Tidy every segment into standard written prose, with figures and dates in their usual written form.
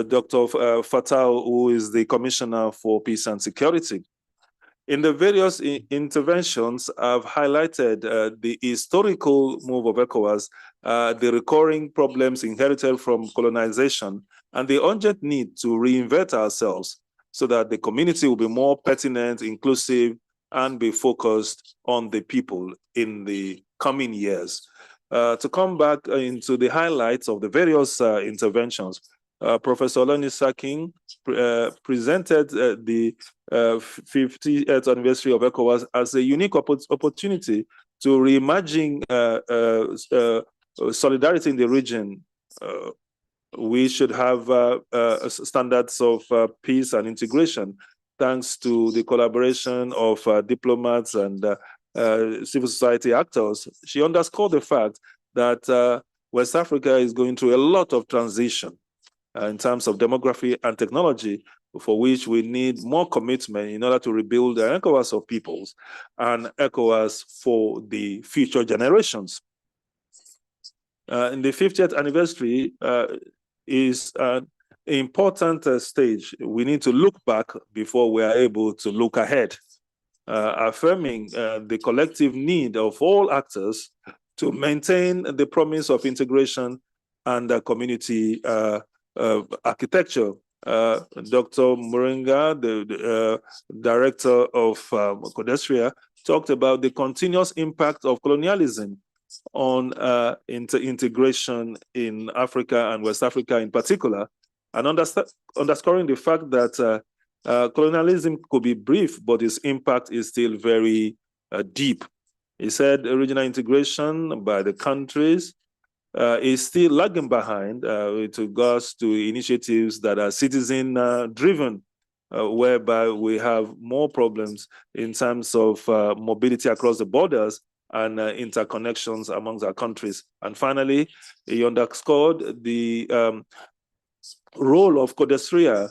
Dr. Fattah, who is the Commissioner for Peace and Security. In the various interventions, I've highlighted the historical move of ECOWAS, the recurring problems inherited from colonization, and the urgent need to reinvent ourselves so that the community will be more pertinent, inclusive, and be focused on the people in the coming years. To come back into the highlights of the various interventions, Professor Olonisa King presented the 50th anniversary of ECOWAS as a unique opportunity to reimagine solidarity in the region. We should have standards of peace and integration, thanks to the collaboration of diplomats and civil society actors. She underscored the fact that West Africa is going through a lot of transition in terms of demography and technology, for which we need more commitment in order to rebuild the ECOWAS of peoples and ECOWAS for the future generations. In the 50th anniversary is an important stage. We need to look back before we are able to look ahead, affirming the collective need of all actors to maintain the promise of integration and community architecture. Dr. Moringa, the director of Codestria, talked about the continuous impact of colonialism on integration in Africa and West Africa in particular, and underscoring the fact that colonialism could be brief, but its impact is still very deep. He said regional integration by the countries is still lagging behind with regards to initiatives that are citizen-driven, whereby we have more problems in terms of mobility across the borders and interconnections amongst our countries. And finally, he underscored the role of Codestria,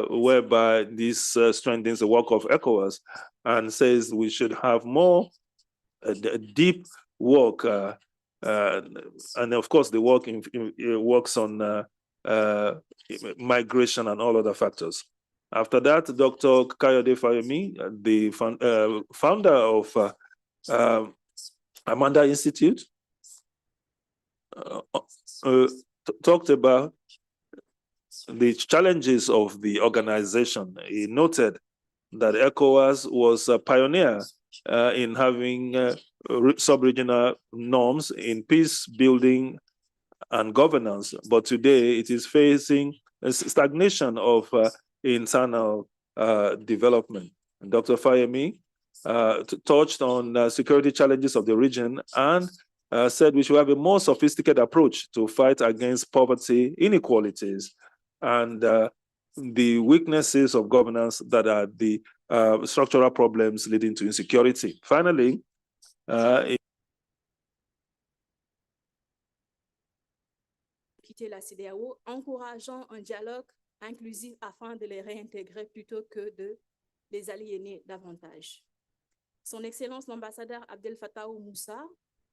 whereby this strengthens the work of ECOWAS, and says we should have more deep work, and of course the work works on migration and all other factors. After that, Dr. Kayode Fayemi, the founder of Amanda Institute, talked about the challenges of the organization. He noted that ECOWAS was a pioneer in having sub-regional norms in peace building and governance, but today it is facing a stagnation of internal development. And Dr. Fayemi touched on security challenges of the region and said we should have a more sophisticated approach to fight against poverty, inequalities, and the weaknesses of governance that are the structural problems leading to insecurity. Finally, quitter la CEDEAO, encourageant un dialogue inclusif afin de les réintégrer plutôt que de les aliéner davantage. Son Excellence l'ambassadeur Abdel Fattah Moussa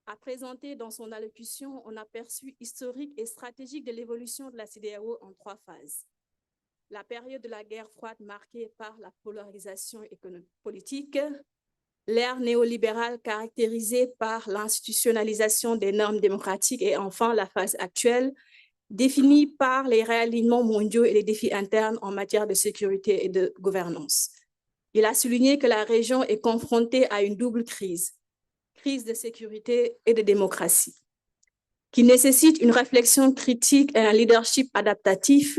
a présenté dans son allocution un aperçu historique et stratégique de l'évolution de la CEDEAO en 3 phases. La période de la guerre froide marquée par la polarisation politique, l'ère néolibérale caractérisée par l'institutionnalisation des normes démocratiques et enfin la phase actuelle définie par les réalignements mondiaux et les défis internes en matière de sécurité et de gouvernance. Il a souligné que la région est confrontée à une double crise de sécurité et de démocratie, qui nécessite une réflexion critique et un leadership adaptatif.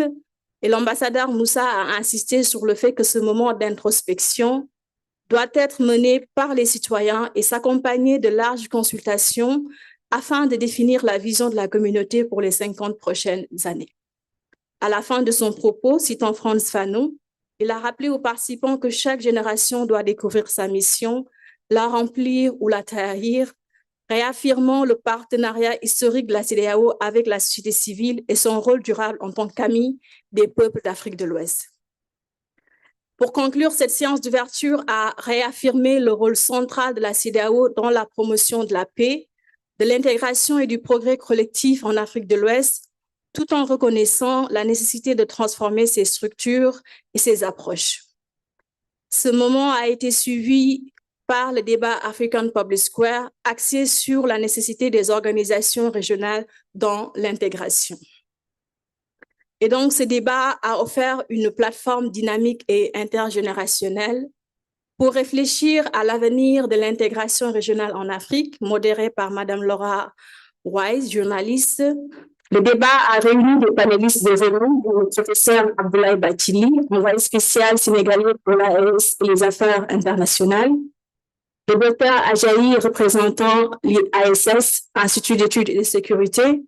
Et l'ambassadeur Moussa a insisté sur le fait que ce moment d'introspection doit être mené par les citoyens et s'accompagner de larges consultations afin de définir la vision de la communauté pour les 50 prochaines années. À la fin de son propos, citant Frantz Fanon, il a rappelé aux participants que chaque génération doit découvrir sa mission, la remplir ou la trahir, réaffirmant le partenariat historique de la CEDEAO avec la société civile et son rôle durable en tant qu'ami des peuples d'Afrique de l'Ouest. Pour conclure, cette séance d'ouverture a réaffirmé le rôle central de la CEDEAO dans la promotion de la paix, de l'intégration et du progrès collectif en Afrique de l'Ouest, tout en reconnaissant la nécessité de transformer ses structures et ses approches. Ce moment a été suivi par le débat African Public Square, axé sur la nécessité des organisations régionales dans l'intégration. Et donc, ce débat a offert une plateforme dynamique et intergénérationnelle pour réfléchir à l'avenir de l'intégration régionale en Afrique, modérée par Madame Laura Wise, journaliste. Le débat a réuni des panélistes de renom, le professeur Abdoulaye Bathily, envoyé spécial sénégalais pour l'APS et les affaires internationales, le docteur Ajaï, représentant l'ASS, Institut d'études et de sécurité,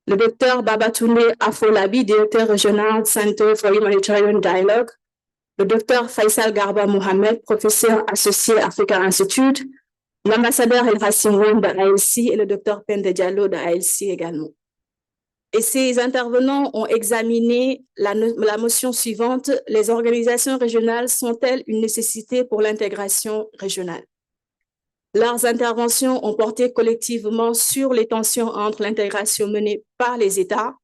le docteur Babatunde Afolabi, directeur régional Center for Humanitarian Dialogue, le docteur Faisal Garba Mohamed, professeur associé Africa Institute, l'ambassadeur El Hassim de ALC et le docteur Pende Diallo de ALC également. Et ces intervenants ont examiné la motion suivante: les organisations régionales sont-elles une nécessité pour l'intégration régionale? Leurs interventions ont porté collectivement sur les tensions entre l'intégration menée par les États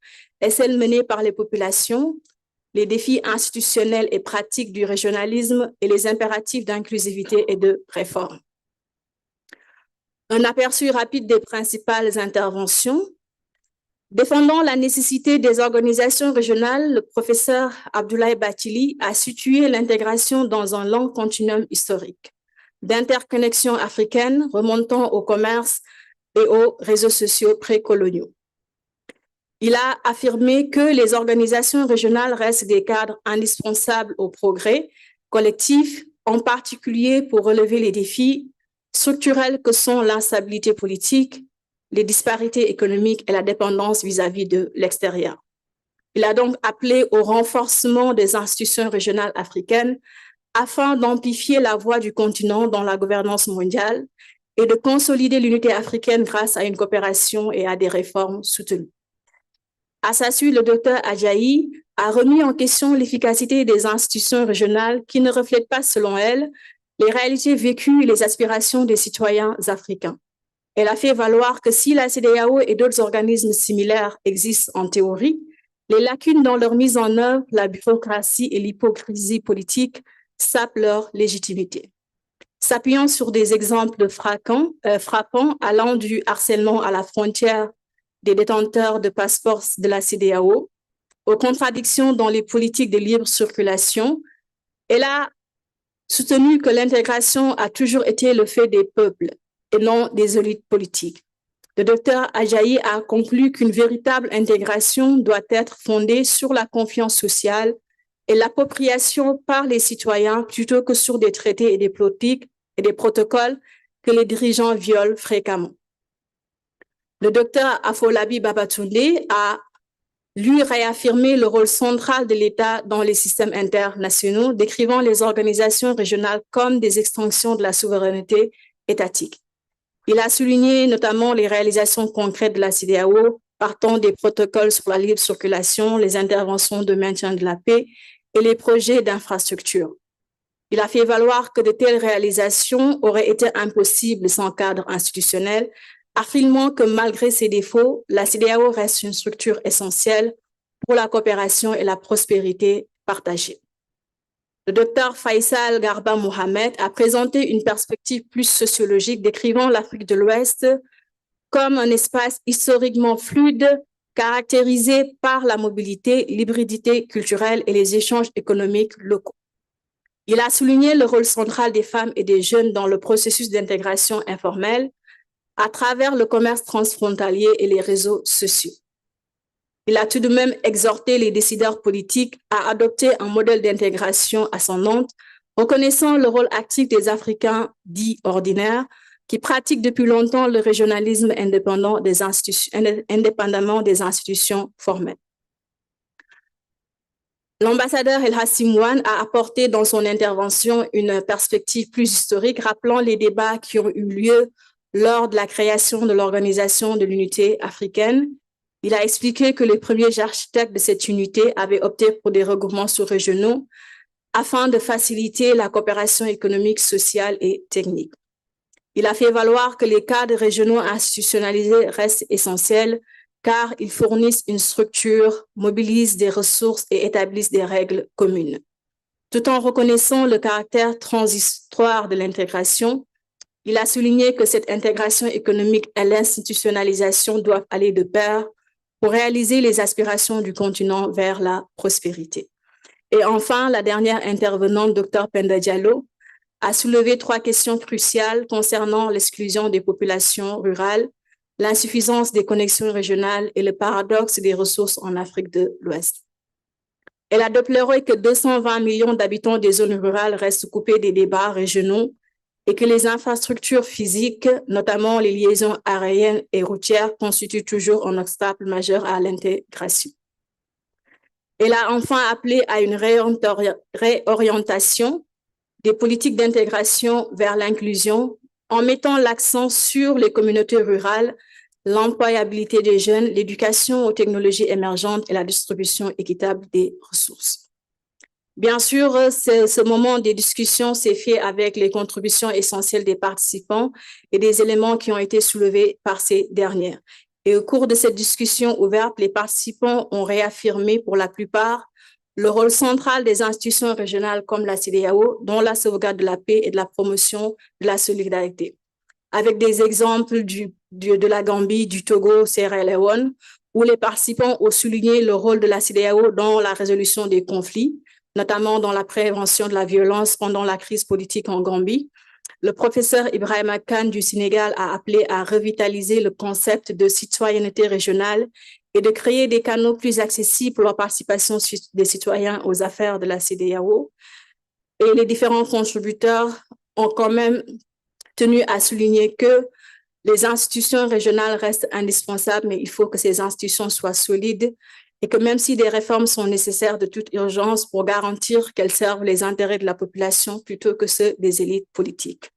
et celle menée par les populations, les défis institutionnels et pratiques du régionalisme et les impératifs d'inclusivité et de réforme. Un aperçu rapide des principales interventions. Défendant la nécessité des organisations régionales, le professeur Abdoulaye Bathily a situé l'intégration dans un long continuum historique d'interconnexion africaine remontant au commerce et aux réseaux sociaux précoloniaux. Il a affirmé que les organisations régionales restent des cadres indispensables au progrès collectif, en particulier pour relever les défis structurels que sont l'instabilité politique, les disparités économiques et la dépendance vis-à-vis de l'extérieur. Il a donc appelé au renforcement des institutions régionales africaines afin d'amplifier la voix du continent dans la gouvernance mondiale et de consolider l'unité africaine grâce à une coopération et à des réformes soutenues. À sa suite, le docteur Ajaï a remis en question l'efficacité des institutions régionales qui ne reflètent pas, selon elle, les réalités vécues et les aspirations des citoyens africains. Elle a fait valoir que si la CEDEAO et d'autres organismes similaires existent en théorie, les lacunes dans leur mise en œuvre, la bureaucratie et l'hypocrisie politique sapent leur légitimité. S'appuyant sur des exemples frappants, allant du harcèlement à la frontière des détenteurs de passeports de la CEDEAO, aux contradictions dans les politiques de libre circulation, elle a soutenu que l'intégration a toujours été le fait des peuples et non des élites politiques. Le docteur Ajaï a conclu qu'une véritable intégration doit être fondée sur la confiance sociale et l'appropriation par les citoyens plutôt que sur des traités et des politiques et des protocoles que les dirigeants violent fréquemment. Le docteur Afolabi Babatunde a, lui, réaffirmé le rôle central de l'État dans les systèmes internationaux, décrivant les organisations régionales comme des extensions de la souveraineté étatique. Il a souligné notamment les réalisations concrètes de la CEDEAO, partant des protocoles sur la libre circulation, les interventions de maintien de la paix et les projets d'infrastructure. Il a fait valoir que de telles réalisations auraient été impossibles sans cadre institutionnel, affirmant que malgré ses défauts, la CEDEAO reste une structure essentielle pour la coopération et la prospérité partagée. Le docteur Faisal Garba Mohamed a présenté une perspective plus sociologique décrivant l'Afrique de l'Ouest comme un espace historiquement fluide, caractérisé par la mobilité, l'hybridité culturelle et les échanges économiques locaux. Il a souligné le rôle central des femmes et des jeunes dans le processus d'intégration informelle à travers le commerce transfrontalier et les réseaux sociaux. Il a tout de même exhorté les décideurs politiques à adopter un modèle d'intégration ascendante, reconnaissant le rôle actif des Africains dits ordinaires qui pratiquent depuis longtemps le régionalisme indépendamment des institutions formelles. L'ambassadeur El Hassim a apporté dans son intervention une perspective plus historique, rappelant les débats qui ont eu lieu lors de la création de l'Organisation de l'Unité africaine. Il a expliqué que les premiers architectes de cette unité avaient opté pour des regroupements sous-régionaux afin de faciliter la coopération économique, sociale et technique. Il a fait valoir que les cadres régionaux institutionnalisés restent essentiels, car ils fournissent une structure, mobilisent des ressources et établissent des règles communes. Tout en reconnaissant le caractère transitoire de l'intégration, il a souligné que cette intégration économique et l'institutionnalisation doivent aller de pair pour réaliser les aspirations du continent vers la prospérité. Et enfin, la dernière intervenante, Dr Penda Diallo, a soulevé 3 questions cruciales concernant l'exclusion des populations rurales, l'insuffisance des connexions régionales et le paradoxe des ressources en Afrique de l'Ouest. Elle a déploré que 220 millions d'habitants des zones rurales restent coupés des débats régionaux et que les infrastructures physiques, notamment les liaisons aériennes et routières, constituent toujours un obstacle majeur à l'intégration. Elle a enfin appelé à une réorientation des politiques d'intégration vers l'inclusion en mettant l'accent sur les communautés rurales, l'employabilité des jeunes, l'éducation aux technologies émergentes et la distribution équitable des ressources. Bien sûr, ce moment de discussion s'est fait avec les contributions essentielles des participants et des éléments qui ont été soulevés par ces dernières. Et au cours de cette discussion ouverte, les participants ont réaffirmé pour la plupart le rôle central des institutions régionales comme la CEDEAO dans la sauvegarde de la paix et de la promotion de la solidarité. Avec des exemples de la Gambie, du Togo, Sierra Leone, où les participants ont souligné le rôle de la CEDEAO dans la résolution des conflits, notamment dans la prévention de la violence pendant la crise politique en Gambie. Le professeur Ibrahima Kane du Sénégal a appelé à revitaliser le concept de citoyenneté régionale et de créer des canaux plus accessibles pour la participation des citoyens aux affaires de la CEDEAO. Et les différents contributeurs ont quand même tenu à souligner que les institutions régionales restent indispensables, mais il faut que ces institutions soient solides et que même si des réformes sont nécessaires de toute urgence pour garantir qu'elles servent les intérêts de la population plutôt que ceux des élites politiques.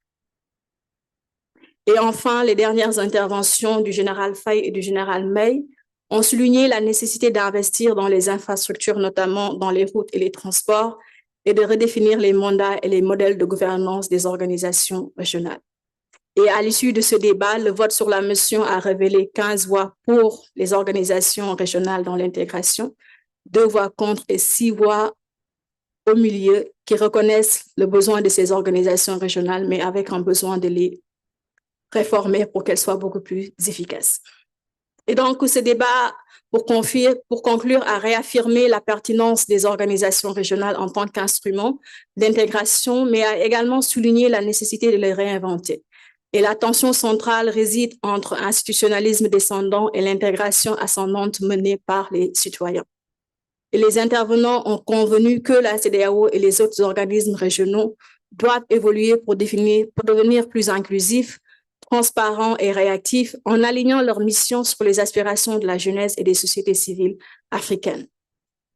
Et enfin, les dernières interventions du général Faye et du général May ont souligné la nécessité d'investir dans les infrastructures, notamment dans les routes et les transports, et de redéfinir les mandats et les modèles de gouvernance des organisations régionales. Et à l'issue de ce débat, le vote sur la motion a révélé 15 voix pour les organisations régionales dans l'intégration, 2 voix contre et 6 voix au milieu qui reconnaissent le besoin de ces organisations régionales, mais avec un besoin de les réformer pour qu'elles soient beaucoup plus efficaces. Et donc, ce débat, pour conclure, a réaffirmé la pertinence des organisations régionales en tant qu'instrument d'intégration, mais a également souligné la nécessité de les réinventer. Et la tension centrale réside entre institutionnalisme descendant et l'intégration ascendante menée par les citoyens. Et les intervenants ont convenu que la CEDEAO et les autres organismes régionaux doivent évoluer pour devenir plus inclusifs, transparents et réactifs en alignant leurs missions sur les aspirations de la jeunesse et des sociétés civiles africaines.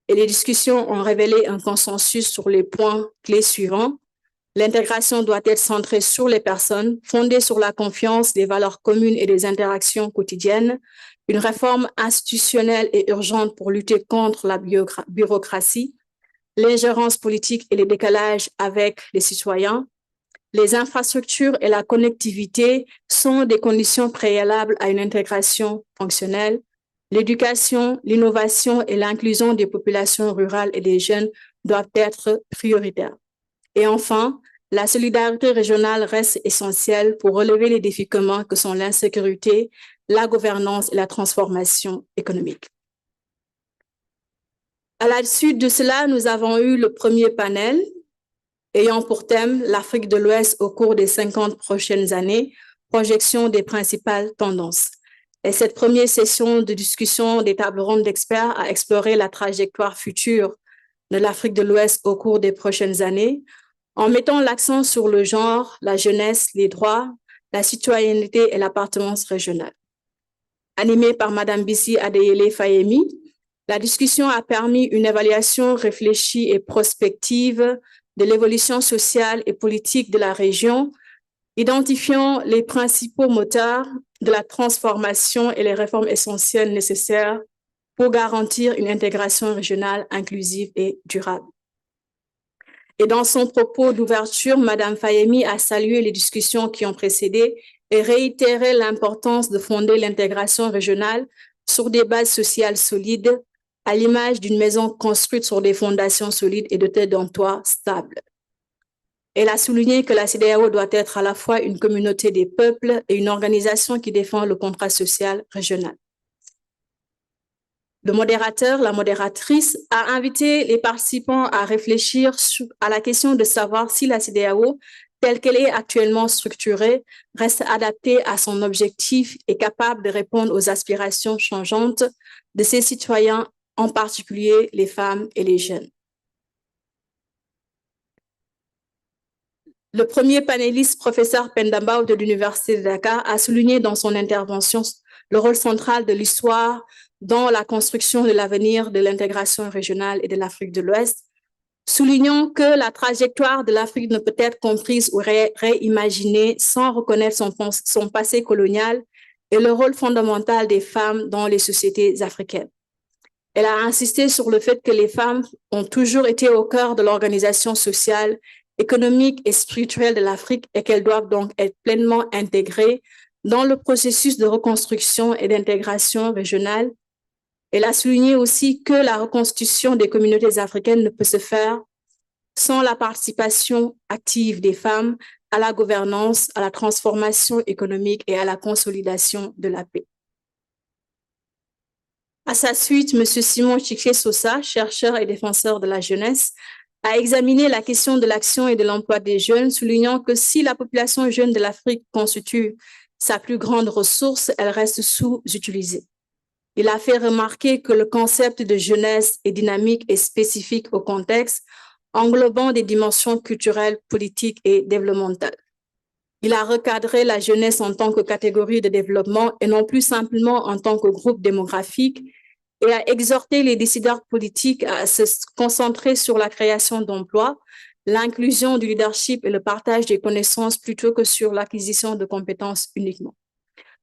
Et les discussions ont révélé un consensus sur les points clés suivants. L'intégration doit être centrée sur les personnes, fondée sur la confiance, des valeurs communes et des interactions quotidiennes, une réforme institutionnelle et urgente pour lutter contre la bureaucratie, l'ingérence politique et les décalages avec les citoyens. Les infrastructures et la connectivité sont des conditions préalables à une intégration fonctionnelle. L'éducation, l'innovation et l'inclusion des populations rurales et des jeunes doivent être prioritaires. Et enfin, la solidarité régionale reste essentielle pour relever les défis communs que sont l'insécurité, la gouvernance et la transformation économique. À la suite de cela, nous avons eu le premier panel ayant pour thème l'Afrique de l'Ouest au cours des 50 prochaines années, projection des principales tendances. Et cette première session de discussion des tables rondes d'experts a exploré la trajectoire future de l'Afrique de l'Ouest au cours des prochaines années, en mettant l'accent sur le genre, la jeunesse, les droits, la citoyenneté et l'appartenance régionale. Animée par Mme Bissi Adeyele Fayemi, la discussion a permis une évaluation réfléchie et prospective de l'évolution sociale et politique de la région, identifiant les principaux moteurs de la transformation et les réformes essentielles nécessaires pour garantir une intégration régionale inclusive et durable. Et dans son propos d'ouverture, Mme Fayemi a salué les discussions qui ont précédé et réitéré l'importance de fonder l'intégration régionale sur des bases sociales solides, à l'image d'une maison construite sur des fondations solides et dotée d'un toit stable. Elle a souligné que la CEDEAO doit être à la fois une communauté des peuples et une organisation qui défend le contrat social régional. Le modérateur, la modératrice, a invité les participants à réfléchir à la question de savoir si la CEDEAO, telle qu'elle est actuellement structurée, reste adaptée à son objectif et capable de répondre aux aspirations changeantes de ses citoyens, en particulier les femmes et les jeunes. Le premier panéliste, professeur Pendambao de l'Université de Dakar, a souligné dans son intervention le rôle central de l'histoire dans la construction de l'avenir de l'intégration régionale et de l'Afrique de l'Ouest, soulignant que la trajectoire de l'Afrique ne peut être comprise ou réimaginée sans reconnaître son passé colonial et le rôle fondamental des femmes dans les sociétés africaines. Elle a insisté sur le fait que les femmes ont toujours été au cœur de l'organisation sociale, économique et spirituelle de l'Afrique et qu'elles doivent donc être pleinement intégrées dans le processus de reconstruction et d'intégration régionale. Elle a souligné aussi que la reconstitution des communautés africaines ne peut se faire sans la participation active des femmes à la gouvernance, à la transformation économique et à la consolidation de la paix. À sa suite, M. Simon Chiké-Sosa, chercheur et défenseur de la jeunesse, a examiné la question de l'action et de l'emploi des jeunes, soulignant que si la population jeune de l'Afrique constitue sa plus grande ressource, elle reste sous-utilisée. Il a fait remarquer que le concept de jeunesse est dynamique et spécifique au contexte, englobant des dimensions culturelles, politiques et développementales. Il a recadré la jeunesse en tant que catégorie de développement et non plus simplement en tant que groupe démographique et a exhorté les décideurs politiques à se concentrer sur la création d'emplois, l'inclusion du leadership et le partage des connaissances plutôt que sur l'acquisition de compétences uniquement.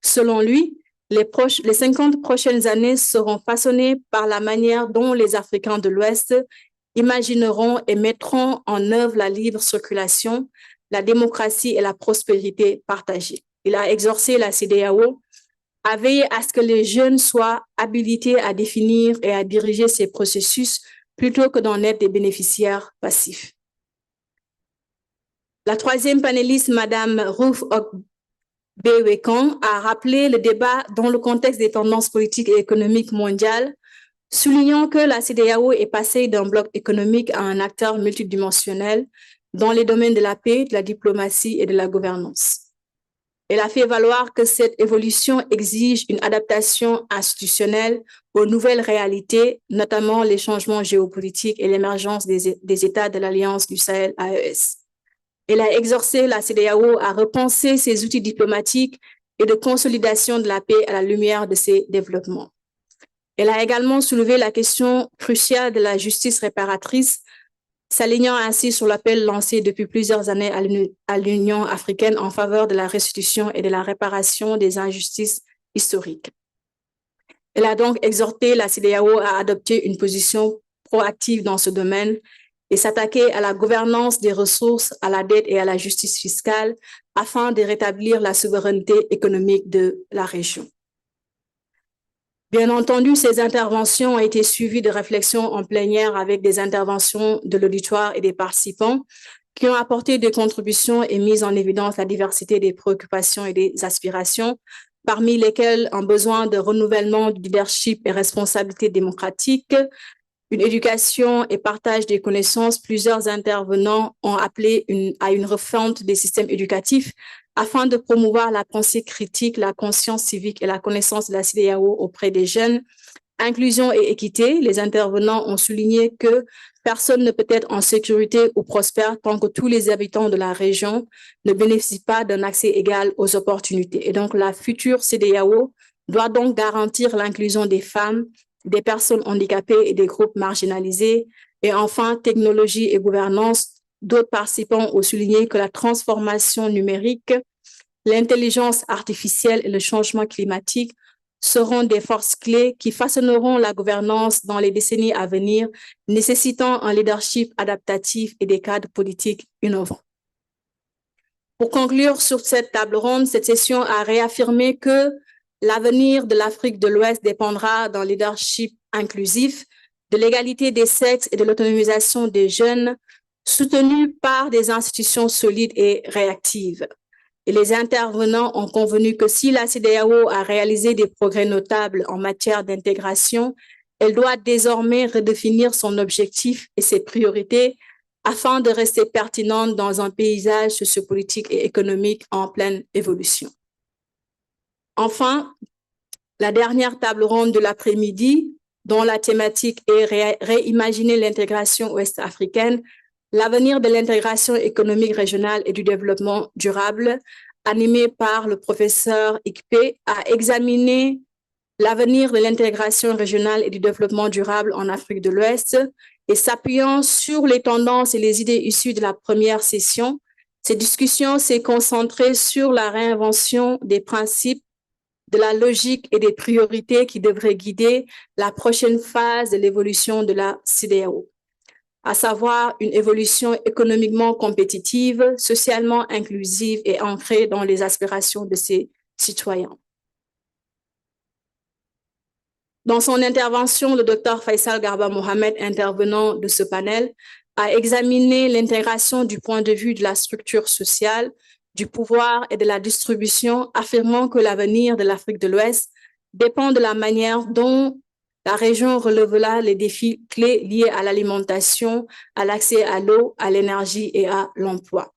Selon lui, les 50 prochaines années seront façonnées par la manière dont les Africains de l'Ouest imagineront et mettront en œuvre la libre circulation, la démocratie et la prospérité partagée. Il a exhorté la CEDEAO à veiller à ce que les jeunes soient habilités à définir et à diriger ces processus plutôt que d'en être des bénéficiaires passifs. La troisième panéliste, Madame Ruth Bewekan, a rappelé le débat dans le contexte des tendances politiques et économiques mondiales, soulignant que la CEDEAO est passée d'un bloc économique à un acteur multidimensionnel dans les domaines de la paix, de la diplomatie et de la gouvernance. Elle a fait valoir que cette évolution exige une adaptation institutionnelle aux nouvelles réalités, notamment les changements géopolitiques et l'émergence des États de l'Alliance du Sahel AES. Elle a exhorté la CEDEAO à repenser ses outils diplomatiques et de consolidation de la paix à la lumière de ces développements. Elle a également soulevé la question cruciale de la justice réparatrice, s'alignant ainsi sur l'appel lancé depuis plusieurs années à l'Union africaine en faveur de la restitution et de la réparation des injustices historiques. Elle a donc exhorté la CEDEAO à adopter une position proactive dans ce domaine et s'attaquer à la gouvernance des ressources, à la dette et à la justice fiscale afin de rétablir la souveraineté économique de la région. Bien entendu, ces interventions ont été suivies de réflexions en plénière avec des interventions de l'auditoire et des participants qui ont apporté des contributions et mis en évidence la diversité des préoccupations et des aspirations, parmi lesquelles un besoin de renouvellement du leadership et responsabilité démocratique, une éducation et partage des connaissances. Plusieurs intervenants ont appelé à une refonte des systèmes éducatifs afin de promouvoir la pensée critique, la conscience civique et la connaissance de la CEDEAO auprès des jeunes. Inclusion et équité, les intervenants ont souligné que personne ne peut être en sécurité ou prospère tant que tous les habitants de la région ne bénéficient pas d'un accès égal aux opportunités. Et donc, la future CEDEAO doit donc garantir l'inclusion des femmes, des personnes handicapées et des groupes marginalisés. Et enfin, technologie et gouvernance. D'autres participants ont souligné que la transformation numérique, l'intelligence artificielle et le changement climatique seront des forces clés qui façonneront la gouvernance dans les décennies à venir, nécessitant un leadership adaptatif et des cadres politiques innovants. Pour conclure sur cette table ronde, cette session a réaffirmé que L'avenir de l'Afrique de l'Ouest dépendra d'un leadership inclusif, de l'égalité des sexes et de l'autonomisation des jeunes, soutenu par des institutions solides et réactives. Et les intervenants ont convenu que si la CEDEAO a réalisé des progrès notables en matière d'intégration, elle doit désormais redéfinir son objectif et ses priorités afin de rester pertinente dans un paysage sociopolitique et économique en pleine évolution. Enfin, la dernière table ronde de l'après-midi, dont la thématique est réimaginer l'intégration ouest-africaine, l'avenir de l'intégration économique régionale et du développement durable, animée par le professeur Ikpe, a examiné l'avenir de l'intégration régionale et du développement durable en Afrique de l'Ouest et s'appuyant sur les tendances et les idées issues de la première session, cette discussion s'est concentrée sur la réinvention des principes, de la logique et des priorités qui devraient guider la prochaine phase de l'évolution de la CEDEAO, à savoir une évolution économiquement compétitive, socialement inclusive et ancrée dans les aspirations de ses citoyens. Dans son intervention, le Dr Faisal Garba Mohamed, intervenant de ce panel, a examiné l'intégration du point de vue de la structure sociale, du pouvoir et de la distribution, affirmant que l'avenir de l'Afrique de l'Ouest dépend de la manière dont la région relèvera les défis clés liés à l'alimentation, à l'accès à l'eau, à l'énergie et à l'emploi.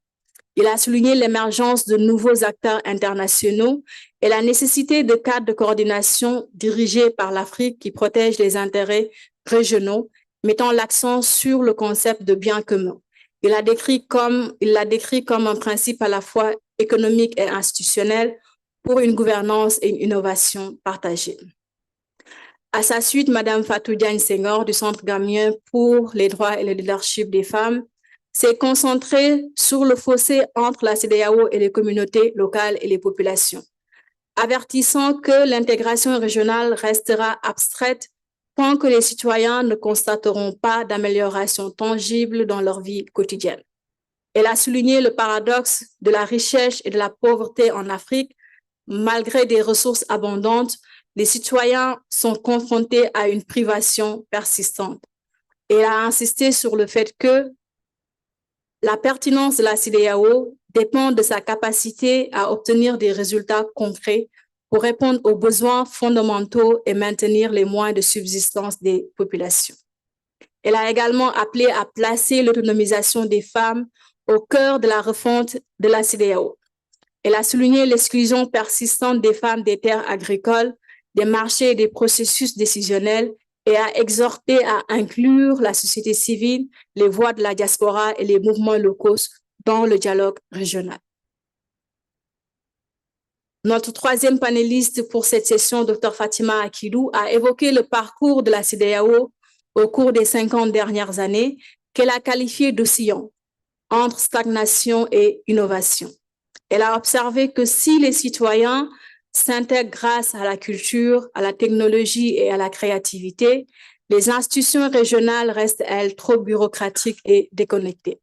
Il a souligné l'émergence de nouveaux acteurs internationaux et la nécessité de cadres de coordination dirigés par l'Afrique qui protègent les intérêts régionaux, mettant l'accent sur le concept de bien commun. Il l'a décrit comme un principe à la fois économique et institutionnel pour une gouvernance et une innovation partagée. À sa suite, Mme Fatou Diagne Senghor du Centre gambien pour les droits et le leadership des femmes s'est concentrée sur le fossé entre la CEDEAO et les communautés locales et les populations, avertissant que l'intégration régionale restera abstraite tant que les citoyens ne constateront pas d'amélioration tangible dans leur vie quotidienne. Elle a souligné le paradoxe de la richesse et de la pauvreté en Afrique. Malgré des ressources abondantes, les citoyens sont confrontés à une privation persistante. Elle a insisté sur le fait que la pertinence de la CEDEAO dépend de sa capacité à obtenir des résultats concrets pour répondre aux besoins fondamentaux et maintenir les moyens de subsistance des populations. Elle a également appelé à placer l'autonomisation des femmes au cœur de la refonte de la CEDEAO. Elle a souligné l'exclusion persistante des femmes des terres agricoles, des marchés et des processus décisionnels et a exhorté à inclure la société civile, les voix de la diaspora et les mouvements locaux dans le dialogue régional. Notre troisième panéliste pour cette session, Dr Fatima Akilou, a évoqué le parcours de la CEDEAO au cours des 50 dernières années, qu'elle a qualifié d'oscillant entre stagnation et innovation. Elle a observé que si les citoyens s'intègrent grâce à la culture, à la technologie et à la créativité, les institutions régionales restent, elles, trop bureaucratiques et déconnectées.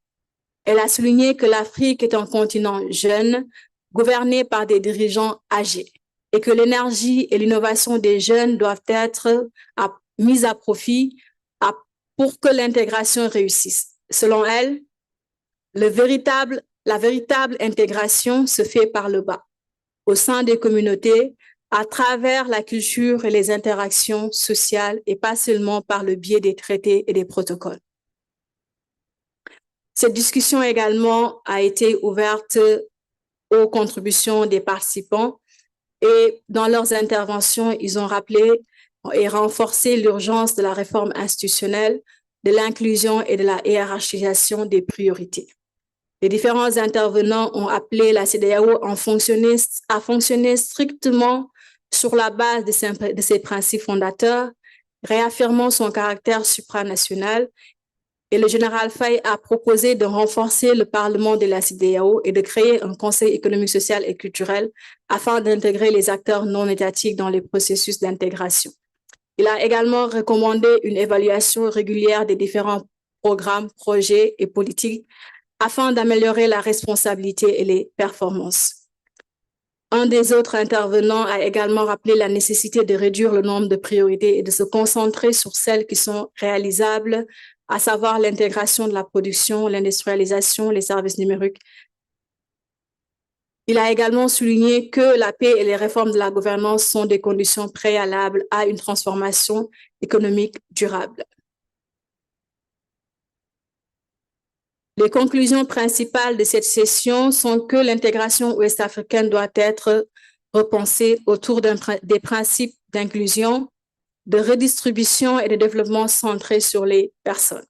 Elle a souligné que l'Afrique est un continent jeune, gouverné par des dirigeants âgés, et que l'énergie et l'innovation des jeunes doivent être mises à profit pour que l'intégration réussisse. Selon elle, la véritable intégration se fait par le bas, au sein des communautés, à travers la culture et les interactions sociales et pas seulement par le biais des traités et des protocoles. Cette discussion également a été ouverte aux contributions des participants et dans leurs interventions, ils ont rappelé et renforcé l'urgence de la réforme institutionnelle, de l'inclusion et de la hiérarchisation des priorités. Les différents intervenants ont appelé la CEDEAO à fonctionner strictement sur la base de ses principes fondateurs, réaffirmant son caractère supranational. Et le général Faye a proposé de renforcer le Parlement de la CEDEAO et de créer un Conseil économique, social et culturel afin d'intégrer les acteurs non étatiques dans les processus d'intégration. Il a également recommandé une évaluation régulière des différents programmes, projets et politiques afin d'améliorer la responsabilité et les performances. Un des autres intervenants a également rappelé la nécessité de réduire le nombre de priorités et de se concentrer sur celles qui sont réalisables, à savoir l'intégration de la production, l'industrialisation, les services numériques. Il a également souligné que la paix et les réformes de la gouvernance sont des conditions préalables à une transformation économique durable. Les conclusions principales de cette session sont que l'intégration ouest-africaine doit être repensée autour des principes d'inclusion, de redistribution et de développement centrés sur les personnes.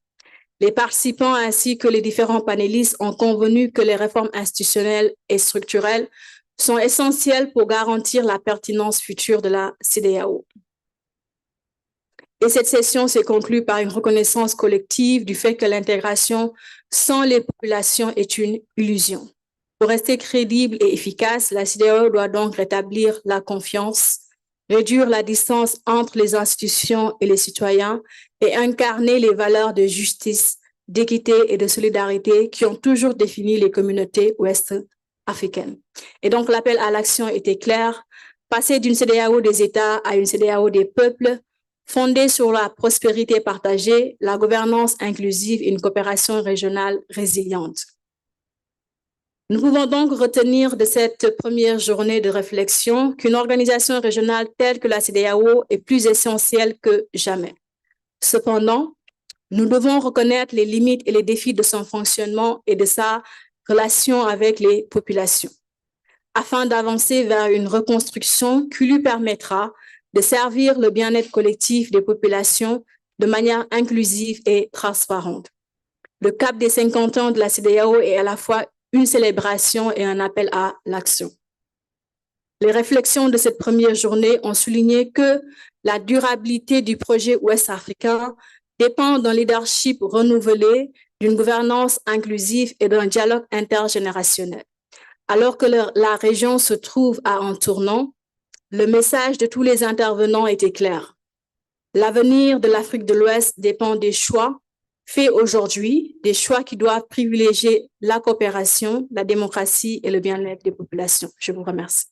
Les participants ainsi que les différents panélistes ont convenu que les réformes institutionnelles et structurelles sont essentielles pour garantir la pertinence future de la CEDEAO. Et cette session s'est conclue par une reconnaissance collective du fait que l'intégration sans les populations est une illusion. Pour rester crédible et efficace, la CEDEAO doit donc rétablir la confiance, réduire la distance entre les institutions et les citoyens et incarner les valeurs de justice, d'équité et de solidarité qui ont toujours défini les communautés ouest-africaines. Et donc l'appel à l'action était clair, passer d'une CEDEAO des États à une CEDEAO des peuples, fondée sur la prospérité partagée, la gouvernance inclusive et une coopération régionale résiliente. Nous pouvons donc retenir de cette première journée de réflexion qu'une organisation régionale telle que la CEDEAO est plus essentielle que jamais. Cependant, nous devons reconnaître les limites et les défis de son fonctionnement et de sa relation avec les populations, afin d'avancer vers une reconstruction qui lui permettra de servir le bien-être collectif des populations de manière inclusive et transparente. Le cap des 50 ans de la CEDEAO est à la fois une célébration et un appel à l'action. Les réflexions de cette première journée ont souligné que la durabilité du projet ouest-africain dépend d'un leadership renouvelé, d'une gouvernance inclusive et d'un dialogue intergénérationnel. Alors que la région se trouve à un tournant, le message de tous les intervenants était clair. L'avenir de l'Afrique de l'Ouest dépend des choix faits aujourd'hui, des choix qui doivent privilégier la coopération, la démocratie et le bien-être des populations. Je vous remercie.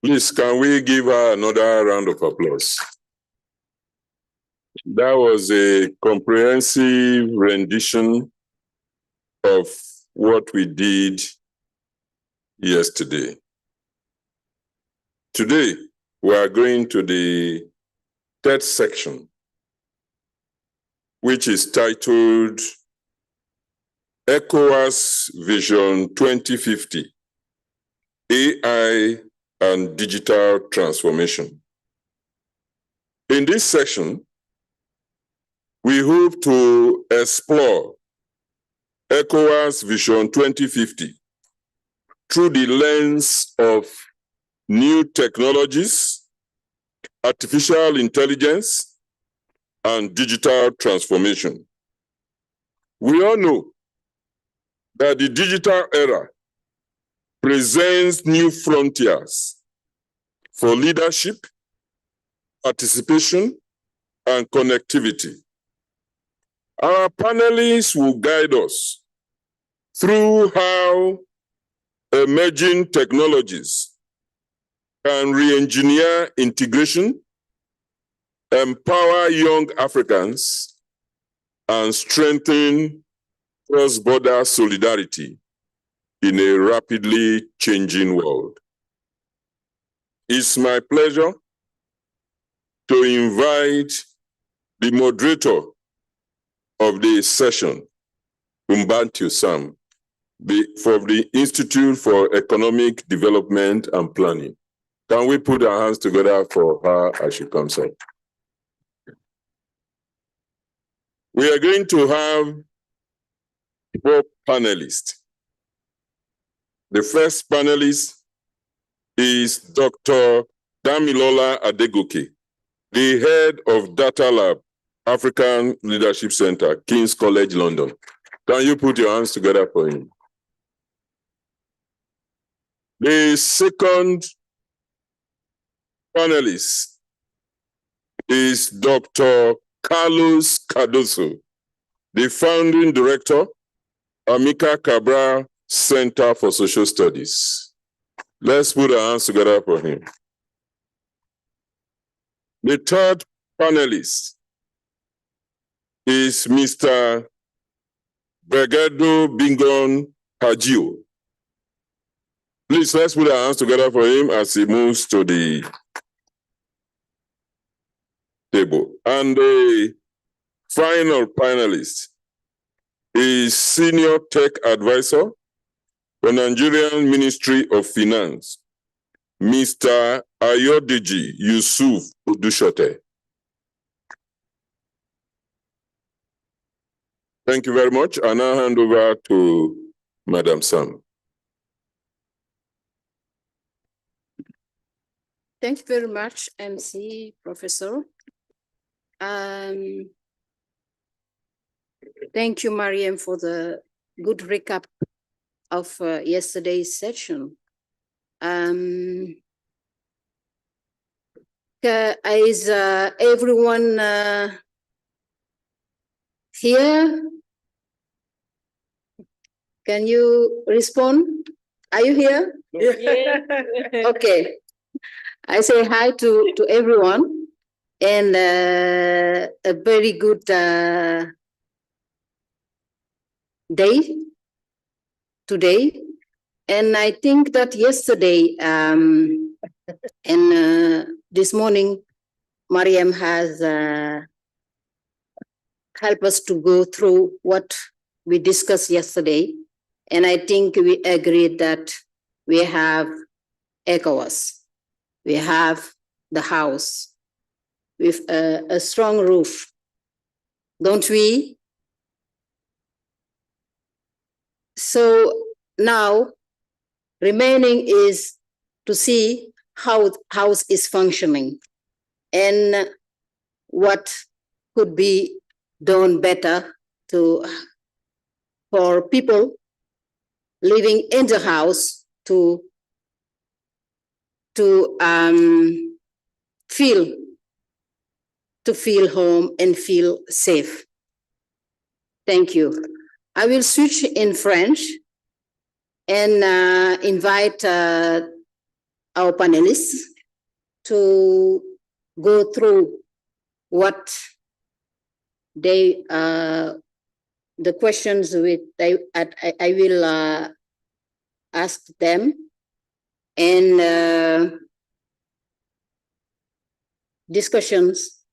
Please, can we give her another round of applause? That was a comprehensive rendition of what we did yesterday. Today, we are going to the third section, which is titled ECOWAS Vision 2050, AI and Digital Transformation. In this section, we hope to explore ECOWAS Vision 2050 through the lens of new technologies, artificial intelligence, and digital transformation. We all know that the digital era presents new frontiers for leadership, participation, and connectivity. Our panelists will guide us through how emerging technologies can re-engineer integration, empower young Africans, and strengthen cross-border solidarity in a rapidly changing world. It's my pleasure to invite the moderator of the session, Umbantu Sam, from the Institute for Economic Development and Planning. Can we put our hands together for her as she comes up? We are going to have 4 panelists. The first panelist is Dr. Damilola Adegoke, the head of Data Lab, African Leadership Center, King's College London. Can you put your hands together for him? The second panelist is Dr. Carlos Cardoso, the founding director, Amica Cabral Center for Social Studies. Let's put our hands together for him. The third panelist is Mr. Brigado Bingon Hajio. Please, let's put our hands together for him as he moves to the table. And the final panelist is Senior Tech Advisor for Nigerian Ministry of Finance, Mr. Ayodeji Yusuf Odushote. Thank you very much. I now hand over to Madam Sam. Thank you very much, MC Professor. Thank you, Mariam, for the good recap of yesterday's session. Is everyone here? Can you respond? Are you here? Yeah. Okay. I say hi to everyone and a very good day today. And I think that yesterday and this morning, Mariam has helped us to go through what we discussed yesterday. And I think we agreed that we have ECOWAS. We have the house with a strong roof, don't we? So now remaining is to see how the house is functioning and what could be done better for people living in the house to feel home and feel safe. Thank you. I will switch in French and invite our panelists to go through what they the questions I will ask them, and discussions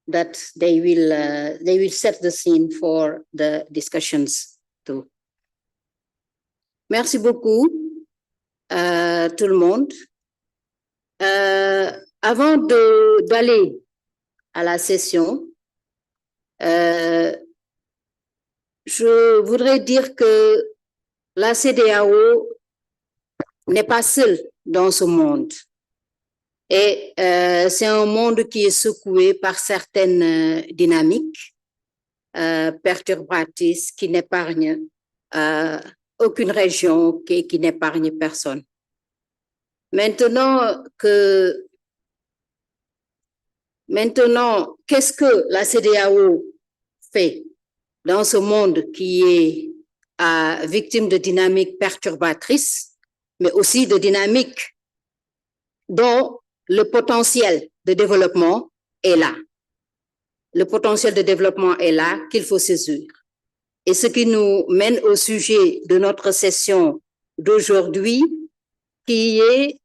that they will set the scene for the discussions too. Merci beaucoup tout le monde. Avant d'aller à la session, je voudrais dire que la CEDEAO n'est pas seule dans ce monde. Et c'est un monde qui est secoué par certaines dynamiques perturbatrices qui n'épargnent aucune région, qui n'épargnent personne. Maintenant, qu'est-ce que la CEDEAO fait dans ce monde qui est victime de dynamiques perturbatrices, mais aussi de dynamiques dont le potentiel de développement est là. Le potentiel de développement est là qu'il faut saisir. Et ce qui nous mène au sujet de notre session d'aujourd'hui, qui est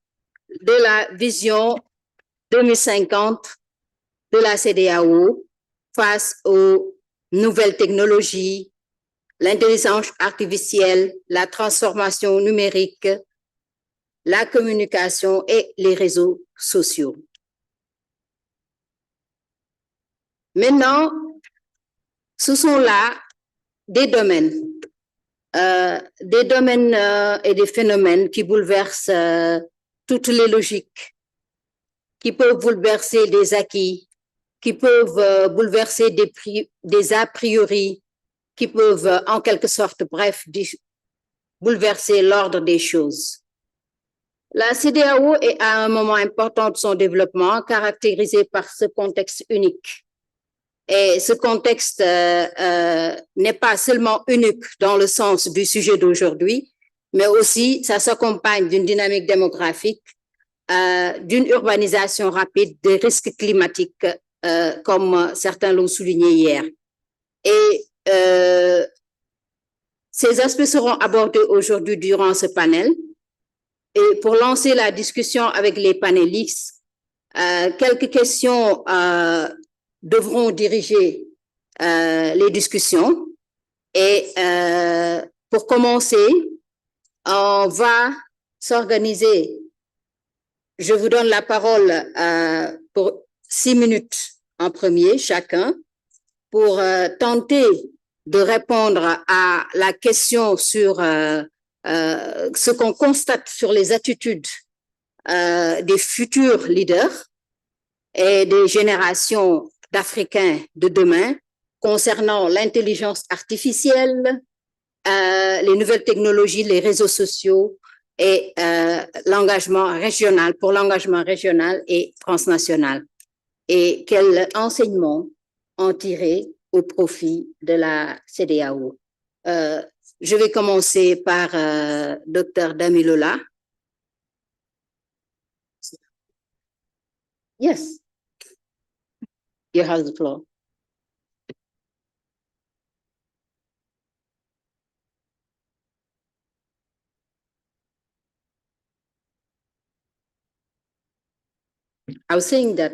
de la vision 2050 de la CEDEAO face aux nouvelles technologies, l'intelligence artificielle, la transformation numérique, la communication et les réseaux sociaux. Maintenant, ce sont là des domaines et des phénomènes qui bouleversent toutes les logiques, qui peuvent bouleverser des acquis qui peuvent bouleverser des a priori, qui peuvent en quelque sorte, bref, bouleverser l'ordre des choses. La CEDEAO est à un moment important de son développement, caractérisé par ce contexte unique. Et ce contexte n'est pas seulement unique dans le sens du sujet d'aujourd'hui, mais aussi ça s'accompagne d'une dynamique démographique, d'une urbanisation rapide, des risques climatiques, comme certains l'ont souligné hier. Et ces aspects seront abordés aujourd'hui durant ce panel. Et pour lancer la discussion avec les panélistes, quelques questions devront diriger les discussions. Et pour commencer, on va s'organiser. Je vous donne la parole pour 6 minutes en premier, chacun, pour tenter de répondre à la question sur ce qu'on constate sur les attitudes des futurs leaders et des générations d'Africains de demain concernant l'intelligence artificielle, les nouvelles technologies, les réseaux sociaux et l'engagement régional, pour l'engagement régional et transnational. Et quels enseignements en tirer au profit de la CEDEAO. Je vais commencer par Dr. Damilola. Yes. You have the floor. I was saying that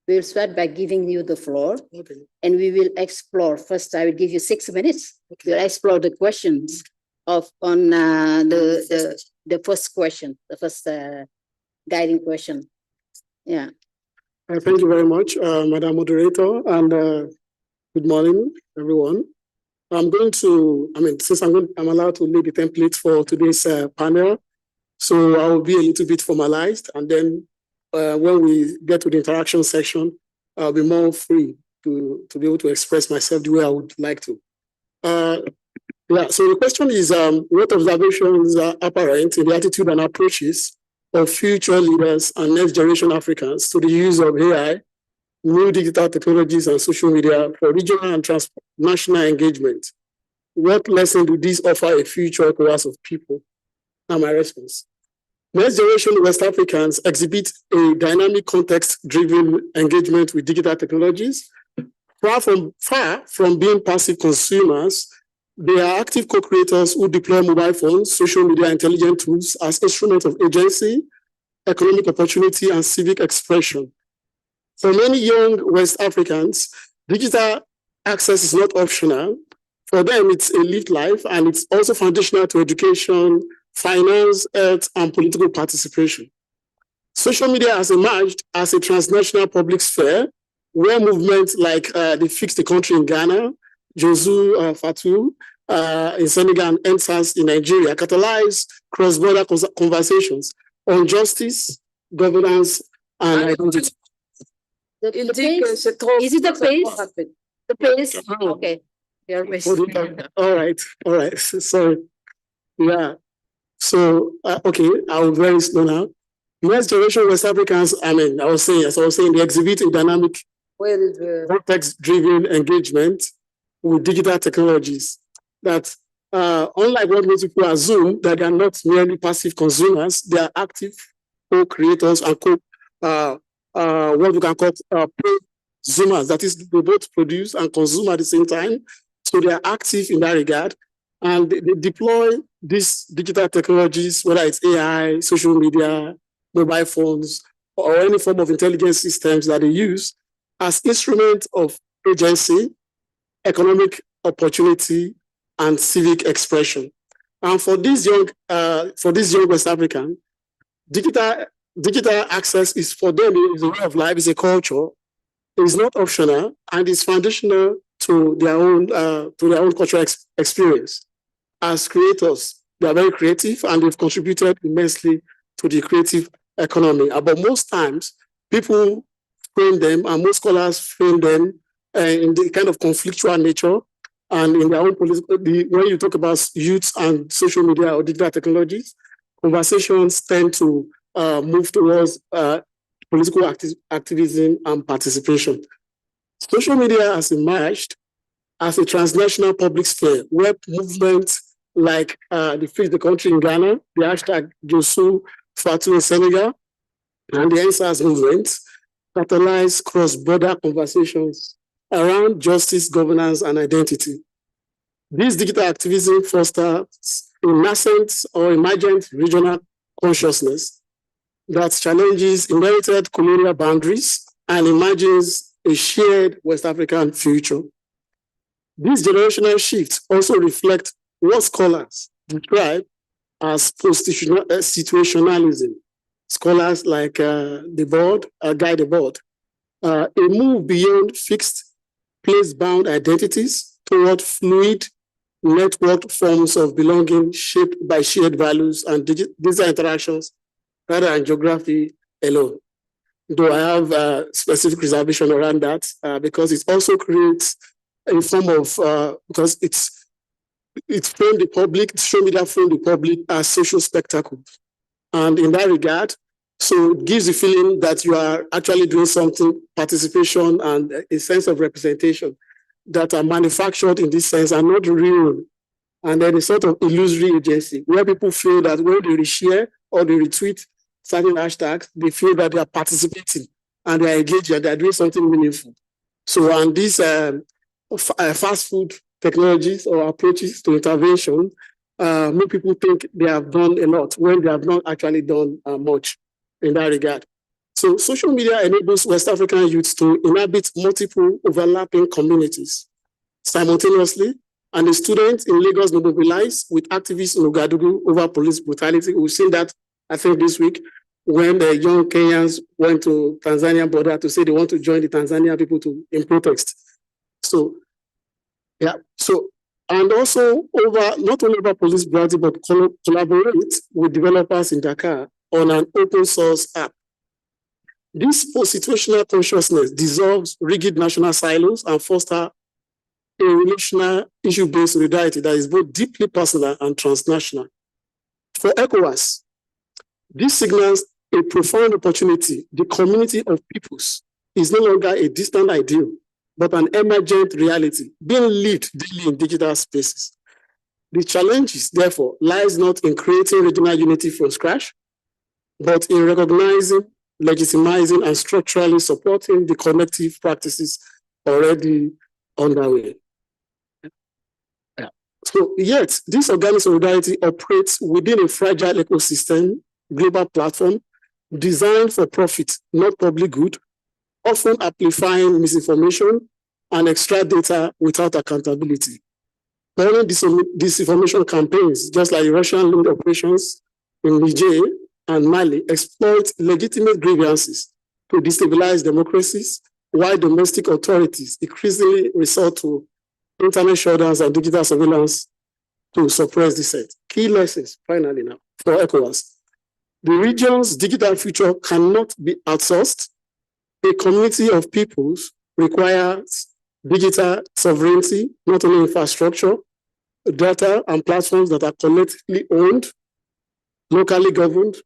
we'll start by giving you the floor, okay, and we will explore. First, I will give you 6 minutes. Okay. We'll explore the questions on the first question, the first guiding question. Yeah. Thank you very much, Madam Moderator, and good morning, everyone. I'm going to, since I'm allowed to lead the template for today's panel, so I will be a little bit formalized, and then when we get to the interaction section, I'll be more free to be able to express myself the way I would like to. Yeah, so the question is, what observations are apparent in the attitude and approaches of future leaders and next generation Africans to the use of AI, new digital technologies and social media for regional and transnational engagement? What lesson do these offer a future class of people? Now my response. Next generation West Africans exhibit a dynamic context-driven engagement with digital technologies. Far from being passive consumers, they are active co-creators who deploy mobile phones, social media, intelligent tools as instruments of agency, economic opportunity, and civic expression. For many young West Africans, digital access is not optional. For them, it's a lived life, and it's also foundational to education, finance, health, and political participation. Social media has emerged as a transnational public sphere where movements like the Fix the Country in Ghana, Josu Fatou in Senegal, and NSAS in Nigeria catalyze cross-border conversations on justice, governance, and identity. The pace? Is it the pace? The pace? Okay. All right. Sorry. Yeah. So, okay, I'll very slow now. Next generation West Africans, I was saying, they exhibit a dynamic, context-driven engagement with digital technologies that, unlike what most people assume, that they are not merely passive consumers, they are active co-creators and what we can call prosumers. That is, they both produce and consume at the same time. So they are active in that regard. And they deploy these digital technologies, whether it's AI, social media, mobile phones, or any form of intelligence systems that they use as instruments of agency, economic opportunity, and civic expression. And for these young West African, digital access is for them is a way of life, is a culture. It's not optional, and it's foundational to their own cultural experience. As creators, they are very creative, and they've contributed immensely to the creative economy. But most times, people frame them, and most scholars frame them in the kind of conflictual nature and in their own political. When you talk about youth and social media or digital technologies, conversations tend to move towards political activism and participation. Social media has emerged as a transnational public sphere where movements like the Free the Country in Ghana, the hashtag Josu Fatu in Senegal, and the NSAS movement catalyze cross-border conversations around justice, governance, and identity. This digital activism fosters a nascent or emergent regional consciousness that challenges inherited colonial boundaries and imagines a shared West African future. This generational shift also reflects what scholars describe as post-situationalism. Scholars like Guy Debord, a move beyond fixed place-bound identities toward fluid, networked forms of belonging shaped by shared values and digital interactions rather than geography alone. Though I have a specific reservation around that because it also creates a form of, because it's framed the public, social media framed the public as social spectacle. And in that regard, so it gives the feeling that you are actually doing something, participation and a sense of representation that are manufactured in this sense are not real. And then a sort of illusory agency where people feel that when they reshare or they retweet certain hashtags, they feel that they are participating and they are engaged and they are doing something meaningful. So, and these fast food technologies or approaches to intervention make people think they have done a lot when they have not actually done much in that regard. So social media enables West African youths to inhabit multiple overlapping communities simultaneously, and the students in Lagos mobilize with activists in Ouagadougou over police brutality. We've seen that, I think, this week when the young Kenyans went to Tanzania border to say they want to join the Tanzanian people in protest. So, yeah, so, and also not only over police brutality, but collaborate with developers in Dakar on an open source app. This post-situational consciousness dissolves rigid national silos and fosters a relational issue-based solidarity that is both deeply personal and transnational. For ECOWAS, this signals a profound opportunity. The community of peoples is no longer a distant ideal, but an emergent reality being lived daily in digital spaces. The challenge, therefore, lies not in creating regional unity from scratch, but in recognizing, legitimizing, and structurally supporting the collective practices already underway. So yet, this organic solidarity operates within a fragile ecosystem, global platform, designed for profit, not public good, often amplifying misinformation and extract data without accountability. Following disinformation campaigns, just like Russian-linked operations in Niger and Mali, exploit legitimate grievances to destabilize democracies, while domestic authorities increasingly resort to internet shutdowns and digital surveillance to suppress dissent. Key lessons, finally now, for ECOWAS. The region's digital future cannot be outsourced. A community of peoples requires digital sovereignty, not only infrastructure, data and platforms that are collectively owned, locally governed.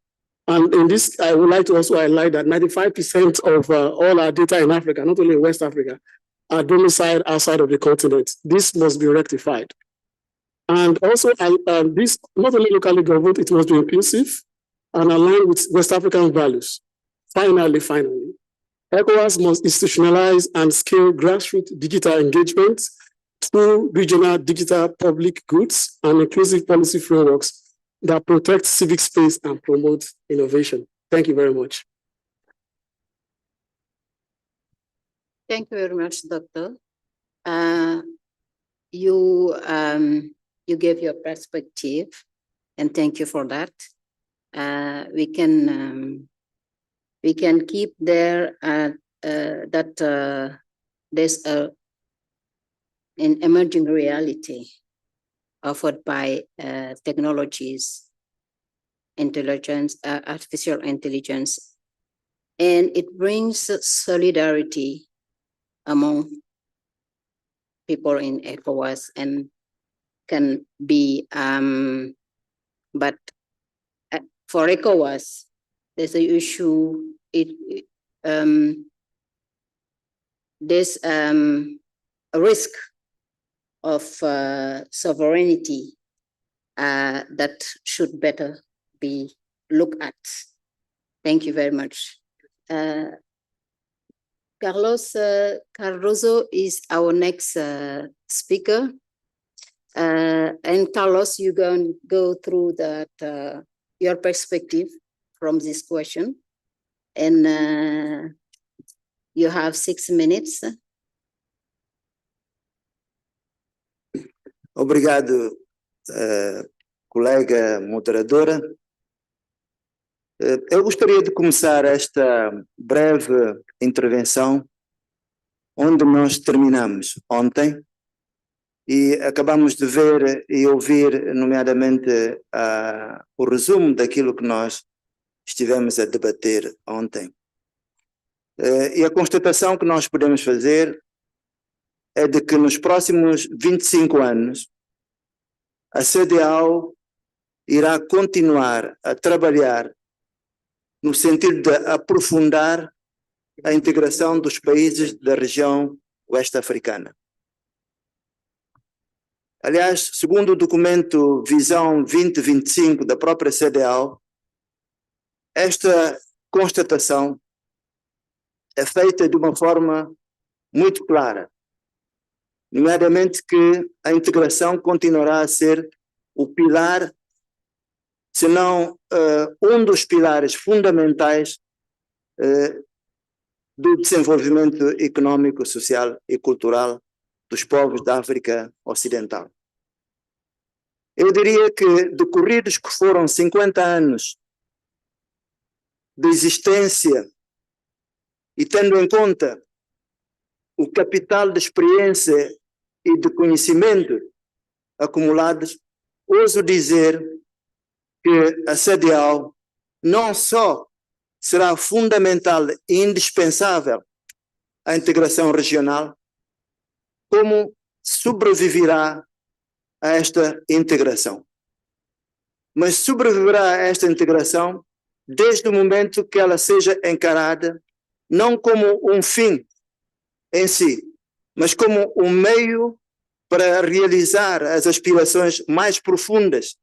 And in this, I would like to also highlight that 95% of all our data in Africa, not only in West Africa, are domiciled outside of the continent. This must be rectified. And also, this not only locally governed, it must be inclusive and aligned with West African values. Finally, ECOWAS must institutionalize and scale grassroots digital engagement through regional digital public goods and inclusive policy frameworks that protect civic space and promote innovation. Thank you very much. Thank you very much, Doctor. You gave your perspective, and thank you for that. We can keep there that there's an emerging reality offered by technologies, intelligence, artificial intelligence, and it brings solidarity among people in ECOWAS and can be, but for ECOWAS, there's an issue, there's a risk of sovereignty that should better be looked at. Thank you very much. Carlos Cardozo is our next speaker. And Carlos, you're going to go through that, your perspective from this question. And you have 6 minutes. Obrigado, colega moderadora. Eu gostaria de começar esta breve intervenção onde nós terminamos ontem e acabamos de ver e ouvir, nomeadamente, o resumo daquilo que nós estivemos a debater ontem. E a constatação que nós podemos fazer é de que nos próximos 25 anos a CEDEAO irá continuar a trabalhar no sentido de aprofundar a integração dos países da região oeste-africana. Aliás, segundo o documento Visão 2025 da própria CEDEAO, esta constatação é feita de uma forma muito clara, nomeadamente que a integração continuará a ser o pilar, se não um dos pilares fundamentais do desenvolvimento econômico, social e cultural dos povos da África Ocidental. Eu diria que, decorridos que foram 50 anos de existência e tendo em conta o capital de experiência e de conhecimento acumulados, ouso dizer que a CEDEAO não só será fundamental e indispensável à integração regional, como sobreviverá a esta integração. Mas sobreviverá a esta integração desde o momento que ela seja encarada não como um fim em si, mas como um meio para realizar as aspirações mais profundas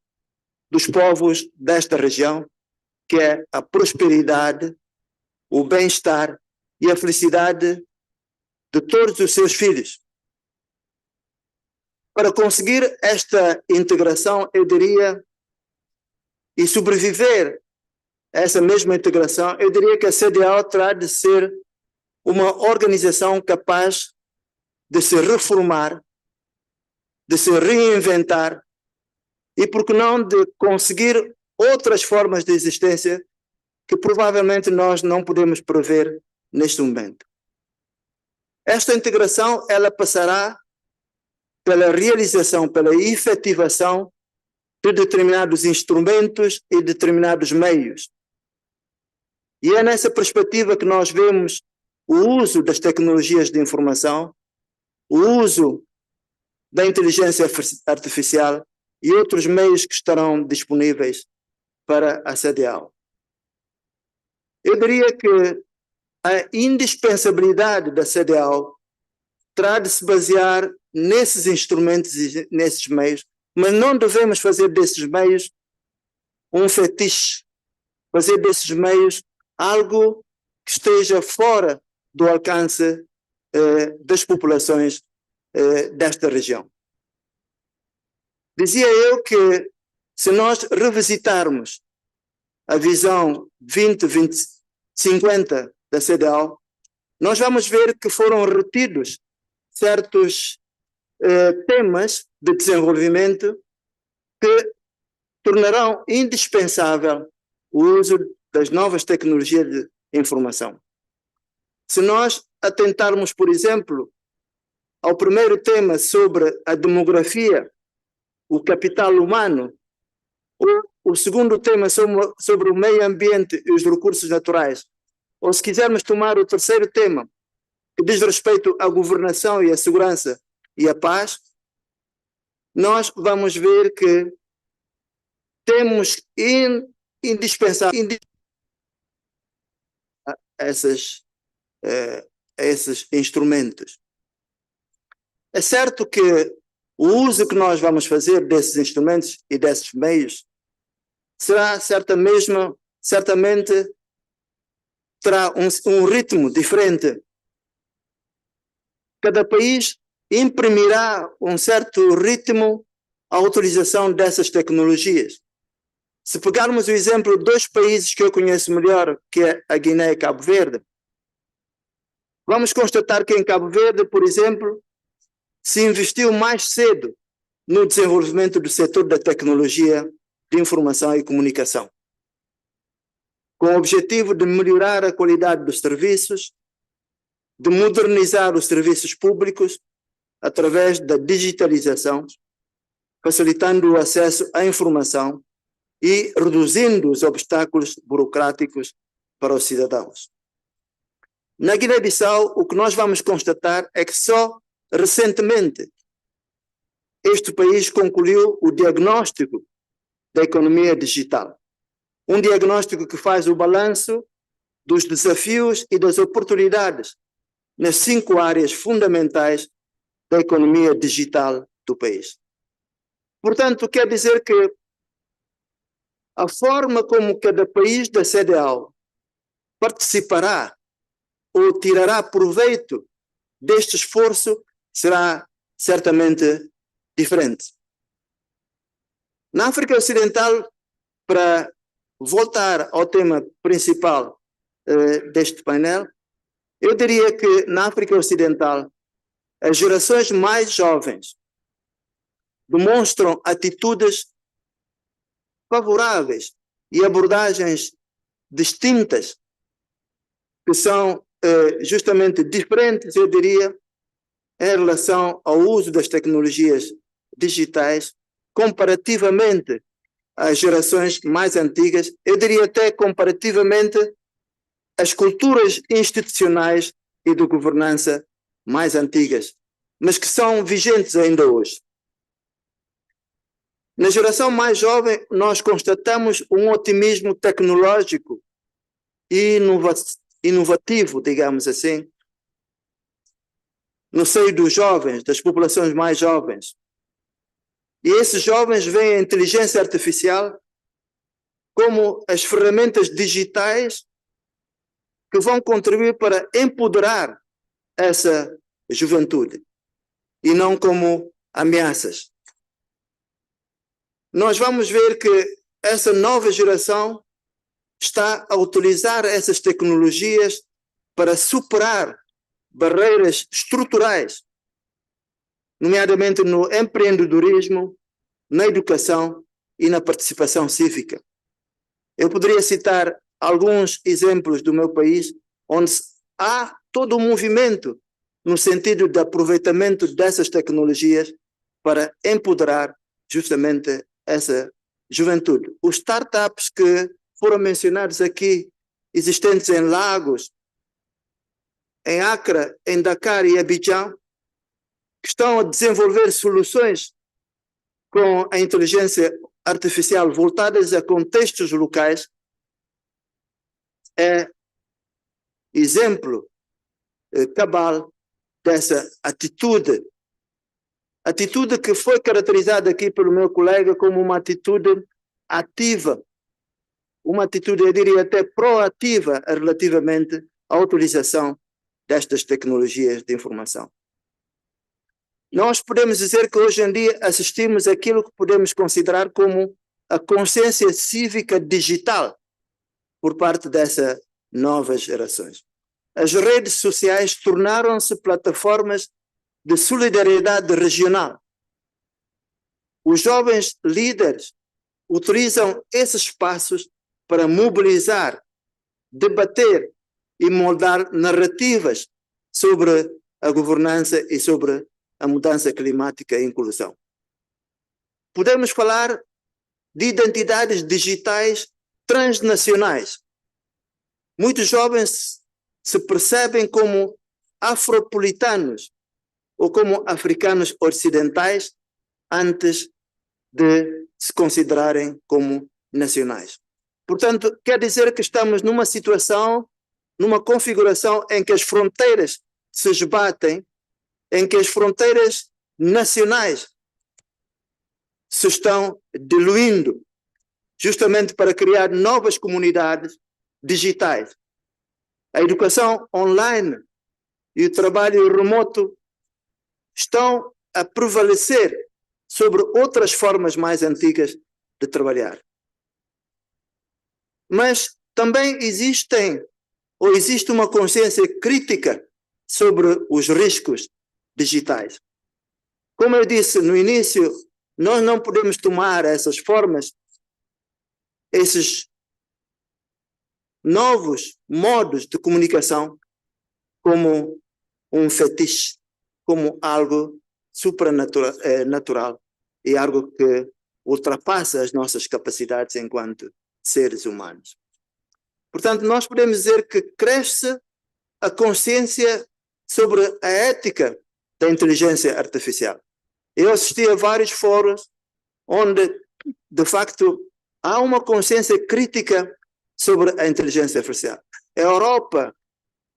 dos povos desta região, que é a prosperidade, o bem-estar e a felicidade de todos os seus filhos. Para conseguir esta integração, eu diria, e sobreviver a essa mesma integração, eu diria que a CEDEAO terá de ser uma organização capaz de se reformar, de se reinventar e, por que não, de conseguir outras formas de existência que provavelmente nós não podemos prever neste momento. Esta integração, ela passará pela realização, pela efetivação de determinados instrumentos e determinados meios. E é nessa perspectiva que nós vemos o uso das tecnologias de informação, o uso da inteligência artificial e outros meios que estarão disponíveis para a CEDEAO. Eu diria que a indispensabilidade da CEDEAO terá de se basear nesses instrumentos e nesses meios, mas não devemos fazer desses meios um fetiche, fazer desses meios algo que esteja fora do alcance das populações desta região. Dizia eu que, se nós revisitarmos a visão 2050 da CEDEAO, nós vamos ver que foram retidos certos temas de desenvolvimento que tornarão indispensável o uso das novas tecnologias de informação. Se nós atentarmos, por exemplo, ao primeiro tema sobre a demografia, o capital humano, ou o segundo tema sobre o meio ambiente e os recursos naturais, ou se quisermos tomar o terceiro tema, que diz respeito à governação e à segurança e à paz, nós vamos ver que temos indispensável esses instrumentos. É certo que o uso que nós vamos fazer desses instrumentos e desses meios será certamente terá um ritmo diferente. Cada país imprimirá um certo ritmo à utilização dessas tecnologias. Se pegarmos o exemplo de dois países que eu conheço melhor, que é a Guiné e Cabo Verde, vamos constatar que em Cabo Verde, por exemplo, se investiu mais cedo no desenvolvimento do setor da tecnologia de informação e comunicação, com o objetivo de melhorar a qualidade dos serviços, de modernizar os serviços públicos através da digitalização, facilitando o acesso à informação e reduzindo os obstáculos burocráticos para os cidadãos. Na Guiné-Bissau, o que nós vamos constatar é que só recentemente este país concluiu o diagnóstico da economia digital. Um diagnóstico que faz o balanço dos desafios e das oportunidades nas 5 áreas fundamentais da economia digital do país. Portanto, quer dizer que a forma como cada país da CEDEAO participará ou tirará proveito deste esforço será certamente diferente. Na África Ocidental, para voltar ao tema principal deste painel, eu diria que na África Ocidental as gerações mais jovens demonstram atitudes favoráveis e abordagens distintas que são justamente diferentes, eu diria, em relação ao uso das tecnologias digitais comparativamente às gerações mais antigas, eu diria até comparativamente às culturas institucionais e de governança mais antigas, mas que são vigentes ainda hoje. Na geração mais jovem, nós constatamos um otimismo tecnológico e inovativo, digamos assim, no seio dos jovens, das populações mais jovens. E esses jovens veem a inteligência artificial como as ferramentas digitais que vão contribuir para empoderar essa juventude e não como ameaças. Nós vamos ver que essa nova geração está a utilizar essas tecnologias para superar barreiras estruturais, nomeadamente no empreendedorismo, na educação e na participação cívica. Eu poderia citar alguns exemplos do meu país onde há todo um movimento no sentido de aproveitamento dessas tecnologias para empoderar justamente essa juventude. Os startups que foram mencionados aqui, existentes em Lagos, em Accra, em Dakar e Abidjan, que estão a desenvolver soluções com a inteligência artificial voltadas a contextos locais, é exemplo cabal dessa atitude que foi caracterizada aqui pelo meu colega como uma atitude ativa, uma atitude, eu diria até proativa relativamente à utilização destas tecnologias de informação. Nós podemos dizer que hoje em dia assistimos àquilo que podemos considerar como a consciência cívica digital por parte dessas novas gerações. As redes sociais tornaram-se plataformas de solidariedade regional. Os jovens líderes utilizam esses espaços para mobilizar, debater e moldar narrativas sobre a governança e sobre a mudança climática e inclusão. Podemos falar de identidades digitais transnacionais muitos jovens se percebem como afropolitanos ou como africanos ocidentais antes de se considerarem como nacionais. Portanto, quer dizer que estamos numa situação, numa configuração em que as fronteiras se esbatem, em que as fronteiras nacionais se estão diluindo, justamente para criar novas comunidades digitais. A educação online e o trabalho remoto estão a prevalecer sobre outras formas mais antigas de trabalhar. Mas também existe uma consciência crítica sobre os riscos digitais. Como eu disse no início, nós não podemos tomar essas formas, esses novos modos de comunicação como um fetiche, como algo supranatural e algo que ultrapassa as nossas capacidades enquanto seres humanos. Portanto, nós podemos dizer que cresce a consciência sobre a ética da inteligência artificial. Eu assisti a vários fóruns onde, de facto, há uma consciência crítica sobre a inteligência artificial. A Europa,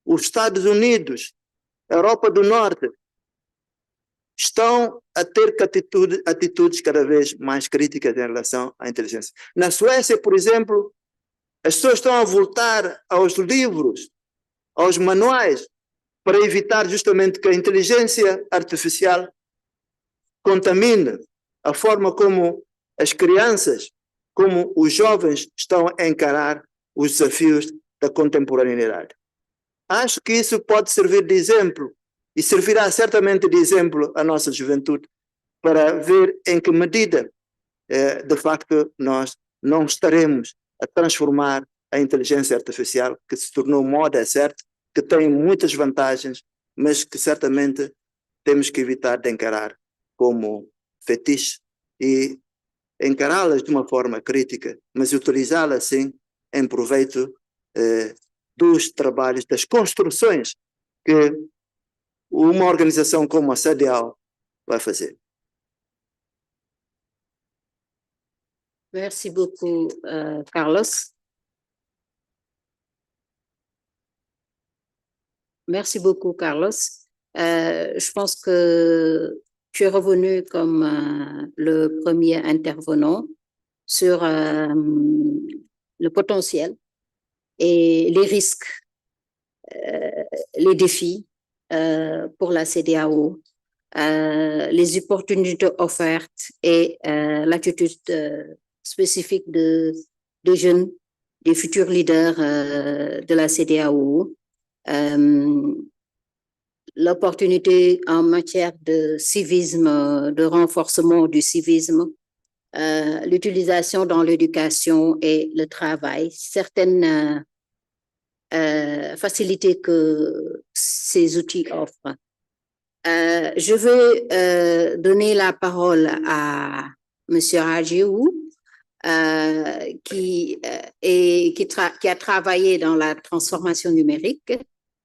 os Estados Unidos, a Europa do Norte, estão a ter atitudes cada vez mais críticas em relação à inteligência. Na Suécia, por exemplo, as pessoas estão a voltar aos livros, aos manuais, para evitar justamente que a inteligência artificial contamine a forma como as crianças, como os jovens estão a encarar os desafios da contemporaneidade. Acho que isso pode servir de exemplo e servirá certamente de exemplo à nossa juventude para ver em que medida, de facto, nós não estaremos a transformar a inteligência artificial, que se tornou moda, é certo, que tem muitas vantagens, mas que certamente temos que evitar de encarar como fetiche e encará-las de uma forma crítica, mas utilizá-las sim em proveito dos trabalhos, das construções que uma organização como a CDAO vai fazer. Merci beaucoup, Carlos. Merci beaucoup, Carlos. Je pense que tu es revenu comme le premier intervenant sur le potentiel et les risques, les défis pour la CEDEAO, les opportunités offertes et l'attitude spécifique de jeunes, des futurs leaders de la CEDEAO, l'opportunité en matière de civisme, de renforcement du civisme, l'utilisation dans l'éducation et le travail, certaines facilités que ces outils offrent. Je vais donner la parole à M. Hadjiou, qui a travaillé dans la transformation numérique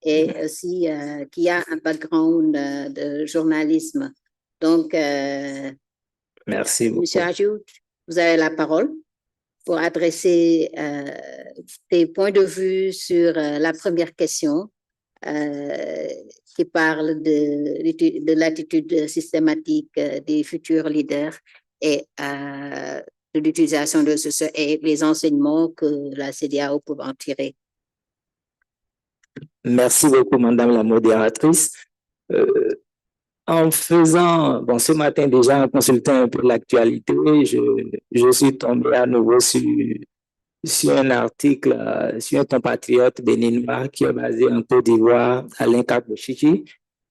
et aussi qui a un background de journalisme. Donc, merci beaucoup. M. Hadjiou, vous avez la parole pour adresser tes points de vue sur la première question qui parle de l'attitude systématique des futurs leaders et de l'utilisation de ce et les enseignements que la CEDEAO peut en tirer. Merci beaucoup, Madame la modératrice. En faisant, bon, ce matin déjà, en consultant un peu l'actualité, je suis tombé à nouveau sur un article sur un compatriote béninois qui est basé en Côte d'Ivoire, Alain Kapochichi,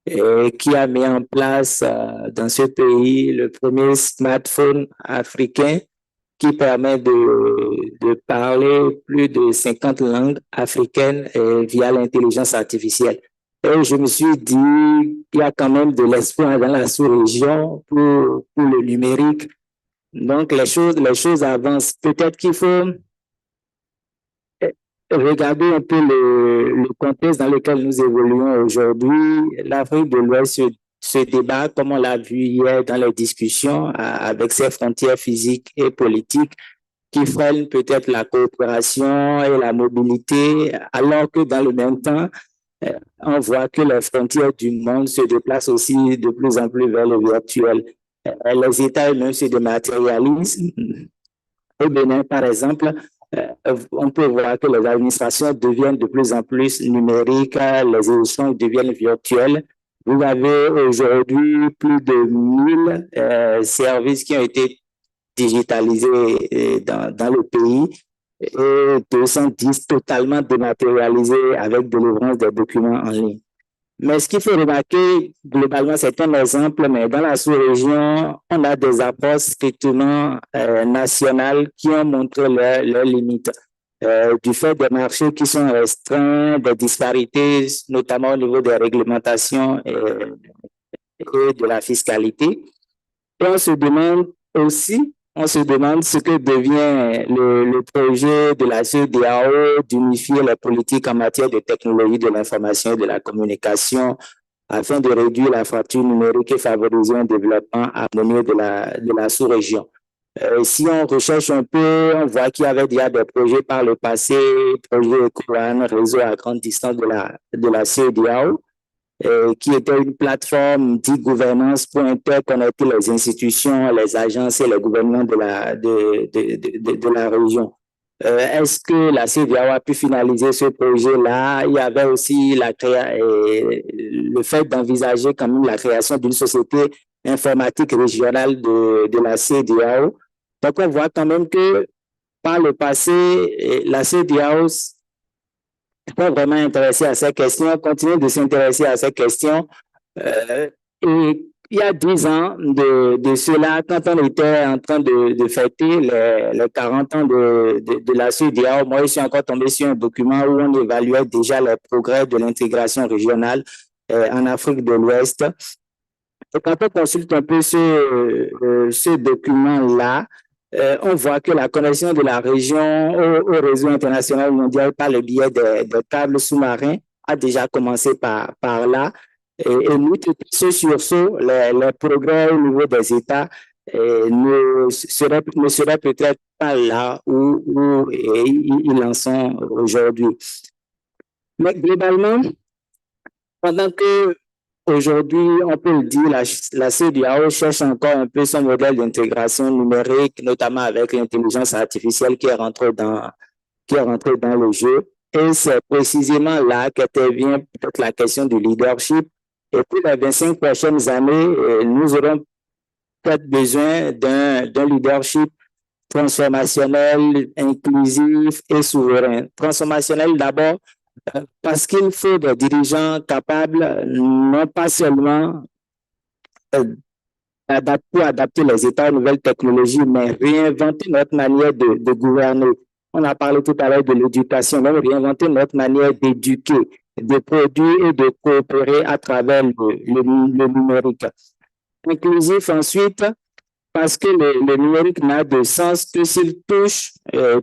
qui a mis en place dans ce pays le premier smartphone africain qui permet de parler plus de 50 langues africaines via l'intelligence artificielle. Et je me suis dit qu'il y a quand même de l'espoir dans la sous-région pour le numérique. Donc, les choses avancent. Peut-être qu'il faut regarder un peu le contexte dans lequel nous évoluons aujourd'hui, l'Afrique de l'Ouest se débat, comme on l'a vu hier dans les discussions, avec ses frontières physiques et politiques qui freinent peut-être la coopération et la mobilité, alors que dans le même temps, on voit que les frontières du monde se déplacent aussi de plus en plus vers le virtuel. Les États eux-mêmes se dématérialisent. Au Bénin, par exemple, on peut voir que les administrations deviennent de plus en plus numériques, les échanges deviennent virtuels. Vous avez aujourd'hui plus de 1000 services qui ont été digitalisés dans le pays et 210 totalement dématérialisés avec délivrance des documents en ligne. Mais ce qu'il faut remarquer, globalement, c'est un exemple, mais dans la sous-région, on a des approches strictement nationales qui ont montré leurs limites. Du fait des marchés qui sont restreints, des disparités, notamment au niveau des réglementations et de la fiscalité. Et on se demande ce que devient le projet de la CEDEAO d'unifier les politiques en matière de technologie de l'information et de la communication afin de réduire la fracture numérique et favoriser un développement harmonieux de la sous-région. Si on recherche un peu, on voit qu'il y avait déjà des projets par le passé, projet ECOWAS, réseau à grande distance de la CEDEAO, qui était une plateforme d'e-gouvernance pour interconnecter les institutions, les agences et les gouvernements de la région. Est-ce que la CEDEAO a pu finaliser ce projet-là? Il y avait aussi le fait d'envisager quand même la création d'une société informatique régionale de la CEDEAO. Donc, on voit quand même que par le passé, la CEDEAO pas vraiment intéressé à ces questions, continue de s'intéresser à ces questions. Et il y a 10 ans de cela, quand on était en train de fêter les 40 ans de la CEDEAO, moi, je suis encore tombé sur un document où on évaluait déjà les progrès de l'intégration régionale en Afrique de l'Ouest. Et quand on consulte un peu ce document-là, on voit que la connexion de la région au réseau international mondial par le biais des câbles sous-marins a déjà commencé par là. Et nous, ce sursaut, les progrès au niveau des États ne seraient peut-être pas là où ils en sont aujourd'hui. Mais globalement, pendant que aujourd'hui, on peut le dire, la CEDEAO cherche encore un peu son modèle d'intégration numérique, notamment avec l'intelligence artificielle qui est rentrée dans le jeu. Et c'est précisément là qu'intervient peut-être la question du leadership. Et pour les 25 prochaines années, nous aurons peut-être besoin d'un leadership transformationnel, inclusif et souverain. Transformationnel d'abord, parce qu'il faut des dirigeants capables, non pas seulement pour adapter les États aux nouvelles technologies, mais réinventer notre manière de gouverner. On a parlé tout à l'heure de l'éducation, donc réinventer notre manière d'éduquer, de produire et de coopérer à travers le numérique. Inclusif ensuite, parce que le numérique n'a de sens que s'il touche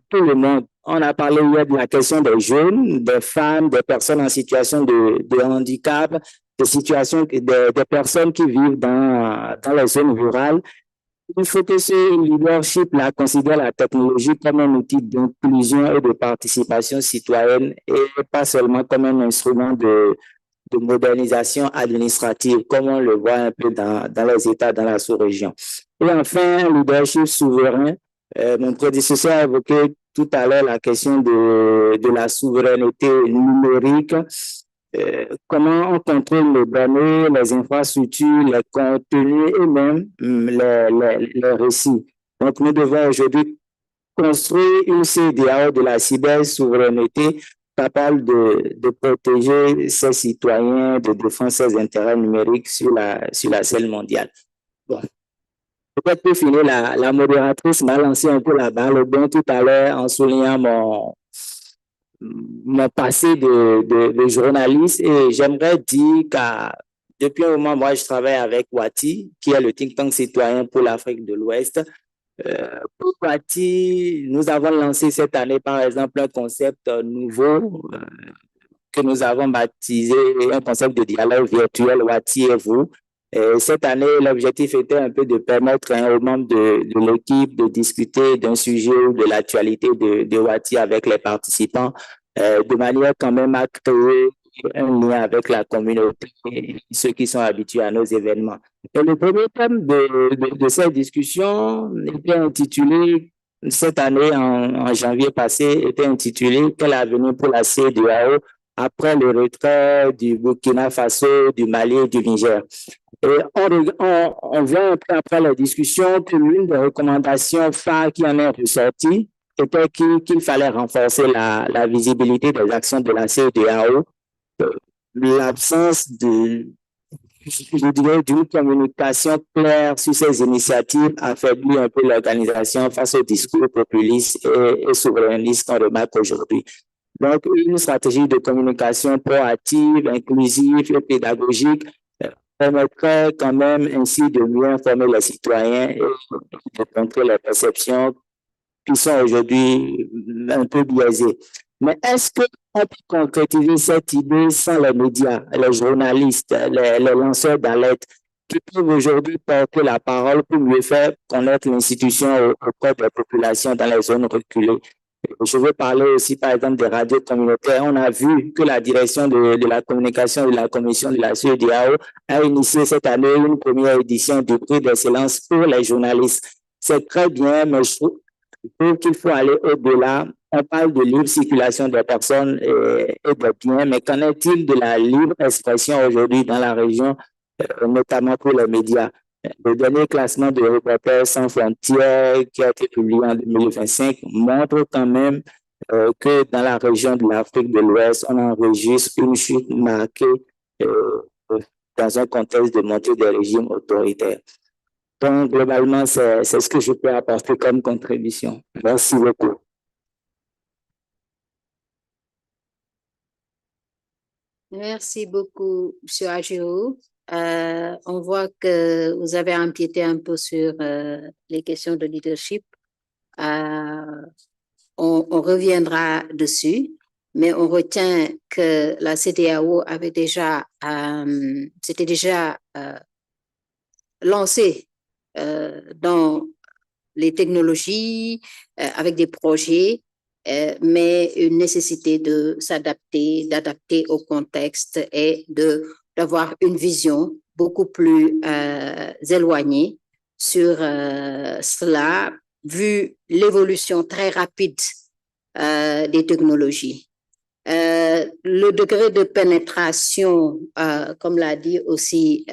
tout le monde. On a parlé hier de la question des jeunes, des femmes, des personnes en situation de handicap, des personnes qui vivent dans les zones rurales. Il faut que ce leadership-là considère la technologie comme un outil d'inclusion et de participation citoyenne et pas seulement comme un instrument de modernisation administrative, comme on le voit un peu dans les États, dans la sous-région. Et enfin, un leadership souverain. Mon prédécesseur a évoqué tout à l'heure la question de la souveraineté numérique. Comment on contrôle les données, les infrastructures, les contenus et même les récits. Donc, nous devons aujourd'hui construire une CEDEAO de la cyber-souveraineté capable de protéger ses citoyens, de défendre ses intérêts numériques sur la scène mondiale. Bon. Peut-être pour finir, la modératrice m'a lancé un peu la balle au bon tout à l'heure en soulignant mon passé de journaliste et j'aimerais dire que depuis un moment, moi, je travaille avec Wati, qui est le think tank citoyen pour l'Afrique de l'Ouest. Pour Wati, nous avons lancé cette année, par exemple, un concept nouveau que nous avons baptisé un concept de dialogue virtuel Wati et vous. Et cette année, l'objectif était un peu de permettre aux membres de l'équipe de discuter d'un sujet ou de l'actualité de Wati avec les participants, de manière quand même à créer un lien avec la communauté et ceux qui sont habitués à nos événements. Et le premier thème de cette discussion était intitulé, cette année, en janvier passé, était intitulé « Quel avenir pour la CEDEAO après le retrait du Burkina Faso, du Mali et du Niger ?» Et on voit un peu après la discussion que l'une des recommandations phares qui en est ressortie était qu'il fallait renforcer la visibilité des actions de la CEDEAO. L'absence d'une communication claire sur ces initiatives affaiblit un peu l'organisation face aux discours populistes et souverainistes qu'on remarque aujourd'hui. Donc, une stratégie de communication proactive, inclusive et pédagogique permettrait quand même ainsi de mieux informer les citoyens et de contrer les perceptions qui sont aujourd'hui un peu biaisées. Mais est-ce qu'on peut concrétiser cette idée sans les médias, les journalistes, les lanceurs d'alerte qui peuvent aujourd'hui porter la parole pour mieux faire connaître l'institution auprès des populations dans les zones reculées? Je veux parler aussi, par exemple, des radios communautaires. On a vu que la direction de la communication de la commission de la CEDEAO a initié cette année une première édition du prix d'excellence pour les journalistes. C'est très bien, mais je trouve qu'il faut aller au-delà. On parle de libre circulation des personnes et des biens, mais qu'en est-il de la libre expression aujourd'hui dans la région, notamment pour les médias? Le dernier classement de Reporters sans frontières qui a été publié en 2025 montre quand même que dans la région de l'Afrique de l'Ouest, on enregistre une chute marquée dans un contexte de montée des régimes autoritaires. Donc, globalement, c'est ce que je peux apporter comme contribution. Merci beaucoup. Merci beaucoup, M. Agirou. On voit que vous avez empiété un peu sur les questions de leadership. On reviendra dessus, mais on retient que la CEDEAO avait déjà, s'était déjà lancé dans les technologies, avec des projets, mais une nécessité de s'adapter, d'adapter au contexte et d'avoir une vision beaucoup plus éloignée sur cela, vu l'évolution très rapide des technologies. Le degré de pénétration, comme l'a dit aussi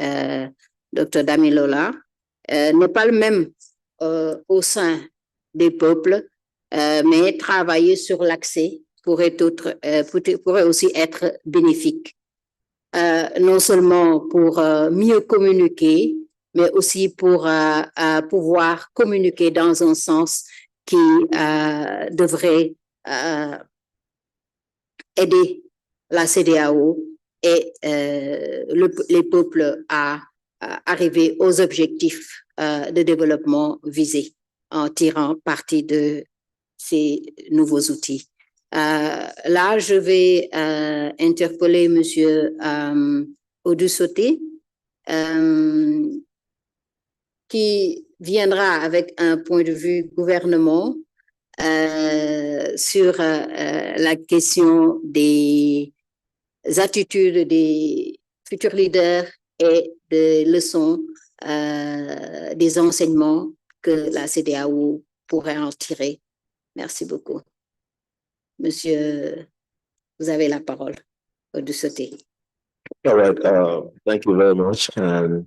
Dr. Damilola, n'est pas le même au sein des peuples, mais travailler sur l'accès pourrait aussi être bénéfique, non seulement pour mieux communiquer, mais aussi pour pouvoir communiquer dans un sens qui devrait aider la CEDEAO et les peuples à arriver aux objectifs de développement visés en tirant parti de ces nouveaux outils. Là, je vais interpeller Monsieur Odussoté, qui viendra avec un point de vue gouvernement sur la question des attitudes des futurs leaders et des leçons, des enseignements que la CEDEAO pourrait en tirer. Merci beaucoup. Monsieur, vous avez la parole. Odussoté. All right. Thank you very much, and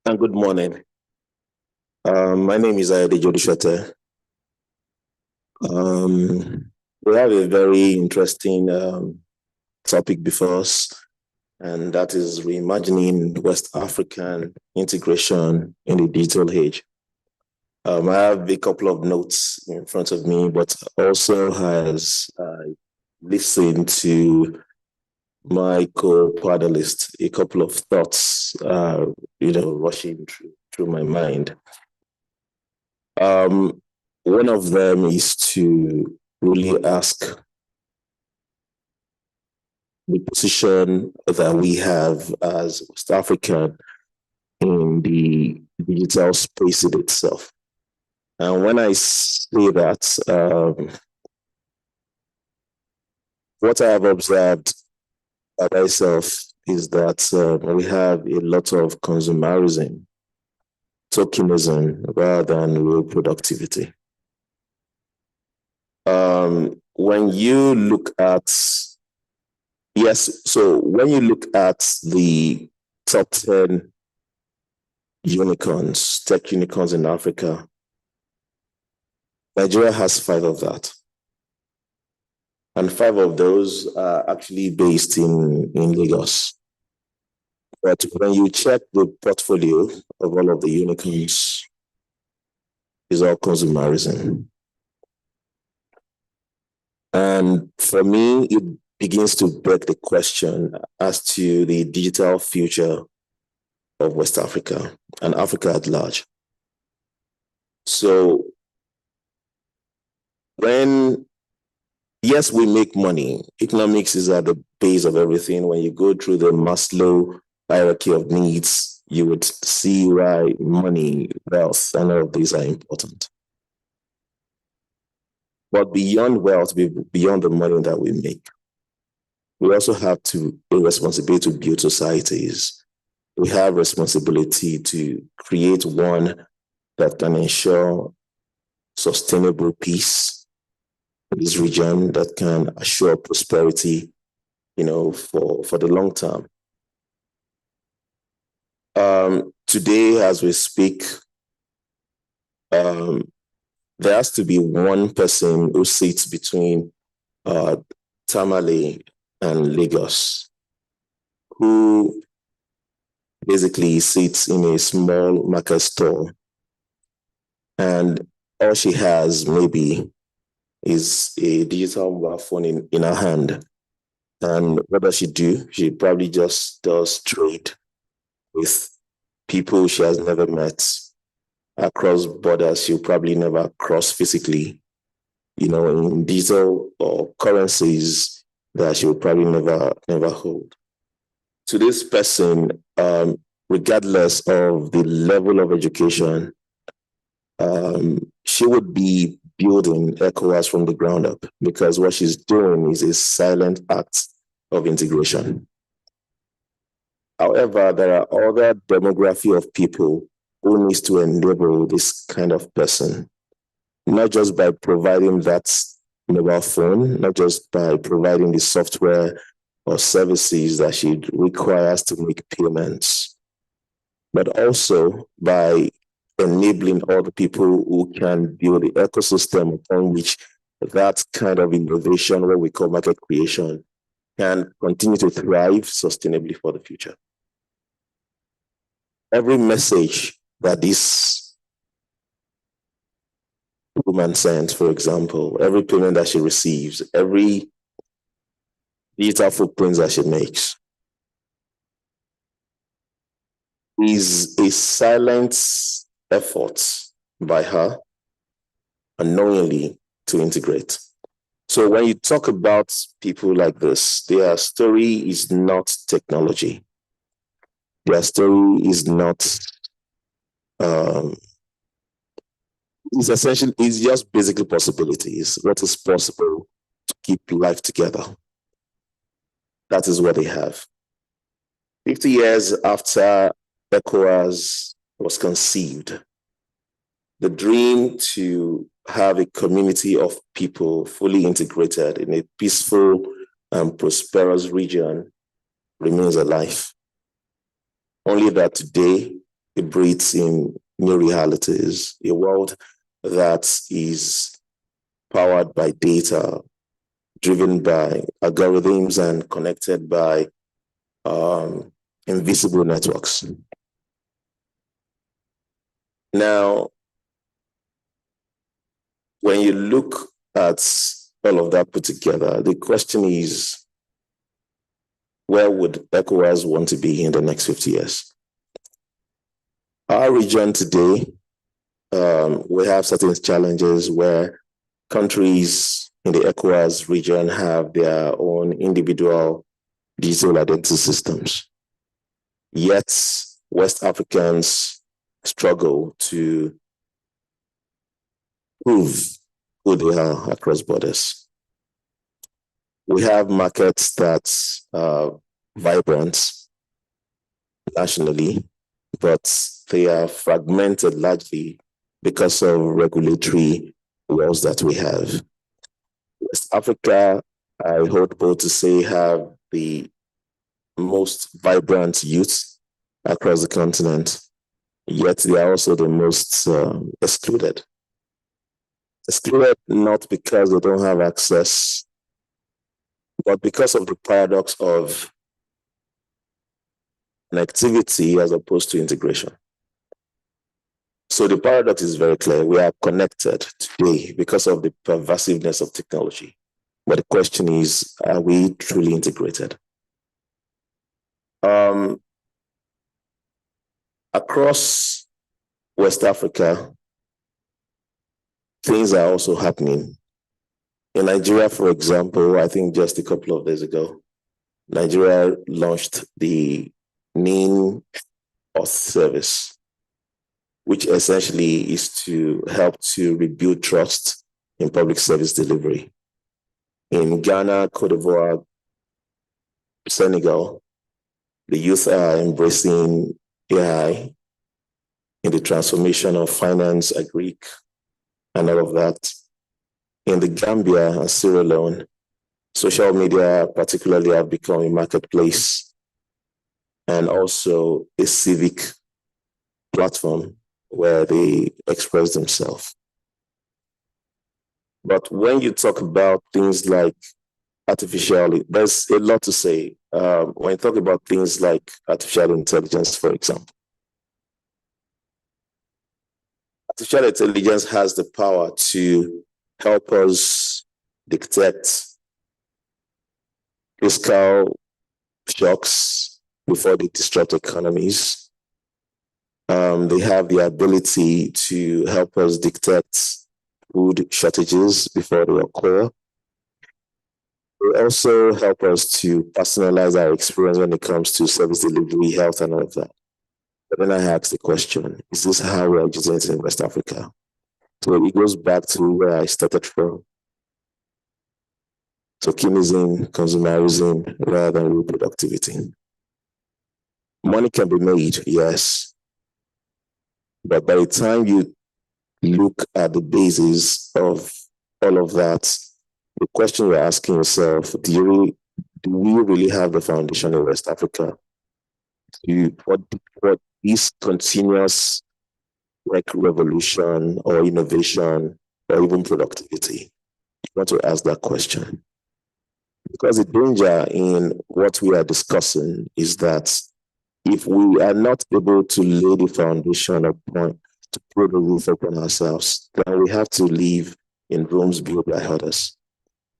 good morning. My name is Ayode Odussoté. We have a very interesting topic before us, and that is reimagining West African integration in the digital age. I have a couple of notes in front of me, but also has listened to my co-panelists, a couple of thoughts, rushing through my mind. One of them is to really ask the position that we have as West Africa in the digital space in itself. And when I say that, what I have observed by myself is that we have a lot of consumerism, tokenism, rather than real productivity. When you look at, when you look at the top 10 unicorns, tech unicorns in Africa, Nigeria has 5 of that. And 5 of those are actually based in Lagos. But when you check the portfolio of all of the unicorns, it's all consumerism. And for me, it begins to beg the question as to the digital future of West Africa and Africa at large. So yes, we make money. Economics is at the base of everything. When you go through the Maslow hierarchy of needs, you would see why money, wealth, and all of these are important. But beyond wealth, beyond the money that we make, we also have a responsibility to build societies. We have responsibility to create one that can ensure sustainable peace in this region, that can assure prosperity, for the long term. Today, as we speak, there has to be one person who sits between Tamale and Lagos, who basically sits in a small market store, and all she has maybe is a digital mobile phone in her hand. And what does she do? She probably just does trade with people she has never met across borders she'll probably never cross physically, in digital or currencies that she'll probably never hold. To this person, regardless of the level of education, she would be building ECOWAS from the ground up, because what she's doing is a silent act of integration. However, there are other demography of people who needs to enable this kind of person, not just by providing that mobile phone, not just by providing the software or services that she requires to make payments, but also by enabling all the people who can build the ecosystem upon which that kind of innovation, what we call market creation, can continue to thrive sustainably for the future. Every message that this woman sends, for example, every payment that she receives, every digital footprint that she makes, is a silent effort by her unknowingly to integrate. So when you talk about people like this, their story is not technology. Their story is not, it's just basically possibilities. What is possible to keep life together? That is what they have. 50 years after ECOWAS was conceived, the dream to have a community of people fully integrated in a peaceful and prosperous region remains alive. Only that today it breathes in new realities, a world that is powered by data, driven by algorithms, and connected by invisible networks. Now, when you look at all of that put together, the question is, where would ECOWAS want to be in the next 50 years? Our region today we have certain challenges where countries in the ECOWAS region have their own individual digital identity systems. Yet, West Africans struggle to prove who they are across borders. We have markets that are vibrant nationally, but they are fragmented largely because of regulatory laws that we have. West Africa, I hold bold to say, have the most vibrant youth across the continent, yet they are also the most excluded. Excluded not because they don't have access, but because of the paradox of connectivity as opposed to integration. So the paradox is very clear. We are connected today because of the pervasiveness of technology. But the question is, are we truly integrated? Across West Africa, things are also happening. In Nigeria, for example, I think just a couple of days ago, Nigeria launched the NIN Auth service, which essentially is to help to rebuild trust in public service delivery. In Ghana, Cote d'Ivoire, Senegal, the youth are embracing AI in the transformation of finance, agric, and all of that. In the Gambia and Sierra Leone, social media particularly have become a marketplace and also a civic platform where they express themselves. But when you talk about things like artificial, there's a lot to say. When you talk about things like artificial intelligence, for example, artificial intelligence has the power to help us detect fiscal shocks before they disrupt economies. They have the ability to help us detect food shortages before they occur. They also help us to personalize our experience when it comes to service delivery, health, and all of that. But then I ask the question, is this how we are using it in West Africa? So it goes back to where I started from. Tokenism, consumerism, rather than real productivity. Money can be made, yes. But by the time you look at the basis of all of that, the question you're asking yourself, do we really have the foundation in West Africa? What is continuous revolution or innovation or even productivity? You want to ask that question. Because the danger in what we are discussing is that if we are not able to lay the foundation upon, to put the roof upon ourselves, then we have to live in rooms built by others.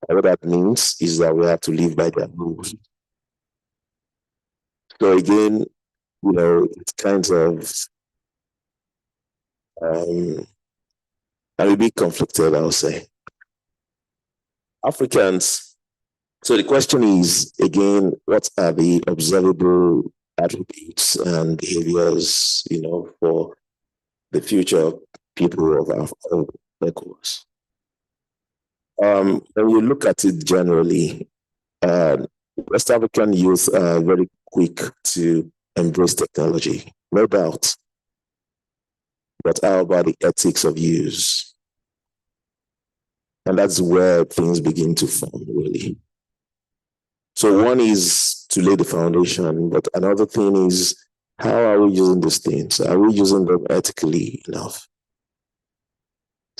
And what that means is that we have to live by their rules. So again, it's kind of, I'm a bit conflicted, I would say. Africans, so the question is, again, what are the observable attributes and behaviors, for the future people of ECOWAS? When you look at it generally, West African youth are very quick to embrace technology, no doubt. But how about the ethics of use? And that's where things begin to form, really. So one is to lay the foundation, but another thing is, how are we using these things? Are we using them ethically enough?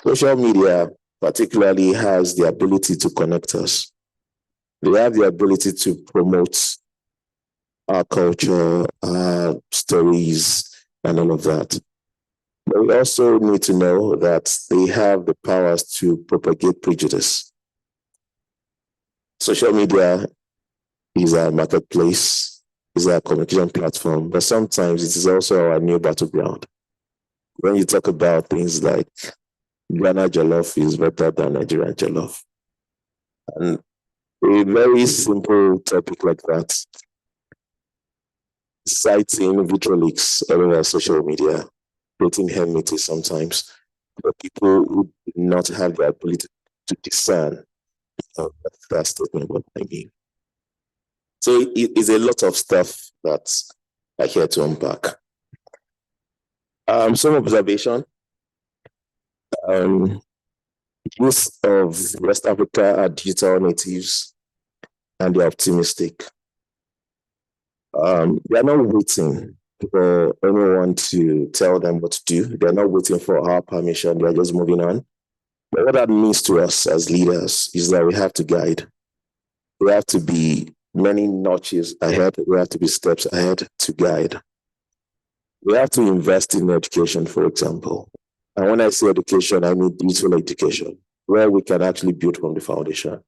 Social media particularly has the ability to connect us. They have the ability to promote our culture, our stories, and all of that. But we also need to know that they have the powers to propagate prejudice. Social media is our marketplace, is our communication platform, but sometimes it is also our new battleground. when you talk about things like Ghana jollof is better than Nigerian jollof. And a very simple topic like that, citing vitriolics all over social media, creating enmity sometimes, for people who do not have the ability to discern that statement, what I mean. So it is a lot of stuff that I here to unpack. Some observation. Most of West Africa are digital natives and they're optimistic. They are not waiting for anyone to tell them what to do. They're not waiting for our permission. They're just moving on. But what that means to us as leaders is that we have to guide. We have to be many notches ahead. We have to be steps ahead to guide. We have to invest in education, for example. And when I say education, I mean digital education, where we can actually build from the foundation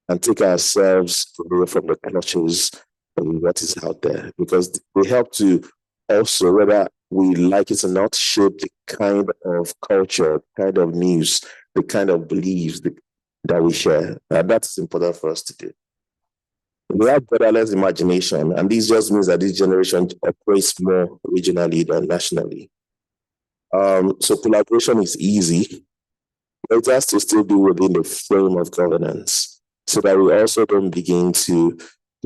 and take ourselves away from the clutches of what is out there, because they help to also, whether we like it or not, shape the kind of culture, kind of news, the kind of beliefs that we share. And that's important for us to do. We have borderless imagination, and this just means that this generation operates more regionally than nationally. So collaboration is easy, but it has to still be within the frame of governance so that we also don't begin to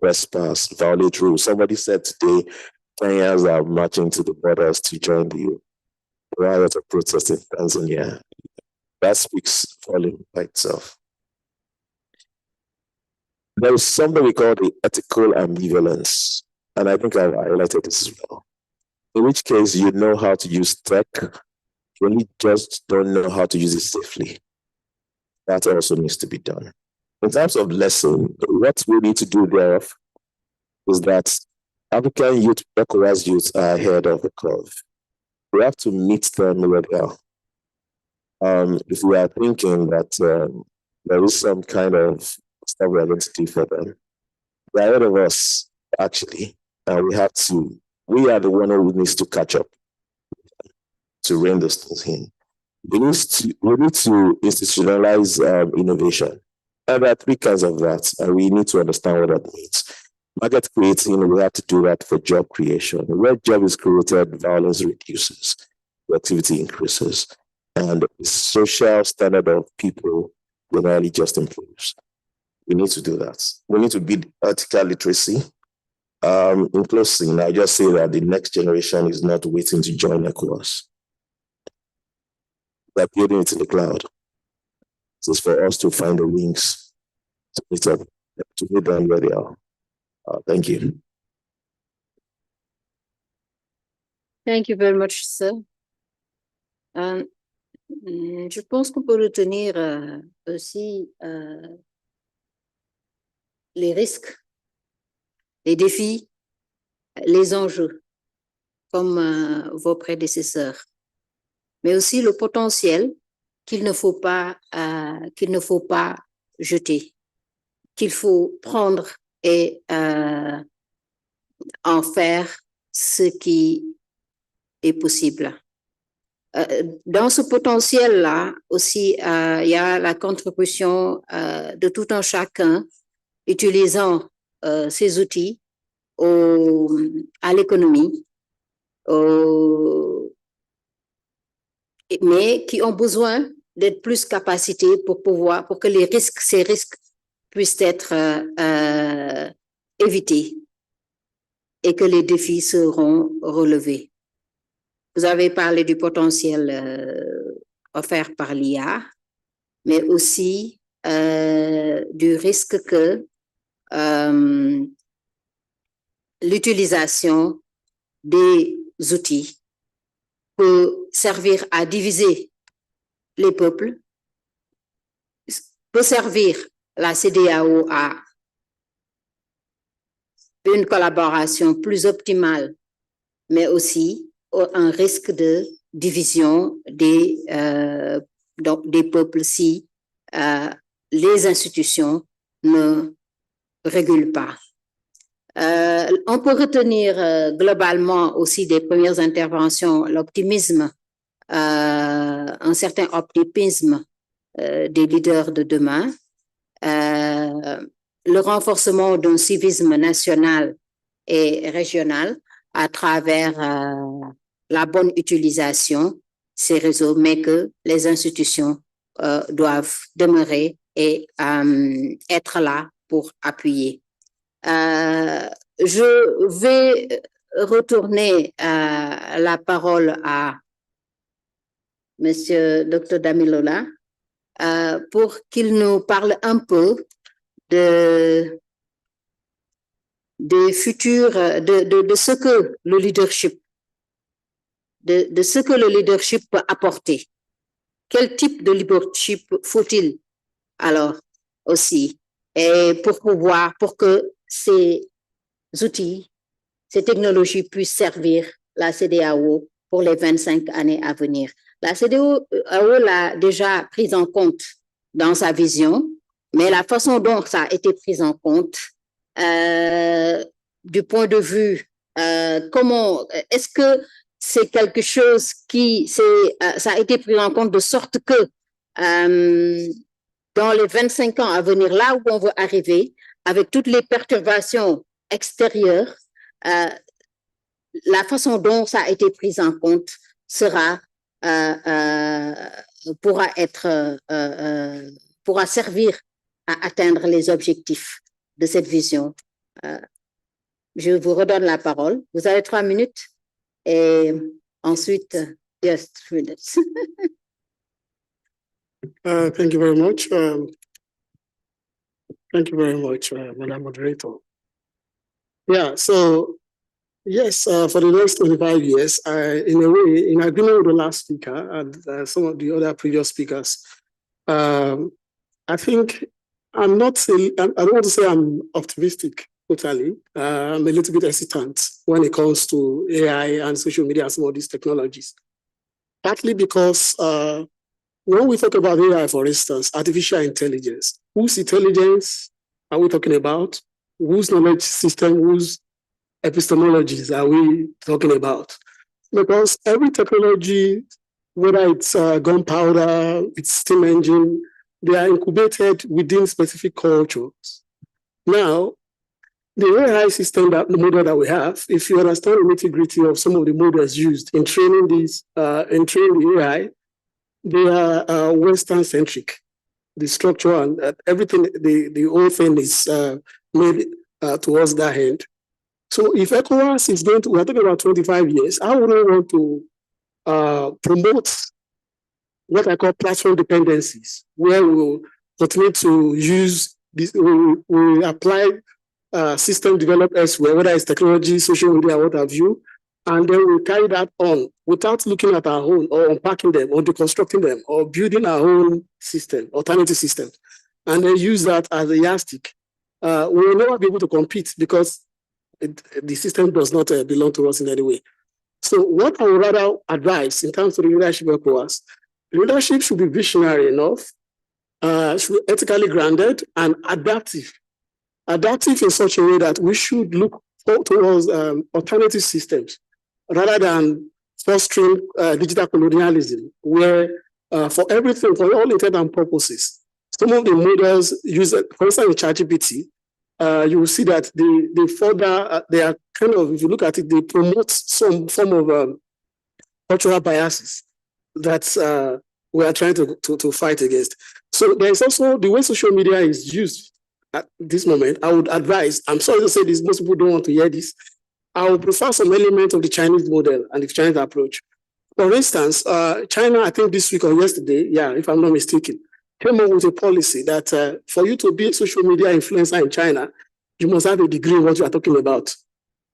trespass, violate rules. Somebody said today, Kenyans are marching to the borders to join the EU. There are a lot of protests in Tanzania. That speaks volume by itself. There is something we call the ethical ambivalence, and I think I've highlighted this as well. In which case, you know how to use tech, you only just don't know how to use it safely. That also needs to be done. In terms of lesson, what we need to do there is that African youth, ECOWAS youth are ahead of the curve. We have to meet them where they are. If we are thinking that there is some kind of stuff we are going to do for them, they're ahead of us, actually, and we are the one who needs to catch up to rein those things in. We need to institutionalize innovation. And there are three kinds of that, and we need to understand what that means. Market creating, we have to do that for job creation. Where job is created, violence reduces, productivity increases, and the social standard of people generally just improves. We need to do that. We need to build ethical literacy. In closing, I just say that the next generation is not waiting to join ECOWAS. They're building it in the cloud. So it's for us to find the wings to meet up, to meet them where they are. Thank you. Thank you very much, sir. Je pense qu'on peut retenir aussi les risques, les défis, les enjeux, comme vos prédécesseurs, mais aussi le potentiel qu'il ne faut pas jeter, qu'il faut prendre et en faire ce qui est possible. Dans ce potentiel-là aussi, il y a la contribution de tout un chacun utilisant ces outils à l'économie, mais qui ont besoin d'être plus capacités pour que ces risques puissent être évités et que les défis seront relevés. Vous avez parlé du potentiel offert par l'IA, mais aussi du risque que l'utilisation des outils peut servir à diviser les peuples, peut servir la CEDEAO à une collaboration plus optimale, mais aussi un risque de division des peuples si les institutions ne régulent pas. On peut retenir globalement aussi des premières interventions l'optimisme un certain optimisme des leaders de demain, le renforcement d'un civisme national et régional à travers la bonne utilisation ces réseaux, mais que les institutions doivent demeurer et être là pour appuyer. Je vais retourner la parole à Monsieur Dr. Damilola pour qu'il nous parle un peu des futurs, de ce que le leadership, de ce que le leadership peut apporter. Quel type de leadership faut-il alors aussi, et pour que ces outils, ces technologies puissent servir la CEDEAO pour les 25 années à venir. La CEDEAO l'a déjà prise en compte dans sa vision, mais la façon dont ça a été pris en compte, du point de vue, comment, est-ce que c'est quelque chose qui, ça a été pris en compte de sorte que dans les 25 ans à venir, là où on veut arriver, avec toutes les perturbations extérieures, la façon dont ça a été pris en compte sera, pourra servir à atteindre les objectifs de cette vision. Je vous redonne la parole. Vous avez 3 minutes et ensuite, just 3 minutes. Thank you very much. Thank you very much, Madam Moderator. Yeah, so yes, for the next 25 years, in a way, in agreement with the last speaker and some of the other previous speakers, I think I don't want to say I'm optimistic totally. I'm a little bit hesitant when it comes to AI and social media and some of these technologies. Partly because when we talk about AI, for instance, artificial intelligence, whose intelligence are we talking about? Whose knowledge system, whose epistemologies are we talking about? Because every technology, whether it's gunpowder, it's steam engine, they are incubated within specific cultures. Now, the AI system, the model that we have, if you understand the nitty-gritty of some of the models used in training these, in training the AI, they are Western-centric. The structure and everything, the whole thing is made towards that end. So if ECOWAS is going to, we're talking about 25 years, I wouldn't want to promote what I call platform dependencies, where we'll continue to use this, we apply system developed elsewhere, whether it's technology, social media, what have you, and then we'll carry that on without looking at our own or unpacking them or deconstructing them or building our own system, alternative system, and then use that as a yardstick. We will never be able to compete because the system does not belong to us in any way. So what I would rather advise in terms of the leadership of ECOWAS, leadership should be visionary enough, should be ethically grounded and adaptive. Adaptive in such a way that we should look towards alternative systems rather than fostering digital colonialism, where for everything, for all intents and purposes, some of the models use, for instance, in ChatGPT, you will see that they further, they are kind of, if you look at it, they promote some form of cultural biases that we are trying to fight against. So there's also the way social media is used at this moment. I would advise, I'm sorry to say this, most people don't want to hear this, I would prefer some element of the Chinese model and the Chinese approach. For instance, China, I think this week or yesterday, yeah, if I'm not mistaken, came up with a policy that for you to be a social media influencer in China, you must have a degree in what you are talking about.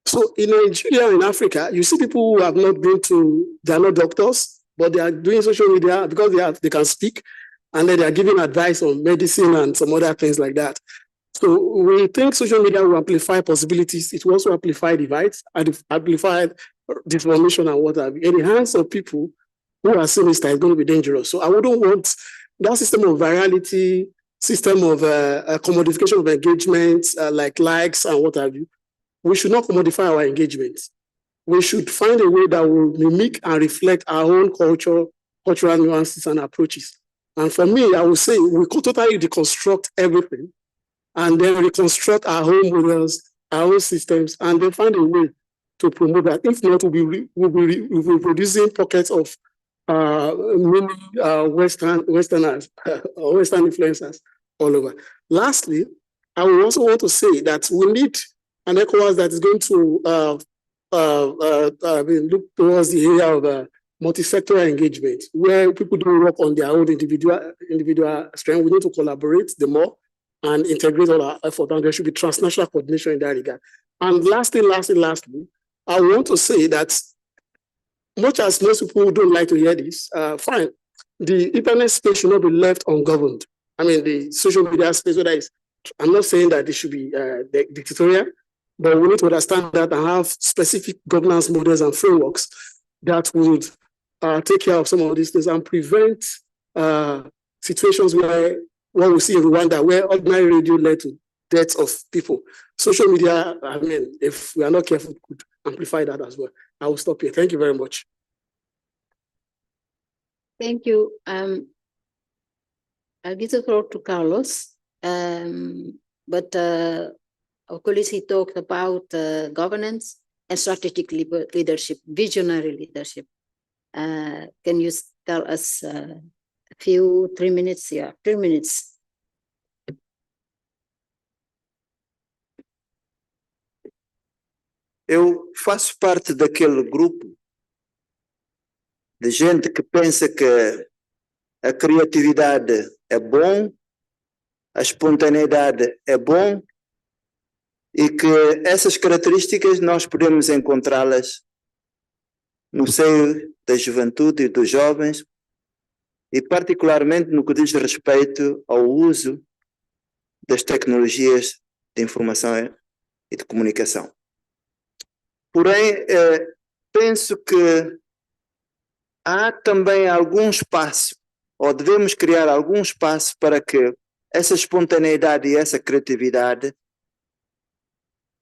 So in Nigeria, in Africa, you see people who have not been to, they are not doctors, but they are doing social media because they can speak, and then they are giving advice on medicine and some other things like that. So we think social media will amplify possibilities. It will also amplify divides and amplify deformation and what have you. In the hands of people who are sinister, it's going to be dangerous. So I wouldn't want that system of virality, system of commodification of engagement, like likes and what have you. We should not commodify our engagement. we should find a way that will mimic and reflect our own cultural nuances and approaches. And for me, I would say we could totally deconstruct everything and then reconstruct our own models, our own systems, and then find a way to promote that. If not, we'll be producing pockets of many Western influencers all over. Lastly, I would also want to say that we need an ECOWAS that is going to look towards the area of multi-sectoral engagement, where people don't work on their own individual strength. We need to collaborate the more and integrate all our effort, and there should be transnational coordination in that regard. And lastly, I want to say that much as most people don't like to hear this, fine, the internet space should not be left ungoverned. I mean, the social media space, whether it's, I'm not saying that it should be dictatorial, but we need to understand that and have specific governance models and frameworks that would take care of some of these things and prevent situations where what we see in Rwanda, where ordinary radio led to deaths of people. Social media, I mean, if we are not careful, could amplify that as well. I will stop here. Thank you very much. Thank you. I'll give the floor to Carlos. But our colleague, he talked about governance and strategic leadership, visionary leadership. Can you tell us a few, 3 minutes? Yeah, 3 minutes. Eu faço parte daquele grupo de gente que pensa que a criatividade é bom, a espontaneidade é bom e que essas características nós podemos encontrá-las no seio da juventude e dos jovens e particularmente no que diz respeito ao uso das tecnologias de informação e de comunicação. Porém, penso que há também algum espaço, ou devemos criar algum espaço para que essa espontaneidade e essa criatividade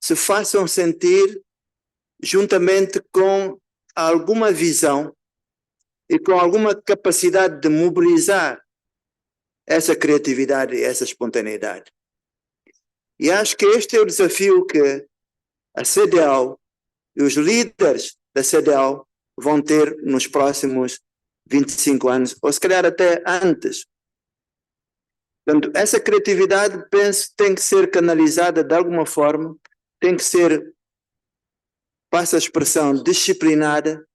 se façam sentir juntamente com alguma visão e com alguma capacidade de mobilizar essa criatividade e essa espontaneidade. E acho que este é o desafio que a CDAO e os líderes da CDAO vão ter nos próximos 25 anos, ou se calhar até antes. Portanto, essa criatividade, penso, tem que ser canalizada de alguma forma, tem que ser, passa a expressão, disciplinada,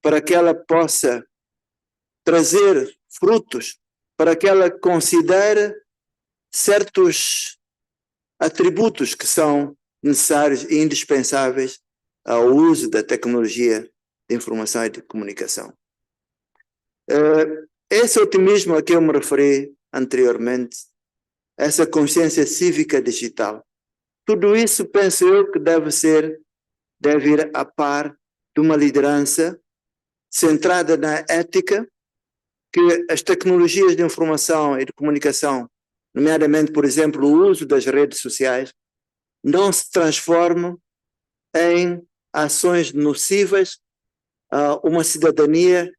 para que ela possa trazer frutos, para que ela considere certos atributos que são necessários e indispensáveis ao uso da tecnologia de informação e de comunicação. Esse otimismo a que eu me referi anteriormente, essa consciência cívica digital, tudo isso penso eu que deve ir a par de uma liderança centrada na ética, que as tecnologias de informação e de comunicação, nomeadamente, por exemplo, o uso das redes sociais, não se transformem em ações nocivas a uma cidadania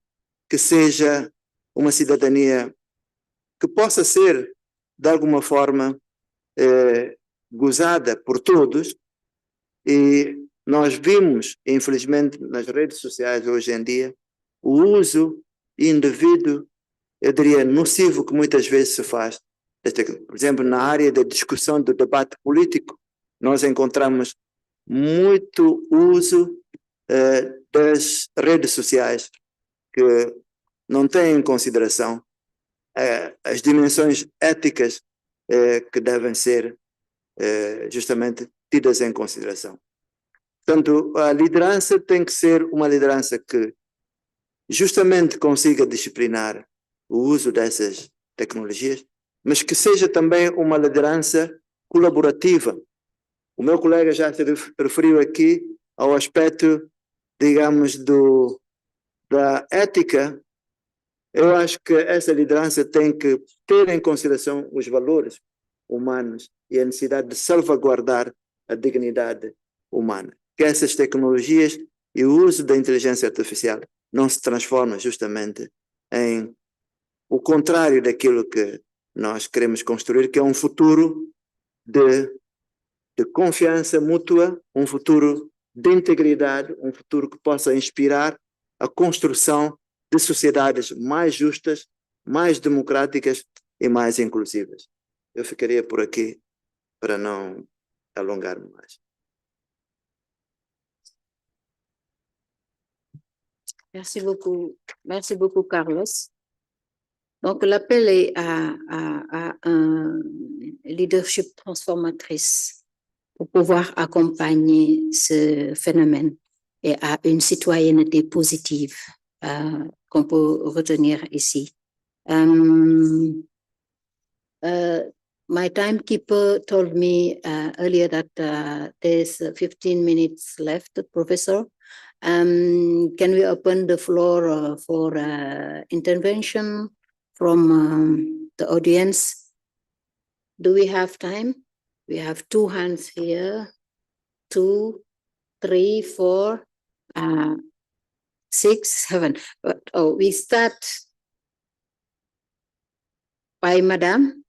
que seja uma cidadania que possa ser, de alguma forma, gozada por todos. E nós vimos, infelizmente, nas redes sociais hoje em dia, o uso indevido, eu diria, nocivo que muitas vezes se faz. Por exemplo, na área da discussão do debate político, nós encontramos muito uso das redes sociais que não têm em consideração as dimensões éticas que devem ser justamente tidas em consideração. Portanto, a liderança tem que ser uma liderança que justamente consiga disciplinar o uso dessas tecnologias, mas que seja também uma liderança colaborativa. O meu colega já se referiu aqui ao aspecto, digamos, da ética. Eu acho que essa liderança tem que ter em consideração os valores humanos e a necessidade de salvaguardar a dignidade humana. Que essas tecnologias e o uso da inteligência artificial não se transforma justamente em o contrário daquilo que nós queremos construir, que é um futuro de confiança mútua, um futuro de integridade, um futuro que possa inspirar a construção de sociedades mais justas, mais democráticas e mais inclusivas. Eu ficaria por aqui para não alongar-me mais. Merci beaucoup, Carlos. Donc, l'appel est à un leadership transformatrice pour pouvoir accompagner ce phénomène et à une citoyenneté positive qu'on peut retenir ici. My timekeeper told me earlier that there's 15 minutes left, Professor. Can we open the floor for intervention from the audience? Do we have time? We have 2 hands here, 2, 3, 4, 6, 7. Oh, we start by Madam.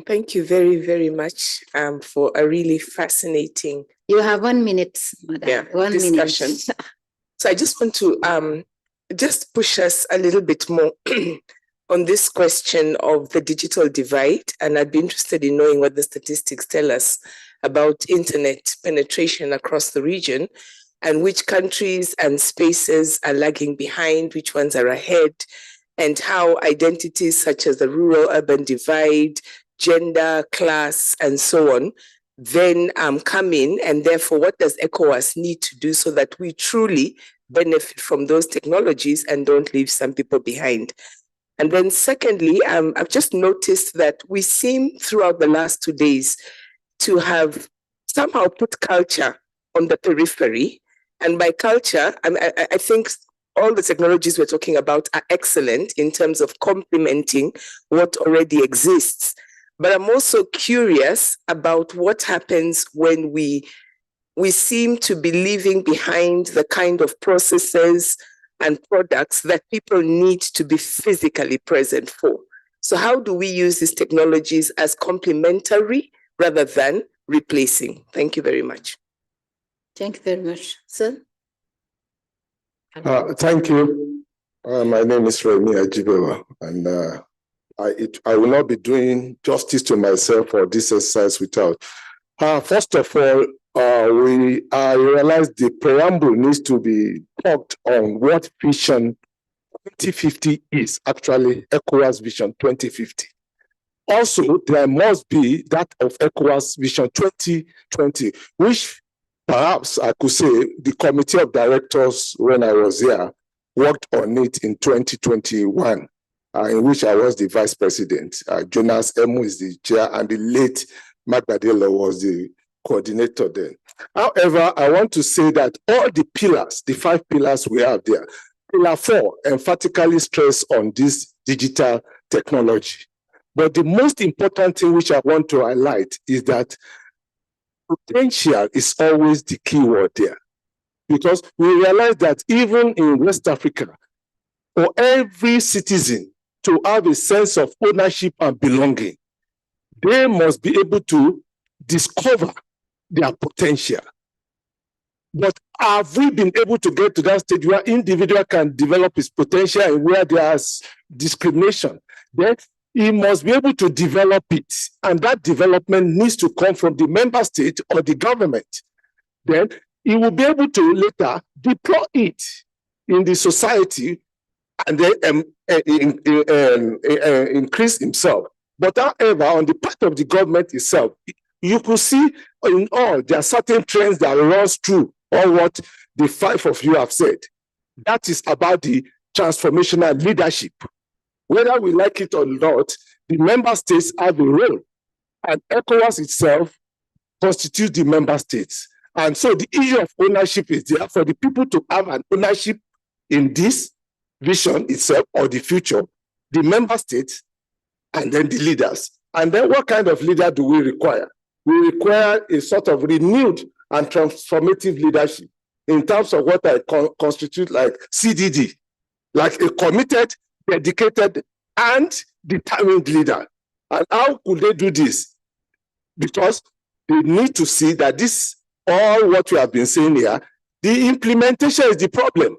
Thank you very, very much for a really fascinating You have 1 minute, Madam. 1 discussion. minute. So I just want to just push us a little bit more on this question of the digital divide. And I'd be interested in knowing what the statistics tell us about internet penetration across the region and which countries and spaces are lagging behind, which ones are ahead, and how identities such as the rural-urban divide, gender, class, and so on, then come in, and therefore what does ECOWAS need to do so that we truly benefit from those technologies and don't leave some people behind? And then secondly, I've just noticed that we seem throughout the last 2 days to have somehow put culture on the periphery. And by culture, I think all the technologies we're talking about are excellent in terms of complementing what already exists. But I'm also curious about what happens when we seem to be leaving behind the kind of processes and products that people need to be physically present for. So how do we use these technologies as complementary rather than replacing? Thank you very much. Thank you very much, sir. Thank you. My name is Remy Ajibewa, and I will not be doing justice to myself for this exercise without. First of all, I realize the preamble needs to be talked on what Vision 2050 is, actually ECOWAS Vision 2050. Also, there must be that of ECOWAS Vision 2020, which perhaps I could say the committee of directors, when I was here, worked on it in 2021. In which I was the vice president. Jonas Emu is the chair, and the late Magbadelo was the coordinator then. However, I want to say that all the pillars, the 5 pillars we have there, Pillar 4 emphatically stress on this digital technology. But the most important thing which I want to highlight is that potential is always the key word there. Because we realize that even in West Africa, for every citizen to have a sense of ownership and belonging, they must be able to discover their potential. But have we been able to get to that stage where individual can develop his potential and where there's discrimination? Then he must be able to develop it. And that development needs to come from the member state or the government. Then he will be able to later deploy it in the society and then increase himself. But however, on the part of the government itself, you could see in all, there are certain trends that runs through all what the 5 of you have said. That is about the transformational leadership. Whether we like it or not, the member states have a role, and ECOWAS itself constitutes the member states. And so the issue of ownership is there for the people to have an ownership in this vision itself or the future, the member states, and then the leaders. And then what kind of leader do we require? we require a sort of renewed and transformative leadership in terms of what I constitute like CDD, like a committed, dedicated, and determined leader. And how could they do this? Because they need to see that this, all what we have been saying here, the implementation is the problem.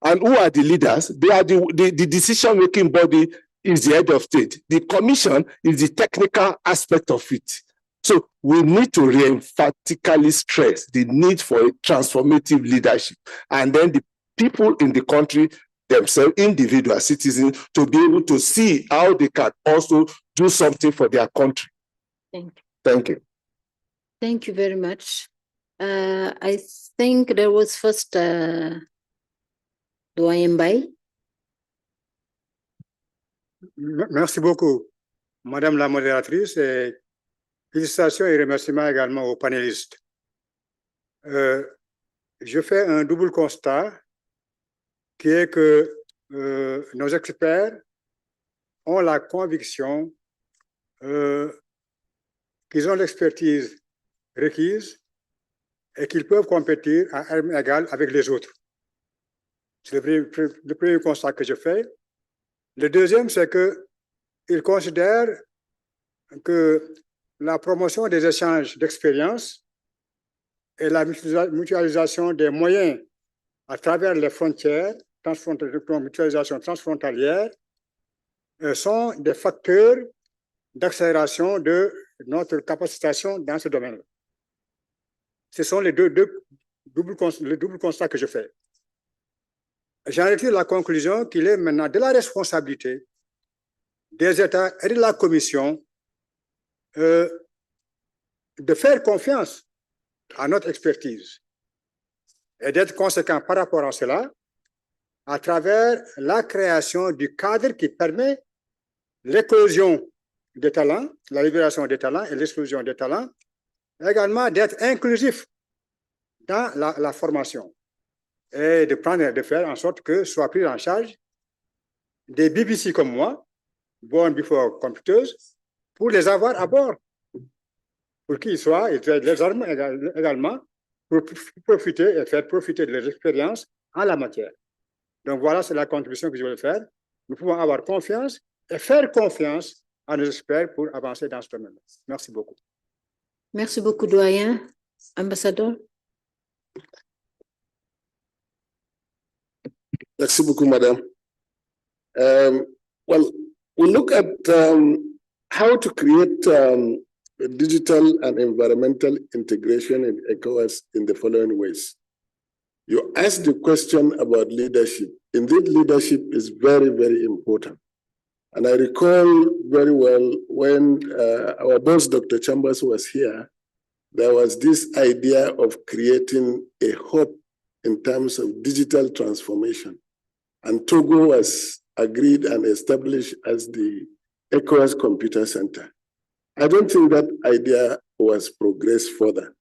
And who are the leaders? They are the decision-making body is the head of state. The commission is the technical aspect of it. So we need to re-emphatically stress the need for a transformative leadership. And then the people in the country themselves, individual citizens, to be able to see how they can also do something for their country. Thank you. Thank you. Thank you very much. I think there was first Doyen Bay. Merci beaucoup, Madame la modératrice, et félicitations et remerciements également aux panélistes. Je fais un double constat qui est que nos experts ont la conviction qu'ils ont l'expertise requise et qu'ils peuvent compétir à armes égales avec les autres. C'est le premier constat que je fais. Le deuxième, c'est qu'ils considèrent que la promotion des échanges d'expériences et la mutualisation des moyens à travers les frontières, mutualisation transfrontalière, sont des facteurs d'accélération de notre capacitation dans ce domaine-là. Ce sont les le double constat que je fais. J'en retire la conclusion qu'il est maintenant de la responsabilité des États et de la Commission de faire confiance à notre expertise et d'être conséquent par rapport à cela à travers la création du cadre qui permet l'éclosion des talents, la libération des talents et l'explosion des talents, également d'être inclusif dans la formation et de faire en sorte que soient pris en charge des BBC comme moi, born before computers, pour les avoir à bord, pour qu'ils soient, et les armes également, pour profiter et faire profiter de leurs expériences en la matière. Donc voilà, c'est la contribution que je voulais faire. Nous pouvons avoir confiance et faire confiance à nos experts pour avancer dans ce domaine. Merci beaucoup. Merci beaucoup, doyen. Ambassadeur. Merci beaucoup, madame. Well, we'll look at how to create digital and environmental integration in ECOWAS in the following ways. You asked the question about leadership. Indeed, leadership is very, very important. And I recall very well when our boss, Dr. Chambers, was here, there was this idea of creating a hub in terms of digital transformation. And Togo was agreed and established as the ECOWAS Computer Center. I don't think that idea was progressed further.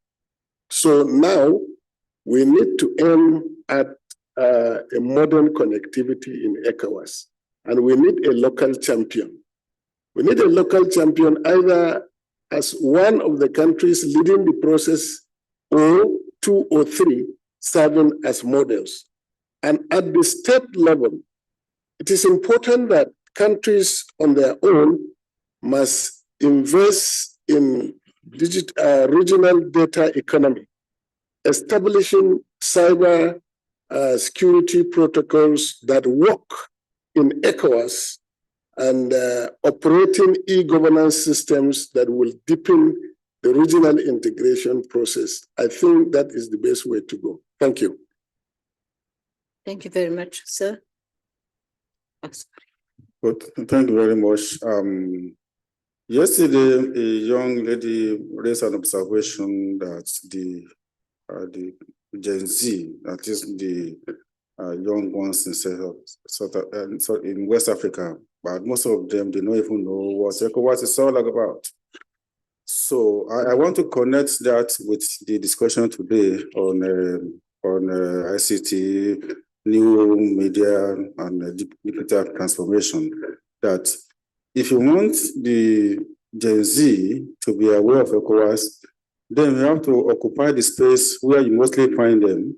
So now we need to aim at a modern connectivity in ECOWAS, and we need a local champion. We need a local champion either as one of the countries leading the process or 2 or 3 serving as models. And at the state level, it is important that countries on their own must invest in regional data economy, establishing cyber security protocols that work in ECOWAS and operating e-governance systems that will deepen the regional integration process. I think that is the best way to go. Thank you. Thank you very much, sir. Good. Thank you very much. Yesterday, a young lady raised an observation that the Gen Z, that is the young ones in West Africa, but most of them, they don't even know what ECOWAS is all about. So I want to connect that with the discussion today on ICT, new media, and digital transformation. That if you want the Gen Z to be aware of ECOWAS, then we have to occupy the space where you mostly find them.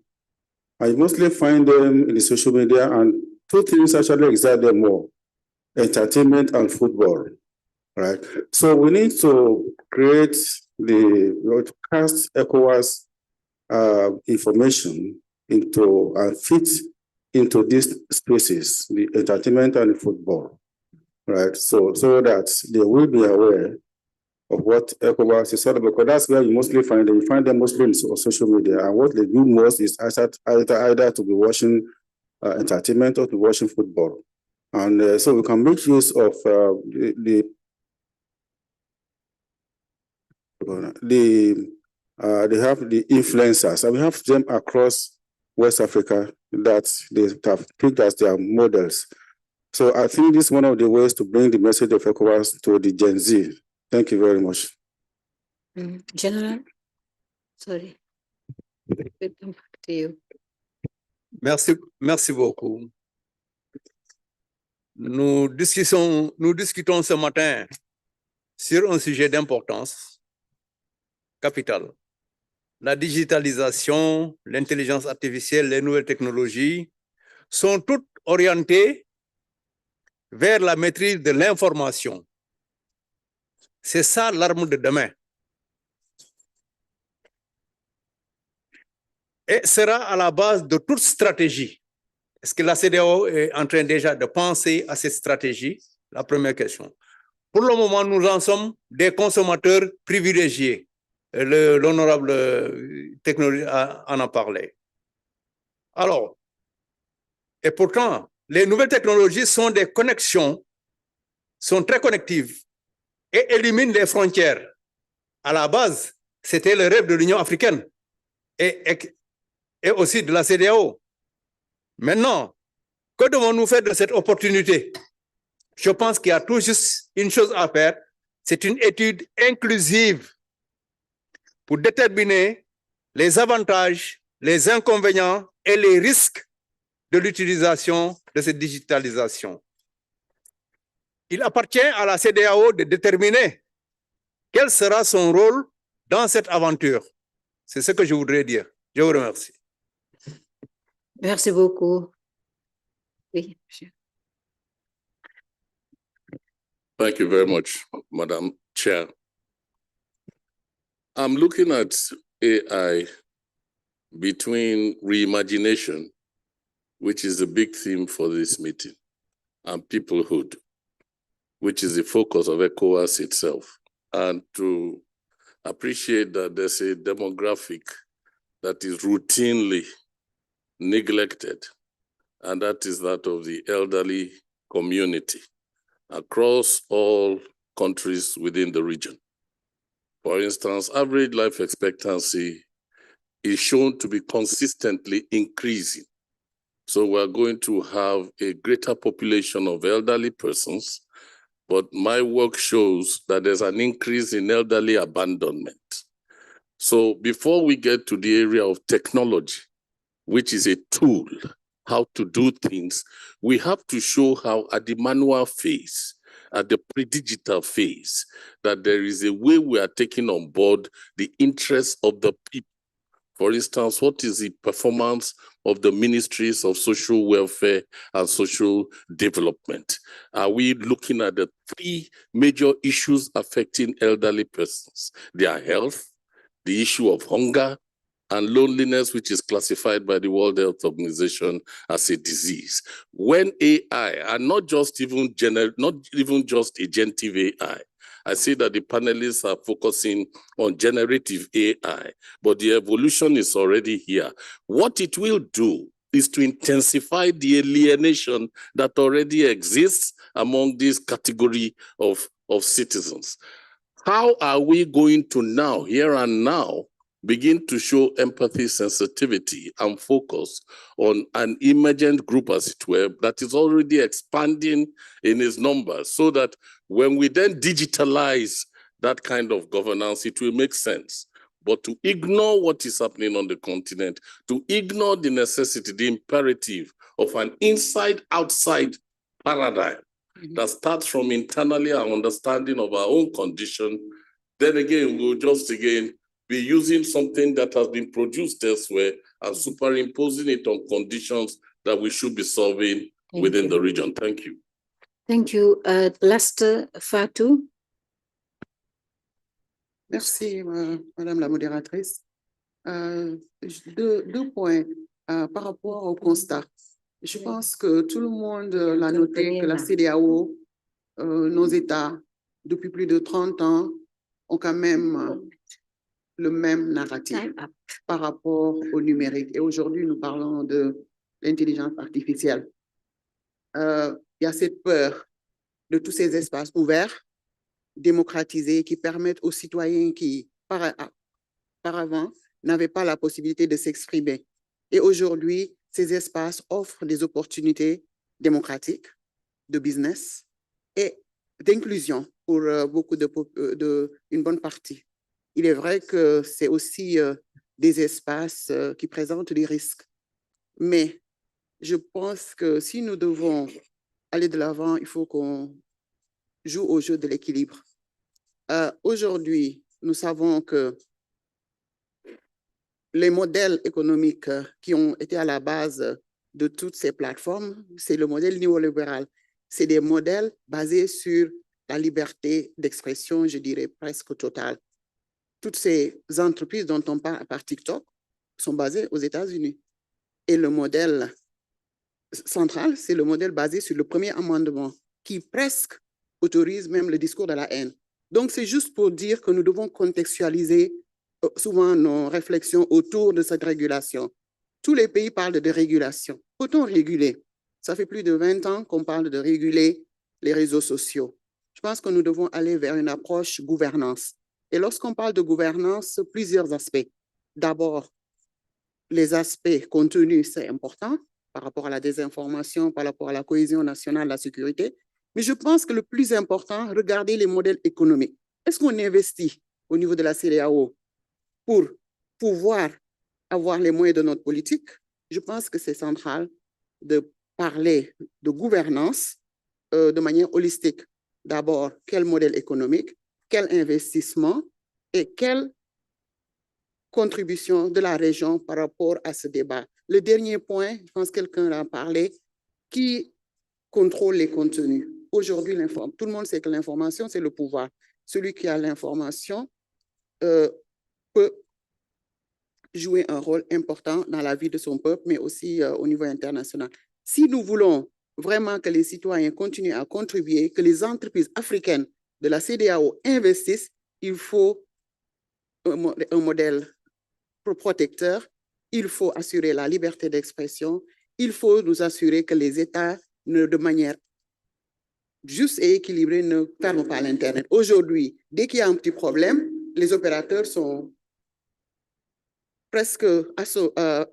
I mostly find them in the social media, and two things actually excite them more: entertainment and football, right? So we need to create to cast ECOWAS information into and fit into these spaces, the entertainment and the football, right? So that they will be aware of what ECOWAS is all about, because that's where you mostly find them. You find them mostly on social media, and what they do most is either to be watching entertainment or to be watching football. And so we can make use of they have the influencers, and we have them across West Africa that they have picked as their models. So I think this is one of the ways to bring the message of ECOWAS to the Gen Z. Thank you very much. General, sorry. We'll come back to you. Merci beaucoup. Nous discutons ce matin sur un sujet d'importance capitale. La digitalisation, l'intelligence artificielle, les nouvelles technologies sont toutes orientées vers la maîtrise de l'information. C'est ça l'arme de demain. Et sera à la base de toute stratégie. Est-ce que la CEDEAO est en train déjà de penser à cette stratégie? La première question. Pour le moment, nous en sommes des consommateurs privilégiés. L'honorable technologie en a parlé. Alors, et pourtant, les nouvelles technologies sont des connexions, sont très connectives et éliminent les frontières. À la base, c'était le rêve de l'Union africaine et aussi de la CEDEAO. Maintenant, que devons-nous faire de cette opportunité? Je pense qu'il y a tout juste une chose à faire, c'est une étude inclusive pour déterminer les avantages, les inconvénients et les risques de l'utilisation de cette digitalisation. Il appartient à la CEDEAO de déterminer quel sera son rôle dans cette aventure. C'est ce que je voudrais dire. Je vous remercie. Merci beaucoup. Oui, monsieur. Thank you very much, Madam Chair. I'm looking at AI between reimagination, which is a big theme for this meeting, and peoplehood, which is the focus of ECOWAS itself. And to appreciate that there's a demographic that is routinely neglected, and that is that of the elderly community across all countries within the region. For instance, average life expectancy is shown to be consistently increasing. So we're going to have a greater population of elderly persons, but my work shows that there's an increase in elderly abandonment. So before we get to the area of technology, which is a tool, how to do things, we have to show how at the manual phase, at the pre-digital phase, that there is a way we are taking on board the interests of the people. For instance, what is the performance of the ministries of social welfare and social development? Are we looking at the three major issues affecting elderly persons? Their health, the issue of hunger, and loneliness, which is classified by the World Health Organization as a disease. When AI, and not even just agentive AI, I see that the panelists are focusing on generative AI, but the evolution is already here. What it will do is to intensify the alienation that already exists among this category of citizens. How are we going to now, here and now, begin to show empathy, sensitivity, and focus on an emergent group, as it were, that is already expanding in its numbers, so that when we then digitalize that kind of governance, it will make sense. But to ignore what is happening on the continent, to ignore the necessity, the imperative of an inside-outside paradigm that starts from internally our understanding of our own condition. Then again, we'll just again be using something that has been produced elsewhere and superimposing it on conditions that we should be solving within the region. Thank you. Thank you. Last, Fatou. Merci, Madame la modératrice. Deux points par rapport au constat. Je pense que tout le monde l'a noté que la CEDEAO, nos États, depuis plus de 30 ans, ont quand même le même narratif par rapport au numérique. Et aujourd'hui, nous parlons de l'intelligence artificielle. Il y a cette peur de tous ces espaces ouverts, démocratisés, qui permettent aux citoyens qui, auparavant, n'avaient pas la possibilité de s'exprimer. Et aujourd'hui, ces espaces offrent des opportunités démocratiques, de business et d'inclusion pour beaucoup une bonne partie. Il est vrai que c'est aussi des espaces qui présentent des risques. Mais je pense que si nous devons aller de l'avant, il faut qu'on joue au jeu de l'équilibre. Aujourd'hui, nous savons que les modèles économiques qui ont été à la base de toutes ces plateformes, c'est le modèle néolibéral. C'est des modèles basés sur la liberté d'expression, je dirais presque totale. Toutes ces entreprises dont on parle par TikTok sont basées aux États-Unis. Et le modèle central, c'est le modèle basé sur le premier amendement qui presque autorise même le discours de la haine. Donc, c'est juste pour dire que nous devons contextualiser souvent nos réflexions autour de cette régulation. Tous les pays parlent de régulation. Peut-on réguler? Ça fait plus de 20 ans qu'on parle de réguler les réseaux sociaux. Je pense que nous devons aller vers une approche gouvernance. Et lorsqu'on parle de gouvernance, plusieurs aspects. D'abord, les aspects contenus, c'est important par rapport à la désinformation, par rapport à la cohésion nationale, la sécurité. Mais je pense que le plus important, regardez les modèles économiques. Est-ce qu'on investit au niveau de la CEDEAO pour pouvoir avoir les moyens de notre politique? Je pense que c'est central de parler de gouvernance de manière holistique. D'abord, quel modèle économique, quel investissement et quelle contribution de la région par rapport à ce débat. Le dernier point, je pense que quelqu'un en a parlé, qui contrôle les contenus. Aujourd'hui, tout le monde sait que l'information, c'est le pouvoir. Celui qui a l'information peut jouer un rôle important dans la vie de son peuple, mais aussi au niveau international. Si nous voulons vraiment que les citoyens continuent à contribuer, que les entreprises africaines de la CEDEAO investissent, il faut un modèle protecteur, il faut assurer la liberté d'expression, il faut nous assurer que les États, de manière juste et équilibrée, ne ferment pas l'Internet. Aujourd'hui, dès qu'il y a un petit problème, les opérateurs sont presque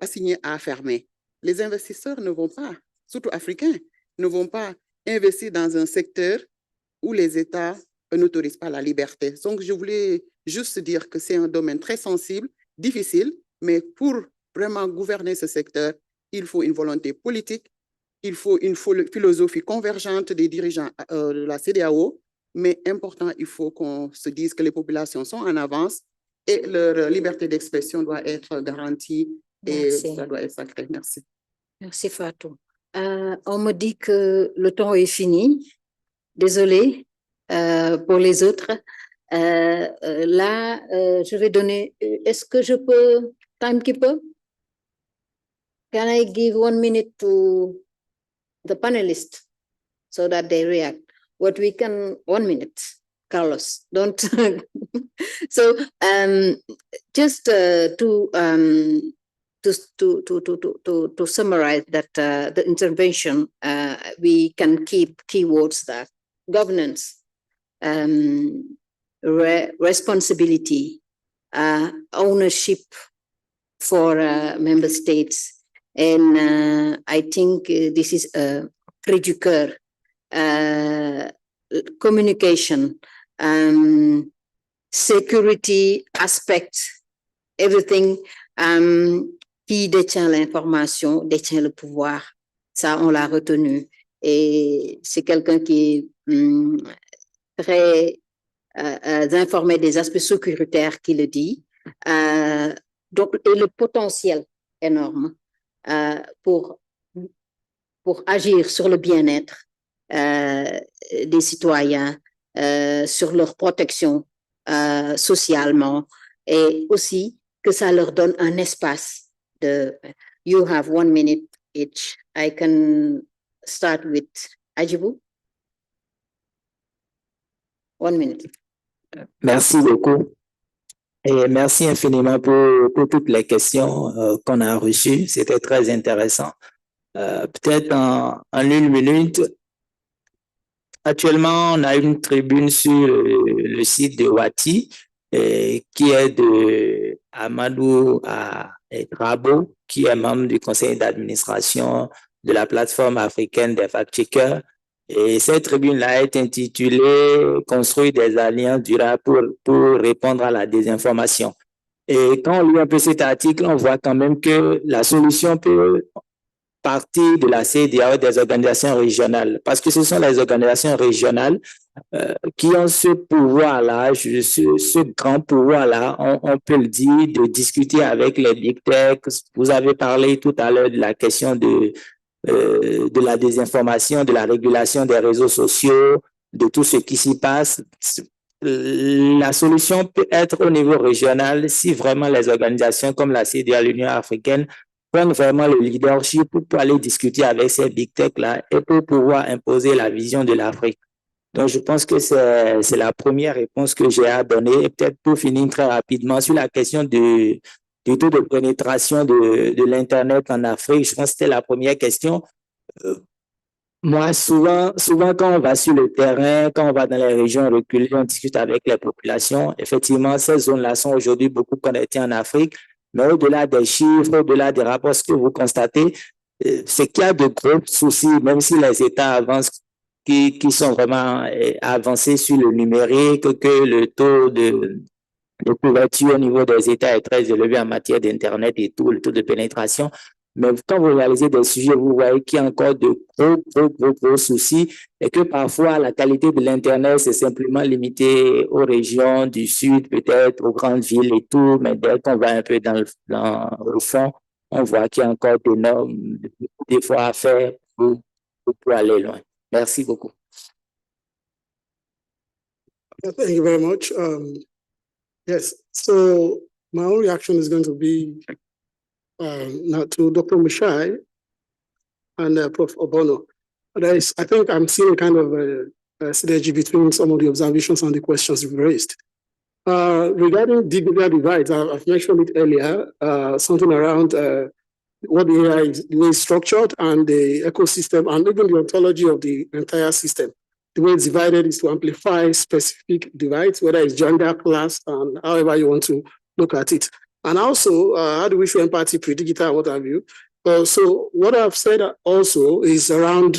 assignés à fermer. Les investisseurs ne vont pas, surtout africains, ne vont pas investir dans un secteur où les États n'autorisent pas la liberté. Donc, je voulais juste dire que c'est un domaine très sensible, difficile, mais pour vraiment gouverner ce secteur, il faut une volonté politique, il faut une philosophie convergente des dirigeants de la CEDEAO, mais important, il faut qu'on se dise que les populations sont en avance et leur liberté d'expression doit être garantie. Merci. Et ça doit être sacré. Merci. Merci Fatou. On me dit que le temps est fini. Désolée pour les autres. Là, je vais donner... Est-ce que je peux... Timekeeper? Can I give 1 minute to the panelists so that they react? What we can... 1 minute. Carlos, don't... So, just to summarize that the intervention, we can keep keywords that governance, responsibility, ownership for member states. And I think this is a cri du cœur, communication, security aspects, everything. Qui détient l'information, détient le pouvoir. Ça, on l'a retenu. et c'est quelqu'un qui est très informé des aspects sécuritaires qui le dit. Donc, et le potentiel énorme pour agir sur le bien-être des citoyens, sur leur protection socialement, et aussi que ça leur donne un espace de... You have 1 minute each. I can start with Ajibu. 1 minute. Merci beaucoup. Et merci infiniment pour toutes les questions qu'on a reçues. C'était très intéressant. Peut-être en 1 minute, actuellement, on a une tribune sur le site de Wati qui est de Amadou Rabo, qui est membre du conseil d'administration de la plateforme africaine des fact-checkers. Et cette tribune-là est intitulée « Construire des alliances durables pour répondre à la désinformation ». Et quand on lit un peu cet article, on voit quand même que la solution peut partir de la CEDEAO, des organisations régionales, parce que ce sont les organisations régionales qui ont ce pouvoir-là, ce grand pouvoir-là, on peut le dire, de discuter avec les big tech. Vous avez parlé tout à l'heure de la question de la désinformation, de la régulation des réseaux sociaux, de tout ce qui s'y passe. La solution peut être au niveau régional si vraiment les organisations comme la CEDEAO, l'Union africaine, prennent vraiment le leadership pour aller discuter avec ces big tech-là et pour pouvoir imposer la vision de l'Afrique. Donc, je pense que c'est la première réponse que j'ai à donner. Et peut-être pour finir très rapidement sur la question du taux de pénétration de l'Internet en Afrique, je pense que c'était la première question. Moi, souvent, quand on va sur le terrain, quand on va dans les régions reculées, on discute avec les populations. Effectivement, ces zones-là sont aujourd'hui beaucoup connectées en Afrique. Mais au-delà des chiffres, au-delà des rapports, ce que vous constatez, c'est qu'il y a de gros soucis, même si les États avancent, qui sont vraiment avancés sur le numérique, que le taux de couverture au niveau des États est très élevé en matière d'Internet et tout, le taux de pénétration. Mais quand vous réalisez des sujets, vous voyez qu'il y a encore de gros soucis et que parfois la qualité de l'Internet, c'est simplement limité aux régions du Sud, peut-être aux grandes villes et tout, mais dès qu'on va un peu dans le fond, on voit qu'il y a encore d'énormes efforts à faire pour aller loin. Merci beaucoup. Thank you very much. Yes, so my own reaction is going to be now to Dr. Mushai and Prof. Obono. I think I'm seeing kind of a synergy between some of the observations and the questions you've raised. Regarding digital divides, I've mentioned it earlier, something around what the AI is, the way it's structured and the ecosystem and even the ontology of the entire system. The way it's divided is to amplify specific divides, whether it's gender, class, and however you want to look at it. And also, how do we show empathy pre-digital, what have you? So what I've said also is around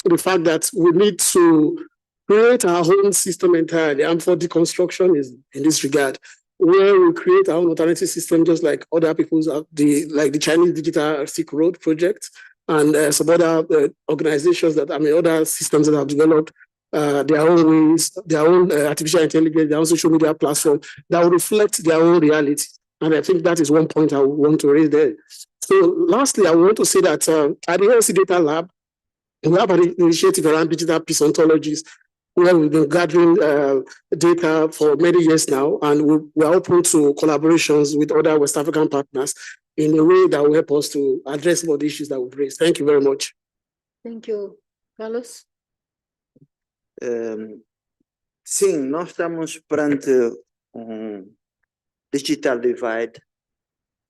the fact that we need to create our own system entirely, and for deconstruction is in this regard, where we create our own alternative system, just like other people's, like the Chinese Digital Silk Road project, and some other organizations other systems that have developed their own ways, their own artificial intelligence, their own social media platform that will reflect their own reality. And I think that is one point I want to raise there. So lastly, I want to say that at the LC Data Lab, we have an initiative around digital peace ontologies, where we've been gathering data for many years now, and we're open to collaborations with other West African partners in a way that will help us to address all the issues that we've raised. Thank you very much. Thank you. Carlos? Sim, nós estamos perante digital divide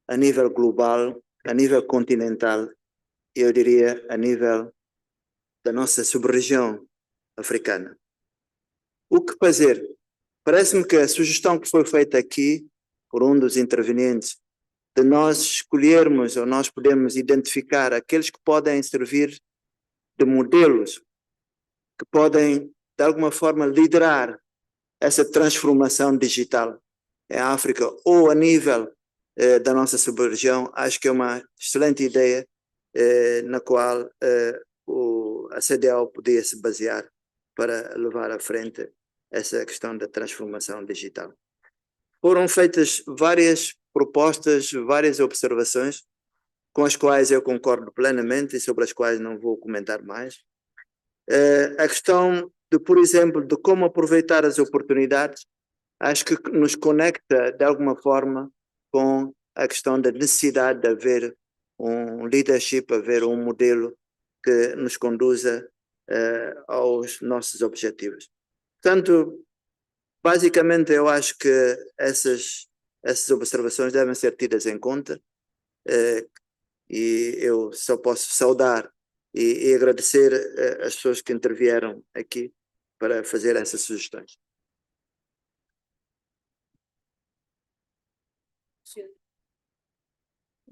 a nível global, a nível continental, e eu diria a nível da nossa sub-região africana. O que fazer? Parece-me que a sugestão que foi feita aqui por um dos intervenientes de nós escolhermos ou nós podemos identificar aqueles que podem servir de modelos, que podem de alguma forma liderar essa transformação digital em África ou a nível da nossa sub-região, acho que é uma excelente ideia na qual a CDAO podia se basear para levar à frente essa questão da transformação digital. Foram feitas várias propostas, várias observações, com as quais eu concordo plenamente e sobre as quais não vou comentar mais. A questão de, por exemplo, de como aproveitar as oportunidades, acho que nos conecta de alguma forma com a questão da necessidade de haver um leadership, haver um modelo que nos conduza aos nossos objetivos. Portanto, basicamente eu acho que essas observações devem ser tidas em conta e eu só posso saudar e agradecer as pessoas que intervieram aqui para fazer essas sugestões.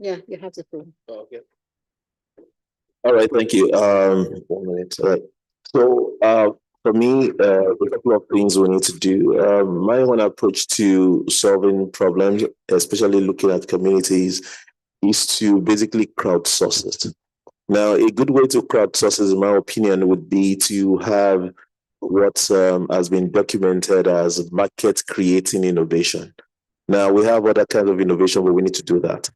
Yeah, you have the floor. Okay. All right, thank you. 1 minute. All right. So for me, a couple of things we need to do. My own approach to solving problems, especially looking at communities, is to basically crowdsource it. Now, a good way to crowdsource it, in my opinion, would be to have what has been documented as market creating innovation. Now, we have other kinds of innovation, but we need to do that.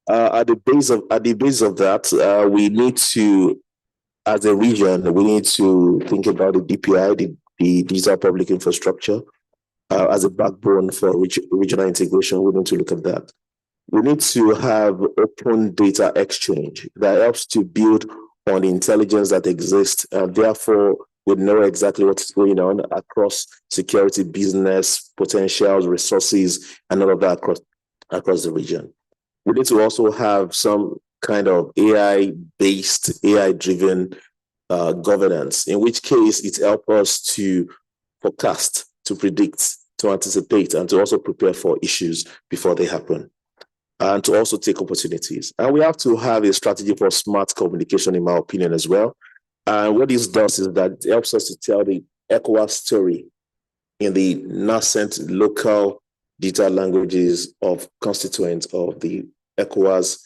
At the base of that, we need to, as a region, we need to think about the DPI, the digital public infrastructure, as a backbone for regional integration. We need to look at that. We need to have open data exchange that helps to build on the intelligence that exists. Therefore, we know exactly what's going on across security, business, potentials, resources, and all of that across the region. We need to also have some kind of AI-based, AI-driven governance, in which case it helps us to forecast, to predict, to anticipate, and to also prepare for issues before they happen, and to also take opportunities. And we have to have a strategy for smart communication, in my opinion, as well. And what this does is that it helps us to tell the ECOWAS story in the nascent local digital languages of constituents of the ECOWAS,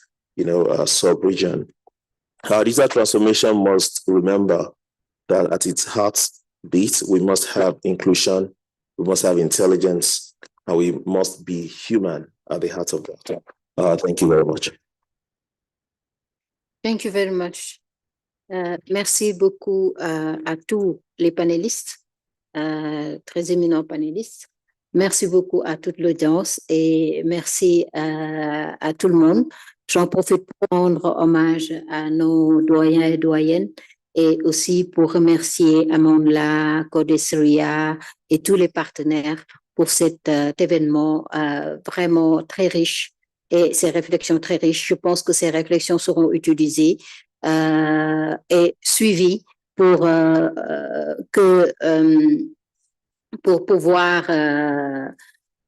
sub-region. Digital transformation must remember that at its heartbeat, we must have inclusion, we must have intelligence, and we must be human at the heart of that. Thank you very much. Thank you very much. Merci beaucoup à tous les panélistes, très éminents panélistes. Merci beaucoup à toute l'audience et merci à tout le monde. J'en profite pour rendre hommage à nos doyens et doyennes et aussi pour remercier Amandla, Codesria et tous les partenaires pour cet événement vraiment très riche et ces réflexions très riches. Je pense que ces réflexions seront utilisées et suivies pour pouvoir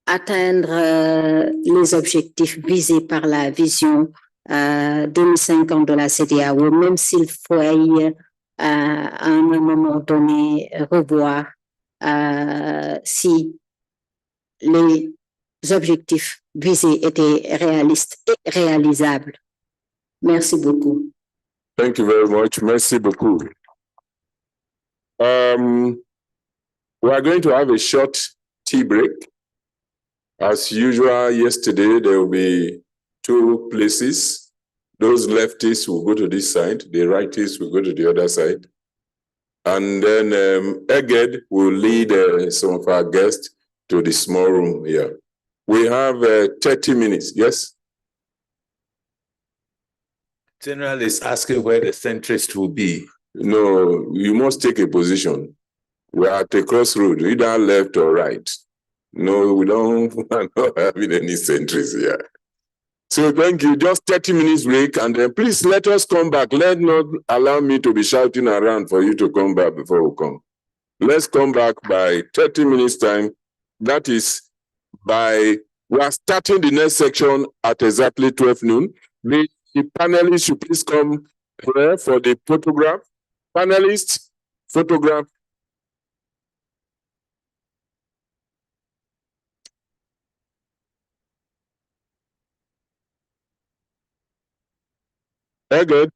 atteindre les objectifs visés par la vision 2050 de la CEDEAO, même s'il faille à un moment donné revoir si les objectifs visés étaient réalistes et réalisables. Merci beaucoup. Thank you very much. Merci beaucoup. We are going to have a short tea break. As usual, yesterday, there will be two places. Those leftists will go to this side, the rightists will go to the other side. And then Eged will lead some of our guests to the small room here. We have 30 minutes, yes? General is asking where the centrist will be. No, you must take a position. We are at a crossroad, either left or right. No, we're not having any centrists here. So thank you. Just 30 minutes break, and then please let us come back. Let not allow me to be shouting around for you to come back before we come. Let's come back by 30 minutes time. That is we are starting the next section at exactly 12 noon. The panelists should please come here for the photograph. Panelists, photograph. Very good.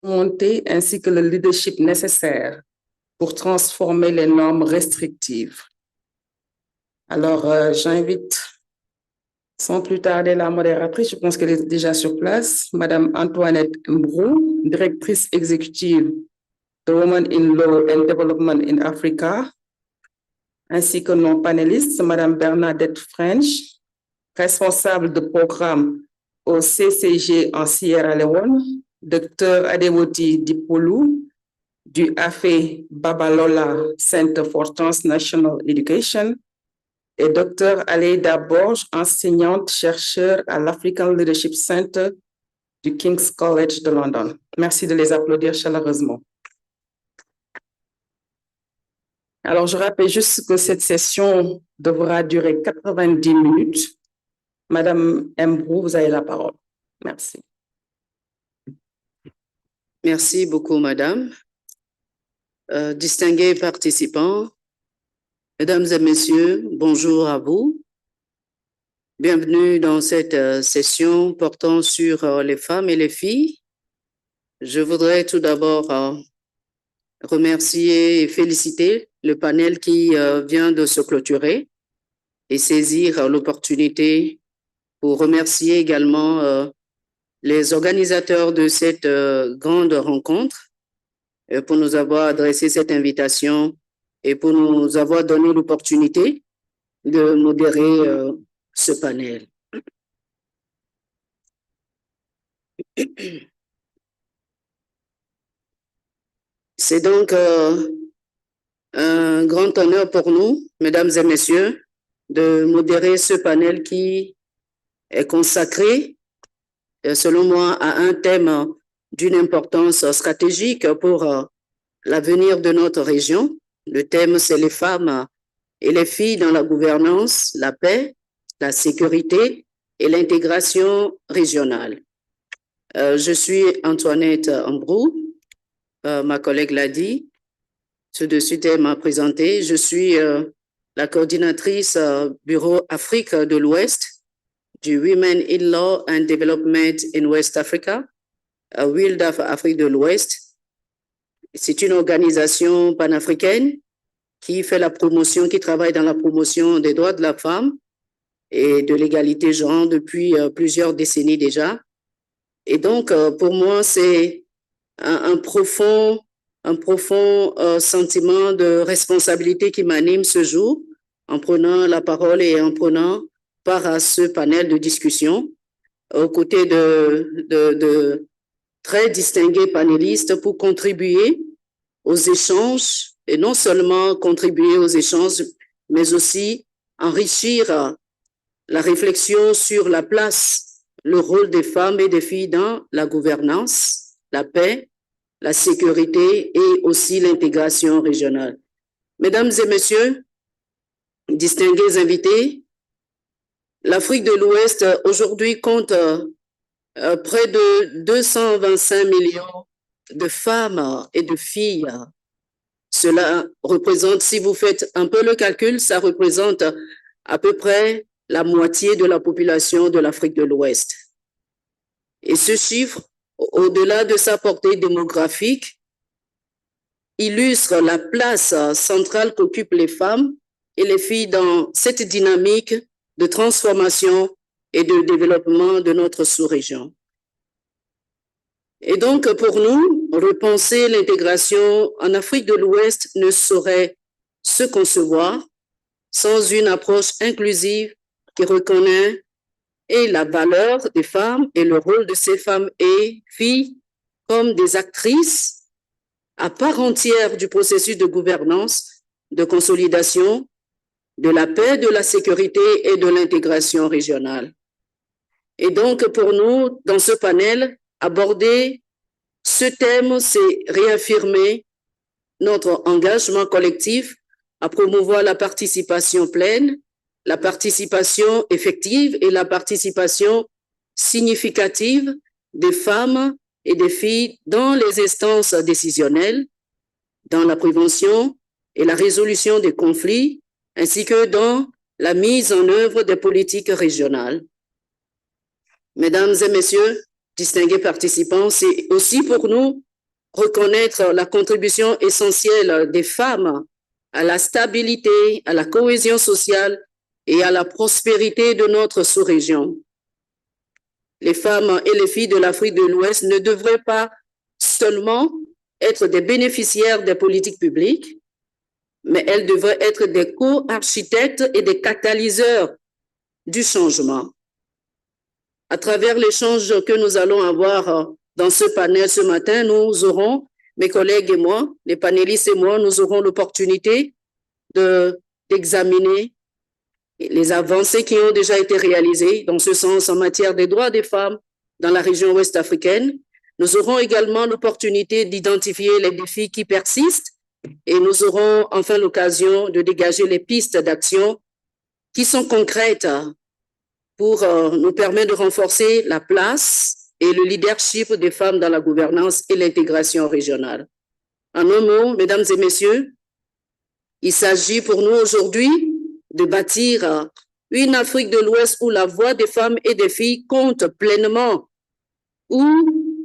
montée ainsi que le leadership nécessaire pour transformer les normes restrictives. Alors, j'invite sans plus tarder la modératrice, je pense qu'elle est déjà sur place, Madame Antoinette Mbrou, directrice exécutive de Women in Law and Development in Africa, ainsi que nos panélistes, Madame Bernadette French, responsable de programme au CCG en Sierra Leone, Dr Adewoti Dipolu, du AFE Babalola Center for Transnational Education, et Dr Aleida Borges, enseignante-chercheur à l'African Leadership Center du King's College de London. Merci de les applaudir chaleureusement. Alors, je rappelle juste que cette session devra durer 90 minutes. Madame Mbrou, vous avez la parole. Merci. Merci beaucoup, Madame. Distingués participants, Mesdames et Messieurs, bonjour à vous. Bienvenue dans cette session portant sur les femmes et les filles. Je voudrais tout d'abord remercier et féliciter le panel qui vient de se clôturer et saisir l'opportunité pour remercier également les organisateurs de cette grande rencontre pour nous avoir adressé cette invitation et pour nous avoir donné l'opportunité de modérer ce panel. C'est donc un grand honneur pour nous, Mesdames et Messieurs, de modérer ce panel qui est consacré, selon moi, à un thème d'une importance stratégique pour l'avenir de notre région. Le thème, c'est les femmes et les filles dans la gouvernance, la paix, la sécurité et l'intégration régionale. Je suis Antoinette Mbrou, ma collègue l'a dit, tout de suite elle m'a présenté. Je suis la coordinatrice Bureau Afrique de l'Ouest du Women in Law and Development in West Africa, WILDAF Afrique de l'Ouest. C'est une organisation panafricaine qui fait la promotion, qui travaille dans la promotion des droits de la femme et de l'égalité genre depuis plusieurs décennies déjà. Et donc, pour moi, c'est un profond sentiment de responsabilité qui m'anime ce jour en prenant la parole et en prenant part à ce panel de discussion aux côtés de très distingués panélistes pour contribuer aux échanges et non seulement contribuer aux échanges, mais aussi enrichir la réflexion sur la place, le rôle des femmes et des filles dans la gouvernance, la paix, la sécurité et aussi l'intégration régionale. Mesdames et Messieurs, distingués invités, l'Afrique de l'Ouest aujourd'hui compte près de 225 millions de femmes et de filles. Cela représente, si vous faites un peu le calcul, ça représente à peu près la moitié de la population de l'Afrique de l'Ouest. Et ce chiffre, au-delà de sa portée démographique, illustre la place centrale qu'occupent les femmes et les filles dans cette dynamique de transformation et de développement de notre sous-région. Et donc, pour nous, repenser l'intégration en Afrique de l'Ouest ne saurait se concevoir sans une approche inclusive qui reconnaît et la valeur des femmes et le rôle de ces femmes et filles comme des actrices à part entière du processus de gouvernance, de consolidation, de la paix, de la sécurité et de l'intégration régionale. Et donc, pour nous, dans ce panel, aborder ce thème, c'est réaffirmer notre engagement collectif à promouvoir la participation pleine, la participation effective et la participation significative des femmes et des filles dans les instances décisionnelles, dans la prévention et la résolution des conflits, ainsi que dans la mise en œuvre des politiques régionales. Mesdames et Messieurs, distingués participants, c'est aussi pour nous reconnaître la contribution essentielle des femmes à la stabilité, à la cohésion sociale et à la prospérité de notre sous-région. Les femmes et les filles de l'Afrique de l'Ouest ne devraient pas seulement être des bénéficiaires des politiques publiques, mais elles devraient être des co-architectes et des catalyseurs du changement. À travers l'échange que nous allons avoir dans ce panel ce matin, nous aurons, mes collègues et moi, les panélistes et moi, nous aurons l'opportunité d'examiner les avancées qui ont déjà été réalisées dans ce sens en matière des droits des femmes dans la région ouest africaine. Nous aurons également l'opportunité d'identifier les défis qui persistent et nous aurons enfin l'occasion de dégager les pistes d'action qui sont concrètes pour nous permettre de renforcer la place et le leadership des femmes dans la gouvernance et l'intégration régionale. En un mot, mesdames et messieurs, il s'agit pour nous aujourd'hui de bâtir une Afrique de l'Ouest où la voix des femmes et des filles compte pleinement, où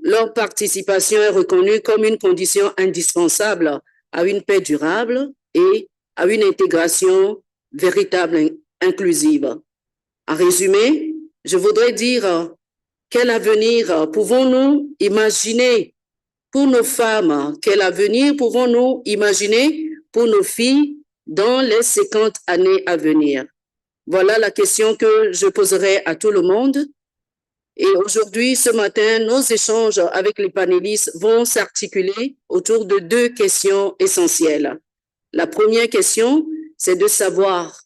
leur participation est reconnue comme une condition indispensable à une paix durable et à une intégration véritable et inclusive. En résumé, je voudrais dire quel avenir pouvons-nous imaginer pour nos femmes, quel avenir pouvons-nous imaginer pour nos filles dans les 50 années à venir? Voilà la question que je poserai à tout le monde. Et aujourd'hui, ce matin, nos échanges avec les panélistes vont s'articuler autour de deux questions essentielles. La première question, c'est de savoir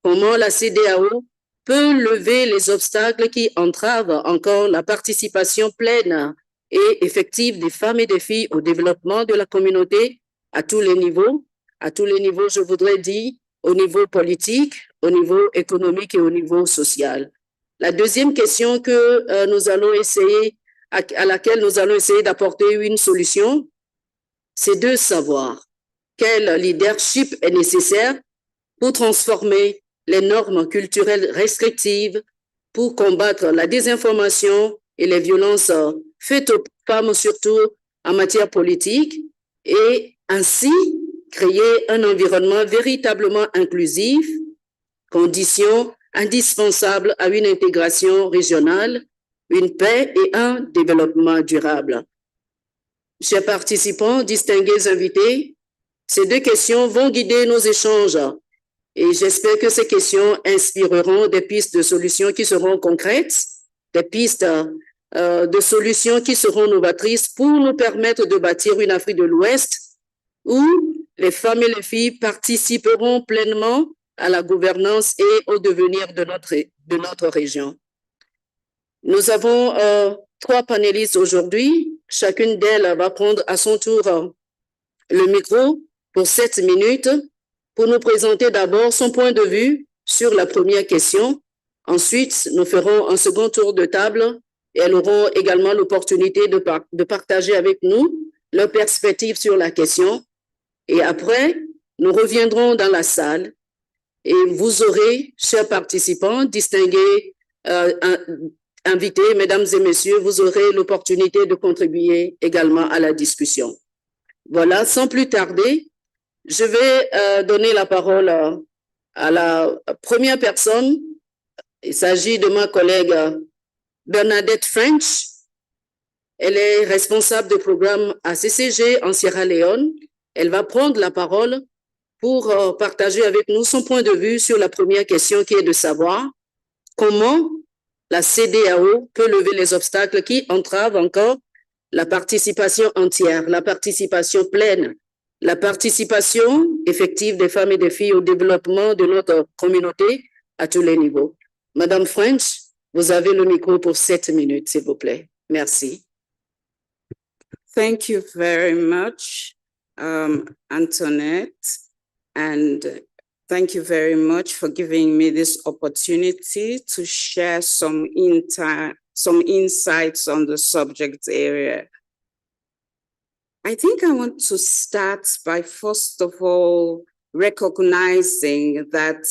comment la CEDEAO peut lever les obstacles qui entravent encore la participation pleine et effective des femmes et des filles au développement de la communauté à tous les niveaux. À tous les niveaux, je voudrais dire, au niveau politique, au niveau économique et au niveau social. La deuxième question que nous allons essayer, à laquelle nous allons essayer d'apporter une solution, c'est de savoir quel leadership est nécessaire pour transformer les normes culturelles restrictives, pour combattre la désinformation et les violences faites aux femmes, surtout en matière politique, et ainsi créer un environnement véritablement inclusif, condition indispensable à une intégration régionale, une paix et un développement durable. Chers participants, distingués invités, ces deux questions vont guider nos échanges et j'espère que ces questions inspireront des pistes de solutions qui seront concrètes, des pistes de solutions qui seront novatrices pour nous permettre de bâtir une Afrique de l'Ouest où les femmes et les filles participeront pleinement à la gouvernance et au devenir de notre région. Nous avons trois panélistes aujourd'hui. Chacune d'elles va prendre à son tour le micro pour 7 minutes pour nous présenter d'abord son point de vue sur la première question. Ensuite, nous ferons un second tour de table et elles auront également l'opportunité de partager avec nous leur perspective sur la question. Et après, nous reviendrons dans la salle et vous aurez, chers participants, distingués invités, mesdames et messieurs, vous aurez l'opportunité de contribuer également à la discussion. Voilà, sans plus tarder, je vais donner la parole à la première personne. Il s'agit de ma collègue Bernadette French. Elle est responsable de programme à CCG en Sierra Leone. Elle va prendre la parole pour partager avec nous son point de vue sur la première question qui est de savoir comment la CEDEAO peut lever les obstacles qui entravent encore la participation entière, la participation pleine, la participation effective des femmes et des filles au développement de notre communauté à tous les niveaux. Madame French, vous avez le micro pour 7 minutes, s'il vous plaît. Merci. Thank you very much, Antoinette, and thank you very much for giving me this opportunity to share some insights on the subject area. I think I want to start by first of all recognizing that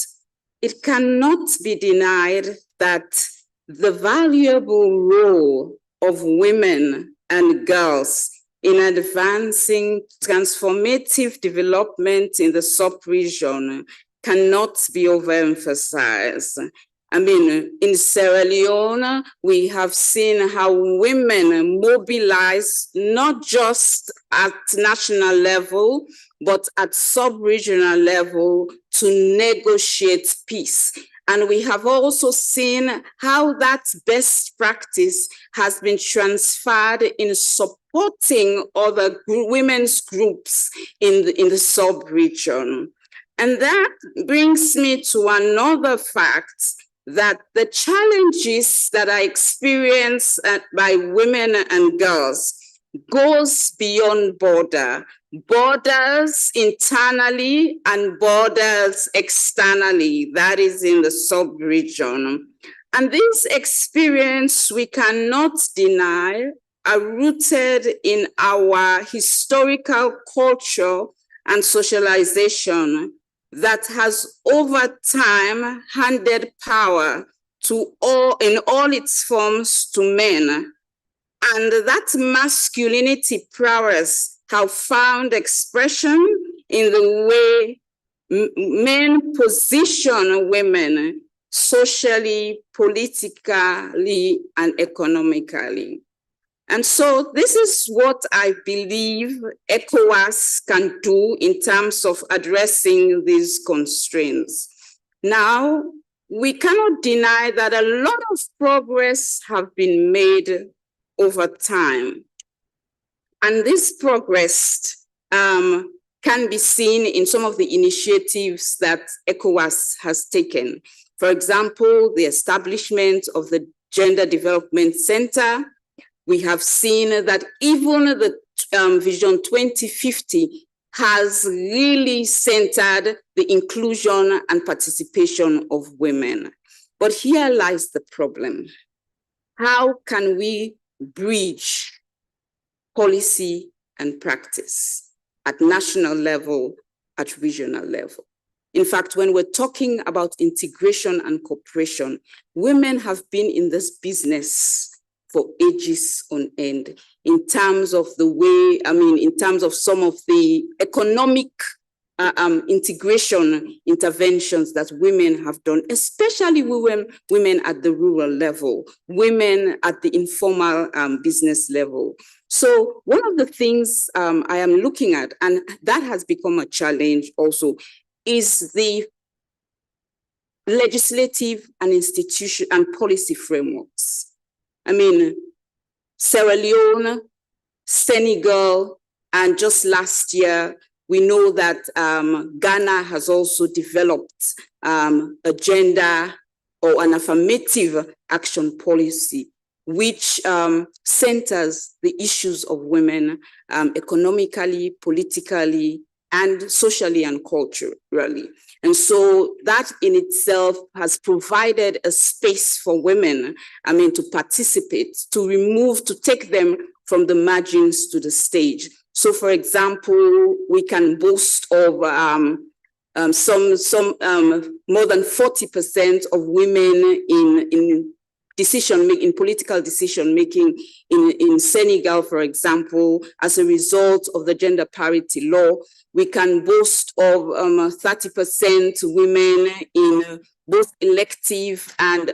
it cannot be denied that the valuable role of women and girls in advancing transformative development in the sub-region cannot be overemphasized. I mean, in Sierra Leone, we have seen how women mobilize not just at national level, but at sub-regional level to negotiate peace. And we have also seen how that best practice has been transferred in supporting other women's groups in the sub-region. And that brings me to another fact, that the challenges that are experienced by women and girls goes beyond borders internally and borders externally, that is in the sub-region. And this experience, we cannot deny, are rooted in our historical culture and socialization that has over time handed power to in all its forms to men. And that masculinity prowess have found expression in the way men position women socially, politically, and economically. And so this is what I believe ECOWAS can do in terms of addressing these constraints. Now, we cannot deny that a lot of progress have been made over time. And this progress can be seen in some of the initiatives that ECOWAS has taken. For example, the establishment of the Gender Development Center. We have seen that even the Vision 2050 has really centered the inclusion and participation of women. But here lies the problem. How can we bridge policy and practice at national level, at regional level? In fact, when we're talking about integration and cooperation, women have been in this business for ages on end, in terms of the way, in terms of some of the economic integration interventions that women have done, especially women at the rural level, women at the informal business level. So one of the things I am looking at, and that has become a challenge also, is the legislative and institution and policy frameworks. Sierra Leone, Senegal, and just last year, we know that Ghana has also developed a gender or an affirmative action policy, which centers the issues of women economically, politically, and socially and culturally. And so that in itself has provided a space for women, to participate, to take them from the margins to the stage. So for example, we can boast of more than 40% of women in political decision making in Senegal, for example, as a result of the gender parity law. We can boast of 30% women in both elective and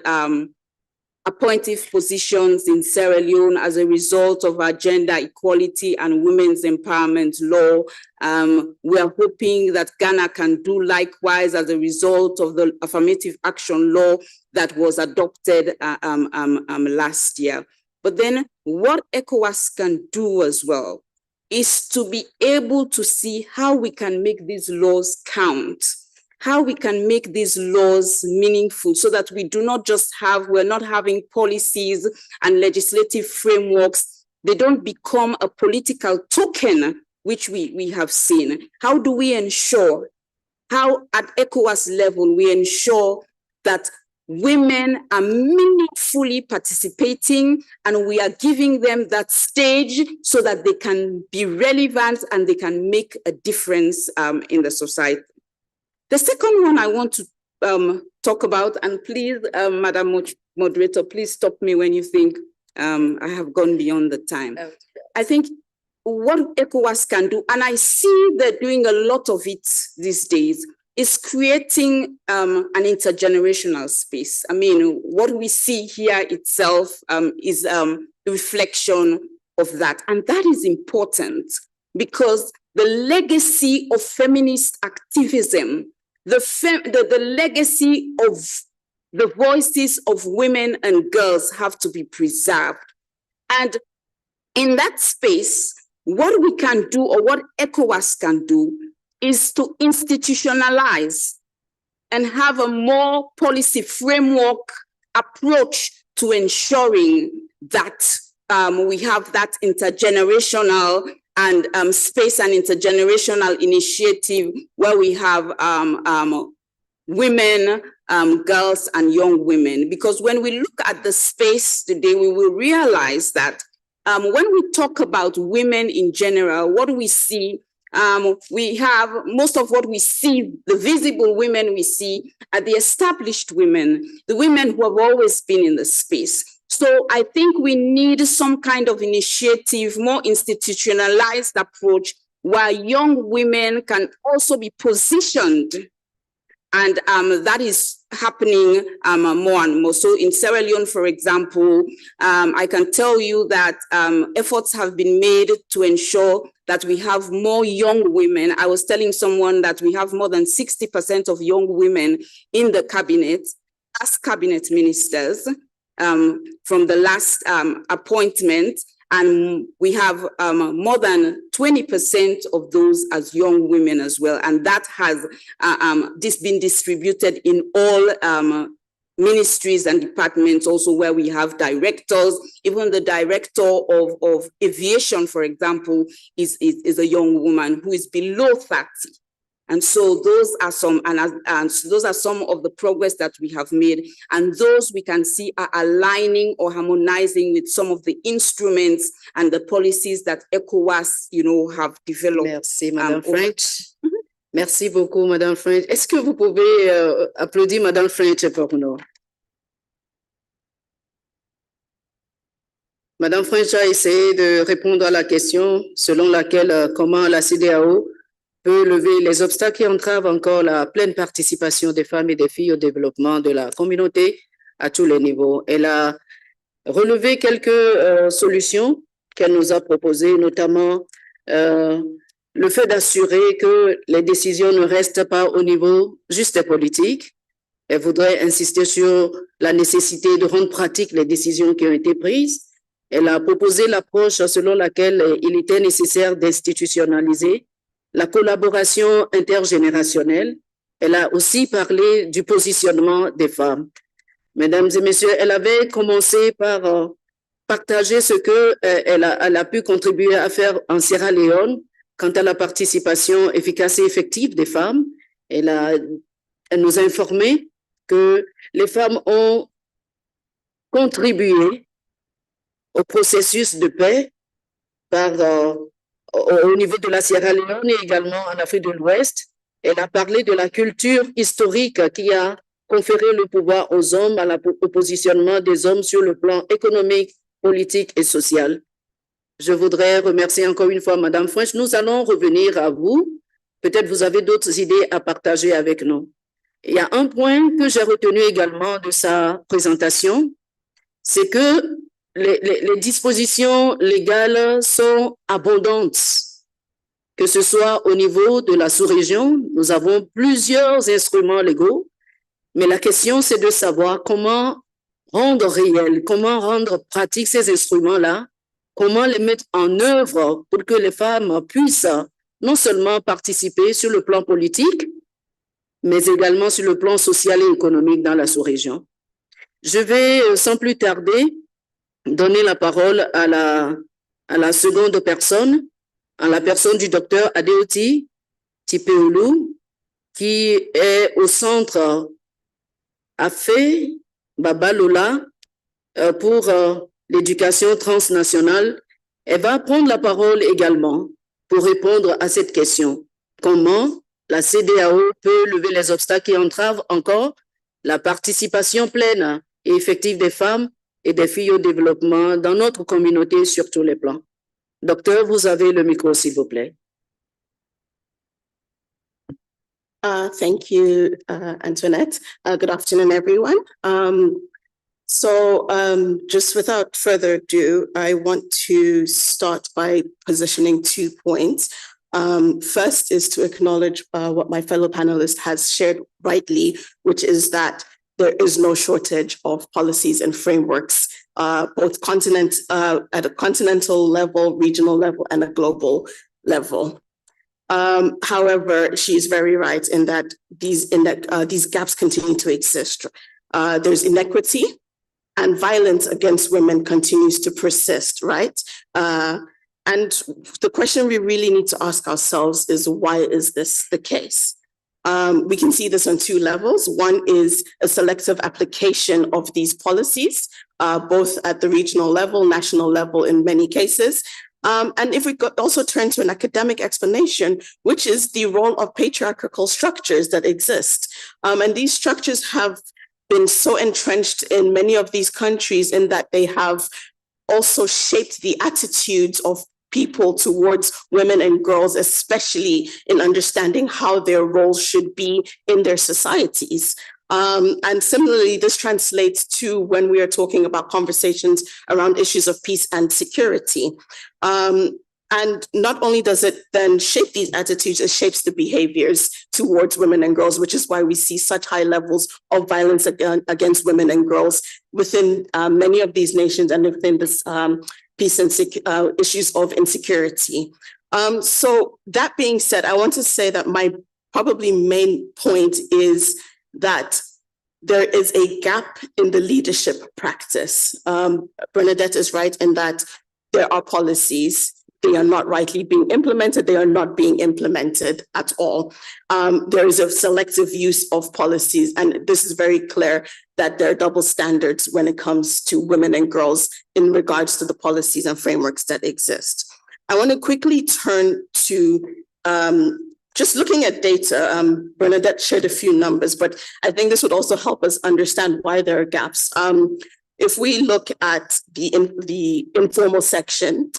appointive positions in Sierra Leone as a result of our gender equality and women's empowerment law. We are hoping that Ghana can do likewise as a result of the affirmative action law that was adopted last year. But then what ECOWAS can do as well is to be able to see how we can make these laws count, how we can make these laws meaningful so that we do not just we're not having policies and legislative frameworks. They don't become a political token, which we have seen. How do we ensure, how at ECOWAS level, we ensure that women are meaningfully participating and we are giving them that stage so that they can be relevant and they can make a difference in the society. The second one I want to talk about, and please, Madam Moderator, please stop me when you think I have gone beyond the time. I think what ECOWAS can do, and I see they're doing a lot of it these days, is creating an intergenerational space. I mean, what we see here itself is a reflection of that. And that is important because the legacy of feminist activism, the legacy of the voices of women and girls have to be preserved. And in that space, what we can do, or what ECOWAS can do, is to institutionalize and have a more policy framework approach to ensuring that we have that intergenerational and space and intergenerational initiative where we have women, girls, and young women. Because when we look at the space today, we will realize that when we talk about women in general, what we see, we have most of what we see, the visible women we see are the established women, the women who have always been in the space. So I think we need some kind of initiative, more institutionalized approach where young women can also be positioned. And that is happening more and more. So in Sierra Leone, for example, I can tell you that efforts have been made to ensure that we have more young women. I was telling someone that we have more than 60% of young women in the cabinet as cabinet ministers from the last appointment. And we have more than 20% of those as young women as well. And that has been distributed in all ministries and departments also where we have directors. Even the director of aviation, for example, is a young woman who is below 30. And so those are some, and so those are some of the progress that we have made. And those we can see are aligning or harmonizing with some of the instruments and the policies that ECOWAS, have developed. Merci, Madame French. Merci beaucoup, Madame French. Est-ce que vous pouvez applaudir Madame French pour nous? Madame French a essayé de répondre à la question selon laquelle comment la CEDEAO peut lever les obstacles qui entravent encore la pleine participation des femmes et des filles au développement de la communauté à tous les niveaux. Elle a relevé quelques solutions qu'elle nous a proposées, notamment le fait d'assurer que les décisions ne restent pas au niveau juste des politiques. Elle voudrait insister sur la nécessité de rendre pratiques les décisions qui ont été prises. Elle a proposé l'approche selon laquelle il était nécessaire d'institutionnaliser la collaboration intergénérationnelle. Elle a aussi parlé du positionnement des femmes. Mesdames et messieurs, elle avait commencé par partager ce qu'elle a pu contribuer à faire en Sierra Leone quant à la participation efficace et effective des femmes. Elle nous a informé que les femmes ont contribué au processus de paix au niveau de la Sierra Leone et également en Afrique de l'Ouest. Elle a parlé de la culture historique qui a conféré le pouvoir aux hommes, au positionnement des hommes sur le plan économique, politique et social. Je voudrais remercier encore une fois Madame French. Nous allons revenir à vous. Peut-être vous avez d'autres idées à partager avec nous. Il y a un point que j'ai retenu également de sa présentation, c'est que les dispositions légales sont abondantes, que ce soit au niveau de la sous-région. Nous avons plusieurs instruments légaux, mais la question, c'est de savoir comment rendre réel, comment rendre pratique ces instruments-là, comment les mettre en œuvre pour que les femmes puissent non seulement participer sur le plan politique, mais également sur le plan social et économique dans la sous-région. Je vais, sans plus tarder, donner la parole à la seconde personne, à la personne du docteur Adeoti Tipeolu, qui est au centre AFE Babalola pour l'éducation transnationale. Elle va prendre la parole également pour répondre à cette question. Comment la CEDEAO peut lever les obstacles qui entravent encore la participation pleine et effective des femmes et des filles au développement dans notre communauté sur tous les plans. Docteur, vous avez le micro, s'il vous plaît. Thank you, Antoinette. Good afternoon, everyone. Just without further ado, I want to start by positioning 2 points. First is to acknowledge what my fellow panelist has shared rightly, which is that there is no shortage of policies and frameworks, both at a continental level, regional level, and a global level. However, she is very right in that these gaps continue to exist. There's inequity, and violence against women continues to persist, right? And the question we really need to ask ourselves is, why is this the case? We can see this on 2 levels. One is a selective application of these policies, both at the regional level, national level in many cases. And if we could also turn to an academic explanation, which is the role of patriarchal structures that exist. And these structures have been so entrenched in many of these countries in that they have also shaped the attitudes of people towards women and girls, especially in understanding how their roles should be in their societies. And similarly, this translates to when we are talking about conversations around issues of peace and security. And not only does it then shape these attitudes, it shapes the behaviors towards women and girls, which is why we see such high levels of violence against women and girls within many of these nations and within this peace and issues of insecurity. So that being said, I want to say that my probably main point is that there is a gap in the leadership practice. Bernadette is right in that there are policies, they are not rightly being implemented, they are not being implemented at all. There is a selective use of policies, and this is very clear that there are double standards when it comes to women and girls in regards to the policies and frameworks that exist. I want to quickly turn to just looking at data. Bernadette shared a few numbers, but I think this would also help us understand why there are gaps. If we look at the informal section,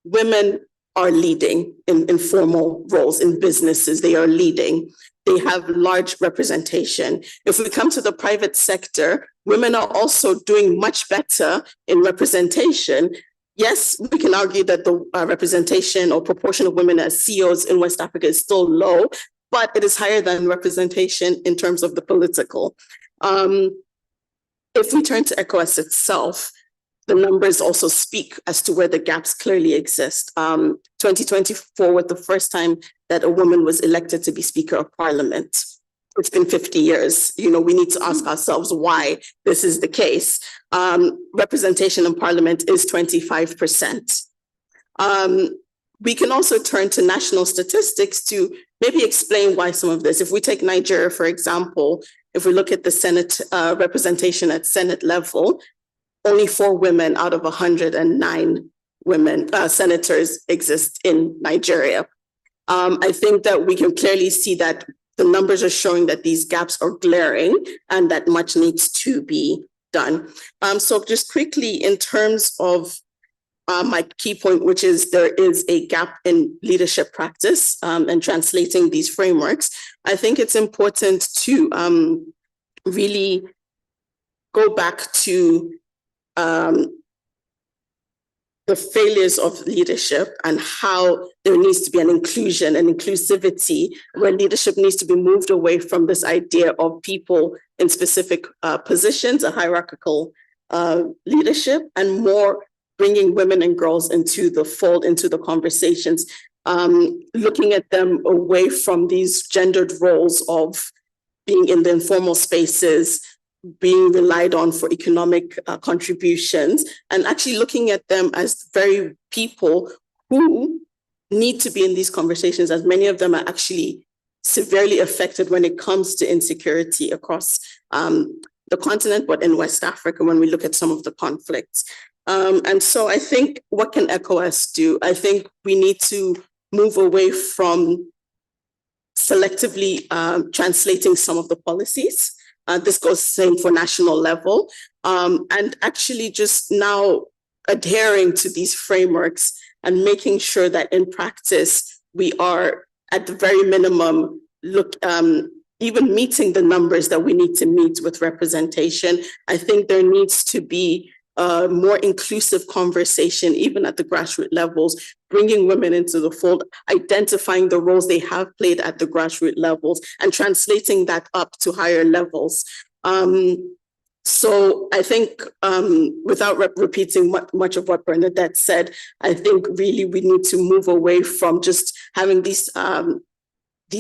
women are leading in informal roles in businesses. They are leading. They have large representation. If we come to the private sector, women are also doing much better in representation. Yes, we can argue that the representation or proportion of women as CEOs in West Africa is still low, but it is higher than representation in terms of the political. If we turn to ECOWAS itself, the numbers also speak as to where the gaps clearly exist. 2024 was the first time that a woman was elected to be Speaker of Parliament. It's been 50 years. You know, we need to ask ourselves why this is the case. Representation in Parliament is 25%. We can also turn to national statistics to maybe explain why some of this. If we take Nigeria, for example, if we look at the Senate representation at Senate level, only 4 women out of 109 women senators exist in Nigeria. I think that we can clearly see that the numbers are showing that these gaps are glaring and that much needs to be done. So just quickly, in terms of my key point, which is there is a gap in leadership practice and translating these frameworks, I think it's important to really go back to the failures of leadership and how there needs to be an inclusion and inclusivity where leadership needs to be moved away from this idea of people in specific positions, a hierarchical leadership, and more bringing women and girls into the fold, into the conversations, looking at them away from these gendered roles of being in the informal spaces, being relied on for economic contributions, and actually looking at them as very people who need to be in these conversations, as many of them are actually severely affected when it comes to insecurity across the continent, but in West Africa, when we look at some of the conflicts. And so I think, what can ECOWAS do? I think we need to move away from selectively translating some of the policies. This goes same for national level. And actually just now adhering to these frameworks and making sure that in practice, we are at the very minimum, even meeting the numbers that we need to meet with representation. I think there needs to be a more inclusive conversation, even at the grassroots levels, bringing women into the fold, identifying the roles they have played at the grassroots levels, and translating that up to higher levels. So I think, without repeating much of what Bernadette said, I think really we need to move away from just having these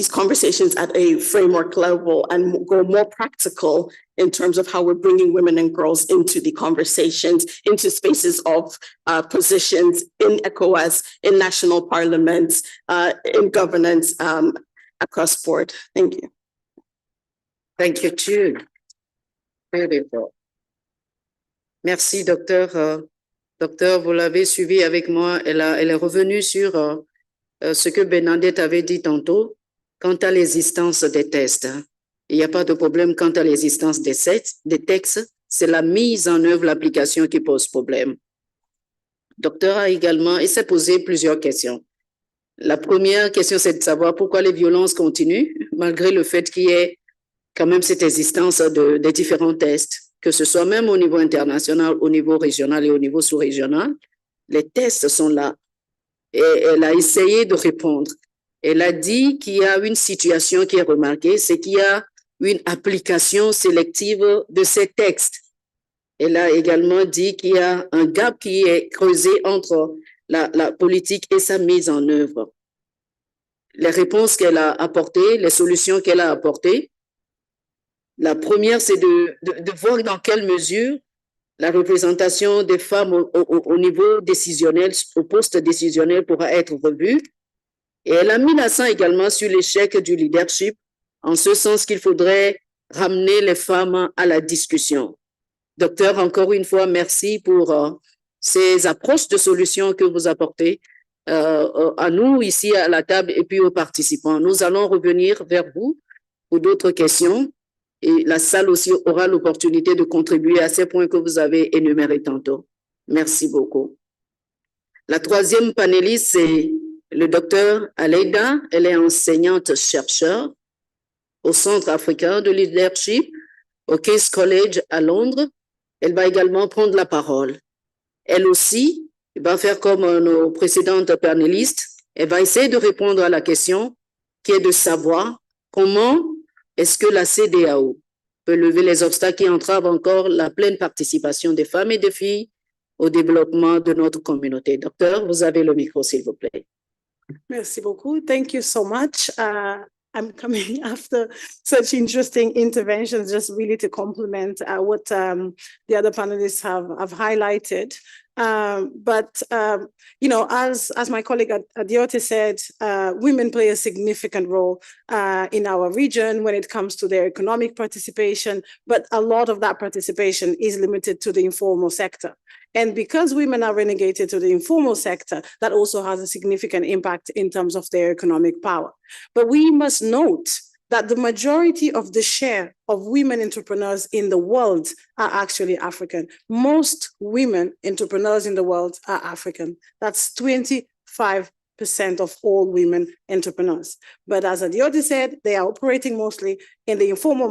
conversations at a framework level and go more practical in terms of how we're bringing women and girls into the conversations, into spaces of positions in ECOWAS, in national parliaments, in governance, across board. Thank you. Thank you too. Very fort. Merci, docteur. Docteur, vous l'avez suivi avec moi. Elle est revenue sur ce que Bernadette avait dit tantôt quant à l'existence des tests. Il n'y a pas de problème quant à l'existence des textes. C'est la mise en œuvre, l'application qui pose problème. Docteur a également, il s'est posé plusieurs questions. La première question, c'est de savoir pourquoi les violences continuent, malgré le fait qu'il y ait quand même cette existence des différents tests, que ce soit même au niveau international, au niveau régional et au niveau sous-régional. Les tests sont là. Et elle a essayé de répondre. Elle a dit qu'il y a une situation qui est remarquée, c'est qu'il y a une application sélective de ces textes. Elle a également dit qu'il y a un gap qui est creusé entre la politique et sa mise en œuvre. Les réponses qu'elle a apportées, les solutions qu'elle a apportées, la première, c'est de voir dans quelle mesure la représentation des femmes au niveau décisionnel, au poste décisionnel pourra être revue. Et elle a mis l'accent également sur l'échec du leadership, en ce sens qu'il faudrait ramener les femmes à la discussion. Docteur, encore une fois, merci pour ces approches de solutions que vous apportez à nous ici à la table et puis aux participants. Nous allons revenir vers vous pour d'autres questions. Et la salle aussi aura l'opportunité de contribuer à ces points que vous avez énumérés tantôt. Merci beaucoup. La troisième panéliste, c'est le docteur Aleida. Elle est enseignante-chercheur au Centre africain de leadership, au Case College à Londres. Elle va également prendre la parole. Elle aussi va faire comme nos précédentes panélistes. Elle va essayer de répondre à la question qui est de savoir comment est-ce que la CEDEAO peut lever les obstacles qui entravent encore la pleine participation des femmes et des filles au développement de notre communauté? Docteur, vous avez le micro, s'il vous plaît. Merci beaucoup. Thank you so much. I'm coming after such interesting interventions, just really to complement what the other panelists have highlighted. You know, as my colleague Adiote said, women play a significant role in our region when it comes to their economic participation, but a lot of that participation is limited to the informal sector. And because women are relegated to the informal sector, that also has a significant impact in terms of their economic power. But we must note that the majority of the share of women entrepreneurs in the world are actually African. Most women entrepreneurs in the world are African. That's 25% of all women entrepreneurs. But as Adiote said, they are operating mostly in the informal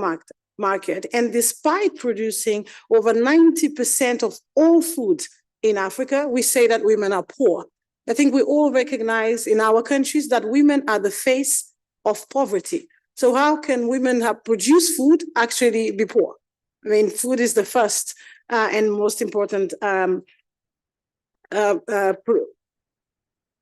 market. And despite producing over 90% of all food in Africa, we say that women are poor. I think we all recognize in our countries that women are the face of poverty. So how can women have produced food actually be poor? I mean, food is the first and most important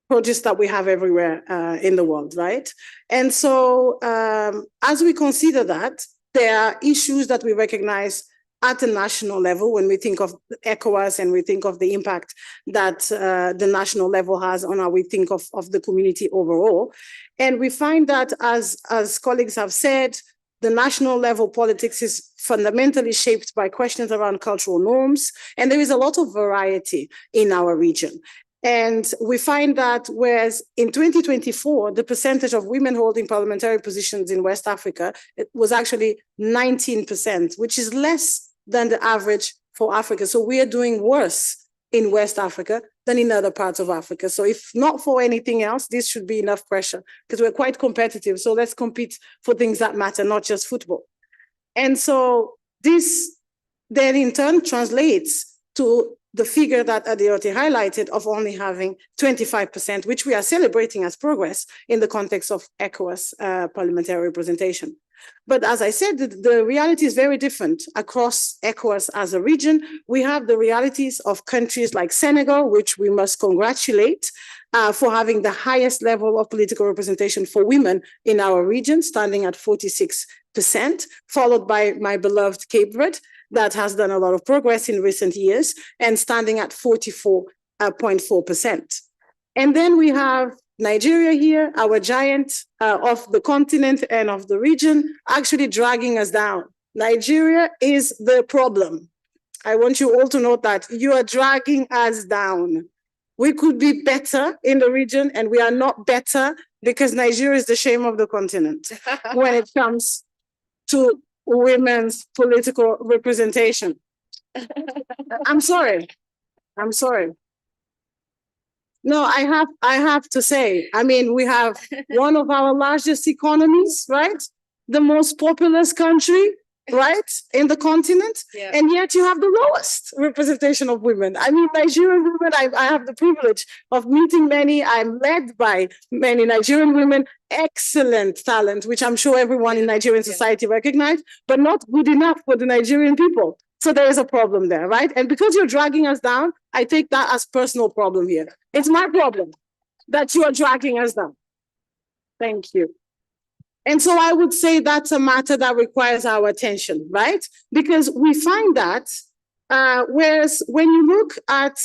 produce that we have everywhere in the world, right? And so as we consider that, there are issues that we recognize at the national level when we think of ECOWAS and we think of the impact that the national level has on how we think of the community overall. And we find that, as colleagues have said, the national level politics is fundamentally shaped by questions around cultural norms, and there is a lot of variety in our region. And we find that whereas in 2024, the percentage of women holding parliamentary positions in West Africa, it was actually 19%, which is less than the average for Africa. So we are doing worse in West Africa than in other parts of Africa. So if not for anything else, this should be enough pressure because we're quite competitive. So let's compete for things that matter, not just football. And so this then in turn translates to the figure that Adeote highlighted of only having 25%, which we are celebrating as progress in the context of ECOWAS parliamentary representation. But as I said, the reality is very different across ECOWAS as a region. We have the realities of countries like Senegal, which we must congratulate for having the highest level of political representation for women in our region, standing at 46%, followed by my beloved Cape Verde, that has done a lot of progress in recent years and standing at 44.4%. And then we have Nigeria here, our giant of the continent and of the region, actually dragging us down. Nigeria is the problem. I want you all to know that you are dragging us down. We could be better in the region, and we are not better because Nigeria is the shame of the continent when it comes to women's political representation. I'm sorry. No, I have to say, I mean, we have one of our largest economies, right? The most populous country, right, in the continent, and yet you have the lowest representation of women. I mean, Nigerian women, I have the privilege of meeting many. I'm led by many Nigerian women, excellent talent, which I'm sure everyone in Nigerian society recognizes, but not good enough for the Nigerian people. So there is a problem there, right? And because you're dragging us down, I take that as personal problem here. It's my problem that you are dragging us down. Thank you. And so I would say that's a matter that requires our attention, right? Because we find that, whereas when you look at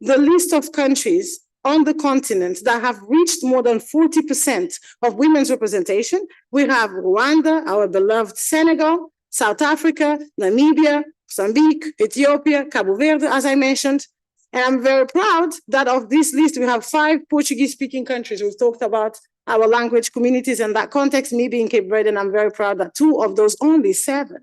the list of countries on the continent that have reached more than 40% of women's representation, we have Rwanda, our beloved Senegal, South Africa, Namibia, Mozambique, Ethiopia, Cabo Verde, as I mentioned. And I'm very proud that of this list, we have 5 Portuguese-speaking countries. We've talked about our language communities in that context, me being Cape Verde, and I'm very proud that 2 of those only 7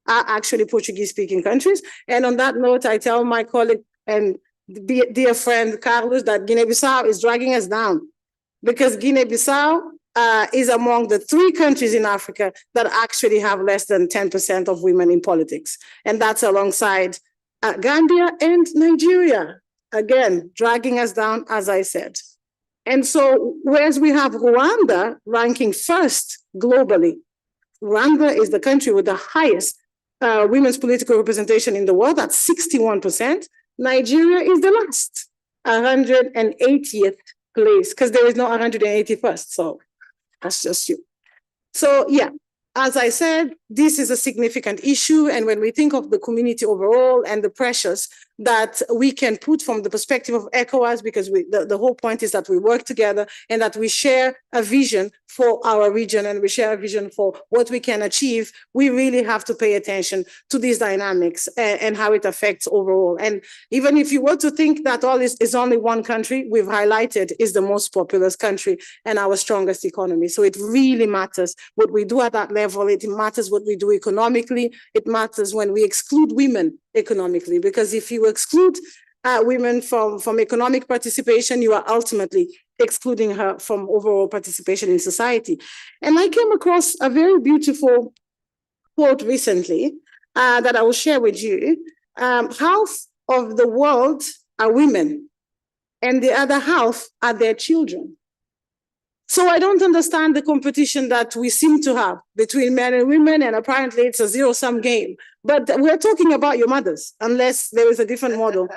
are actually Portuguese-speaking countries. And on that note, I tell my colleague and dear friend Carlos that Guinea-Bissau is dragging us down because Guinea-Bissau is among the 3 countries in Africa that actually have less than 10% of women in politics. And that's alongside Gambia and Nigeria, again, dragging us down, as I said. And so, whereas we have Rwanda ranking first globally, Rwanda is the country with the highest women's political representation in the world, that's 61%. Nigeria is the last, 180th place, because there is no 181st, so that's just you. So yeah, as I said, this is a significant issue. And when we think of the community overall and the pressures that we can put from the perspective of ECOWAS, because the whole point is that we work together and that we share a vision for our region and we share a vision for what we can achieve, we really have to pay attention to these dynamics and how it affects overall. And even if you were to think that all is only one country, we've highlighted is the most populous country and our strongest economy. So it really matters what we do at that level. It matters what we do economically. It matters when we exclude women economically, because if you exclude women from economic participation, you are ultimately excluding her from overall participation in society. And I came across a very beautiful quote recently that I will share with you. Half of the world are women, and the other half are their children. So I don't understand the competition that we seem to have between men and women, and apparently it's a zero-sum game. But we're talking about your mothers, unless there is a different model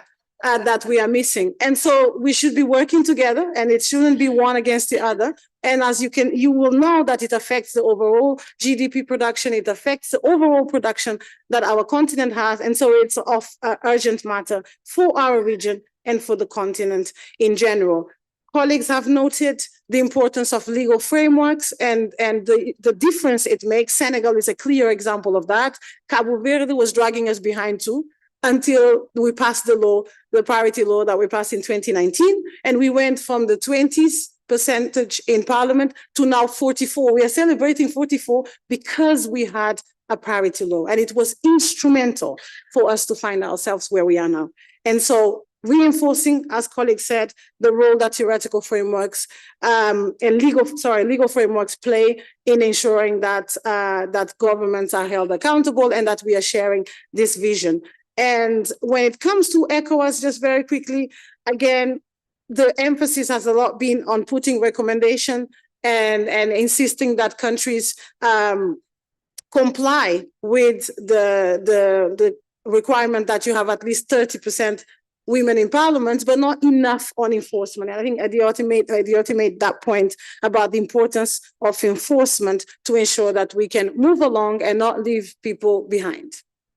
that we are missing. And so we should be working together, and it shouldn't be one against the other. And as you will know that it affects the overall GDP production, it affects the overall production that our continent has. And so it's of urgent matter for our region and for the continent in general. Colleagues have noted the importance of legal frameworks and the difference it makes. Senegal is a clear example of that. Cabo Verde was dragging us behind too, until we passed the law, the parity law that we passed in 2019. And we went from the 20% in parliament to now 44. We are celebrating 44 because we had a parity law. And it was instrumental for us to find ourselves where we are now. And so reinforcing, as colleagues said, the role that theoretical frameworks and legal frameworks play in ensuring that that governments are held accountable and that we are sharing this vision. And when it comes to ECOWAS, just very quickly, again, the emphasis has a lot been on putting recommendation and insisting that countries comply with the requirement that you have at least 30% women in parliament, but not enough on enforcement. And I think Adiote made that point about the importance of enforcement to ensure that we can move along and not leave people behind.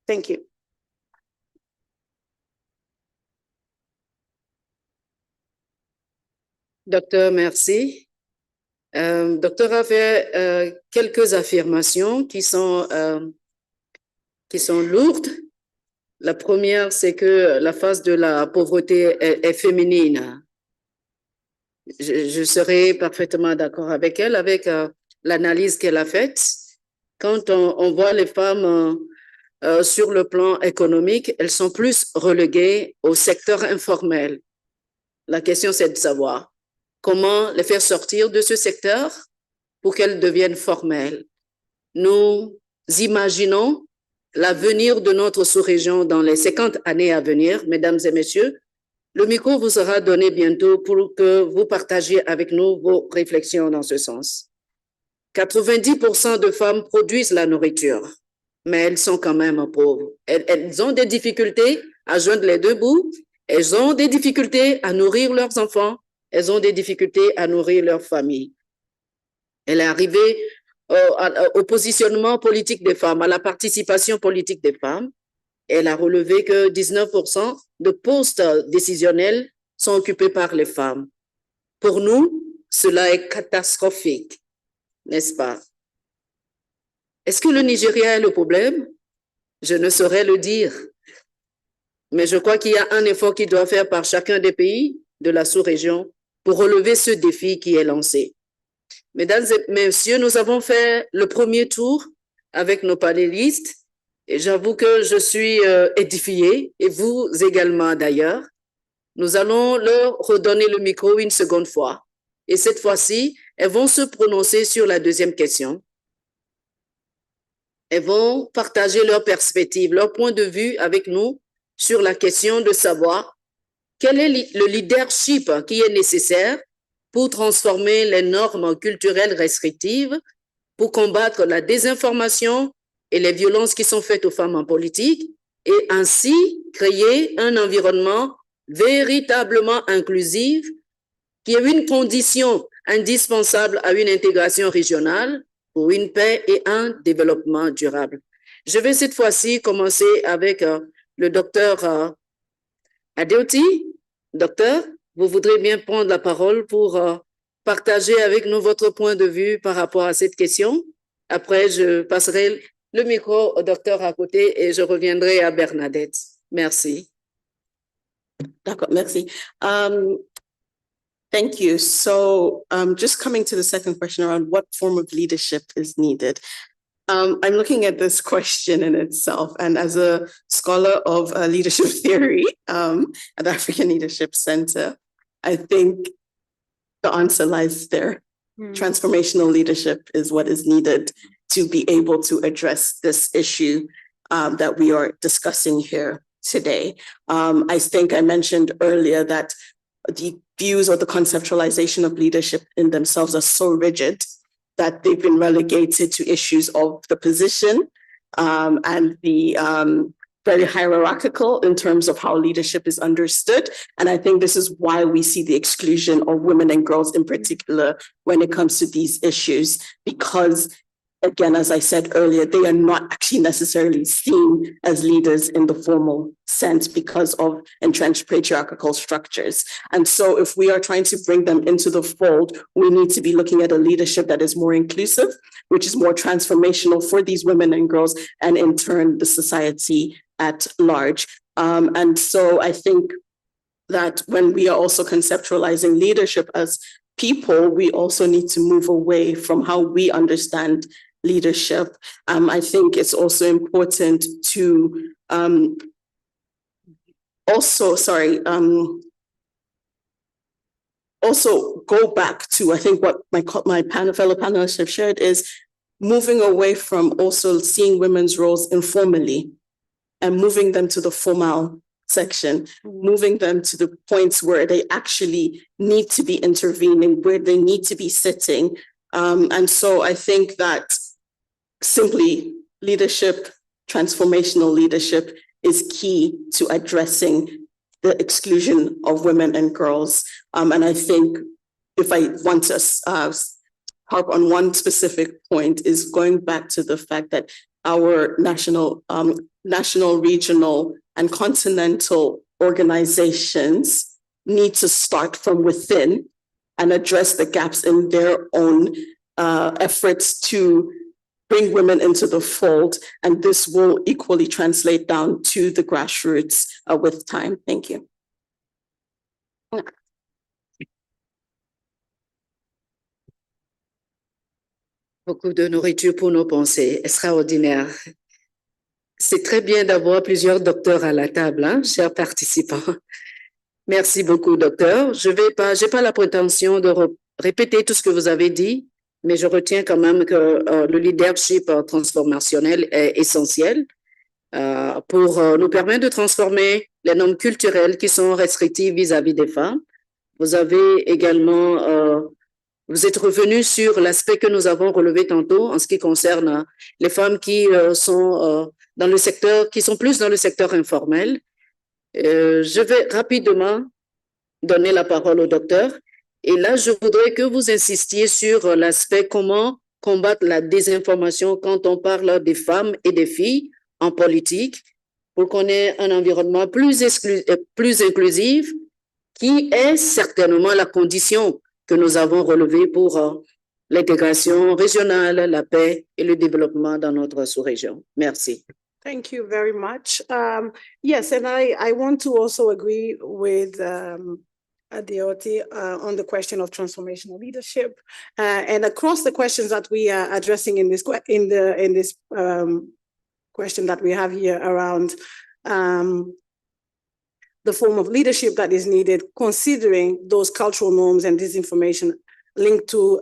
Thank you. Docteur, merci. Docteur a fait quelques affirmations qui sont lourdes. La première, c'est que la phase de la pauvreté est féminine. Je serai parfaitement d'accord avec elle, avec l'analyse qu'elle a faite. Quand on voit les femmes sur le plan économique, elles sont plus reléguées au secteur informel. La question, c'est de savoir comment les faire sortir de ce secteur pour qu'elles deviennent formelles. Nous imaginons l'avenir de notre sous-région dans les 50 années à venir. Mesdames et messieurs, le micro vous sera donné bientôt pour que vous partagiez avec nous vos réflexions dans ce sens. 90% de femmes produisent la nourriture, mais elles sont quand même pauvres. Elles ont des difficultés à joindre les deux bouts. Elles ont des difficultés à nourrir leurs enfants. Elles ont des difficultés à nourrir leur famille. Elle est arrivée au positionnement politique des femmes, à la participation politique des femmes. Elle a relevé que 19% de postes décisionnels sont occupés par les femmes. Pour nous, cela est catastrophique, n'est-ce pas? Est-ce que le Nigeria est le problème? Je ne saurais le dire. Mais je crois qu'il y a un effort qui doit faire par chacun des pays de la sous-région pour relever ce défi qui est lancé. Mesdames et messieurs, nous avons fait le premier tour avec nos panélistes et j'avoue que je suis édifiée, et vous également d'ailleurs. Nous allons leur redonner le micro une seconde fois et cette fois-ci, elles vont se prononcer sur la deuxième question. Elles vont partager leur perspective, leur point de vue avec nous sur la question de savoir quel est le leadership qui est nécessaire pour transformer les normes culturelles restrictives, pour combattre la désinformation et les violences qui sont faites aux femmes en politique, et ainsi créer un environnement véritablement inclusif qui est une condition indispensable à une intégration régionale pour une paix et un développement durable. Je vais cette fois-ci commencer avec le docteur Adiote. Docteur, vous voudrez bien prendre la parole pour partager avec nous votre point de vue par rapport à cette question. Après, je passerai le micro au docteur à côté et je reviendrai à Bernadette. Merci. D'accord, merci. Thank you. So just coming to the second question around what form of leadership is needed. I'm looking at this question in itself, and as a scholar of leadership theory at the African Leadership Center, I think the answer lies there. Transformational leadership is what is needed to be able to address this issue that we are discussing here today. I think I mentioned earlier that the views or the conceptualization of leadership in themselves are so rigid that they've been relegated to issues of the position and the very hierarchical in terms of how leadership is understood. And I think this is why we see the exclusion of women and girls in particular when it comes to these issues, because again, as I said earlier, they are not actually necessarily seen as leaders in the formal sense because of entrenched patriarchal structures. And so if we are trying to bring them into the fold, we need to be looking at a leadership that is more inclusive, which is more transformational for these women and girls, and in turn, the society at large. And so I think that when we are also conceptualizing leadership as people, we also need to move away from how we understand leadership. I think it's also important to also, sorry, also go back to, I think what my fellow panelists have shared is moving away from also seeing women's roles informally and moving them to the formal section, moving them to the points where they actually need to be intervening, where they need to be sitting. And so I think that simply leadership, transformational leadership is key to addressing the exclusion of women and girls. And I think if I want to harp on one specific point is going back to the fact that our national, regional, and continental organizations need to start from within and address the gaps in their own efforts to bring women into the fold. And this will equally translate down to the grassroots with time. Thank you. Beaucoup de nourriture pour nos pensées, extraordinaire. C'est très bien d'avoir plusieurs docteurs à la table, hein, chers participants. Merci beaucoup, docteur. J'ai pas la prétention de répéter tout ce que vous avez dit, mais je retiens quand même que le leadership transformationnel est essentiel pour nous permettre de transformer les normes culturelles qui sont restrictives vis-à-vis des femmes. Vous avez également, vous êtes revenu sur l'aspect que nous avons relevé tantôt en ce qui concerne les femmes qui sont dans le secteur, qui sont plus dans le secteur informel. Je vais rapidement donner la parole au docteur. Et là, je voudrais que vous insistiez sur l'aspect comment combattre la désinformation quand on parle des femmes et des filles en politique pour qu'on ait un environnement plus inclusif qui est certainement la condition que nous avons relevée pour l'intégration régionale, la paix et le développement dans notre sous-région. Merci. Thank you very much. Yes, and I want to also agree with Adeoti on the question of transformational leadership, and across the questions that we are addressing in this question that we have here around the form of leadership that is needed, considering those cultural norms and disinformation linked to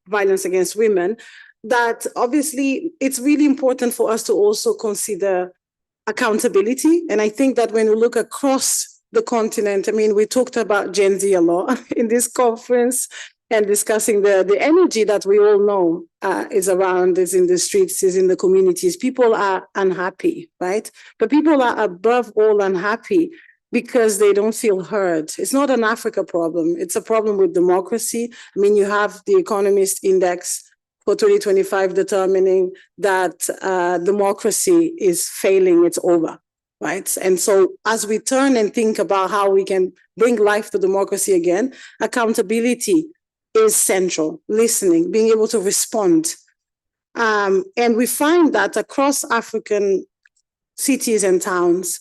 violence against women. That obviously it's really important for us to also consider accountability. And I think that when we look across the continent, I mean, we talked about Gen Z a lot in this conference and discussing the energy that we all know is around, is in the streets, is in the communities. People are unhappy, right? But people are above all unhappy because they don't feel heard. It's not an Africa problem. It's a problem with democracy. I mean, you have the Economist Index for 2025 determining that democracy is failing, it's over, right? And so as we turn and think about how we can bring life to democracy again, accountability is central, listening, being able to respond. And we find that across African cities and towns,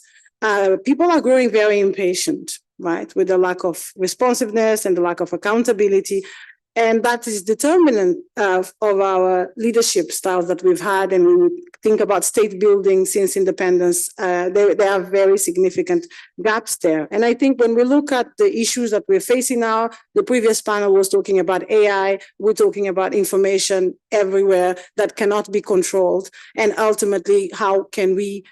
people are growing very impatient, right? With the lack of responsiveness and the lack of accountability. And that is determinant of our leadership styles that we've had. And when we think about state building since independence, there are very significant gaps there. And I think when we look at the issues that we're facing now, the previous panel was talking about AI, we're talking about information everywhere that cannot be controlled. And ultimately, how can we,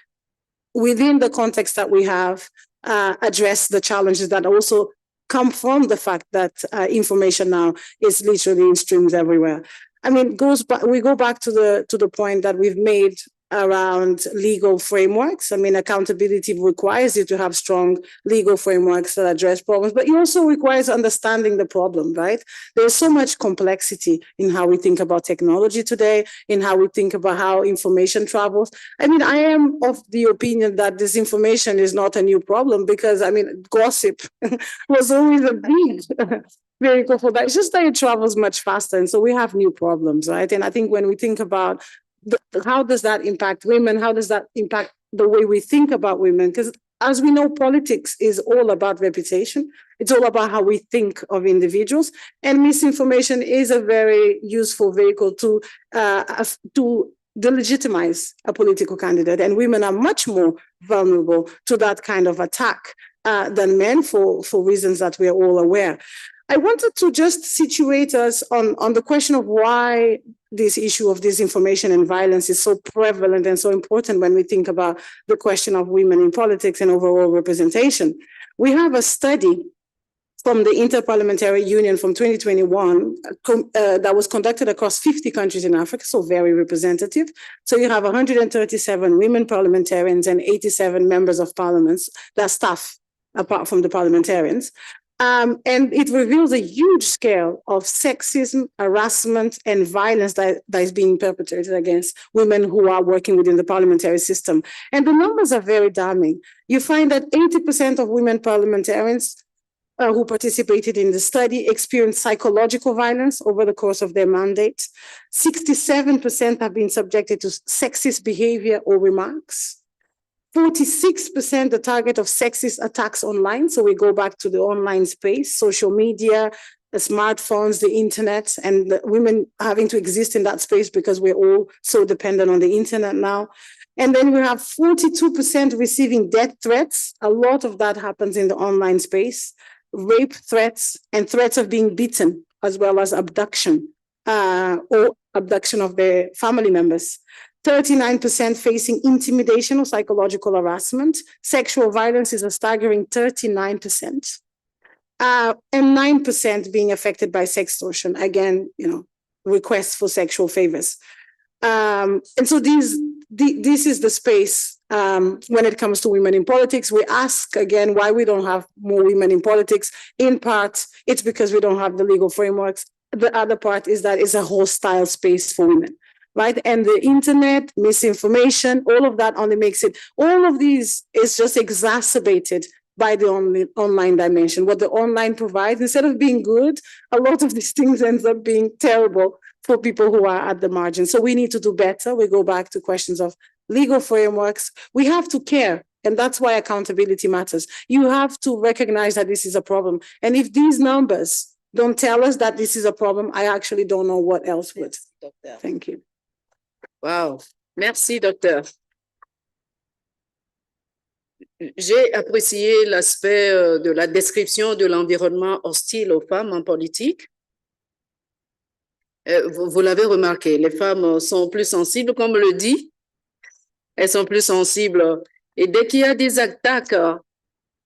within the context that we have, address the challenges that also come from the fact that information now is literally in streams everywhere. I mean, we go back to the point that we've made around legal frameworks. I mean, accountability requires you to have strong legal frameworks that address problems, but it also requires understanding the problem, right? There's so much complexity in how we think about technology today, in how we think about how information travels. I mean, I am of the opinion that disinformation is not a new problem because, I mean, gossip was always a big vehicle for that. It's just that it travels much faster. And so we have new problems, right? And I think when we think about how does that impact women? How does that impact the way we think about women? Because as we know, politics is all about reputation. It's all about how we think of individuals. And misinformation is a very useful vehicle to delegitimize a political candidate, and women are much more vulnerable to that kind of attack than men for reasons that we are all aware. I wanted to just situate us on the question of why this issue of disinformation and violence is so prevalent and so important when we think about the question of women in politics and overall representation. We have a study from the Interparliamentary Union from 2021 that was conducted across 50 countries in Africa, so very representative. So you have 137 women parliamentarians and 87 members of parliaments, that staff apart from the parliamentarians. And it reveals a huge scale of sexism, harassment, and violence that is being perpetrated against women who are working within the parliamentary system. And the numbers are very damning. You find that 80% of women parliamentarians who participated in the study experienced psychological violence over the course of their mandate. 67% have been subjected to sexist behavior or remarks. 46% the target of sexist attacks online. So we go back to the online space, social media, the smartphones, the internet, and the women having to exist in that space because we're all so dependent on the internet now. And then we have 42% receiving death threats. A lot of that happens in the online space, rape threats and threats of being beaten, as well as abduction or abduction of their family members. 39% facing intimidation or psychological harassment. Sexual violence is a staggering 39%. And 9% being affected by sextortion. Again, requests for sexual favors. And so this is the space when it comes to women in politics. We ask again why we don't have more women in politics. In part, it's because we don't have the legal frameworks. The other part is that it's a hostile space for women. Right? And the internet, misinformation, all of that only makes it, all of these is just exacerbated by the online dimension. What the online provides, instead of being good, a lot of these things ends up being terrible for people who are at the margin. So we need to do better. We go back to questions of legal frameworks. We have to care. And that's why accountability matters. You have to recognize that this is a problem. And if these numbers don't tell us that this is a problem, I actually don't know what else would. Thank you. Wow, merci docteur. J'ai apprécié l'aspect de la description de l'environnement hostile aux femmes en politique. Vous l'avez remarqué, les femmes sont plus sensibles, comme on le dit, elles sont plus sensibles. Et dès qu'il y a des attaques,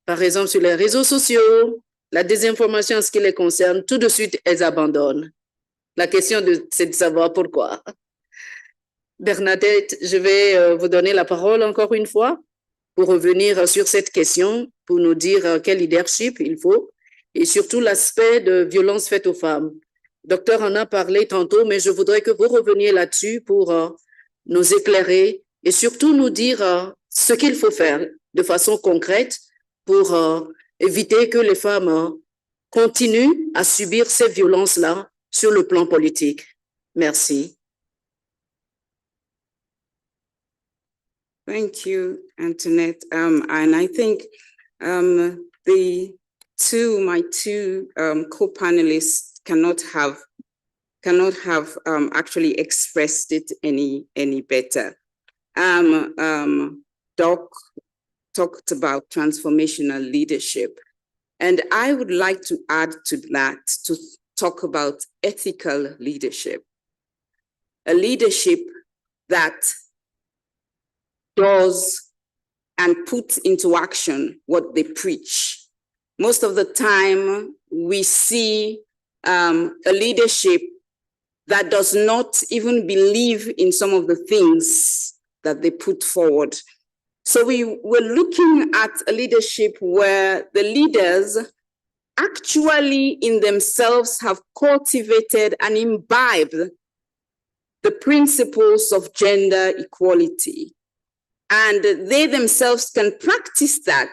par exemple sur les réseaux sociaux, la désinformation en ce qui les concerne, tout de suite, elles abandonnent. La question, c'est de savoir pourquoi. Bernadette, je vais vous donner la parole encore une fois pour revenir sur cette question, pour nous dire quel leadership il faut et surtout l'aspect de violence faite aux femmes. Le docteur en a parlé tantôt, mais je voudrais que vous reveniez là-dessus pour nous éclairer et surtout nous dire ce qu'il faut faire de façon concrète pour éviter que les femmes continuent à subir ces violences-là sur le plan politique. Merci. Thank you, Antoinette. And I think my two co-panelists cannot have actually expressed it any better. Doc talked about transformational leadership, and I would like to add to that to talk about ethical leadership, a leadership that does and put into action what they preach. Most of the time, we see a leadership that does not even believe in some of the things that they put forward. So we were looking at a leadership where the leaders actually in themselves have cultivated and imbibed the principles of gender equality. And they themselves can practice that,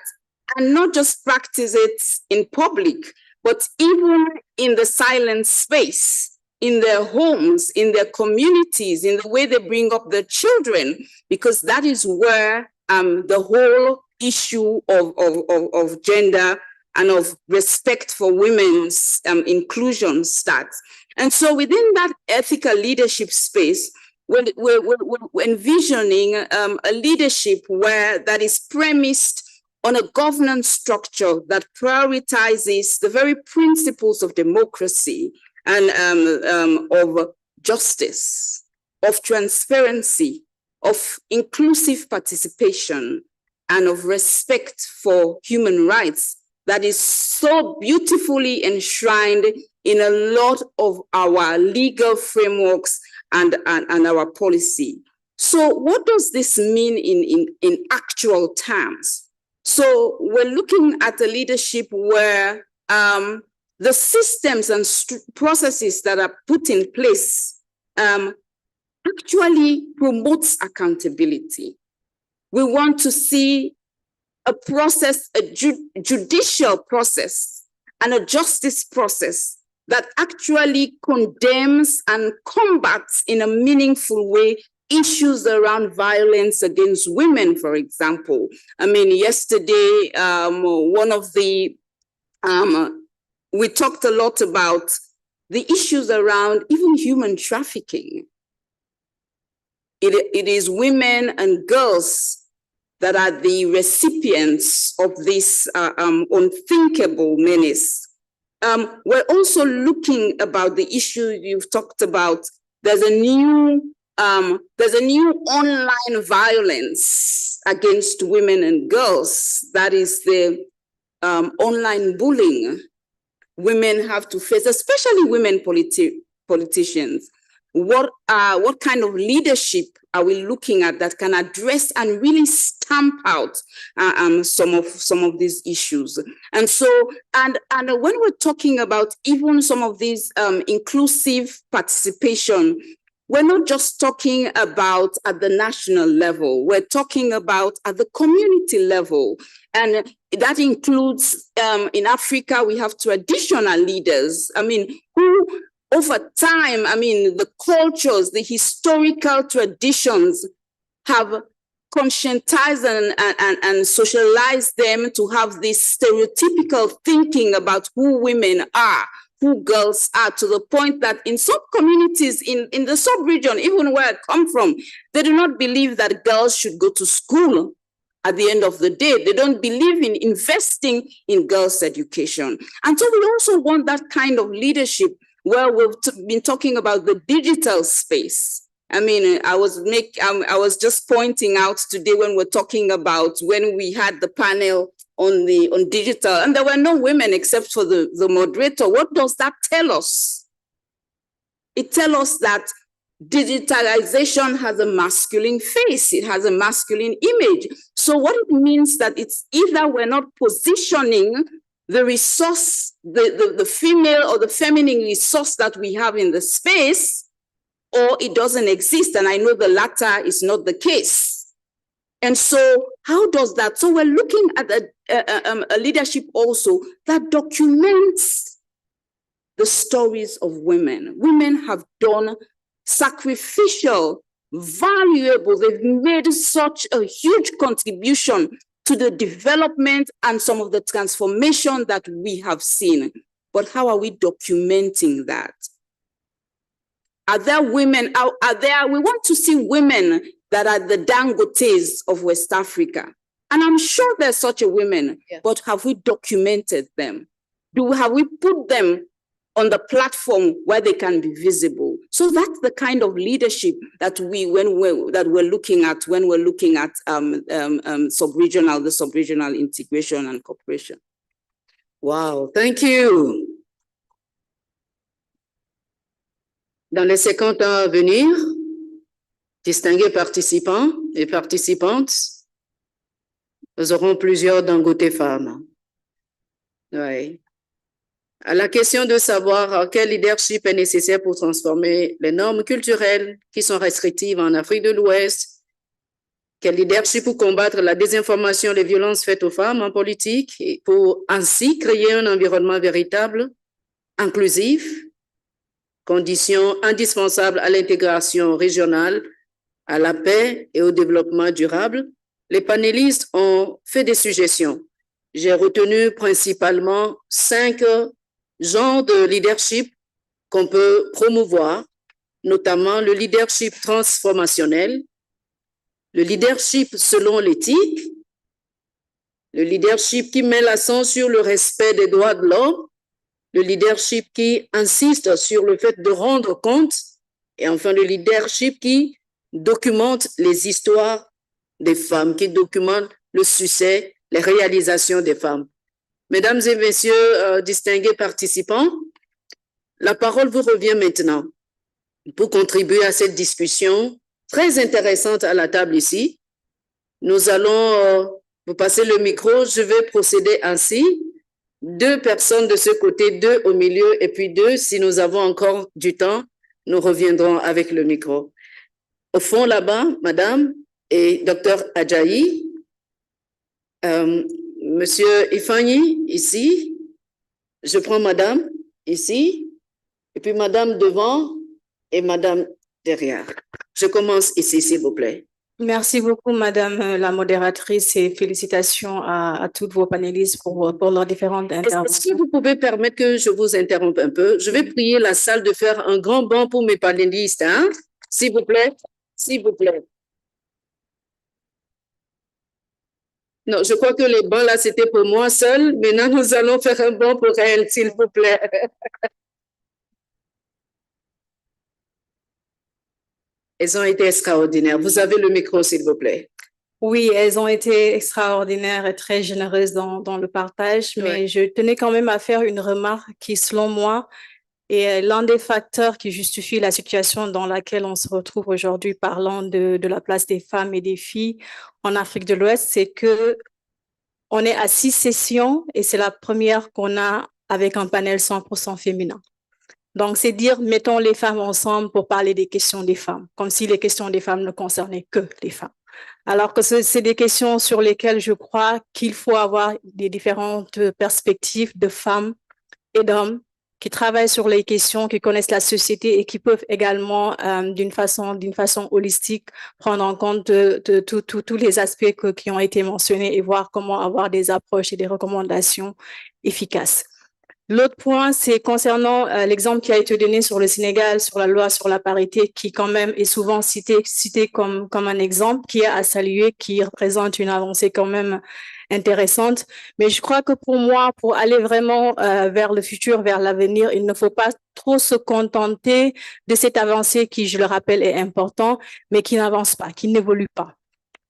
and not just practice it in public, but even in the silent space, in their homes, in their communities, in the way they bring up their children, because that is where the whole issue of gender and of respect for women's inclusion starts. And so within that ethical leadership space, we're envisioning a leadership that is premised on a governance structure that prioritizes the very principles of democracy and of justice, of transparency, of inclusive participation, and of respect for human rights that is so beautifully enshrined in a lot of our legal frameworks and our policy. So what does this mean in actual terms? So we're looking at a leadership where the systems and processes that are put in place actually promotes accountability. We want to see a process, a judicial process and a justice process that actually condemns and combats in a meaningful way issues around violence against women, for example. I mean, yesterday, we talked a lot about the issues around even human trafficking. It is women and girls that are the recipients of this unthinkable menace. We're also looking about the issue you've talked about. There's a new online violence against women and girls. That is the online bullying women have to face, especially women politicians. What kind of leadership are we looking at that can address and really stamp out some of these issues? And so, and when we're talking about even some of these inclusive participation, we're not just talking about at the national level, we're talking about at the community level. And that includes, in Africa, we have traditional leaders, I mean, who over time, I mean, the cultures, the historical traditions have conscientized and socialized them to have this stereotypical thinking about who women are, who girls are, to the point that in some communities in the sub-region, even where I come from, they do not believe that girls should go to school at the end of the day. They don't believe in investing in girls' education. And so we also want that kind of leadership where we've been talking about the digital space. I mean, I was just pointing out today when we're talking about when we had the panel on digital, and there were no women except for the moderator. What does that tell us? It tells us that digitalization has a masculine face, it has a masculine image. So what it means that it's either we're not positioning the resource, the female or the feminine resource that we have in the space, or it doesn't exist. And I know the latter is not the case. And so how does that? So we're looking at a leadership also that documents the stories of women. Women have done sacrificial, valuable, they've made such a huge contribution to the development and some of the transformation that we have seen. But how are we documenting that? Are there women, we want to see women that are the Dangotes of West Africa. And I'm sure there's such a women, but have we documented them? Have we put them on the platform where they can be visible? So that's the kind of leadership that we're looking at when we're looking at the sub-regional integration and cooperation. Wow, thank you. Dans les 50 ans à venir, distingués participants et participantes, nous aurons plusieurs Dangote femmes. Oui. À la question de savoir quel leadership est nécessaire pour transformer les normes culturelles qui sont restrictives en Afrique de l'Ouest, quel leadership pour combattre la désinformation et les violences faites aux femmes en politique et pour ainsi créer un environnement véritable, inclusif, condition indispensable à l'intégration régionale, à la paix et au développement durable. Les panélistes ont fait des suggestions. J'ai retenu principalement 5 genres de leadership qu'on peut promouvoir notamment le leadership transformationnel, le leadership selon l'éthique, le leadership qui met l'accent sur le respect des droits de l'homme, le leadership qui insiste sur le fait de rendre compte, et enfin le leadership qui documente les histoires des femmes, qui documente le succès, les réalisations des femmes. Mesdames et messieurs, distingués participants, la parole vous revient maintenant pour contribuer à cette discussion très intéressante à la table ici. Nous allons vous passer le micro. Je vais procéder ainsi. 2 personnes de ce côté, 2 au milieu, et puis 2, si nous avons encore du temps, nous reviendrons avec le micro. Au fond, là-bas, madame et docteur Adjaï, monsieur Ifani, ici, je prends madame, ici, et puis madame devant et madame derrière. Je commence ici, s'il vous plaît. Merci beaucoup, Madame la modératrice, et félicitations à toutes vos panélistes pour leurs différentes interventions. Est-ce que vous pouvez permettre que je vous interrompe un peu? Je vais prier la salle de faire un grand banc pour mes panélistes, hein? S'il vous plaît, s'il vous plaît. Non, je crois que les bancs là, c'était pour moi seul. Maintenant, nous allons faire un banc pour elle, s'il vous plaît. Elles ont été extraordinaires. Vous avez le micro, s'il vous plaît. Oui, elles ont été extraordinaires et très généreuses dans le partage, mais je tenais quand même à faire une remarque qui, selon moi, est l'un des facteurs qui justifie la situation dans laquelle on se retrouve aujourd'hui, parlant de la place des femmes et des filles en Afrique de l'Ouest, c'est que on est à 6 sessions et c'est la première qu'on a avec un panel 100% féminin. Donc, c'est dire, mettons les femmes ensemble pour parler des questions des femmes, comme si les questions des femmes ne concernaient que les femmes. Alors que c'est des questions sur lesquelles je crois qu'il faut avoir des différentes perspectives de femmes et d'hommes qui travaillent sur les questions, qui connaissent la société et qui peuvent également, d'une façon holistique, prendre en compte tous les aspects qui ont été mentionnés et voir comment avoir des approches et des recommandations efficaces. L'autre point, c'est concernant l'exemple qui a été donné sur le Sénégal, sur la loi sur la parité, qui quand même est souvent cité comme un exemple, qui est à saluer, qui représente une avancée quand même intéressante. Mais je crois que pour moi, pour aller vraiment vers le futur, vers l'avenir, il ne faut pas trop se contenter de cette avancée qui, je le rappelle, est importante, mais qui n'avance pas, qui n'évolue pas.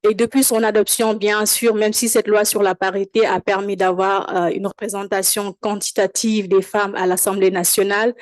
Et depuis son adoption, bien sûr, même si cette loi sur la parité a permis d'avoir une représentation quantitative des femmes à l'Assemblée nationale,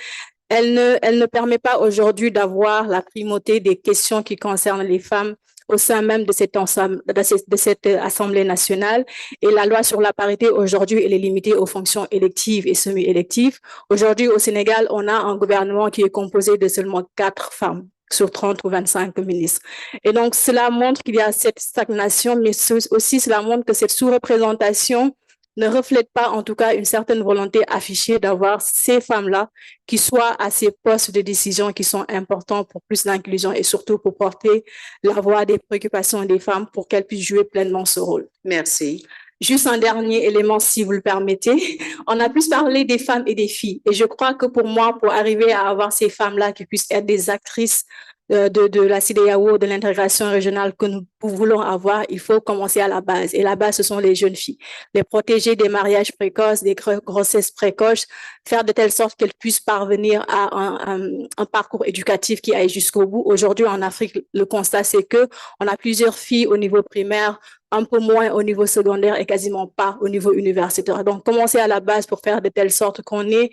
elle ne permet pas aujourd'hui d'avoir la primauté des questions qui concernent les femmes au sein même de cette Assemblée nationale. Et la loi sur la parité, aujourd'hui, elle est limitée aux fonctions électives et semi-électives. Aujourd'hui, au Sénégal, on a un gouvernement qui est composé de seulement 4 femmes sur 30 ou 25 ministres. Et donc, cela montre qu'il y a cette stagnation, mais aussi cela montre que cette sous-représentation ne reflète pas, en tout cas, une certaine volonté affichée d'avoir ces femmes-là qui soient à ces postes de décision qui sont importants pour plus d'inclusion et surtout pour porter la voix des préoccupations des femmes pour qu'elles puissent jouer pleinement ce rôle. Merci. Juste un dernier élément, si vous le permettez. On a plus parlé des femmes et des filles. Et je crois que pour moi, pour arriver à avoir ces femmes-là qui puissent être des actrices de la CEDEAO, de l'intégration régionale que nous voulons avoir, il faut commencer à la base. Et la base, ce sont les jeunes filles. Les protéger des mariages précoces, des grossesses précoces, faire de telle sorte qu'elles puissent parvenir à un parcours éducatif qui aille jusqu'au bout. Aujourd'hui, en Afrique, le constat, c'est que on a plusieurs filles au niveau primaire, un peu moins au niveau secondaire et quasiment pas au niveau universitaire. Donc, commencer à la base pour faire de telle sorte qu'on ait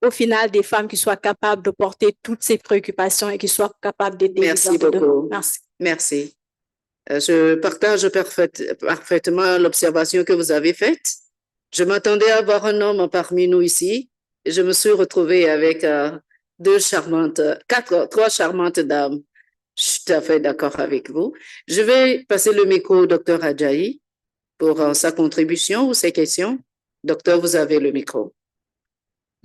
au final des femmes qui soient capables de porter toutes ces préoccupations et qui soient capables d'aider. Merci beaucoup. Merci. Merci. Je partage parfaitement l'observation que vous avez faite. Je m'attendais à avoir un homme parmi nous ici et je me suis retrouvée avec trois charmantes dames. Je suis tout à fait d'accord avec vous. Je vais passer le micro au docteur Adjaï pour sa contribution ou ses questions. Docteur, vous avez le micro.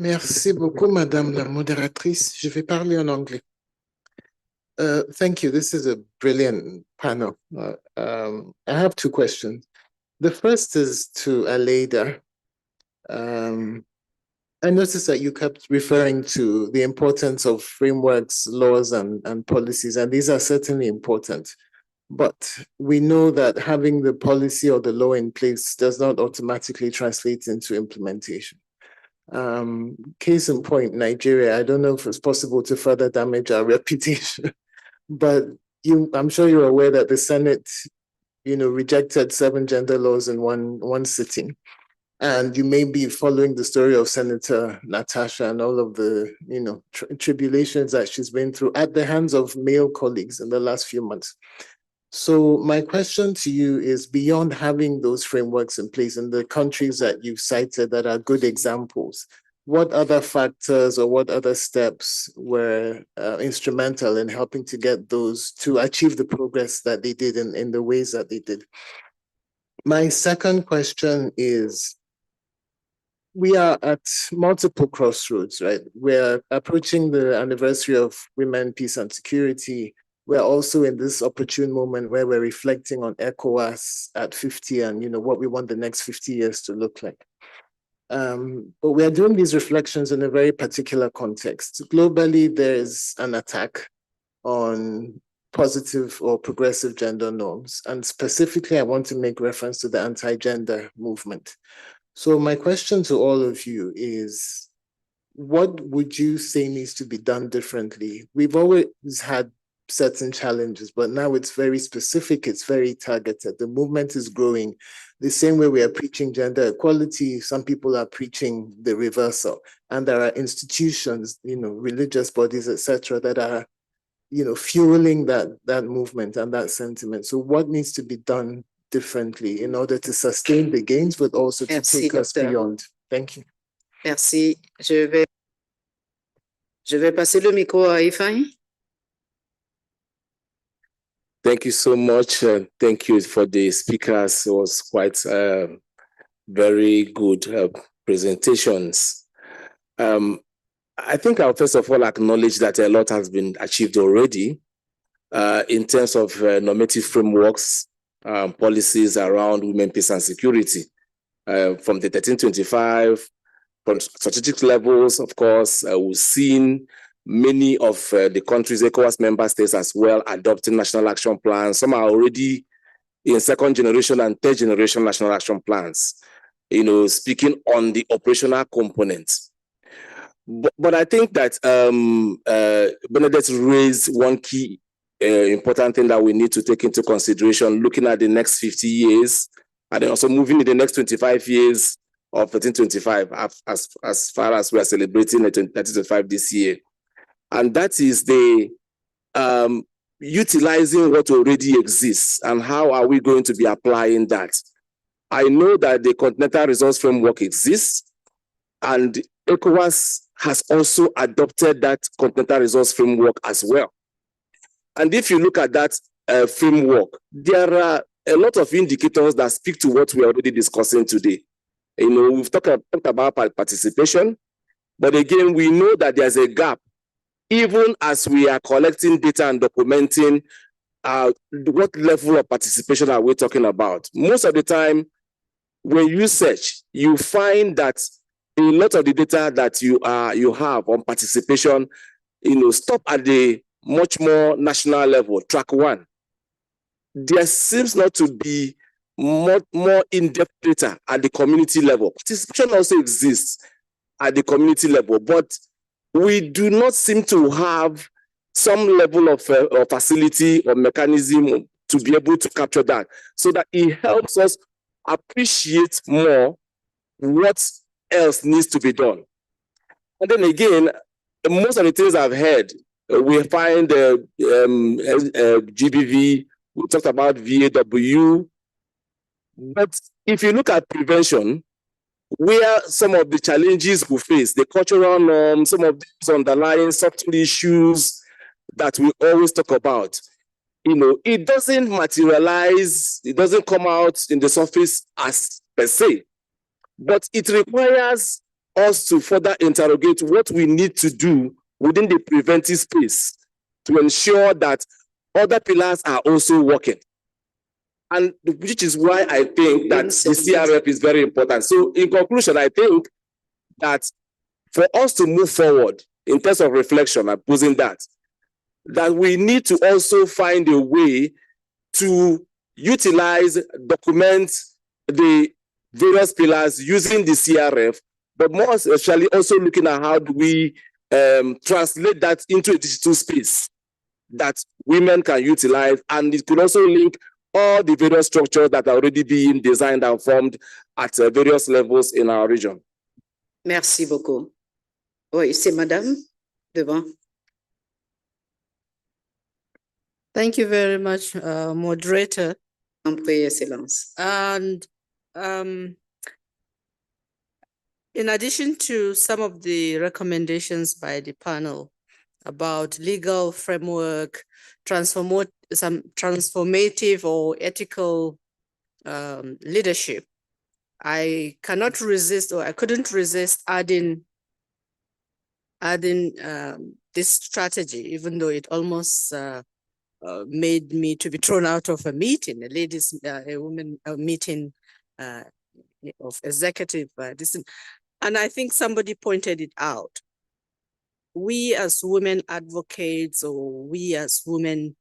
Merci beaucoup, Madame la modératrice. Je vais parler en anglais. Thank you. This is a brilliant panel. I have 2 questions. The first is to Aleida. I noticed that you kept referring to the importance of frameworks, laws, and policies, and these are certainly important. But we know that having the policy or the law in place does not automatically translate into implementation. Case in point, Nigeria, I don't know if it's possible to further damage our reputation, but I'm sure you're aware that the Senate, rejected 7 gender laws in one sitting. And you may be following the story of Senator Natasha and all of the, tribulations that she's been through at the hands of male colleagues in the last few months. So my question to you is, beyond having those frameworks in place in the countries that you've cited that are good examples, what other factors or what other steps were instrumental in helping to get those to achieve the progress that they did in the ways that they did? My second question is, we are at multiple crossroads, right? We're approaching the anniversary of Women, Peace and Security. We're also in this opportune moment where we're reflecting on ECOWAS at 50 and what we want the next 50 years to look like. But we're doing these reflections in a very particular context. Globally, there's an attack on positive or progressive gender norms. And specifically, I want to make reference to the anti-gender movement. So my question to all of you is, what would you say needs to be done differently? We've always had certain challenges, but now it's very specific, it's very targeted. The movement is growing. The same way we are preaching gender equality, some people are preaching the reversal. And there are institutions, religious bodies, etc., that are, fueling that movement and that sentiment. So what needs to be done differently in order to sustain the gains, but also to take us beyond? Thank you. Merci. Je vais passer le micro à Ifeanyi. Thank you so much. Thank you for the speakers. It was quite very good presentations. I think I'll first of all acknowledge that a lot has been achieved already in terms of normative frameworks, policies around women, peace and security. From the 1325, from strategic levels, of course, we've seen many of the countries, ECOWAS member states as well, adopting national action plans. Some are already in second generation and third generation national action plans, speaking on the operational components. But I think that Bernadette raised one key important thing that we need to take into consideration, looking at the next 50 years, and then also moving in the next 25 years of 1325, as far as we are celebrating 1325 this year. And that is the utilizing what already exists and how are we going to be applying that. I know that the Continental Resource Framework exists, and ECOWAS has also adopted that Continental Resource Framework as well. And if you look at that framework, there are a lot of indicators that speak to what we are already discussing today. We've talked about participation, but again, we know that there's a gap, even as we are collecting data and documenting what level of participation are we talking about. Most of the time, when you search, you find that a lot of the data that you have on participation, stop at the much more national level, track 1. There seems not to be more in-depth data at the community level. Participation also exists at the community level, but we do not seem to have some level of facility or mechanism to be able to capture that, so that it helps us appreciate more what else needs to be done. And then again, most of the things I've heard, we find GBV, we talked about VAW, but if you look at prevention, where some of the challenges we face, the cultural norms, some of these underlying subtle issues that we always talk about, it doesn't materialize, it doesn't come out in the surface as per se, but it requires us to further interrogate what we need to do within the preventive space to ensure that other pillars are also working. And which is why I think that the CRF is very important. So in conclusion, I think that for us to move forward in terms of reflection, I'm posing that we need to also find a way to utilize, document the various pillars using the CRF, but more especially also looking at how do we translate that into a digital space that women can utilize, and it could also link all the various structures that are already being designed and formed at various levels in our region. Merci beaucoup. Oui, c'est Madame devant. Thank you very much, moderator. En prie, Excellence. And in addition to some of the recommendations by the panel about legal framework, some transformative or ethical leadership, I cannot resist, or I couldn't resist adding this strategy, even though it almost made me to be thrown out of a meeting, a women meeting of executive. And I think somebody pointed it out. We as women advocates, or we as women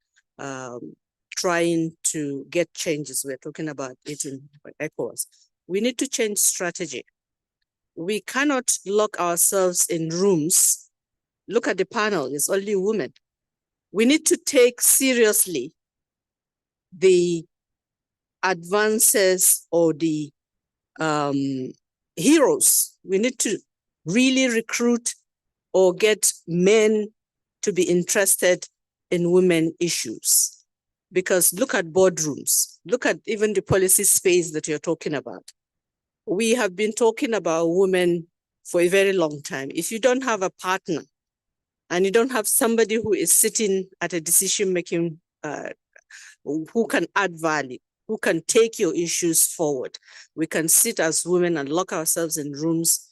trying to get changes, we're talking about it in ECOWAS, we need to change strategy. We cannot lock ourselves in rooms. Look at the panel, it's only women. We need to take seriously the advances or the heroes. We need to really recruit or get men to be interested in women issues. Because look at boardrooms, look at even the policy space that you're talking about. We have been talking about women for a very long time. If you don't have a partner and you don't have somebody who is sitting at a decision-making, who can add value, who can take your issues forward, we can sit as women and lock ourselves in rooms.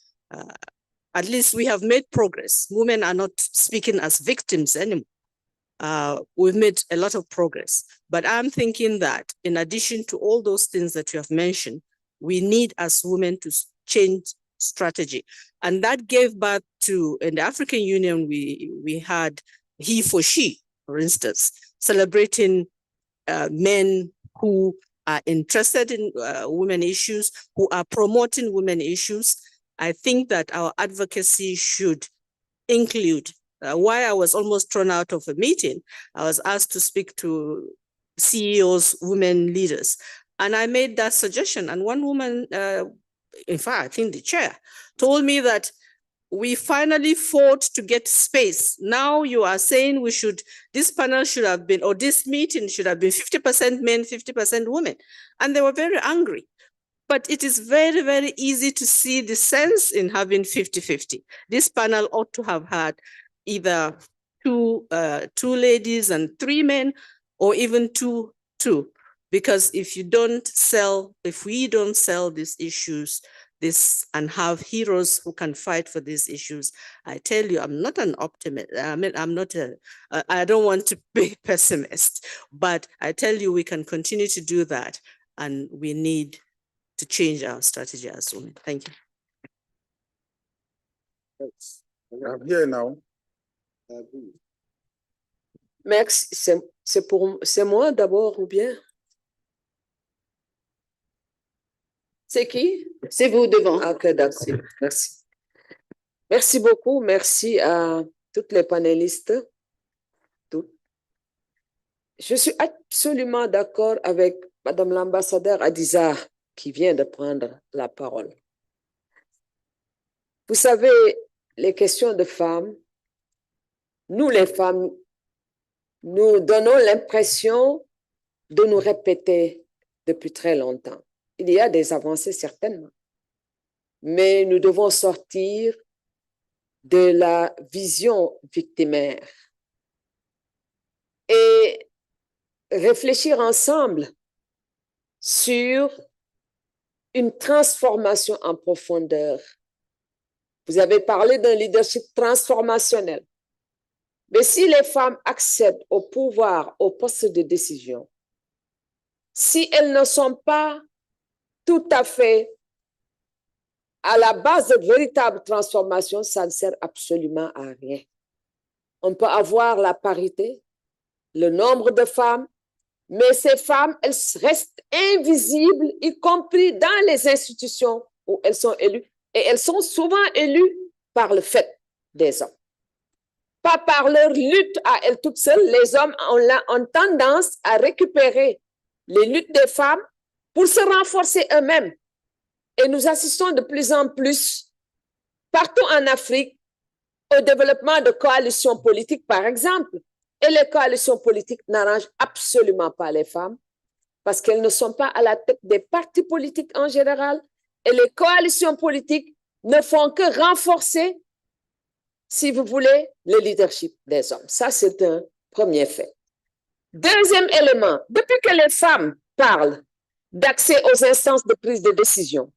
At least we have made progress. Women are not speaking as victims anymore. We've made a lot of progress. But I'm thinking that in addition to all those things that you have mentioned, we need as women to change strategy. And that gave birth to, in the African Union, we had he for she, for instance, celebrating men who are interested in women issues, who are promoting women issues. I think that our advocacy should include, why I was almost thrown out of a meeting, I was asked to speak to CEOs, women leaders. And I made that suggestion. And one woman, in fact, I think the chair, told me that we finally fought to get space. Now you are saying this panel should have been, or this meeting should have been 50% men, 50% women. And they were very angry. But it is very, very easy to see the sense in having 50-50. This panel ought to have had either two ladies and 3 men, or even two. Because if we don't sell these issues, and have heroes who can fight for these issues, I tell you, I'm not an optimist. I mean, I don't want to be pessimist, but I tell you, we can continue to do that, and we need to change our strategy as women. Thank you. I'm here now. Max, c'est moi d'abord ou bien? C'est qui? C'est vous devant. Ok, d'accord. Merci. Merci beaucoup. Merci à toutes les panélistes. Je suis absolument d'accord avec Madame l'ambassadeur Adiza qui vient de prendre la parole. Vous savez, les questions de femmes, nous les femmes, nous donnons l'impression de nous répéter depuis très longtemps. Il y a des avancées certainement, mais nous devons sortir de la vision victimaire et réfléchir ensemble sur une transformation en profondeur. Vous avez parlé d'un leadership transformationnel, mais si les femmes accèdent au pouvoir, au poste de décision, si elles ne sont pas tout à fait à la base de véritables transformations, ça ne sert absolument à rien. On peut avoir la parité, le nombre de femmes, mais ces femmes, elles restent invisibles, y compris dans les institutions où elles sont élues. Et elles sont souvent élues par le fait des hommes. Pas par leur lutte à elles toutes seules. Les hommes ont tendance à récupérer les luttes des femmes pour se renforcer eux-mêmes. Et nous assistons de plus en plus, partout en Afrique, au développement de coalitions politiques, par exemple. Et les coalitions politiques n'arrangent absolument pas les femmes parce qu'elles ne sont pas à la tête des partis politiques en général. Et les coalitions politiques ne font que renforcer, si vous voulez, le leadership des hommes. Ça, c'est un premier fait. Deuxième élément, depuis que les femmes parlent d'accès aux instances de prise de décision,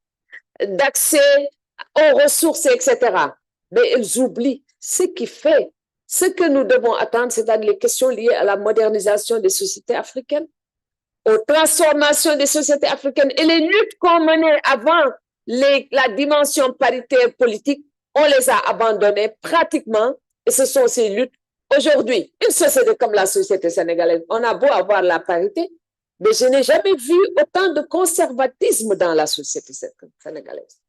d'accès aux ressources, etc., mais elles oublient ce qui fait, ce que nous devons attendre, c'est-à-dire les questions liées à la modernisation des sociétés africaines, aux transformations des sociétés africaines et les luttes qu'on menait avant la dimension paritaire politique, on les a abandonnées pratiquement et ce sont ces luttes. Aujourd'hui, une société comme la société sénégalaise, on a beau avoir la parité, mais je n'ai jamais vu autant de conservatisme dans la société sénégalaise.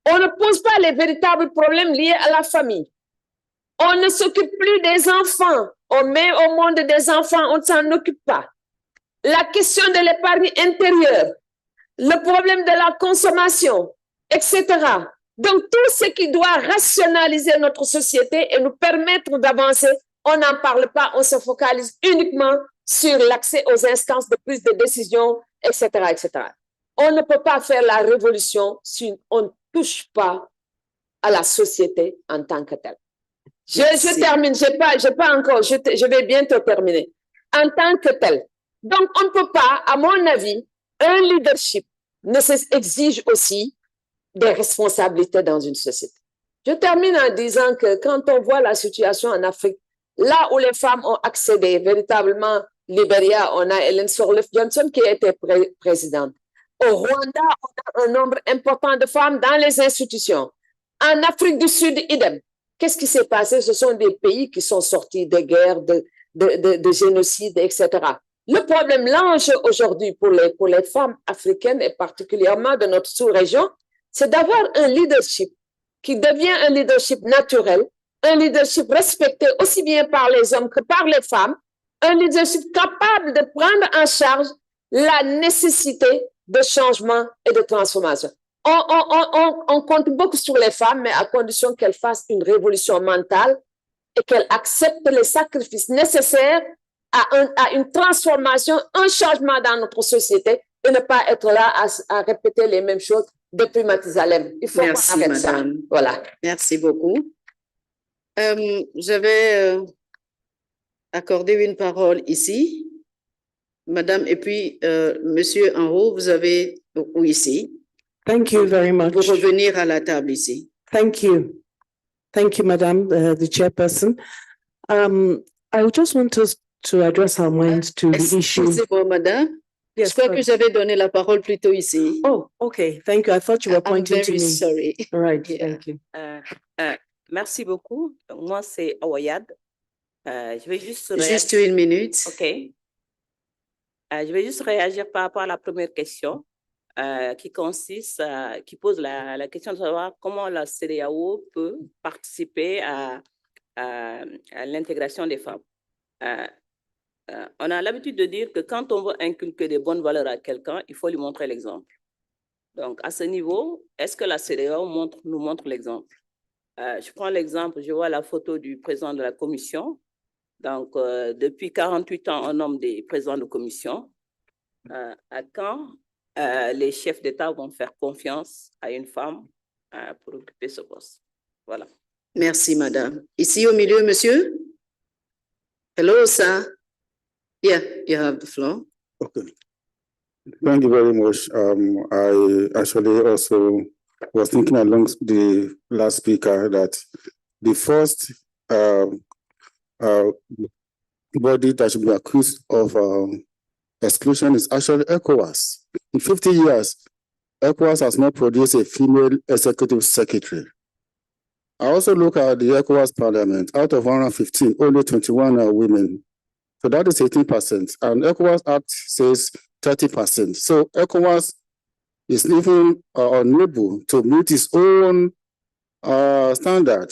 On ne pose pas les véritables problèmes liés à la famille. On ne s'occupe plus des enfants. On met au monde des enfants, on ne s'en occupe pas. La question de l'épargne intérieure, le problème de la consommation, etc. Donc, tout ce qui doit rationaliser notre société et nous permettre d'avancer, on n'en parle pas, on se focalise uniquement sur l'accès aux instances de prise de décision, etc., etc. On ne peut pas faire la révolution si on ne touche pas à la société en tant que telle. Je termine, j'ai pas encore, je vais bientôt terminer. En tant que tel. Donc, on ne peut pas, à mon avis, un leadership exige aussi des responsabilités dans une société. Je termine en disant que quand on voit la situation en Afrique, là où les femmes ont accédé véritablement, Libéria, on a Ellen Sirleaf Johnson qui a été présidente. Au Rwanda, on a un nombre important de femmes dans les institutions. En Afrique du Sud, idem. Qu'est-ce qui s'est passé? Ce sont des pays qui sont sortis de guerres, de génocides, etc. Le problème, l'enjeu aujourd'hui pour les femmes africaines et particulièrement de notre sous-région, c'est d'avoir un leadership qui devient un leadership naturel, un leadership respecté aussi bien par les hommes que par les femmes, un leadership capable de prendre en charge la nécessité de changement et de transformation. On compte beaucoup sur les femmes, mais à condition qu'elles fassent une révolution mentale et qu'elles acceptent les sacrifices nécessaires à une transformation, un changement dans notre société et ne pas être là à répéter les mêmes choses depuis Mathusalem. Il faut qu'on arrête ça. Voilà. Merci beaucoup. Je vais accorder une parole ici. Madame, et puis monsieur en haut, vous avez, ou ici. Thank you very much. Pour revenir à la table ici. Thank you. Thank you, Madam, the chairperson. I just want us to address our minds to the issue. Excusez-moi, madame. Yes, Je crois que j'avais donné la parole plutôt ici. Oh, okay. Thank you. I thought you were pointing to me. I'm very sorry. All right. Yeah. Thank you. Merci beaucoup. Moi, c'est Awayad. Je vais juste Juste une minute. OK. Je vais juste réagir par rapport à la première question qui consiste, qui pose la question de savoir comment la CEDEAO peut participer à l'intégration des femmes. On a l'habitude de dire que quand on veut inculquer des bonnes valeurs à quelqu'un, il faut lui montrer l'exemple. Donc, à ce niveau, est-ce que la CEDEAO nous montre l'exemple? Je prends l'exemple, je vois la photo du président de la commission. Donc, depuis 48 ans, on nomme des présidents de commission. À quand les chefs d'État vont faire confiance à une femme pour occuper ce poste? Voilà. Merci, madame. Ici au milieu, monsieur. Hello, sir. Yeah, you have the floor. Okay. Thank you very much. I actually also was thinking along the last speaker that the first body that should be accused of exclusion is actually ECOWAS. In 50 years, ECOWAS has not produced a female executive secretary. I also look at the ECOWAS parliament. Out of 115, only 21 are women. So that is 18%. And ECOWAS Act says 30%. So ECOWAS is even unable to meet its own standard,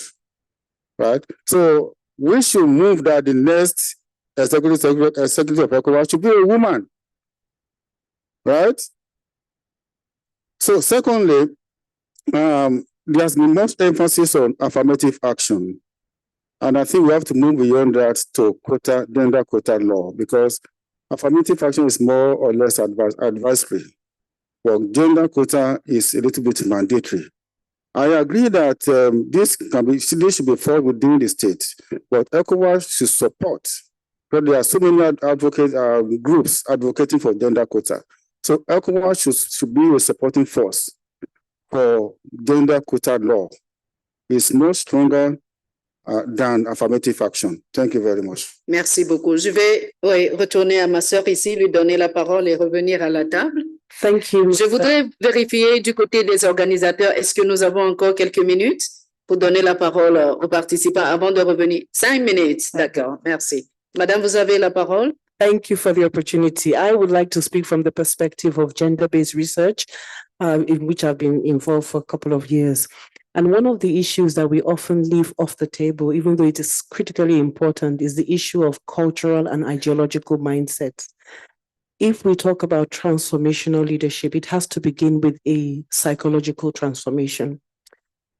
right? So we should move that the next executive of ECOWAS should be a woman, right? So secondly, there's been much emphasis on affirmative action. And I think we have to move beyond that to gender quota law, because affirmative action is more or less advisory. Well, gender quota is a little bit mandatory. I agree that this should be fought within the state, but ECOWAS should support. But there are so many groups advocating for gender quota. So ECOWAS should be a supporting force for gender quota law. It's much stronger than affirmative action. Thank you very much. Merci beaucoup. Je vais retourner à ma sœur ici, lui donner la parole et revenir à la table. Thank you. Je voudrais vérifier du côté des organisateurs, est-ce que nous avons encore quelques minutes pour donner la parole aux participants avant de revenir? 5 minutes, d'accord, merci. Madame, vous avez la parole. Thank you for the opportunity. I would like to speak from the perspective of gender-based research, in which I've been involved for a couple of years. And one of the issues that we often leave off the table, even though it is critically important, is the issue of cultural and ideological mindsets. If we talk about transformational leadership, it has to begin with a psychological transformation.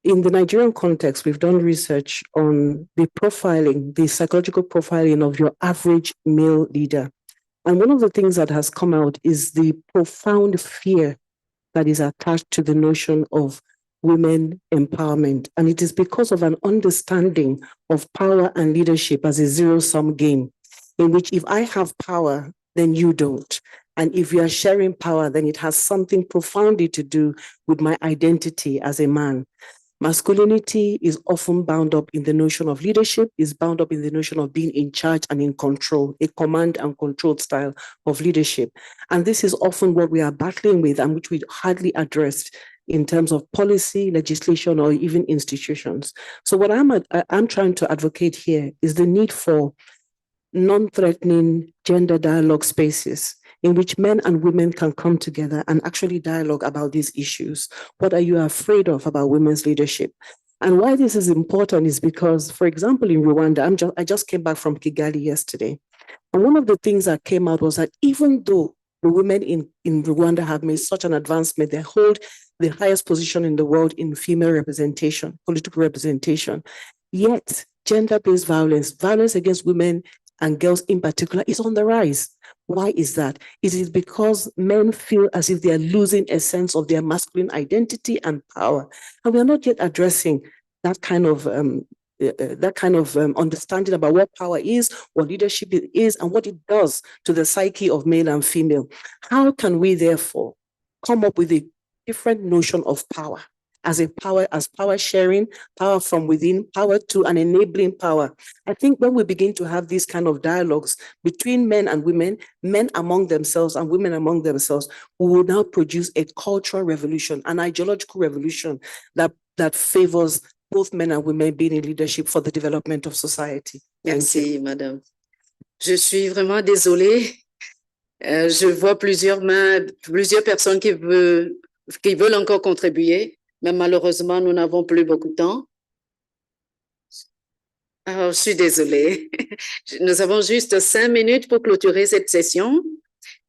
In the Nigerian context, we've done research on the profiling, the psychological profiling of your average male leader. And one of the things that has come out is the profound fear that is attached to the notion of women empowerment. And it is because of an understanding of power and leadership as a zero-sum game, in which if I have power, then you don't. And if you are sharing power, then it has something profoundly to do with my identity as a man. Masculinity is often bound up in the notion of leadership, is bound up in the notion of being in charge and in control, a command and control style of leadership. And this is often what we are battling with and which we hardly addressed in terms of policy, legislation, or even institutions. So what I'm trying to advocate here is the need for non-threatening gender dialogue spaces in which men and women can come together and actually dialogue about these issues. What are you afraid of about women's leadership? And why this is important is because, for example, in Rwanda, I just came back from Kigali yesterday. And one of the things that came out was that even though the women in Rwanda have made such an advancement, they hold the highest position in the world in female representation, political representation, yet gender-based violence, violence against women and girls in particular, is on the rise. Why is that? It is because men feel as if they are losing a sense of their masculine identity and power. And we are not yet addressing that kind of understanding about what power is, what leadership is, and what it does to the psyche of male and female. How can we therefore come up with a different notion of power as power sharing, power from within, power to an enabling power? I think when we begin to have these kind of dialogues between men and women, men among themselves and women among themselves, we will now produce a cultural revolution, an ideological revolution that favors both men and women being in leadership for the development of society. Merci, madame. Je suis vraiment désolée. Je vois plusieurs personnes qui veulent encore contribuer, mais malheureusement, nous n'avons plus beaucoup de temps. Alors, je suis désolée. Nous avons juste 5 minutes pour clôturer cette session.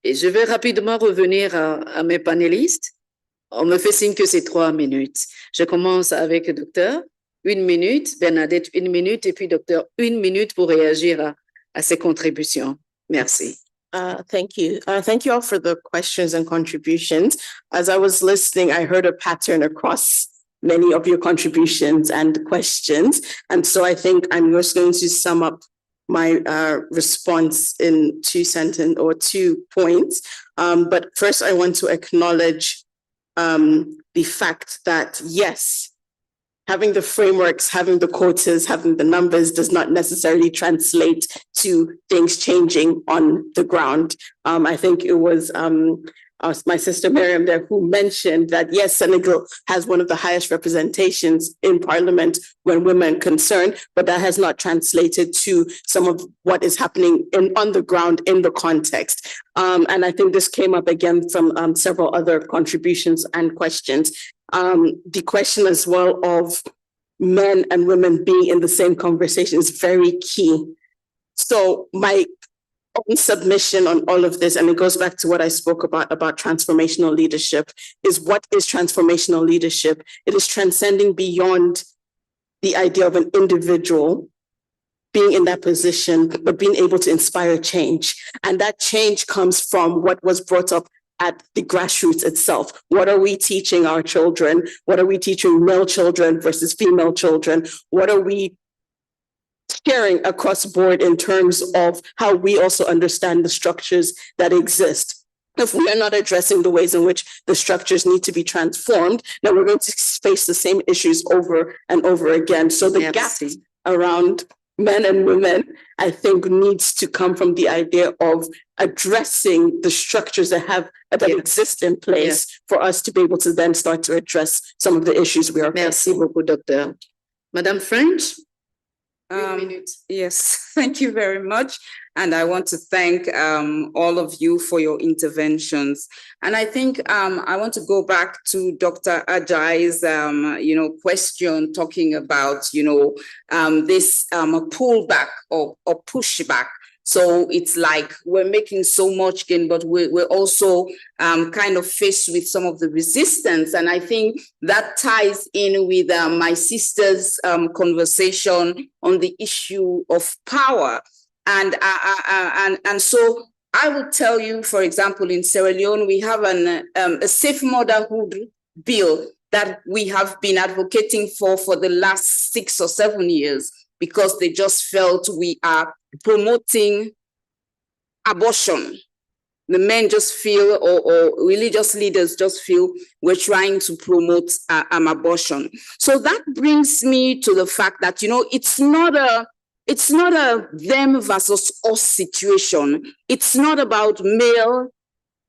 Et je vais rapidement revenir à mes panélistes. On me fait signe que c'est 3 minutes. Je commence avec le docteur. 1 minute, Bernadette 1 minute, et puis docteur 1 minute pour réagir à ces contributions. Merci. Thank you. Thank you all for the questions and contributions. As I was listening, I heard a pattern across many of your contributions and questions. And so I think I'm just going to sum up my response in 2 points. But first, I want to acknowledge the fact that, yes, having the frameworks, having the quotas, having the numbers does not necessarily translate to things changing on the ground. I think it was my sister Miriam there, who mentioned that yes, Senegal has one of the highest representations in parliament when women are concerned, but that has not translated to some of what is happening on the ground in the context. And I think this came up again from several other contributions and questions. The question as well of men and women being in the same conversation is very key. So my own submission on all of this, and it goes back to what I spoke about transformational leadership, is what is transformational leadership? It is transcending beyond the idea of an individual being in that position, but being able to inspire change. And that change comes from what was brought up at the grassroots itself. What are we teaching our children? What are we teaching male children versus female children? What are we sharing across board in terms of how we also understand the structures that exist? If we are not addressing the ways in which the structures need to be transformed, then we're going to face the same issues over and over again. So the gap around men and women, I think, needs to come from the idea of addressing the structures that exist in place for us to be able to then start to address some of the issues we are facing. Merci beaucoup, Docteur. Madame French? Yes, thank you very much. And I want to thank all of you for your interventions. And I think I want to go back to Dr. Ajay's, question talking about, this pullback or pushback. So it's like we're making so much gain, but we're also kind of faced with some of the resistance. And I think that ties in with my sister's conversation on the issue of power. And so I will tell you, for example, in Sierra Leone, we have a safe motherhood bill that we have been advocating for the last 6 or 7 years, because they just felt we are promoting abortion. The men just feel, or religious leaders just feel, we're trying to promote abortion. So that brings me to the fact that, it's not a them versus us situation. It's not about male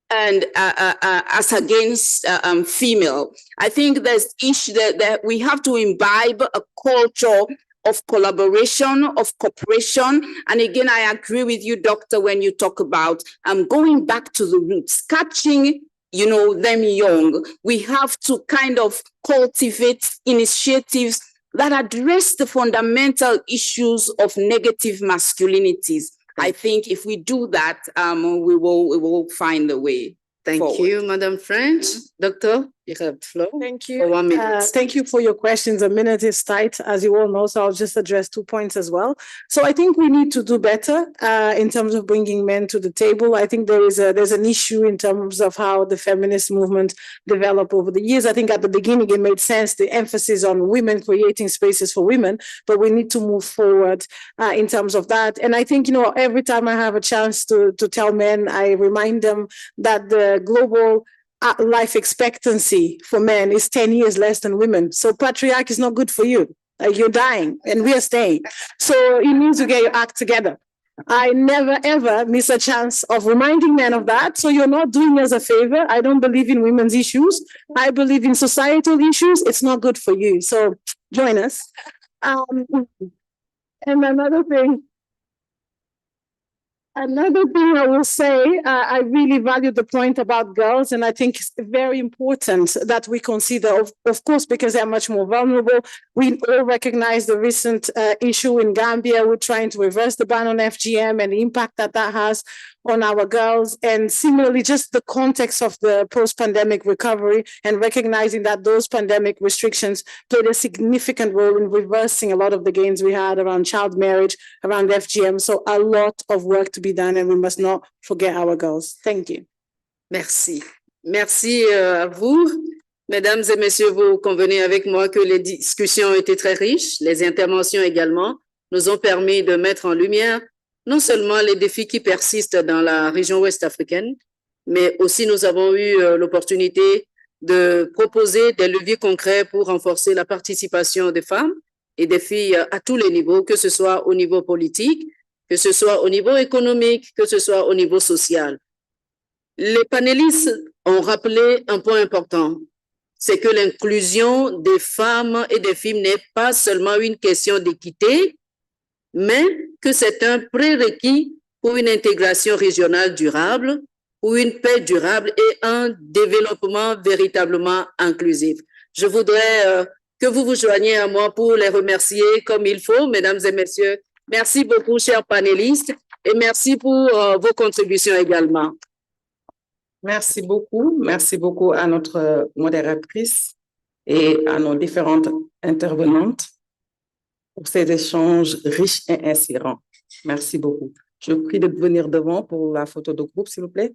and as against female. I think there's issue that we have to imbibe a culture of collaboration, of cooperation. And again, I agree with you, Doctor, when you talk about going back to the roots, catching them young. We have to kind of cultivate initiatives that address the fundamental issues of negative masculinities. I think if we do that, we will find a way. Thank you, Madam French. Doctor, you have the floor. Thank you. For 1 minute. Thank you for your questions. A minute is tight, as you all know, so I'll just address 2 points as well. So I think we need to do better in terms of bringing men to the table. I think there's an issue in terms of how the feminist movement developed over the years. I think at the beginning it made sense, the emphasis on women, creating spaces for women, but we need to move forward in terms of that. And I think, every time I have a chance to tell men, I remind them that the global life expectancy for men is 10 years less than women. So patriarchy is not good for you. You're dying and we are staying. So you need to get your act together. I never, ever miss a chance of reminding men of that. So you're not doing us a favor. I don't believe in women's issues. I believe in societal issues. It's not good for you. So join us. And another thing I will say, I really value the point about girls, and I think it's very important that we consider, of course, because they're much more vulnerable. We all recognize the recent issue in Gambia. We're trying to reverse the ban on FGM and the impact that has on our girls. And similarly, just the context of the post-pandemic recovery and recognizing that those pandemic restrictions played a significant role in reversing a lot of the gains we had around child marriage, around FGM. So a lot of work to be done, and we must not forget our girls. Thank you. Merci. Merci à vous. Mesdames et messieurs, vous convenez avec moi que les discussions ont été très riches. Les interventions également nous ont permis de mettre en lumière non seulement les défis qui persistent dans la région ouest africaine, mais aussi nous avons eu l'opportunité de proposer des leviers concrets pour renforcer la participation des femmes et des filles à tous les niveaux, que ce soit au niveau politique, que ce soit au niveau économique, que ce soit au niveau social. Les panélistes ont rappelé un point important, c'est que l'inclusion des femmes et des filles n'est pas seulement une question d'équité, mais que c'est un prérequis pour une intégration régionale durable, pour une paix durable et un développement véritablement inclusif. Je voudrais que vous vous joigniez à moi pour les remercier comme il faut, mesdames et messieurs. Merci beaucoup, chers panélistes, et merci pour vos contributions également. Merci beaucoup à notre modératrice et à nos différentes intervenantes pour ces échanges riches et inspirants. Merci beaucoup. Je vous prie de venir devant pour la photo de groupe, s'il vous plaît.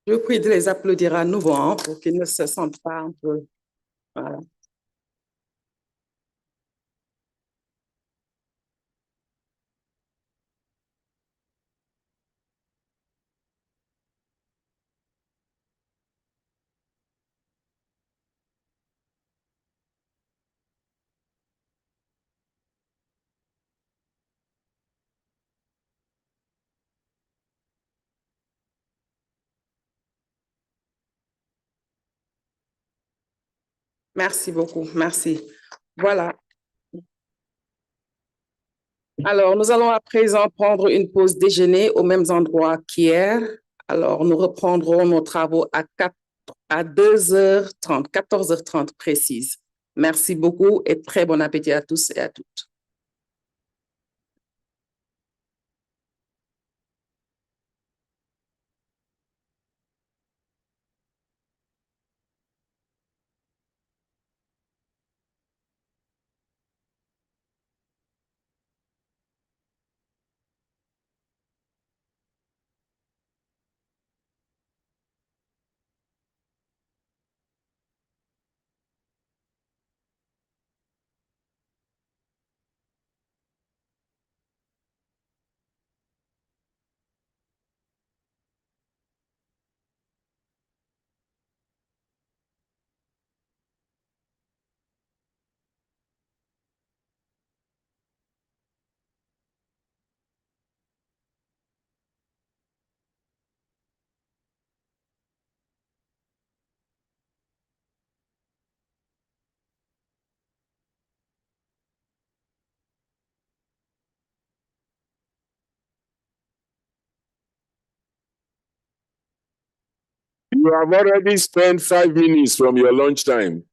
Je vous prie de les applaudir à nouveau hein, pour qu'ils ne se sentent pas un peu... Voilà. Merci beaucoup, merci. Voilà. Alors, nous allons à présent prendre une pause déjeuner au même endroit qu'hier. Alors, nous reprendrons nos travaux à 2h30, 14h30 précise. Merci beaucoup et très bon appétit à tous et à toutes. You have already spent 5 minutes from your lunchtime.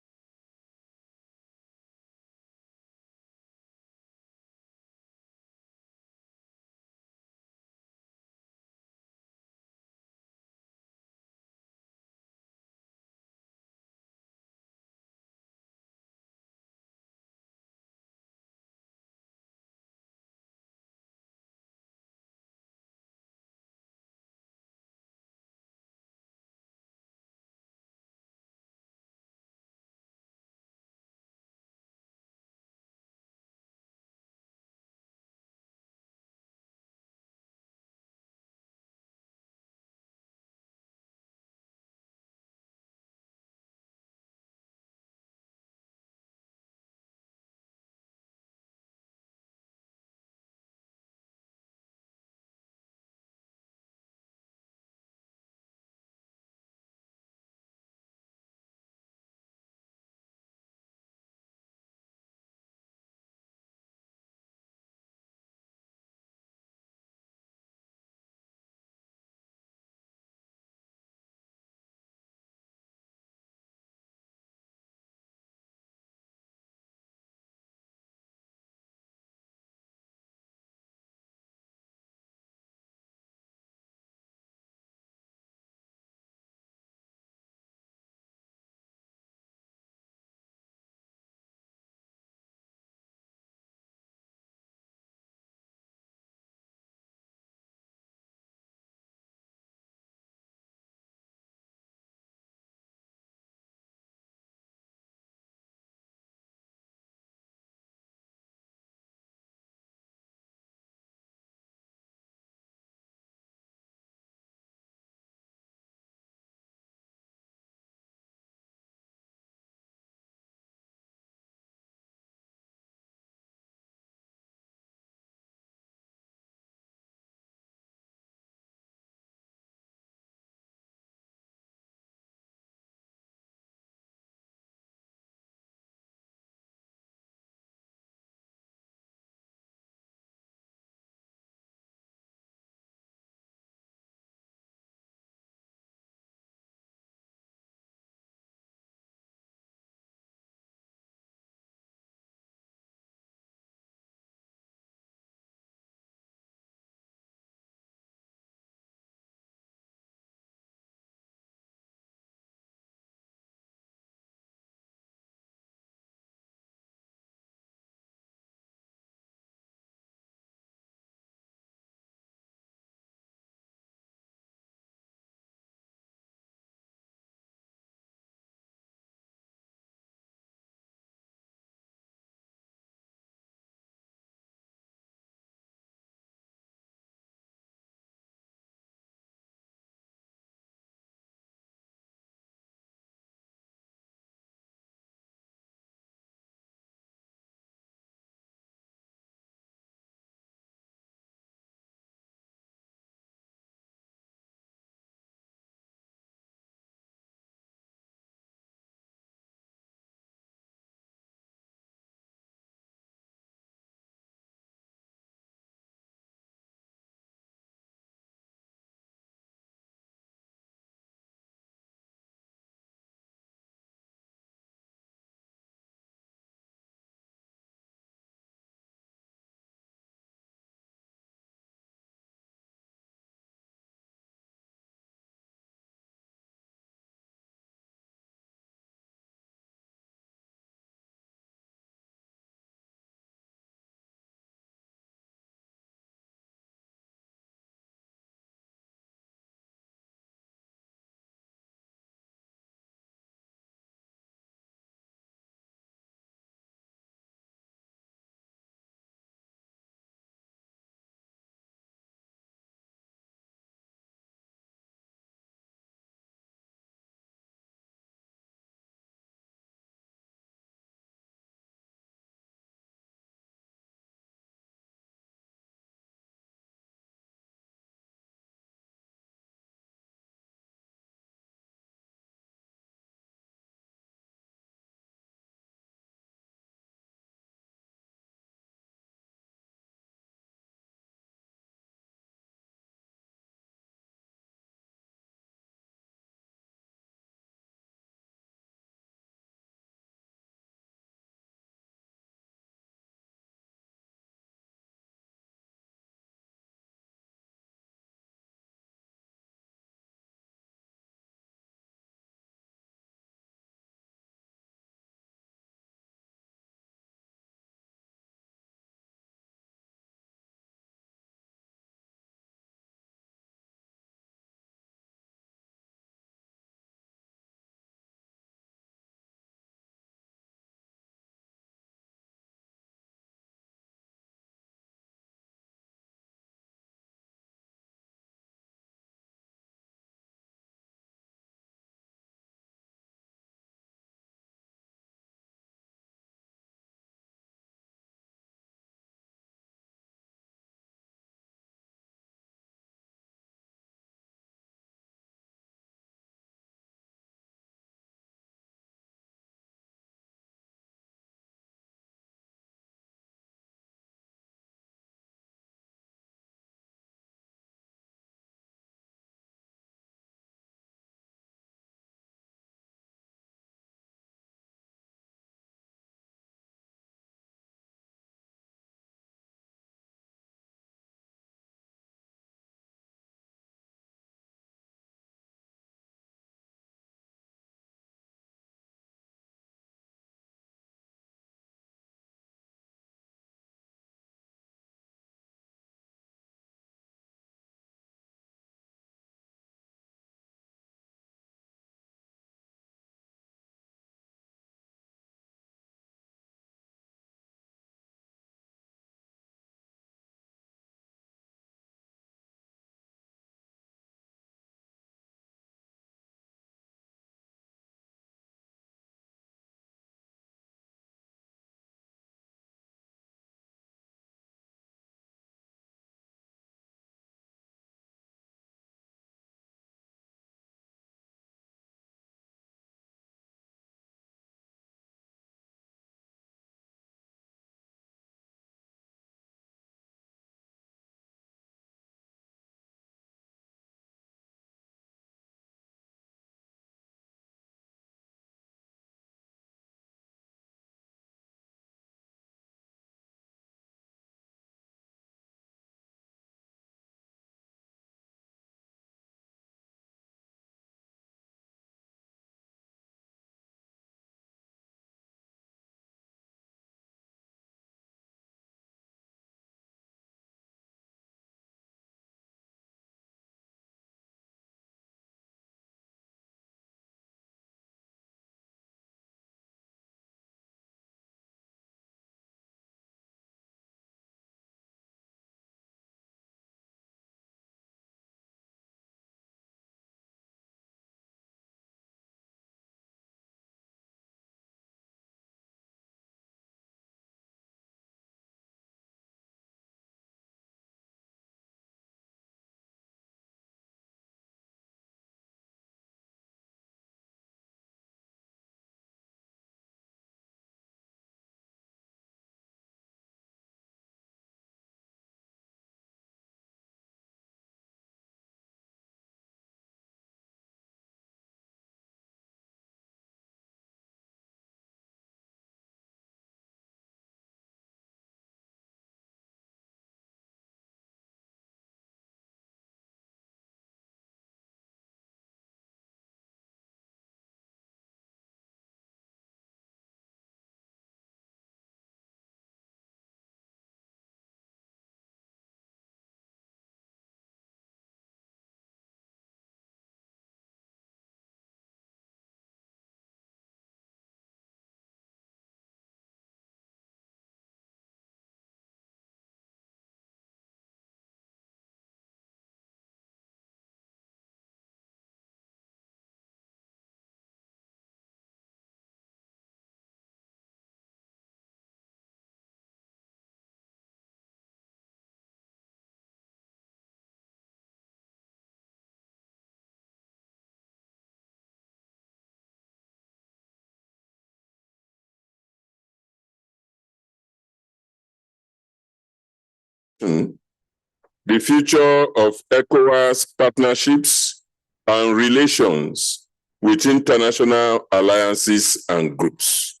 the future of ECOWAS partnerships and relations with international alliances and groups.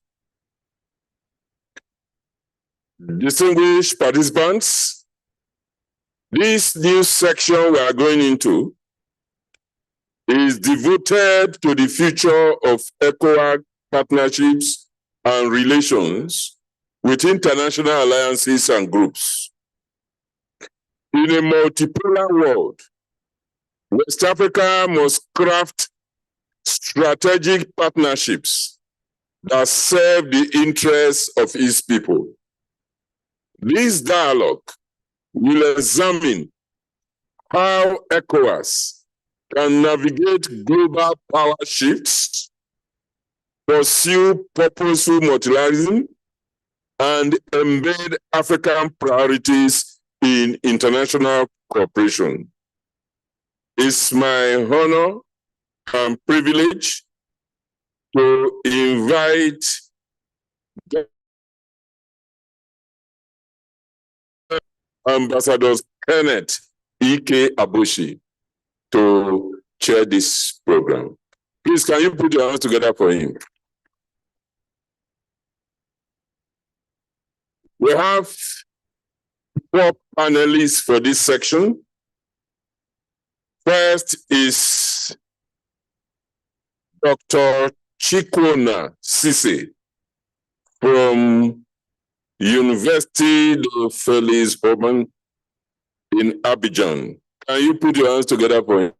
Distinguished participants, this new section we are going into is devoted to the future of ECOWAS partnerships and relations with international alliances and groups. In a multipolar world, West Africa must craft strategic partnerships that serve the interests of its people. This dialogue will examine how ECOWAS can navigate global power shifts, pursue purposeful multilateralism, and embed African priorities in international cooperation. It's my honor and privilege to invite Ambassador Kenneth E.K. Aboshi to chair this program. Please, can you put your hands together for him? We have 4 panelists for this section. First is Dr. Chikona Sise from University de Félix Urban in Abidjan. Can you put your hands together for him?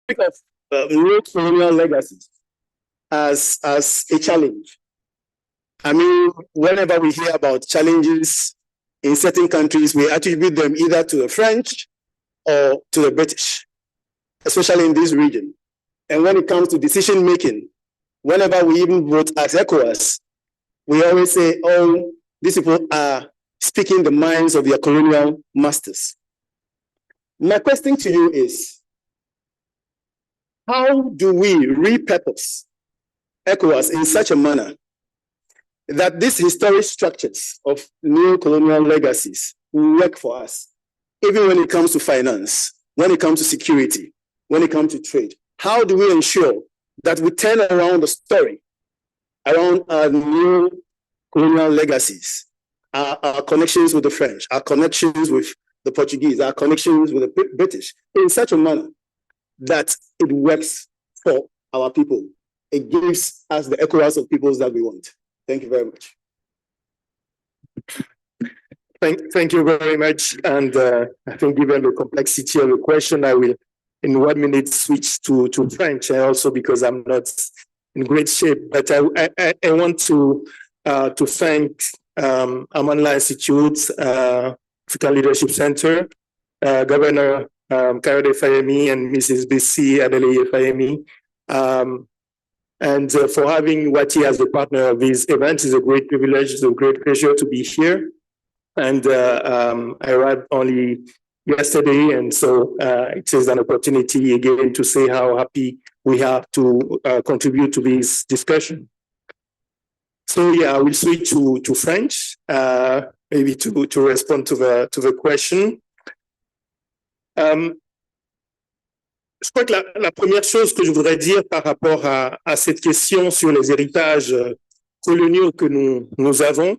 of neo-colonial legacies as a challenge. I mean, whenever we hear about challenges in certain countries, we attribute them either to the French or to the British, especially in this region. And when it comes to decision making, whenever we even vote as ECOWAS, we always say, oh, these people are speaking the minds of their colonial masters. My question to you is, how do we repurpose ECOWAS in such a manner that these historic structures of neo-colonial legacies will work for us, even when it comes to finance, when it comes to security, when it comes to trade? How do we ensure that we turn around the story around our neo-colonial legacies, our connections with the French, our connections with the Portuguese, our connections with the British, in such a manner that it works for our people? It gives us the ECOWAS of peoples that we want. Thank you very much. Thank you very much. And I think given the complexity of the question, I will in 1 minute switch to French, and also because I'm not in great shape. But I want to thank Amandla Institute, African Leadership Center, Governor Kayode Fayemi and Mrs. B.C. Adeleye Fayemi, and for having Wati as a partner of this event. Is a great privilege, it's a great pleasure to be here. And I arrived only yesterday, and so it is an opportunity again to say how happy we are to contribute to this discussion. So yeah, I will switch to French, maybe to respond to the question. Je crois que la première chose que je voudrais dire par rapport à cette question sur les héritages coloniaux que nous avons,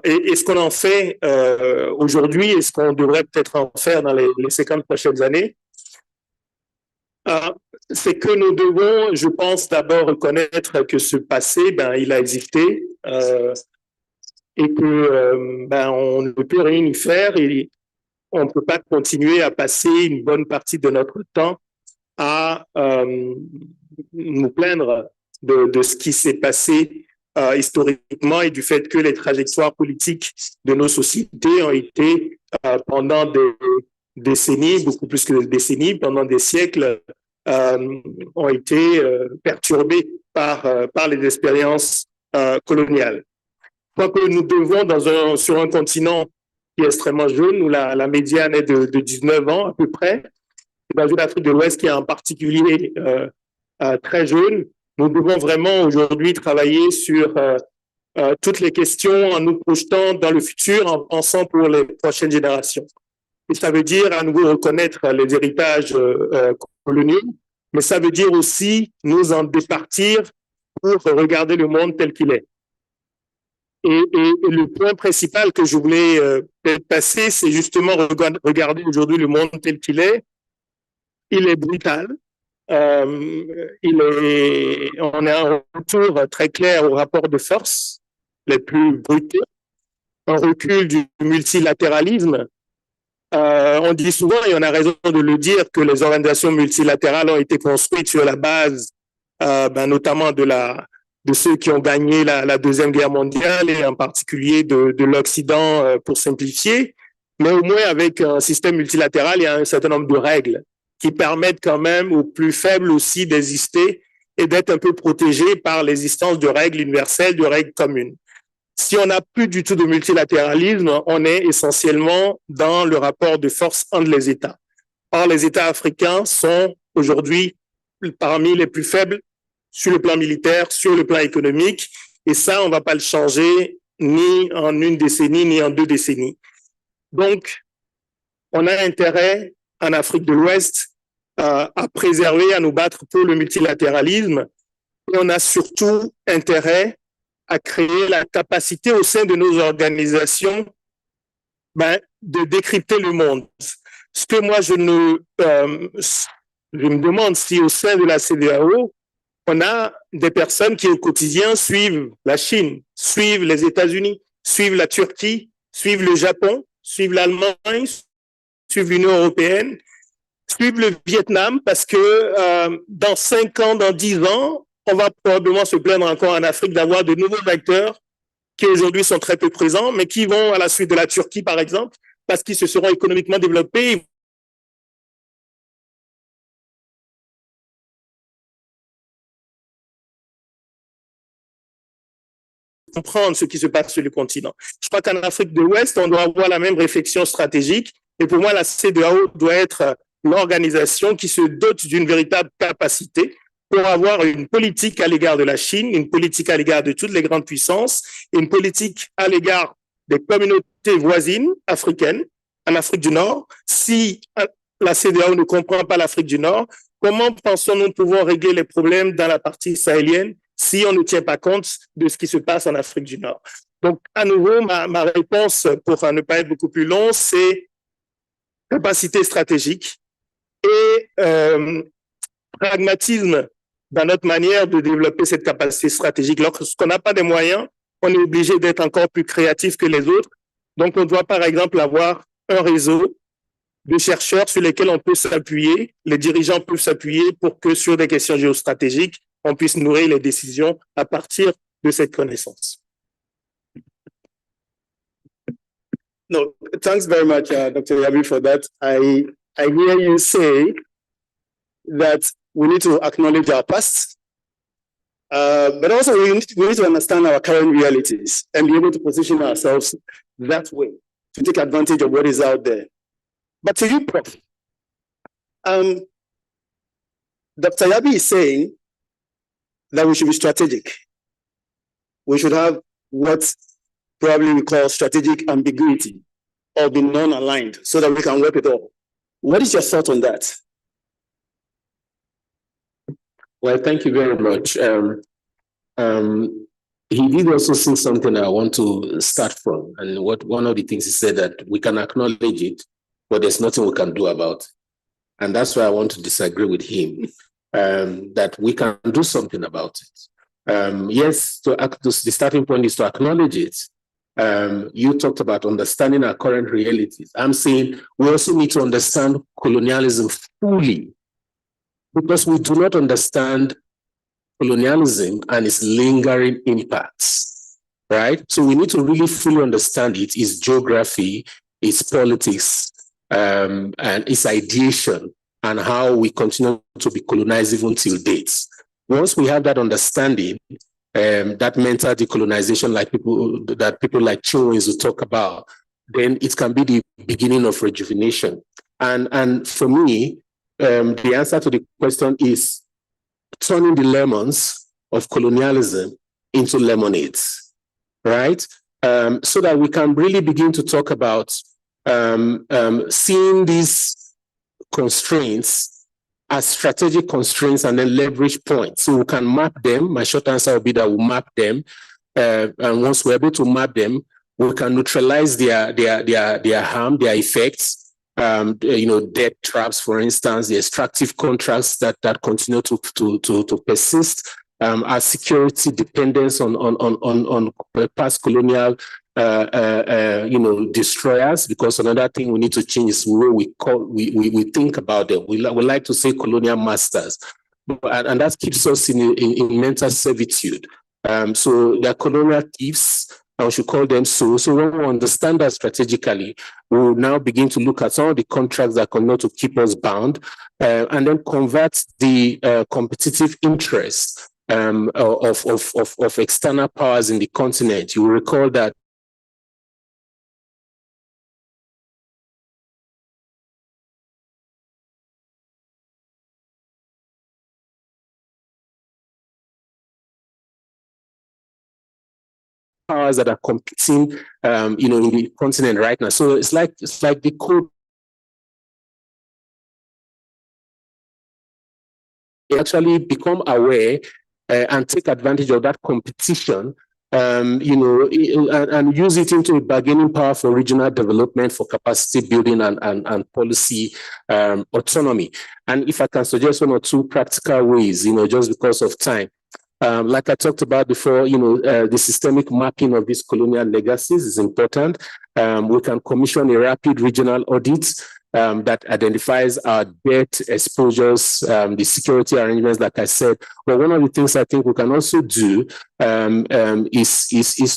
et ce qu'on en fait aujourd'hui et ce qu'on devrait peut-être en faire dans les 50 prochaines années, c'est que nous devons, je pense, d'abord reconnaître que ce passé, il a existé et que on ne peut rien y faire et on ne peut pas continuer à passer une bonne partie de notre temps à nous plaindre de ce qui s'est passé historiquement et du fait que les trajectoires politiques de nos sociétés ont été pendant des décennies, beaucoup plus que des décennies, pendant des siècles, ont été perturbées par les expériences coloniales. Je crois que nous devons, sur un continent qui est extrêmement jeune, où la médiane est de 19 ans à peu près, dans une Afrique de l'Ouest qui est en particulier très jeune, nous devons vraiment aujourd'hui travailler sur toutes les questions en nous projetant dans le futur, en pensant pour les prochaines générations. Et ça veut dire à nouveau reconnaître les héritages coloniaux, mais ça veut dire aussi nous en départir pour regarder le monde tel qu'il est. Et le point principal que je voulais passer, c'est justement regarder aujourd'hui le monde tel qu'il est. Il est brutal. On est un retour très clair au rapport de force les plus brutaux, un recul du multilatéralisme. On dit souvent, et on a raison de le dire, que les organisations multilatérales ont été construites sur la base notamment de ceux qui ont gagné la Deuxième Guerre mondiale et en particulier de l'Occident pour simplifier, mais au moins avec un système multilatéral, il y a un certain nombre de règles qui permettent quand même aux plus faibles aussi d'exister et d'être un peu protégés par l'existence de règles universelles, de règles communes. Si on n'a plus du tout de multilatéralisme, on est essentiellement dans le rapport de force entre les États. Or, les États africains sont aujourd'hui parmi les plus faibles sur le plan militaire, sur le plan économique, et ça, on ne va pas le changer ni en une décennie, ni en 2 décennies. Donc, on a intérêt en Afrique de l'Ouest à préserver, à nous battre pour le multilatéralisme, et on a surtout intérêt à créer la capacité au sein de nos organisations de décrypter le monde. Ce que moi, je me demande si au sein de la CEDEAO, on a des personnes qui au quotidien suivent la Chine, suivent les États-Unis, suivent la Turquie, suivent le Japon, suivent l'Allemagne, suivent l'Union européenne, suivre le Vietnam parce que dans 5 ans, dans 10 ans, on va probablement se plaindre encore en Afrique d'avoir de nouveaux acteurs qui aujourd'hui sont très peu présents, mais qui vont à la suite de la Turquie, par exemple, parce qu'ils se seront économiquement développés. Comprendre ce qui se passe sur le continent. Je crois qu'en Afrique de l'Ouest, on doit avoir la même réflexion stratégique. Et pour moi, la CEDEAO doit être l'organisation qui se dote d'une véritable capacité pour avoir une politique à l'égard de la Chine, une politique à l'égard de toutes les grandes puissances, une politique à l'égard des communautés voisines africaines, en Afrique du Nord. Si la CEDEAO ne comprend pas l'Afrique du Nord, comment pensons-nous pouvoir régler les problèmes dans la partie sahélienne si on ne tient pas compte de ce qui se passe en Afrique du Nord? Donc, à nouveau, ma réponse, pour ne pas être beaucoup plus long, c'est capacité stratégique et pragmatisme dans notre manière de développer cette capacité stratégique. Lorsqu'on n'a pas de moyens, on est obligé d'être encore plus créatif que les autres. Donc, on doit, par exemple, avoir un réseau de chercheurs sur lesquels on peut s'appuyer. Les dirigeants peuvent s'appuyer pour que, sur des questions géostratégiques, on puisse nourrir les décisions à partir de cette connaissance. No, thanks very much, Dr. Yabi, for that. I hear you say that we need to acknowledge our past, but also we need to understand our current realities and be able to position ourselves that way to take advantage of what is out there. But to you, Prof, Dr. Yabi is saying that we should be strategic. We should have what probably we call strategic ambiguity or be non-aligned so that we can work it all. What is your thought on that? Well, thank you very much. He did also say something I want to start from. And one of the things he said that we can acknowledge it, but there's nothing we can do about it. And that's why I want to disagree with him, that we can do something about it. Yes, the starting point is to acknowledge it. You talked about understanding our current realities. I'm saying we also need to understand colonialism fully, because we do not understand colonialism and its lingering impacts, right? So we need to really fully understand it, its geography, its politics, and its ideation, and how we continue to be colonized even till date. Once we have that understanding, that mental decolonization, like people like Chinwins will talk about, then it can be the beginning of rejuvenation. And for me, the answer to the question is turning the lemons of colonialism into lemonades, right? So that we can really begin to talk about seeing these constraints as strategic constraints and then leverage points. So we can map them. My short answer will be that we'll map them. And once we're able to map them, we can neutralize their harm, their effects. Debt traps, for instance, the extractive contracts that continue to persist, our security dependence on past colonial destroyers, because another thing we need to change is the way we think about them. We like to say colonial masters, and that keeps us in mental servitude. So they're colonial thieves, and we should call them so. So when we understand that strategically, we will now begin to look at some of the contracts that continue to keep us bound, and then convert the competitive interests of external powers in the continent. You will recall that powers that are competing, in the continent right now. So it's like the code. Actually become aware and take advantage of that competition, and use it into a bargaining power for regional development, for capacity building and policy autonomy. And if I can suggest one or two practical ways, just because of time. Like I talked about before, the systemic mapping of these colonial legacies is important. We can commission a rapid regional audit that identifies our debt exposures, the security arrangements, like I said. But one of the things I think we can also do is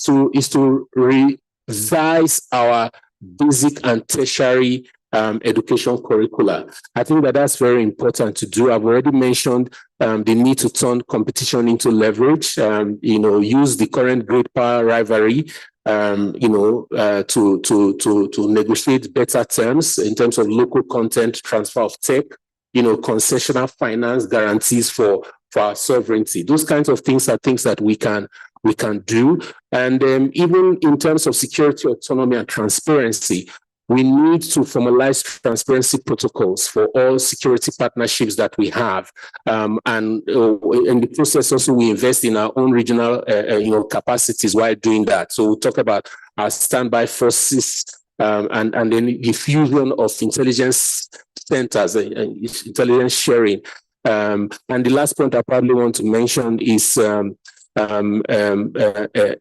to revise our basic and tertiary education curricula. I think that that's very important to do. I've already mentioned the need to turn competition into leverage, use the current great power rivalry, to negotiate better terms in terms of local content, transfer of tech, concessional finance guarantees for our sovereignty. Those kinds of things are things that we can do. And even in terms of security, autonomy, and transparency, we need to formalize transparency protocols for all security partnerships that we have. And in the process also, we invest in our own regional capacities while doing that. So we'll talk about our standby forces and then the fusion of intelligence centers and intelligence sharing. And the last point I probably want to mention is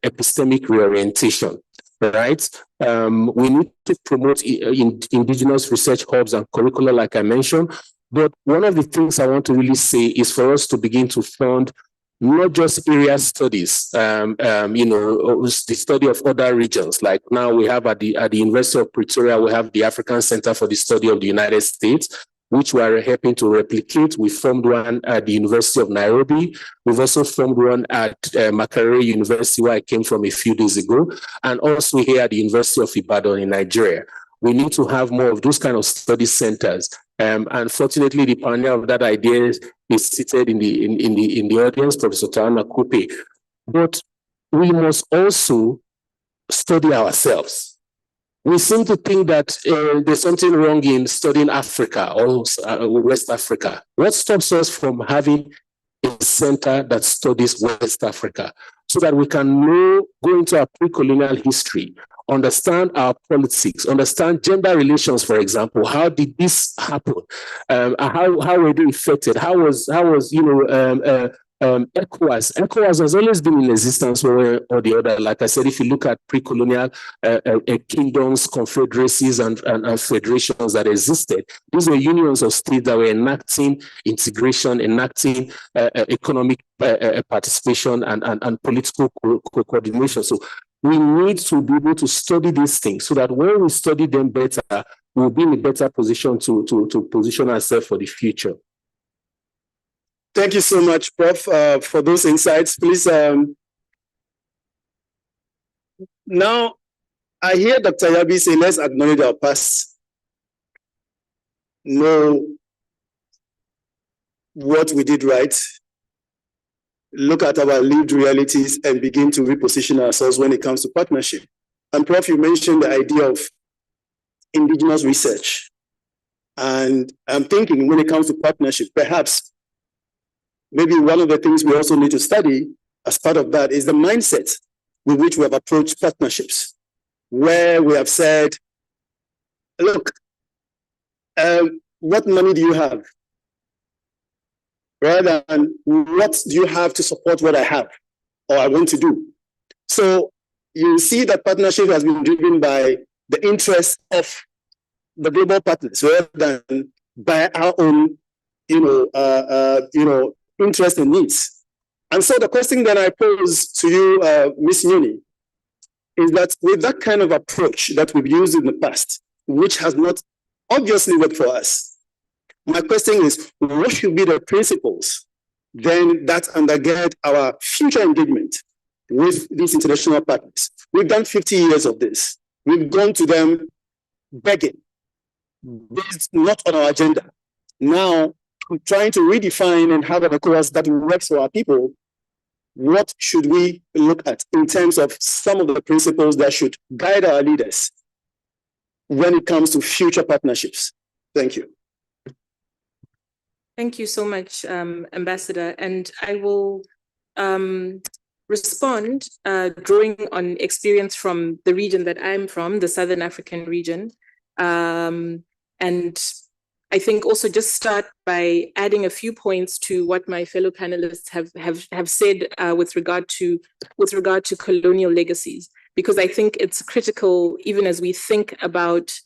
epistemic reorientation. Right? We need to promote indigenous research hubs and curricula, like I mentioned. But one of the things I want to really say is for us to begin to fund not just area studies, the study of other regions. Like now we have at the University of Pretoria, we have the African Center for the Study of the United States, which we are helping to replicate. We formed one at the University of Nairobi. We've also formed one at Makerere University, where I came from a few days ago, and also here at the University of Ibadan in Nigeria. We need to have more of those kind of study centers. Unfortunately, the pioneer of that idea is seated in the audience, Professor Tawana Kupe. But we must also study ourselves. We seem to think that there's something wrong in studying Africa or West Africa. What stops us from having a center that studies West Africa so that we can go into our pre-colonial history, understand our politics, understand gender relations, for example? How did this happen? How were they affected? How was ECOWAS. ECOWAS has always been in existence one way or the other. Like I said, if you look at pre-colonial kingdoms, confederacies, and federations that existed, these were unions of states that were enacting integration, enacting economic participation and political coordination. So we need to be able to study these things so that when we study them better, we'll be in a better position to position ourselves for the future. Thank you so much, Prof, for those insights. Please, now I hear Dr. Yabi say, let's acknowledge our past, know what we did right, look at our lived realities, and begin to reposition ourselves when it comes to partnership. And Prof, you mentioned the idea of indigenous research. And I'm thinking when it comes to partnership, perhaps maybe one of the things we also need to study as part of that is the mindset with which we have approached partnerships, where we have said, look, what money do you have? Rather than what do you have to support what I have or I want to do? So you see that partnership has been driven by the interest of the global partners rather than by our own, interest and needs. And so the question that I pose to you, Ms. Nyoni, is that with that kind of approach that we've used in the past, which has not obviously worked for us, my question is, what should be the principles then that undergird our future engagement with these international partners? We've done 50 years of this. We've gone to them begging. It's not on our agenda. Now, trying to redefine and have an ECOWAS that works for our people, what should we look at in terms of some of the principles that should guide our leaders when it comes to future partnerships? Thank you. Thank you so much, Ambassador. And I will respond drawing on experience from the region that I'm from, the Southern African region. And I think also just start by adding a few points to what my fellow panelists have said with regard to colonial legacies, because I think it's critical, even as we think about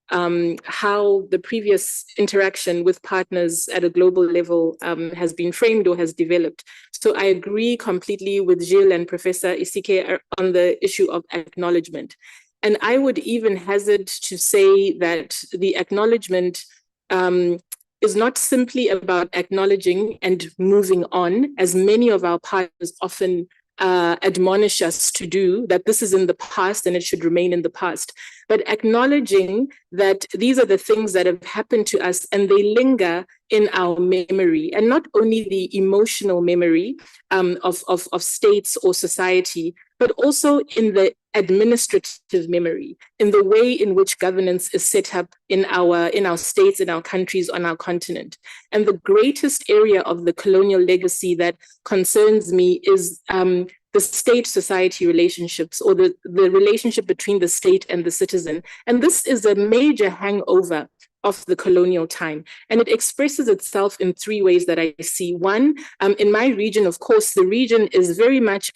how the previous interaction with partners at a global level has been framed or has developed. So I agree completely with Gilles and Professor Isike on the issue of acknowledgement. And I would even hazard to say that the acknowledgement is not simply about acknowledging and moving on, as many of our partners often admonish us to do, that this is in the past and it should remain in the past, but acknowledging that these are the things that have happened to us and they linger in our memory, and not only the emotional memory of states or society, but also in the administrative memory, in the way in which governance is set up in our states, in our countries, on our continent. And the greatest area of the colonial legacy that concerns me is the state-society relationships, or the relationship between the state and the citizen. And this is a major hangover of the colonial time. And it expresses itself in three ways that I see. One, in my region, of course, the region is very much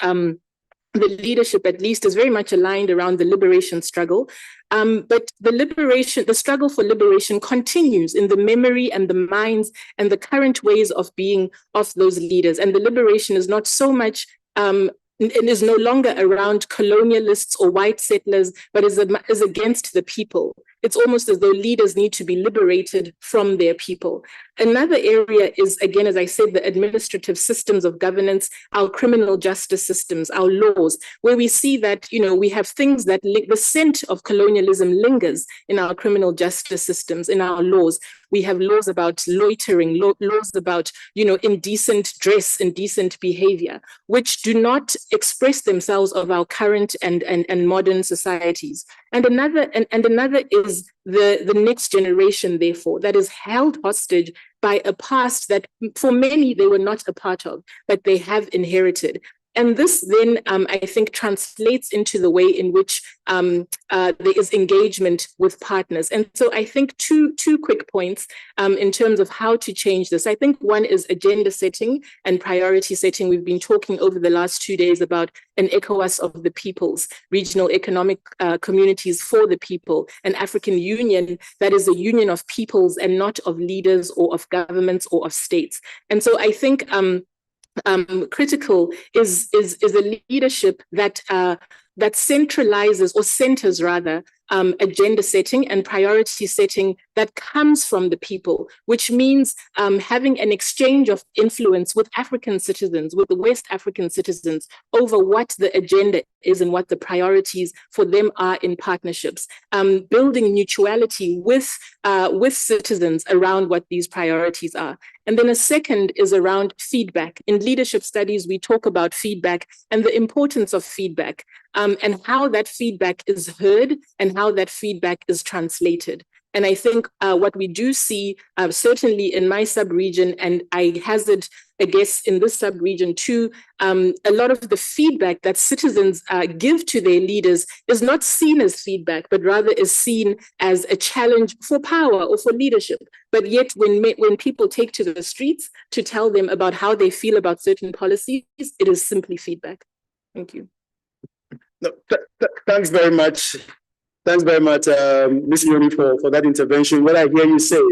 the leadership, at least, is very much aligned around the liberation struggle. But the struggle for liberation continues in the memory and the minds and the current ways of being of those leaders. And the liberation is not so much, it is no longer around colonialists or white settlers, but is against the people. It's almost as though leaders need to be liberated from their people. Another area is, again, as I said, the administrative systems of governance, our criminal justice systems, our laws, where we see that, we have things that the scent of colonialism lingers in our criminal justice systems, in our laws. We have laws about loitering, laws about, indecent dress, indecent behavior, which do not express themselves of our current and modern societies. And another is the next generation, therefore, that is held hostage by a past that for many they were not a part of, but they have inherited. And this then, I think, translates into the way in which there is engagement with partners. And so I think two quick points in terms of how to change this. I think one is agenda setting and priority setting. We've been talking over the last 2 days about an ECOWAS of the peoples, regional economic communities for the people, an African union that is a union of peoples and not of leaders or of governments or of states. And so I think critical is a leadership that centralizes, or centers rather, agenda setting and priority setting that comes from the people, which means having an exchange of influence with African citizens, with the West African citizens, over what the agenda is and what the priorities for them are in partnerships, building mutuality with citizens around what these priorities are. And then a second is around feedback. In leadership studies, we talk about feedback and the importance of feedback, and how that feedback is heard and how that feedback is translated. And I think what we do see, certainly in my sub-region, and I hazard a guess in this sub-region too, a lot of the feedback that citizens give to their leaders is not seen as feedback, but rather is seen as a challenge for power or for leadership. But yet when people take to the streets to tell them about how they feel about certain policies, it is simply feedback. Thank you. No, thanks very much. Thanks very much, Ms. Yoni, for that intervention. What I hear you say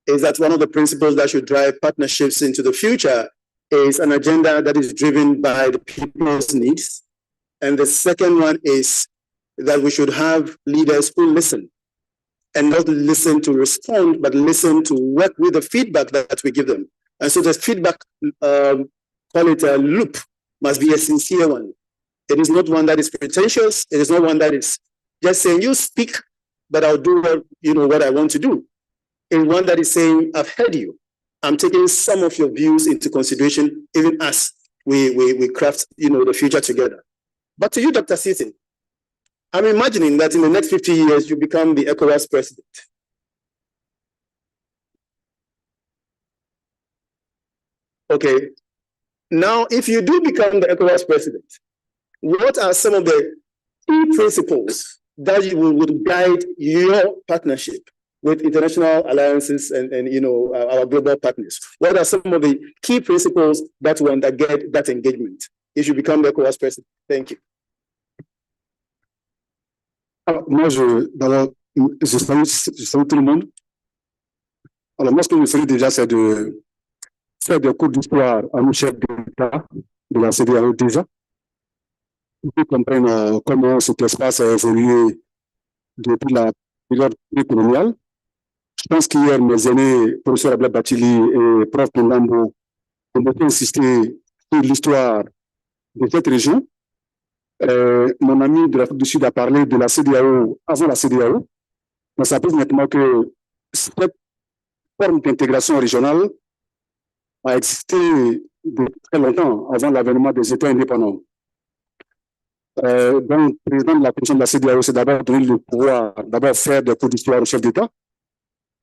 is that one of the principles that should drive partnerships into the future is an agenda that is driven by the people's needs. And the second one is that we should have leaders who listen, and not listen to respond, but listen to work with the feedback that we give them. And so the feedback, call it a loop, must be a sincere one. It is not one that is pretentious. It is not one that is just saying, you speak, but I'll do what I want to do. It's one that is saying, I've heard you. I'm taking some of your views into consideration, even as we craft the future together. But to you, Dr. Seaton, I'm imagining that in the next 50 years, you become the ECOWAS president. Okay. Now, if you do become the ECOWAS president, what are some of the key principles that you would guide your partnership with international alliances and our global partners? What are some of the key principles that will undergird that engagement if you become the ECOWAS president? Thank you. Moi, d'abord, Je salue tout le monde. Alors, moi, ce que je ferai déjà, c'est de faire des cours d'histoire à nos chefs d'État de la CEDEAO déjà, pour qu'ils comprennent comment cet espace a évolué depuis la période précoloniale. Je pense qu'hier, mes aînés, professeur Abla Batili et prof Pendambo, ont beaucoup insisté sur l'histoire de cette région. Mon ami de l'Afrique du Sud a parlé de la CEDEAO avant la CEDEAO. Mais ça prouve nettement que cette forme d'intégration régionale a existé depuis très longtemps, avant l'avènement des États indépendants. Donc, le président de la commission de la CEDEAO, c'est d'abord donner le pouvoir, d'abord faire des cours d'histoire aux chefs d'État,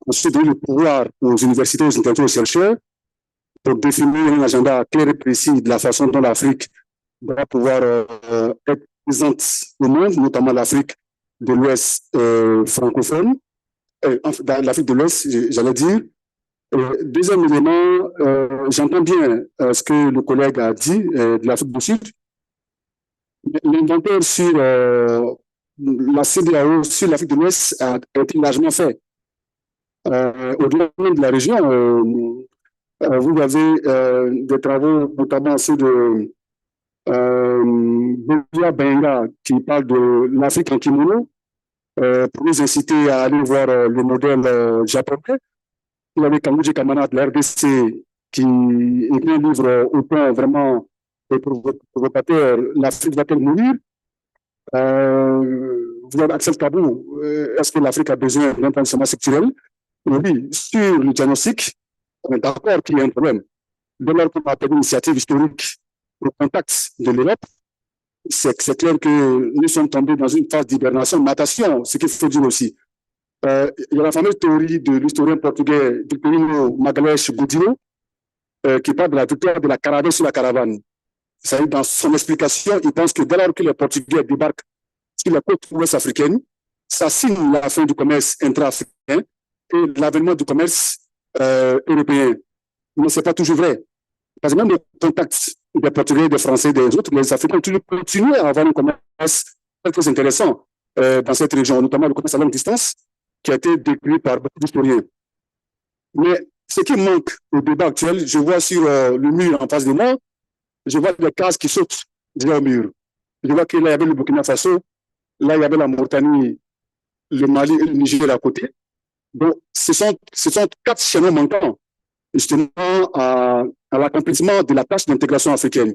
ensuite donner le pouvoir aux universités, aux intellectuels, aux chercheurs, pour définir un agenda clair et précis de la façon dont l'Afrique doit pouvoir être présente au monde, notamment l'Afrique de l'Ouest francophone, dans l'Afrique de l'Ouest, j'allais dire. Deuxième élément, j'entends bien ce que le collègue a dit de l'Afrique du Sud. L'inventaire sur la CEDEAO, sur l'Afrique de l'Ouest, a été largement fait. Au-delà de la région, vous avez des travaux, notamment ceux de Bouya Benga, qui parle de l'Afrique en kimono, pour nous inciter à aller voir le modèle japonais. Il y avait Kamuji Kamana de la RDC qui écrit un livre au point vraiment provocateur, l'Afrique va-t-elle mourir? Vous avez Axel Kabou, est-ce que l'Afrique a besoin d'un pensement sectoriel? Oui, sur le diagnostic, on est d'accord qu'il y a un problème. Dès lors qu'on a appelé l'initiative historique au contact de l'Europe, c'est clair que nous sommes tombés dans une phase d'hibernation, natation, ce qu'il faut dire aussi. Il y a la fameuse théorie de l'historien portugais Victorino Magalhães Godinho, qui parle de la victoire de la caravane sur la caravane. C'est-à-dire, dans son explication, il pense que dès lors que les Portugais débarquent sur la côte ouest africaine, ça signe la fin du commerce intra-africain et l'avènement du commerce européen. Mais ce n'est pas toujours vrai. Parce que même les contacts des Portugais, des Français, des autres, les Africains ont toujours continué à avoir un commerce très intéressant dans cette région, notamment le commerce à longue distance, qui a été décrit par beaucoup d'historiens. Mais ce qui manque au débat actuel, je vois sur le mur en face de moi, je vois des cases qui sautent déjà au mur. Je vois que là, il y avait le Burkina Faso, là, il y avait la Mauritanie, le Mali et le Niger à côté. Donc, ce sont 4 chaînons manquants, justement, à l'accomplissement de la tâche d'intégration africaine.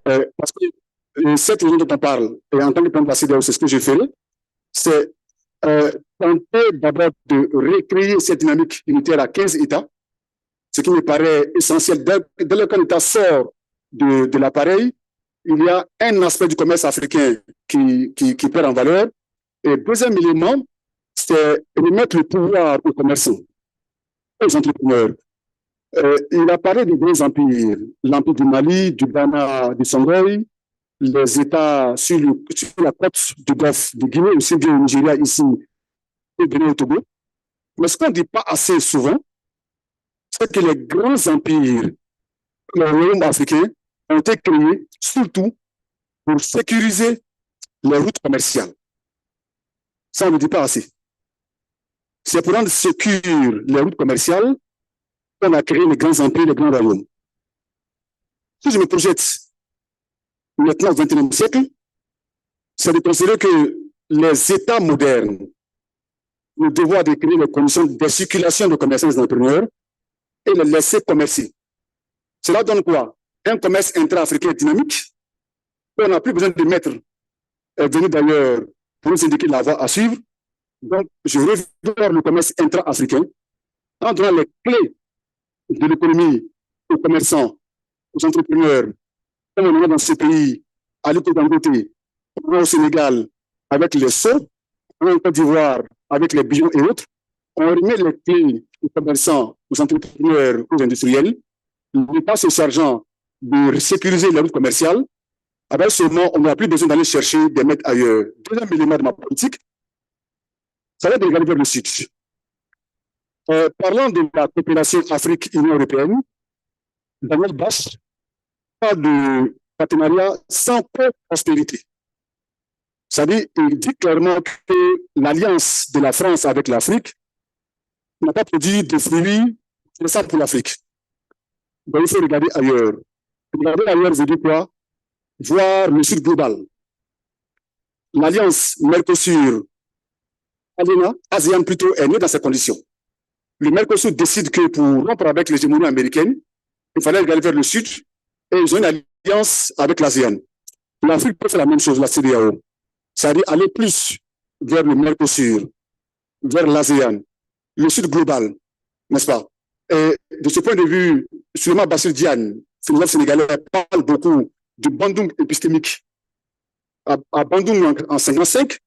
Parce que cette région dont on parle, et en tant que plan de la CEDEAO, c'est ce que je ferai, c'est tenter d'abord de recréer cette dynamique unitaire à 15 États, ce qui me paraît essentiel. Dès lors qu'un État sort de l'appareil, il y a un aspect du commerce africain qui perd en valeur. Et deuxième élément, c'est remettre le pouvoir aux commerçants, aux entrepreneurs. Il a parlé des grands empires, l'empire du Mali, du Ghana, du Songhai, les États sur la côte du Golfe de Guinée, aussi bien au Nigeria ici, et Bénin et Togo. Mais ce qu'on ne dit pas assez souvent, c'est que les grands empires, les royaumes africains, ont été créés surtout pour sécuriser les routes commerciales. Ça, on ne dit pas assez. C'est pour rendre sécures les routes commerciales qu'on a créé les grands empires, les grands royaumes. Si je me projette maintenant au XXIe siècle, c'est de considérer que les États modernes ont le devoir de créer les conditions de circulation de commerçants et d'entrepreneurs et les laisser commercer. Cela donne quoi? Un commerce intra-africain dynamique. On n'a plus besoin de mettre venir d'ailleurs pour nous indiquer la voie à suivre. Donc, je reviens le commerce intra-africain en donnant les clés de l'économie aux commerçants, aux entrepreneurs, comme on est dans ces pays, à l'État d'Angoté, au Sénégal, avec les sceaux, en Côte d'Ivoire, avec les bijoux et autres, on remet les clés aux commerçants, aux entrepreneurs, aux industriels, l'État se chargeant de sécuriser les routes commerciales. Avec ce moment, on n'a plus besoin d'aller chercher des mètres ailleurs. Deuxième élément de ma politique, ça va être de regarder vers le sud. Parlant de la coopération Afrique-Union européenne, Daniel Bache parle de partenariat sans prospérité. C'est-à-dire, il dit clairement que l'alliance de la France avec l'Afrique n'a pas produit de fruits intéressants pour l'Afrique. Donc, il faut regarder ailleurs. Regarder ailleurs veut dire quoi? Voir le sud global. L'alliance Mercosur, ASEAN plutôt, est née dans ces conditions. Le Mercosur décide que pour rompre avec l'hégémonie américaine, il fallait regarder vers le sud et ils ont une alliance avec l'ASEAN. L'Afrique peut faire la même chose, la CEDEAO. C'est-à-dire aller plus vers le Mercosur, vers l'ASEAN, le sud global, n'est-ce pas? Et de ce point de vue, Souleymane Bassir Diagne, philosophe sénégalais, parle beaucoup du bandung épistémique. À Bandung en 1955,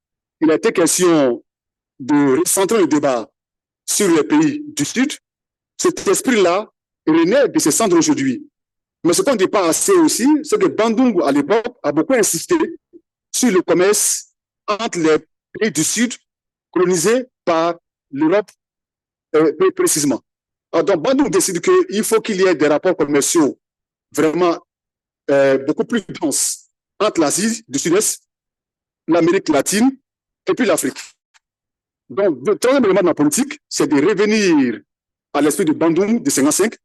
il a été question de recentrer le débat sur les pays du Sud. Cet esprit-là renaît de ses cendres aujourd'hui. Mais ce qu'on ne dit pas assez aussi, c'est que Bandung, à l'époque, a beaucoup insisté sur le commerce entre les pays du Sud colonisés par l'Europe précisément. Alors, donc, Bandung décide qu'il faut qu'il y ait des rapports commerciaux vraiment beaucoup plus denses entre l'Asie du Sud-Est, l'Amérique latine et puis l'Afrique. Donc, le troisième élément de ma politique, c'est de revenir à l'esprit de Bandung de 55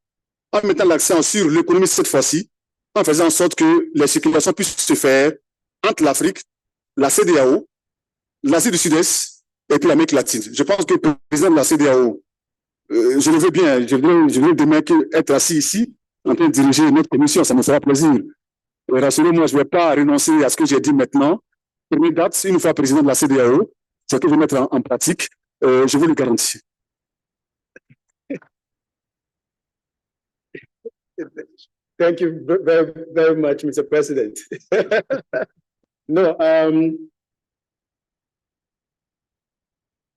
en mettant l'accent sur l'économie cette fois-ci, en faisant en sorte que les circulations puissent se faire entre l'Afrique, la CEDEAO, l'Asie du Sud-Est et puis l'Amérique latine. Je pense que le président de la CEDEAO, je le veux bien, je veux demain être assis ici en train de diriger notre commission, ça me fera plaisir. Rassurez-moi, je ne vais pas renoncer à ce que j'ai dit maintenant. Première date, une fois président de la CEDEAO, c'est que je vais mettre en pratique, je vous le garantis. Thank you very, very much, Mr. President. No, in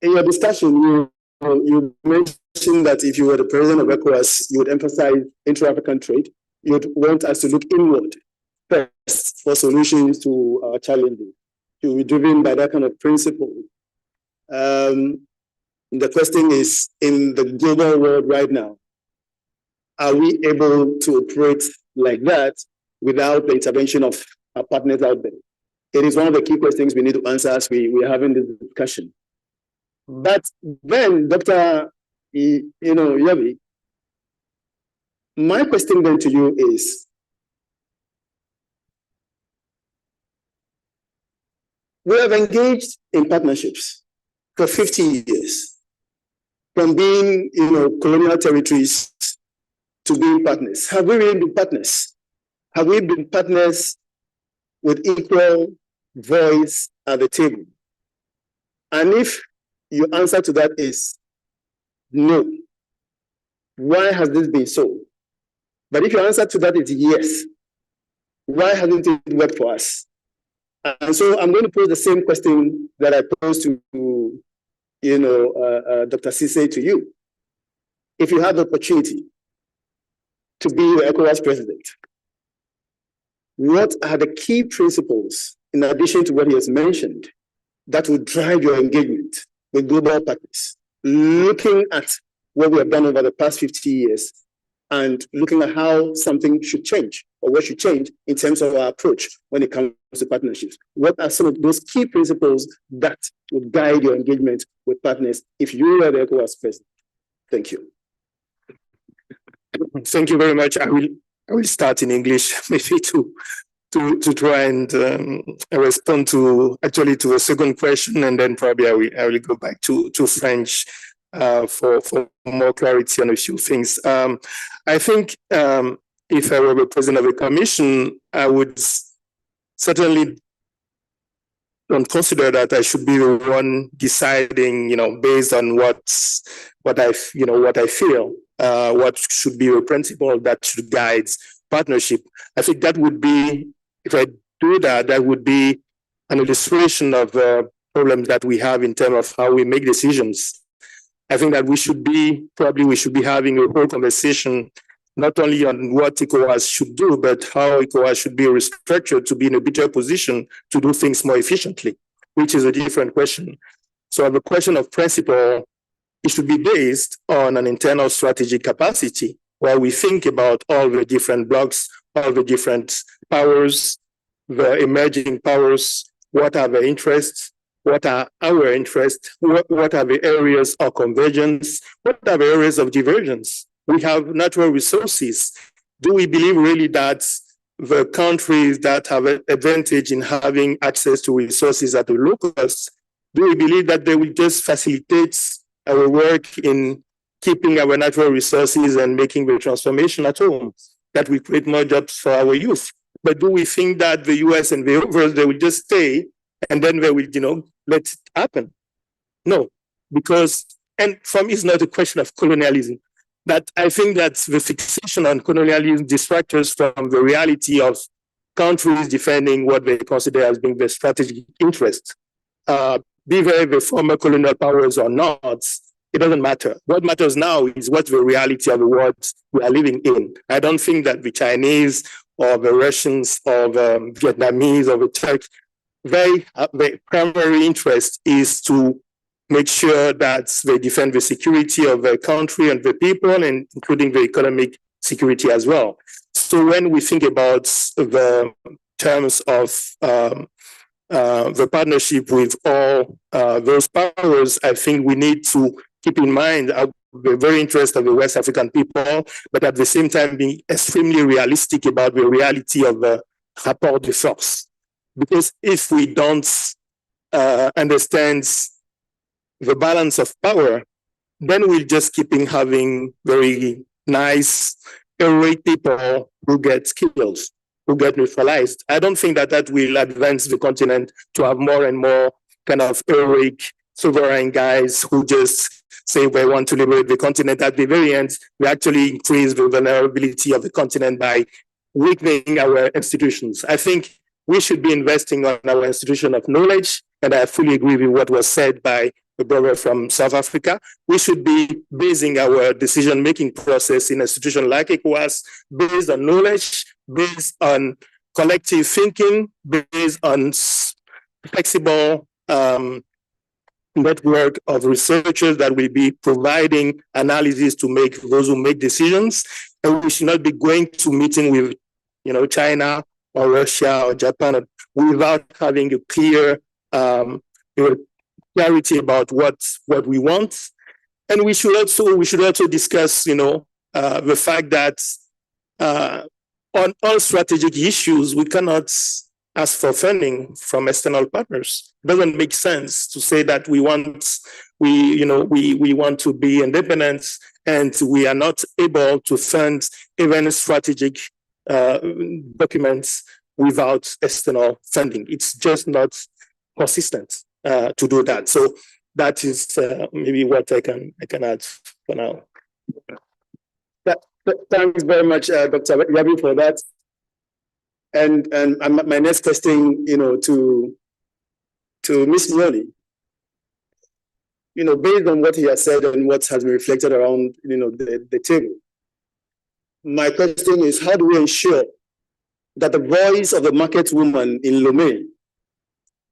your discussion, you mentioned that if you were the president of ECOWAS, you would emphasize intra-African trade. You would want us to look inward first for solutions to our challenges. You will be driven by that kind of principle. The question is, in the global world right now, are we able to operate like that without the intervention of our partners out there? It is one of the key questions we need to answer as we are having this discussion. But then, Dr. Yabi, my question then to you is, we have engaged in partnerships for 50 years, from being, colonial territories to being partners. Have we really been partners? Have we been partners with equal voice at the table? And if your answer to that is no, why has this been so? But if your answer to that is yes, why hasn't it worked for us? And so I'm going to pose the same question that I posed to, Dr. Sise to you. If you have the opportunity to be the ECOWAS president, what are the key principles, in addition to what he has mentioned, that will drive your engagement with global partners, looking at what we have done over the past 50 years and looking at how something should change or what should change in terms of our approach when it comes to partnerships? What are some of those key principles that would guide your engagement with partners if you were the ECOWAS president? Thank you. Thank you very much. I will start in English, maybe to try and respond to a second question, and then probably I will go back to French for more clarity on a few things. I think if I were the president of a commission, I would certainly don't consider that I should be the one deciding, based on what I feel, what should be the principle that should guide partnership. I think that would be, if I do that, that would be an illustration of the problem that we have in terms of how we make decisions. I think that we should be having a whole conversation, not only on what ECOWAS should do, but how ECOWAS should be restructured to be in a better position to do things more efficiently, which is a different question. So the question of principle, it should be based on an internal strategic capacity where we think about all the different blocks, all the different powers, the emerging powers, what are the interests, what are our interests, what are the areas of convergence, what are the areas of divergence. We have natural resources. Do we believe really that the countries that have an advantage in having access to resources at a low cost, do we believe that they will just facilitate our work in keeping our natural resources and making the transformation at home, that we create more jobs for our youth? But do we think that the US and the others, they will just stay and then they will, let it happen? No, because, and for me, it's not a question of colonialism. That I think that the fixation on colonialism distracts us from the reality of countries defending what they consider as being their strategic interest. Be they the former colonial powers or not, it doesn't matter. What matters now is what the reality of the world we are living in. I don't think that the Chinese or the Russians or the Vietnamese or the Turks, their primary interest is to make sure that they defend the security of the country and the people, and including the economic security as well. So when we think about the terms of the partnership with all those powers, I think we need to keep in mind the very interest of the West African people, but at the same time being extremely realistic about the reality of the rapport de force. Because if we don't understand the balance of power, then we'll just keep having very nice, heroic people who get killed, who get neutralized. I don't think that that will advance the continent to have more and more kind of heroic, sovereign guys who just say they want to liberate the continent. At the very end, we actually increase the vulnerability of the continent by weakening our institutions. I think we should be investing on our institution of knowledge, and I fully agree with what was said by the brother from South Africa. We should be basing our decision-making process in an institution like ECOWAS based on knowledge, based on collective thinking, based on flexible network of researchers that will be providing analysis to make those who make decisions. And we should not be going to meeting with, China or Russia or Japan without having a clear clarity about what we want. And we should also discuss, the fact that on all strategic issues, we cannot ask for funding from external partners. It doesn't make sense to say that we want to be independent and we are not able to fund even strategic documents without external funding. It's just not consistent to do that. So that is maybe what I can add for now. Thanks very much, Dr. Yabi, for that. And my next question, to Ms. Nyoni, based on what he has said and what has been reflected around, the table, my question is, how do we ensure that the voice of the market woman in Lomé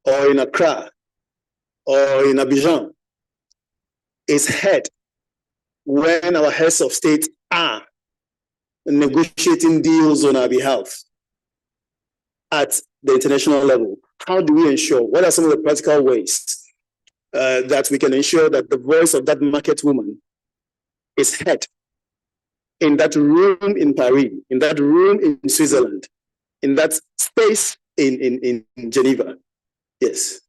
or in Accra or in Abidjan is heard when our heads of state are negotiating deals on our behalf at the international level? How do we ensure? What are some of the practical ways that we can ensure that the voice of that market woman is heard in that room in Paris, in that room in Switzerland, in that space in Geneva? Yes.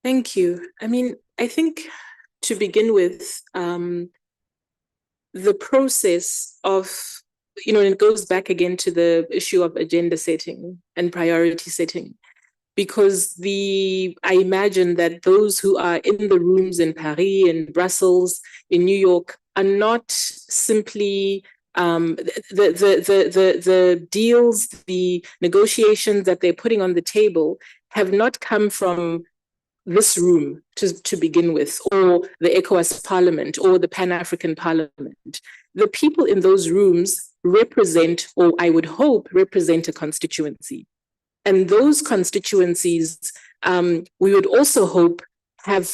Thank you. I think to begin with, the process of, it goes back again to the issue of agenda setting and priority setting, because I imagine that those who are in the rooms in Paris, in Brussels, in New York are not simply the deals, the negotiations that they're putting on the table have not come from this room to begin with, or the ECOWAS Parliament, or the Pan-African Parliament. The people in those rooms represent, or I would hope, represent a constituency. And those constituencies, we would also hope, have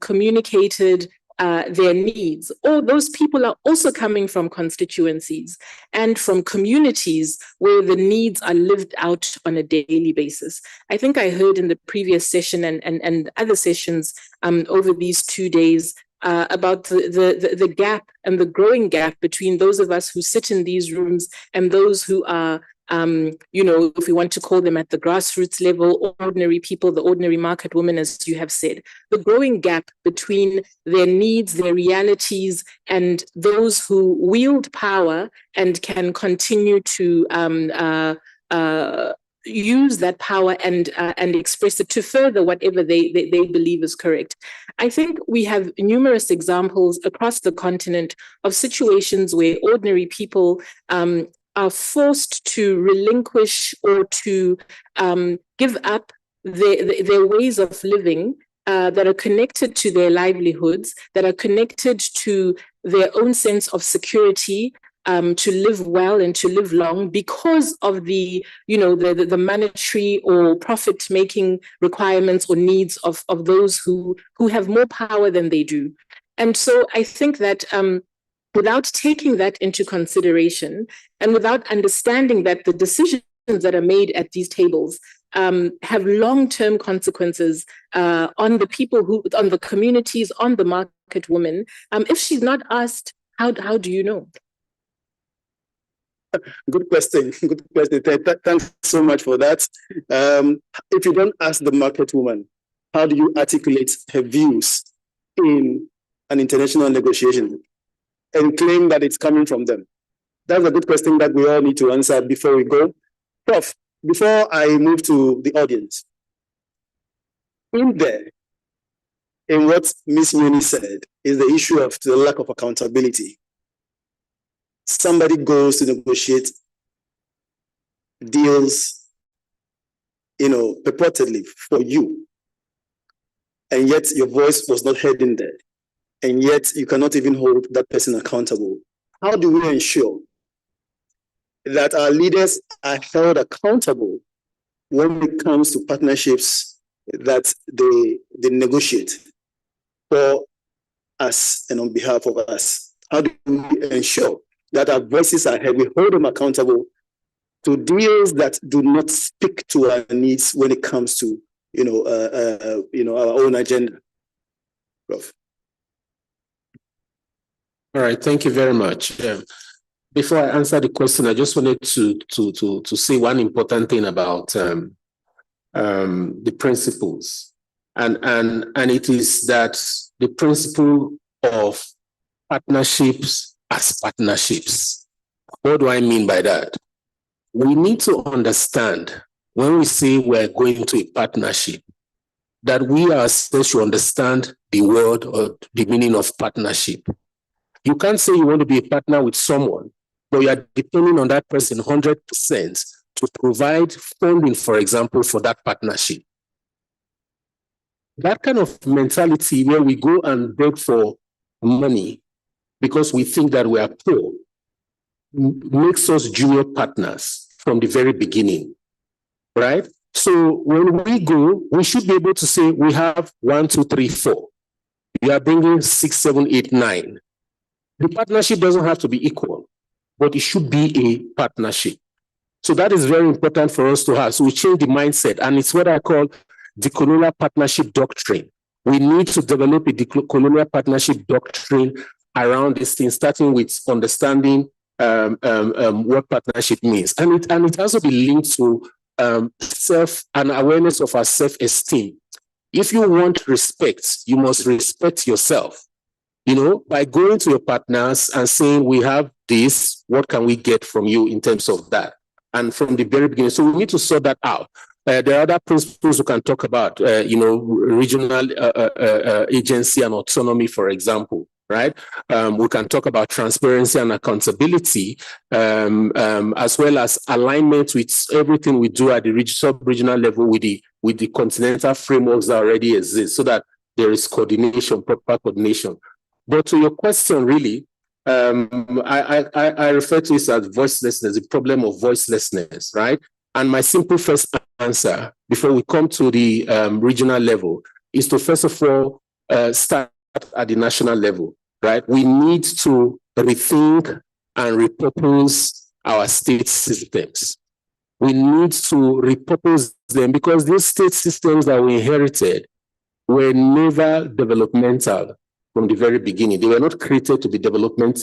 communicated their needs, or those people are also coming from constituencies and from communities where the needs are lived out on a daily basis. I think I heard in the previous session and other sessions over these 2 days about the gap and the growing gap between those of us who sit in these rooms and those who are if we want to call them at the grassroots level, ordinary people, the ordinary market women, as you have said, the growing gap between their needs, their realities, and those who wield power and can continue to use that power and express it to further whatever they believe is correct. I think we have numerous examples across the continent of situations where ordinary people are forced to relinquish or to give up their ways of living that are connected to their livelihoods, that are connected to their own sense of security, to live well and to live long because of the monetary or profit-making requirements or needs of those who have more power than they do. And so I think that without taking that into consideration and without understanding that the decisions that are made at these tables have long-term consequences on the people on the communities, on the market woman. If she's not asked, how do you know? Good question. Good question. Thanks so much for that. If you don't ask the market woman, how do you articulate her views in an international negotiation and claim that it's coming from them? That's a good question that we all need to answer before we go. Prof, before I move to the audience, in what Ms. Muni said is the issue of the lack of accountability. Somebody goes to negotiate deals, purportedly for you, and yet your voice was not heard in there, and yet you cannot even hold that person accountable. How do we ensure that our leaders are held accountable when it comes to partnerships that they negotiate for us and on behalf of us? How do we ensure that our voices are heard? We hold them accountable to deals that do not speak to our needs when it comes to our own agenda. Prof. All right, thank you very much. Before I answer the question, I just wanted to say one important thing about the principles, and it is that the principle of partnerships as partnerships. What do I mean by that? We need to understand when we say we're going to a partnership that we ourselves should understand the word or the meaning of partnership. You can't say you want to be a partner with someone, but you are depending on that person 100% to provide funding, for example, for that partnership. That kind of mentality where we go and beg for money because we think that we are poor makes us junior partners from the very beginning, right? So when we go, we should be able to say we have 1, 2, 3, 4. You are bringing 6, 7, 8, 9. The partnership doesn't have to be equal, but it should be a partnership. So that is very important for us to have. So we change the mindset, and it's what I call the colonial partnership doctrine. We need to develop a colonial partnership doctrine around this thing, starting with understanding what partnership means. And it also be linked to self and awareness of our self-esteem. If you want respect, you must respect yourself. By going to your partners and saying, we have this, what can we get from you in terms of that? And from the very beginning, so we need to sort that out. There are other principles we can talk about, regional agency and autonomy, for example, right? We can talk about transparency and accountability, as well as alignment with everything we do at the sub-regional level with the continental frameworks that already exist, so that there is coordination, proper coordination. But to your question, really, I refer to it as voicelessness, the problem of voicelessness, right? And my simple first answer, before we come to the regional level, is to first of all start at the national level, right? We need to rethink and repurpose our state systems. We need to repurpose them because these state systems that we inherited were never developmental from the very beginning. They were not created to be development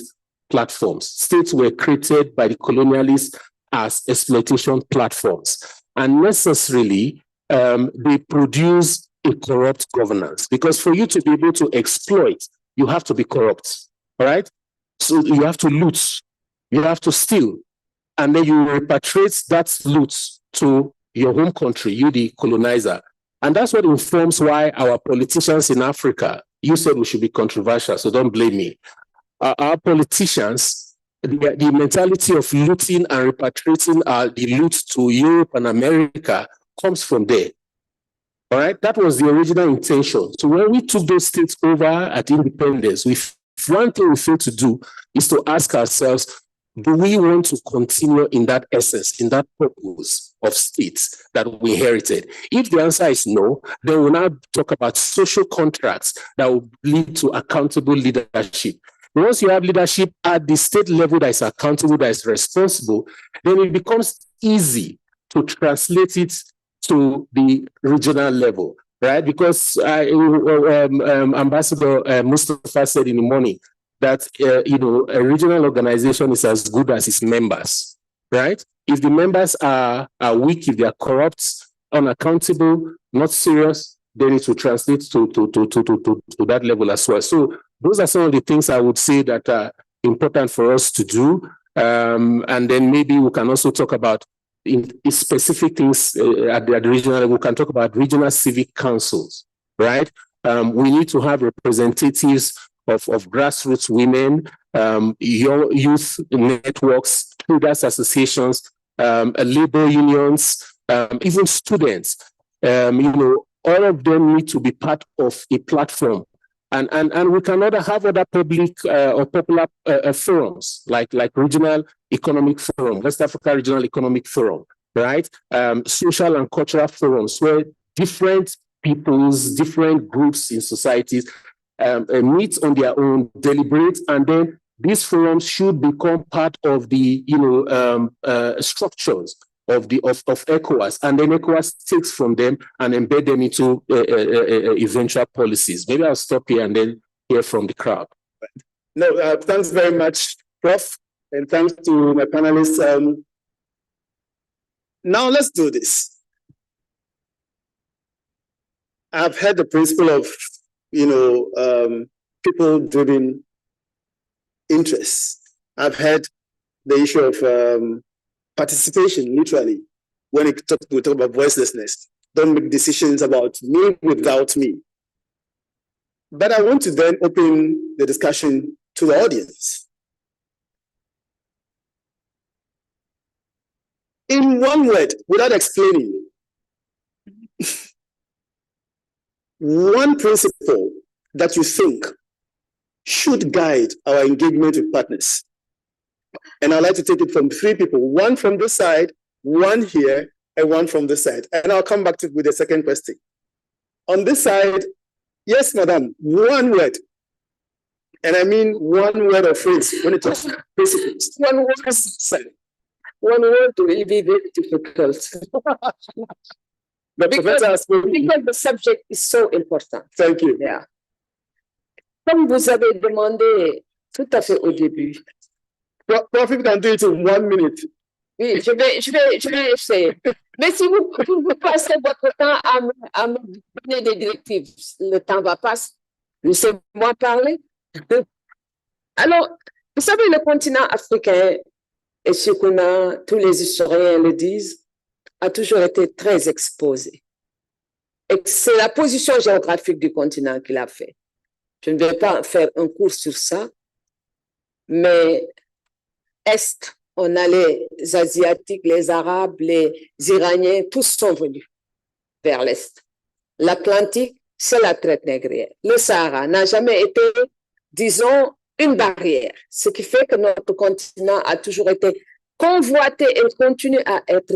platforms. States were created by the colonialists as exploitation platforms. And necessarily, they produce a corrupt governance. Because for you to be able to exploit, you have to be corrupt, all right? So you have to loot, you have to steal, and then you repatriate that loot to your home country, you the colonizer. And that's what informs why our politicians in Africa, you said we should be controversial, so don't blame me. Our politicians, the mentality of looting and repatriating the loot to Europe and America comes from there. All right, that was the original intention. So when we took those states over at independence, one thing we failed to do is to ask ourselves, do we want to continue in that essence, in that purpose of states that we inherited? If the answer is no, then we'll now talk about social contracts that will lead to accountable leadership. Once you have leadership at the state level that is accountable, that is responsible, then it becomes easy to translate it to the regional level, right? Because Ambassador Mustafa said in the morning that a regional organization is as good as its members, right? If the members are weak, if they are corrupt, unaccountable, not serious, then it will translate to that level as well. So those are some of the things I would say that are important for us to do. And then maybe we can also talk about in specific things at the regional level. We can talk about regional civic councils, right? We need to have representatives of grassroots women, youth networks, traders associations, labor unions, even students. All of them need to be part of a platform. And we cannot have other public or popular forums like Regional Economic Forum, West Africa Regional Economic Forum, right? Social and cultural forums where different peoples, different groups in societies meet on their own, deliberate, and then these forums should become part of the structures of ECOWAS, and then ECOWAS takes from them and embed them into eventual policies. Maybe I'll stop here and then hear from the crowd. No, thanks very much, Prof, and thanks to my panelists. Now let's do this. I've heard the principle of, people-driven interests. I've heard the issue of participation, literally, when we talk about voicelessness. Don't make decisions about me without me. But I want to then open the discussion to the audience. In one word, without explaining, one principle that you think should guide our engagement with partners. And I'd like to take it from three people, one from this side, one here, and one from this side. And I'll come back with the second question. On this side, yes, madam, one word. And I mean one word of phrase when it comes to principles. One word. One word will be very difficult. because the subject is so important. Thank you. Yeah. Comme vous avez demandé tout à fait au début. Prof, you can do it in 1 minute. Oui, je vais essayer. Mais si vous passez votre temps à me donner des directives, le temps va passer. Laissez-moi parler. Alors, vous savez, le continent africain, et ce qu'on tous les historiens le disent, a toujours été très exposé. Et c'est la position géographique du continent qui l'a fait. Je ne vais pas faire un cours sur ça, mais Est, on a les Asiatiques, les Arabes, les Iraniens, tous sont venus vers l'Est. L'Atlantique, c'est la traite négrière. Le Sahara n'a jamais été, disons, une barrière, ce qui fait que notre continent a toujours été convoité et continue à être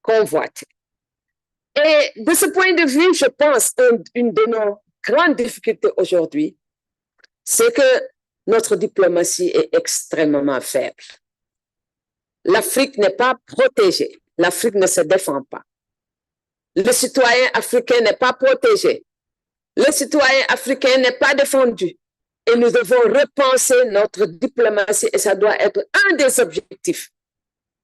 convoité. Et de ce point de vue, je pense qu'une de nos grandes difficultés aujourd'hui, c'est que notre diplomatie est extrêmement faible. L'Afrique n'est pas protégée. L'Afrique ne se défend pas. Le citoyen africain n'est pas protégé. Le citoyen africain n'est pas défendu. Et nous devons repenser notre diplomatie et ça doit être un des objectifs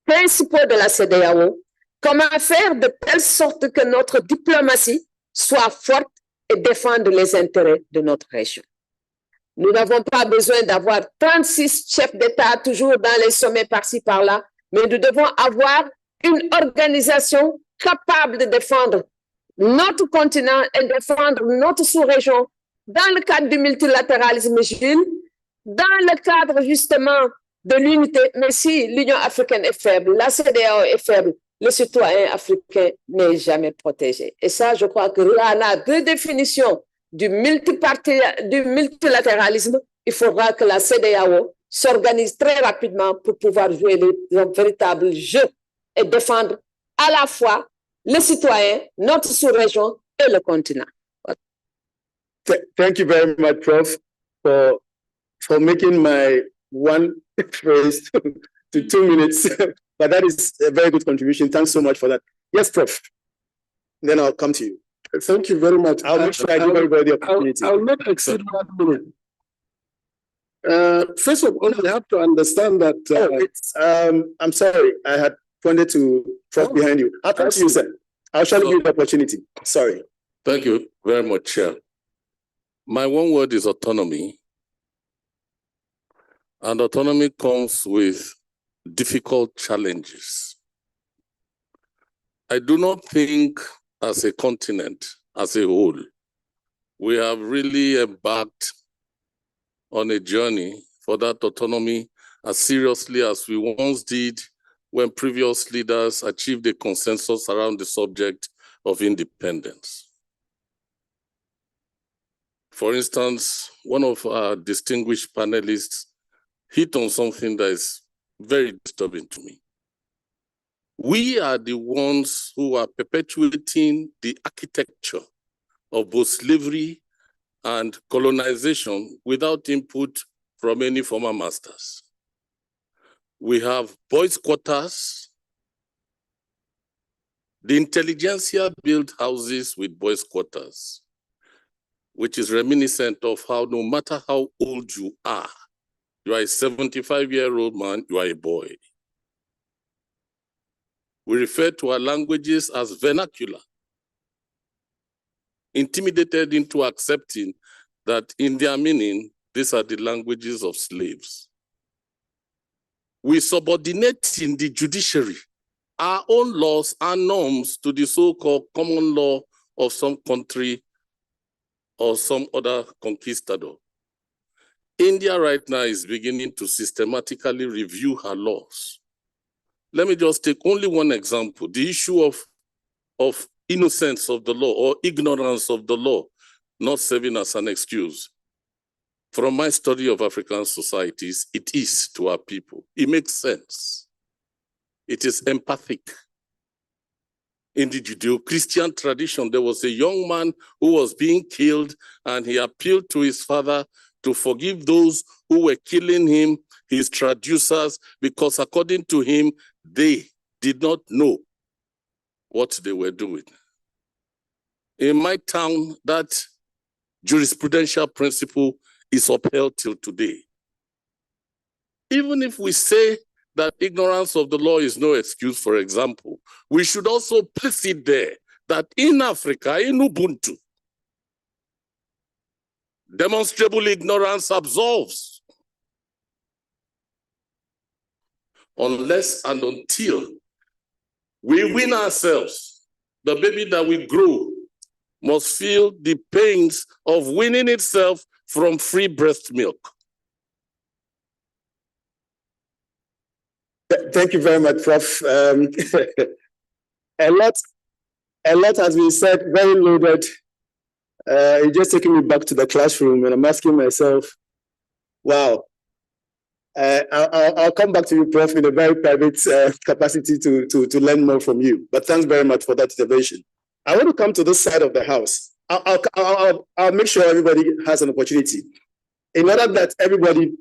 principaux de la CEDEAO. Comment faire de telle sorte que notre diplomatie soit forte et défende les intérêts de notre région. Nous n'avons pas besoin d'avoir 36 chefs d'État toujours dans les sommets par-ci, par-là, mais nous devons avoir une organisation capable de défendre notre continent et défendre notre sous-région dans le cadre du multilatéralisme, Gilles, dans le cadre justement de l'unité. Mais si l'Union africaine est faible, la CEDEAO est faible, le citoyen africain n'est jamais protégé. Et ça, je crois que là, on a deux définitions du multilatéralisme. Il faudra que la CEDEAO s'organise très rapidement pour pouvoir jouer les véritables jeux et défendre à la fois le citoyen, notre sous-région et le continent. Thank you very much, Prof, for making my one phrase to 2 minutes. But that is a very good contribution. Thanks so much for that. Yes, Prof. Then I'll come to you. Thank you very much. I'll make sure I give everybody the opportunity. I'll not exceed 1 minute. First of all, we have to understand that. I'm sorry, I had pointed to Prof behind you. I'll come to you, sir. I'll surely give you the opportunity. Sorry. Thank you very much, Chair. My one word is autonomy. And autonomy comes with difficult challenges. I do not think as a continent, as a whole, we have really embarked on a journey for that autonomy as seriously as we once did when previous leaders achieved a consensus around the subject of independence. For instance, one of our distinguished panelists hit on something that is very disturbing to me. We are the ones who are perpetuating the architecture of both slavery and colonization without input from any former masters. We have boys' quarters. The intelligentsia built houses with boys' quarters, which is reminiscent of how no matter how old you are a 75-year-old man, you are a boy. We refer to our languages as vernacular, intimidated into accepting that in their meaning, these are the languages of slaves. We subordinate in the judiciary our own laws and norms to the so-called common law of some country or some other conquistador. India right now is beginning to systematically review her laws. Let me just take only one example, the issue of innocence of the law or ignorance of the law, not serving as an excuse. From my study of African societies, it is to our people. It makes sense. It is empathic. In the Judeo-Christian tradition, there was a young man who was being killed and he appealed to his father to forgive those who were killing him, his traducers, because according to him, they did not know what they were doing. In my town, that jurisprudential principle is upheld till today. Even if we say that ignorance of the law is no excuse, for example, we should also place it there that in Africa, in Ubuntu, demonstrable ignorance absolves. Unless and until we win ourselves, the baby that we grow must feel the pains of winning itself from free breast milk. Thank you very much, Prof. A lot has been said, very loaded. It's just taking me back to the classroom, and I'm asking myself, wow. I'll come back to you, Prof, in a very private capacity to learn more from you. But thanks very much for that intervention. I want to come to this side of the house. I'll make sure everybody has an opportunity. in order that everybody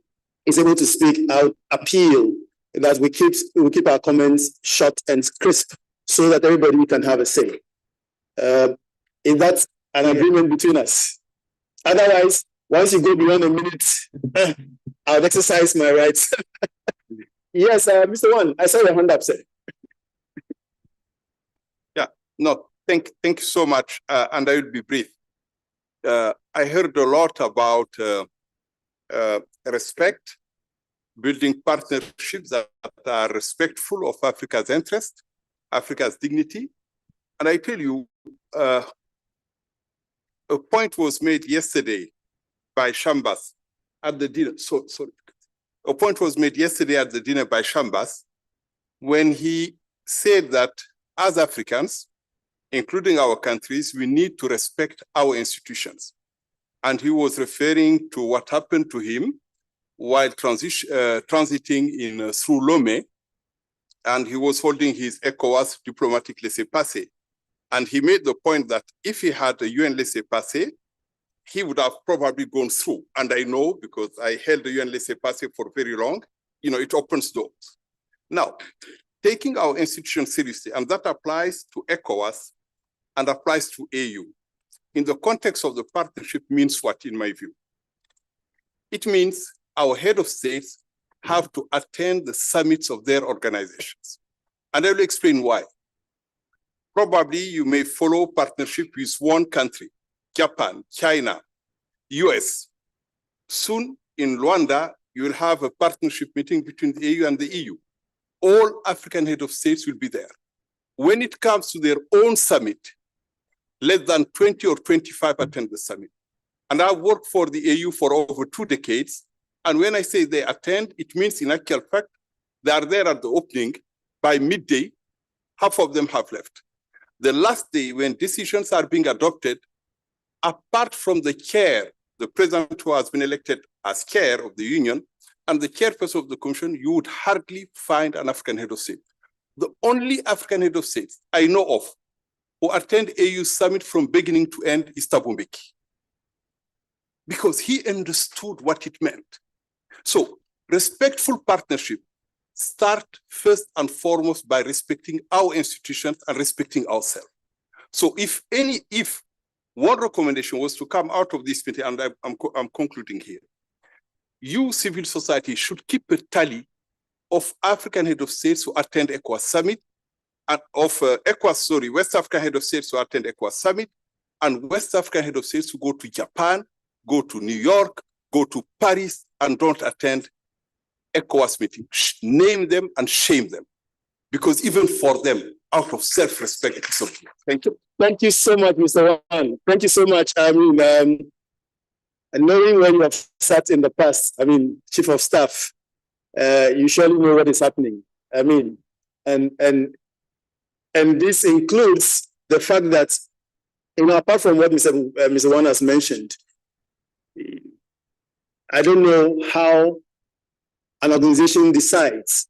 is able to speak, I would appeal that we keep our comments short and crisp so that everybody can have a say. If that's an agreement between us. Otherwise, once you go beyond a minute, I'll exercise my rights. Yes, Mr. Wan, I saw your hand up, sir. Yeah, no, thank you so much, and I will be brief. I heard a lot about respect, building partnerships that are respectful of Africa's interest, Africa's dignity. And I tell you, a point was made yesterday by Shambas at the dinner. A point was made yesterday at the dinner by Shambas when he said that as Africans, including our countries, we need to respect our institutions. And he was referring to what happened to him while transiting through Lomé, and he was holding his ECOWAS diplomatic laissez-passer. And he made the point that if he had a UN laissez-passer, he would have probably gone through. And I know, because I held the UN laissez-passer for very long, it opens doors. Now, taking our institutions seriously, and that applies to ECOWAS and applies to AU, in the context of the partnership means what, in my view? It means our head of states have to attend the summits of their organizations. And I will explain why. Probably you may follow partnership with one country, Japan, China, US. Soon in Luanda, you will have a partnership meeting between the AU and the EU. All African head of states will be there. When it comes to their own summit, less than 20 or 25 attend the summit. And I've worked for the AU for over 2 decades. And when I say they attend, it means in actual fact, they are there at the opening. By midday, half of them have left. The last day when decisions are being adopted, apart from the chair, the president who has been elected as chair of the union, and the chairperson of the commission, you would hardly find an African head of state. The only African head of state I know of who attend AU summit from beginning to end is Thabo Mbeki, because he understood what it meant. So respectful partnership start first and foremost by respecting our institutions and respecting ourselves. So if one recommendation was to come out of this meeting, and I'm concluding here, you, civil society, should keep a tally of African head of states who attend ECOWAS summit, and of West African head of states who attend ECOWAS summit, and West African head of states who go to Japan, go to New York, go to Paris, and don't attend ECOWAS meeting. Name them and shame them, because even for them, out of self-respect, it's okay. Thank you. Thank you so much, Mr. Wan. Thank you so much. I mean, knowing where you have sat in the past, I mean, chief of staff, you surely know what is happening. I mean, and this includes the fact that, apart from what Mr. Wan has mentioned, I don't know how an organization decides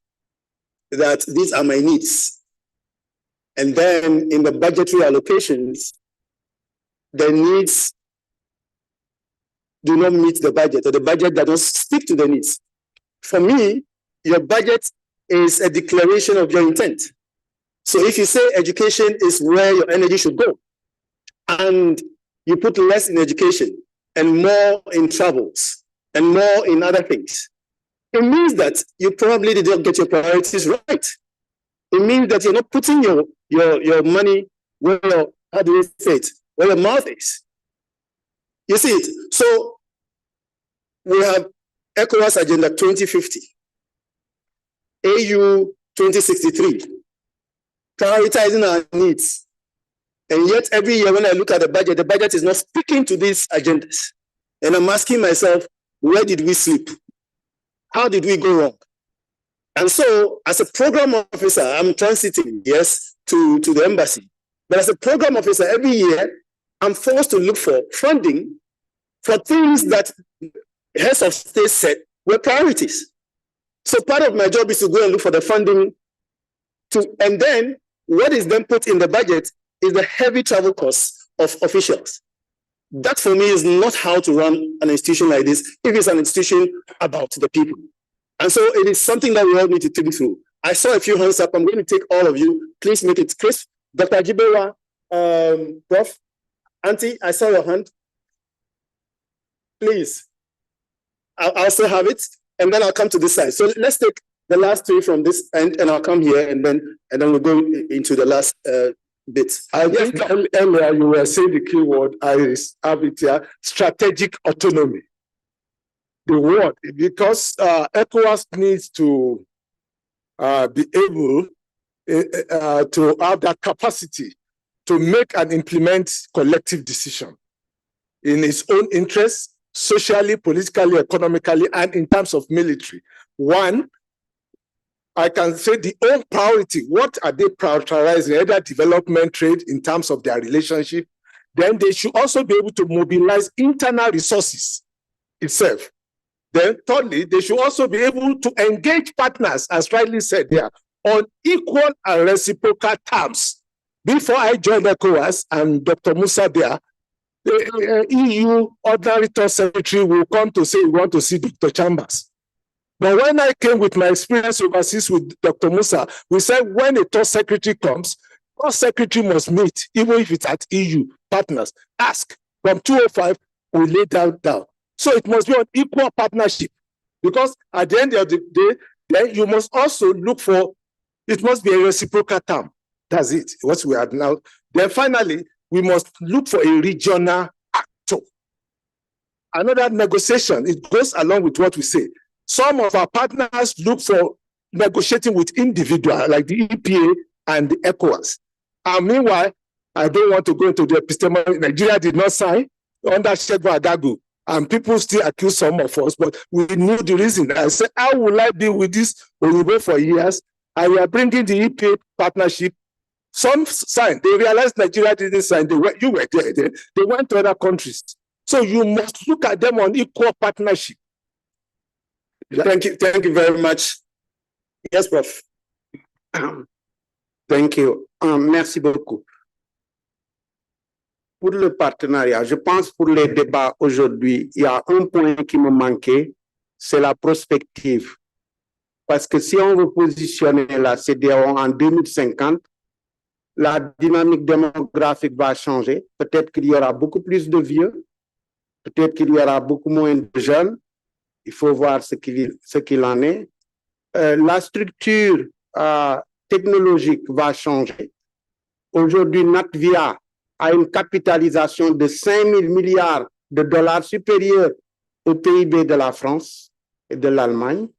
that these are my needs. And then in the budgetary allocations, the needs do not meet the budget, or the budget does not stick to the needs. For me, your budget is a declaration of your intent. So if you say education is where your energy should go, and you put less in education and more in travels and more in other things, it means that you probably did not get your priorities right. It means that you're not putting your money where your, how do you say it, where your mouth is. You see it? So we have ECOWAS Agenda 2050, AU 2063, prioritizing our needs. And yet every year when I look at the budget is not speaking to these agendas. And I'm asking myself, where did we sleep? How did we go wrong? And so as a program officer, I'm transiting, yes, to the embassy. But as a program officer, every year, I'm forced to look for funding for things that heads of state said were priorities. So part of my job is to go and look for the funding and then what is then put in the budget is the heavy travel costs of officials. That for me is not how to run an institution like this if it's an institution about the people. And so it is something that we all need to think through. I saw a few hands up. I'm going to take all of you. Please make it crisp. Dr. Ajibewa, Prof. Auntie, I saw your hand. Please. I'll also have it, and then I'll come to this side. So let's take the last three from this end, and I'll come here, and then we'll go into the last bit. I think earlier you were saying the key word, I have it here, strategic autonomy. The word, because ECOWAS needs to be able to have that capacity to make and implement collective decision in its own interests, socially, politically, economically, and in terms of military. One, I can say the own priority, what are they prioritizing, either development, trade, in terms of their relationship, then they should also be able to mobilize internal resources itself. Then thirdly, they should also be able to engage partners, as rightly said here, on equal and reciprocal terms. Before I joined ECOWAS and Dr. Musa there, the EU ordinary third secretary will come to say we want to see Dr. Chambers. But when I came with my experience overseas with Dr. Musa, we said when a third secretary comes, third secretary must meet, even if it's at EU partners. Ask from 205, we lay that down. So it must be an equal partnership, because at the end of the day, then you must also look for, it must be a reciprocal term. That's it, what we are now. Then finally, we must look for a regional actor. Another negotiation, it goes along with what we say. Some of our partners look for negotiating with individuals like the EPA and the ECOWAS. And meanwhile, I don't want to go into the epistemology. Nigeria did not sign under Shegwa Adagu, and people still accuse some of us, but we knew the reason. I said, how will I be with this Oyibo for years? And we are bringing the EPA partnership. Some signed. They realized Nigeria didn't sign. You were there. They went to other countries. So you must look at them on equal partnership. Thank you very much. Yes, Prof. Thank you. Merci beaucoup. Pour le partenariat, je pense pour les débats aujourd'hui, il y a un point qui me manquait, c'est la prospective. Parce que si on veut positionner la CEDEAO en 2050, la dynamique démographique va changer. Peut-être qu'il y aura beaucoup plus de vieux, peut-être qu'il y aura beaucoup moins de jeunes. Il faut voir ce qu'il en est. La structure technologique va changer. Aujourd'hui, Natvia a une capitalisation de 5 000 milliards de dollars supérieure au PIB de la France et de l'Allemagne.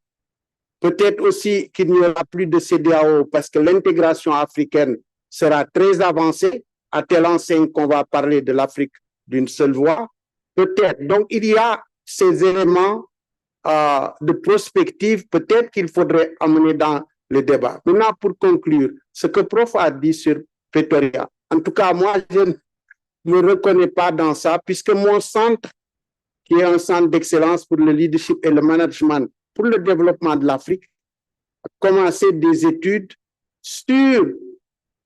Peut-être aussi qu'il n'y aura plus de CEDEAO parce que l'intégration africaine sera très avancée, à telle enseigne qu'on va parler de l'Afrique d'une seule voix. Peut-être. Donc, il y a ces éléments de prospective, peut-être qu'il faudrait amener dans le débat. Maintenant, pour conclure, ce que Prof a dit sur Pretoria, en tout cas, moi, je ne me reconnais pas dans ça, puisque mon centre, qui est un centre d'excellence pour le leadership et le management pour le développement de l'Afrique, a commencé des études sur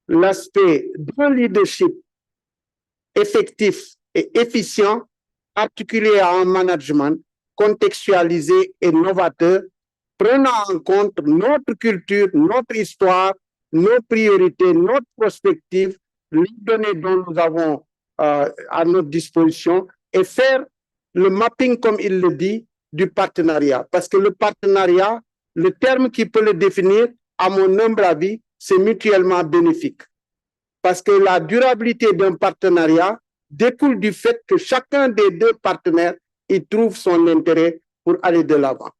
l'aspect d'un leadership effectif et efficient, articulé à un management contextualisé et novateur, prenant en compte notre culture, notre histoire, nos priorités, notre prospective, les données dont nous avons à notre disposition et faire le mapping, comme il le dit, du partenariat. Parce que le partenariat, le terme qui peut le définir, à mon humble avis, c'est mutuellement bénéfique. Parce que la durabilité d'un partenariat découle du fait que chacun des deux partenaires y trouve son intérêt pour aller de l'avant.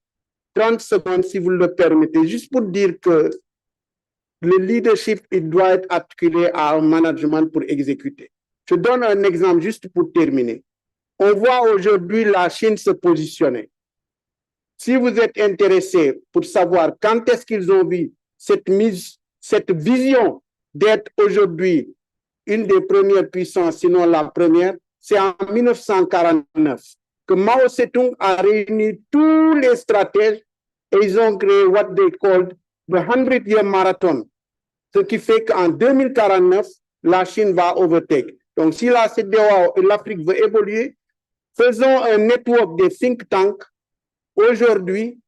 30 secondes, si vous le permettez, juste pour dire que le leadership, il doit être articulé à un management pour exécuter. Je donne un exemple juste pour terminer. On voit aujourd'hui la Chine se positionner. Si vous êtes intéressé pour savoir quand est-ce qu'ils ont vu cette vision d'être aujourd'hui une des premières puissances, sinon la première, c'est en 1949 que Mao Zedong a réuni tous les stratèges et ils ont créé what they called the 100-year marathon. Ce qui fait qu'en 2049, la Chine va overtake. Donc, si la CEDEAO et l'Afrique veut évoluer, faisons un network de think tanks aujourd'hui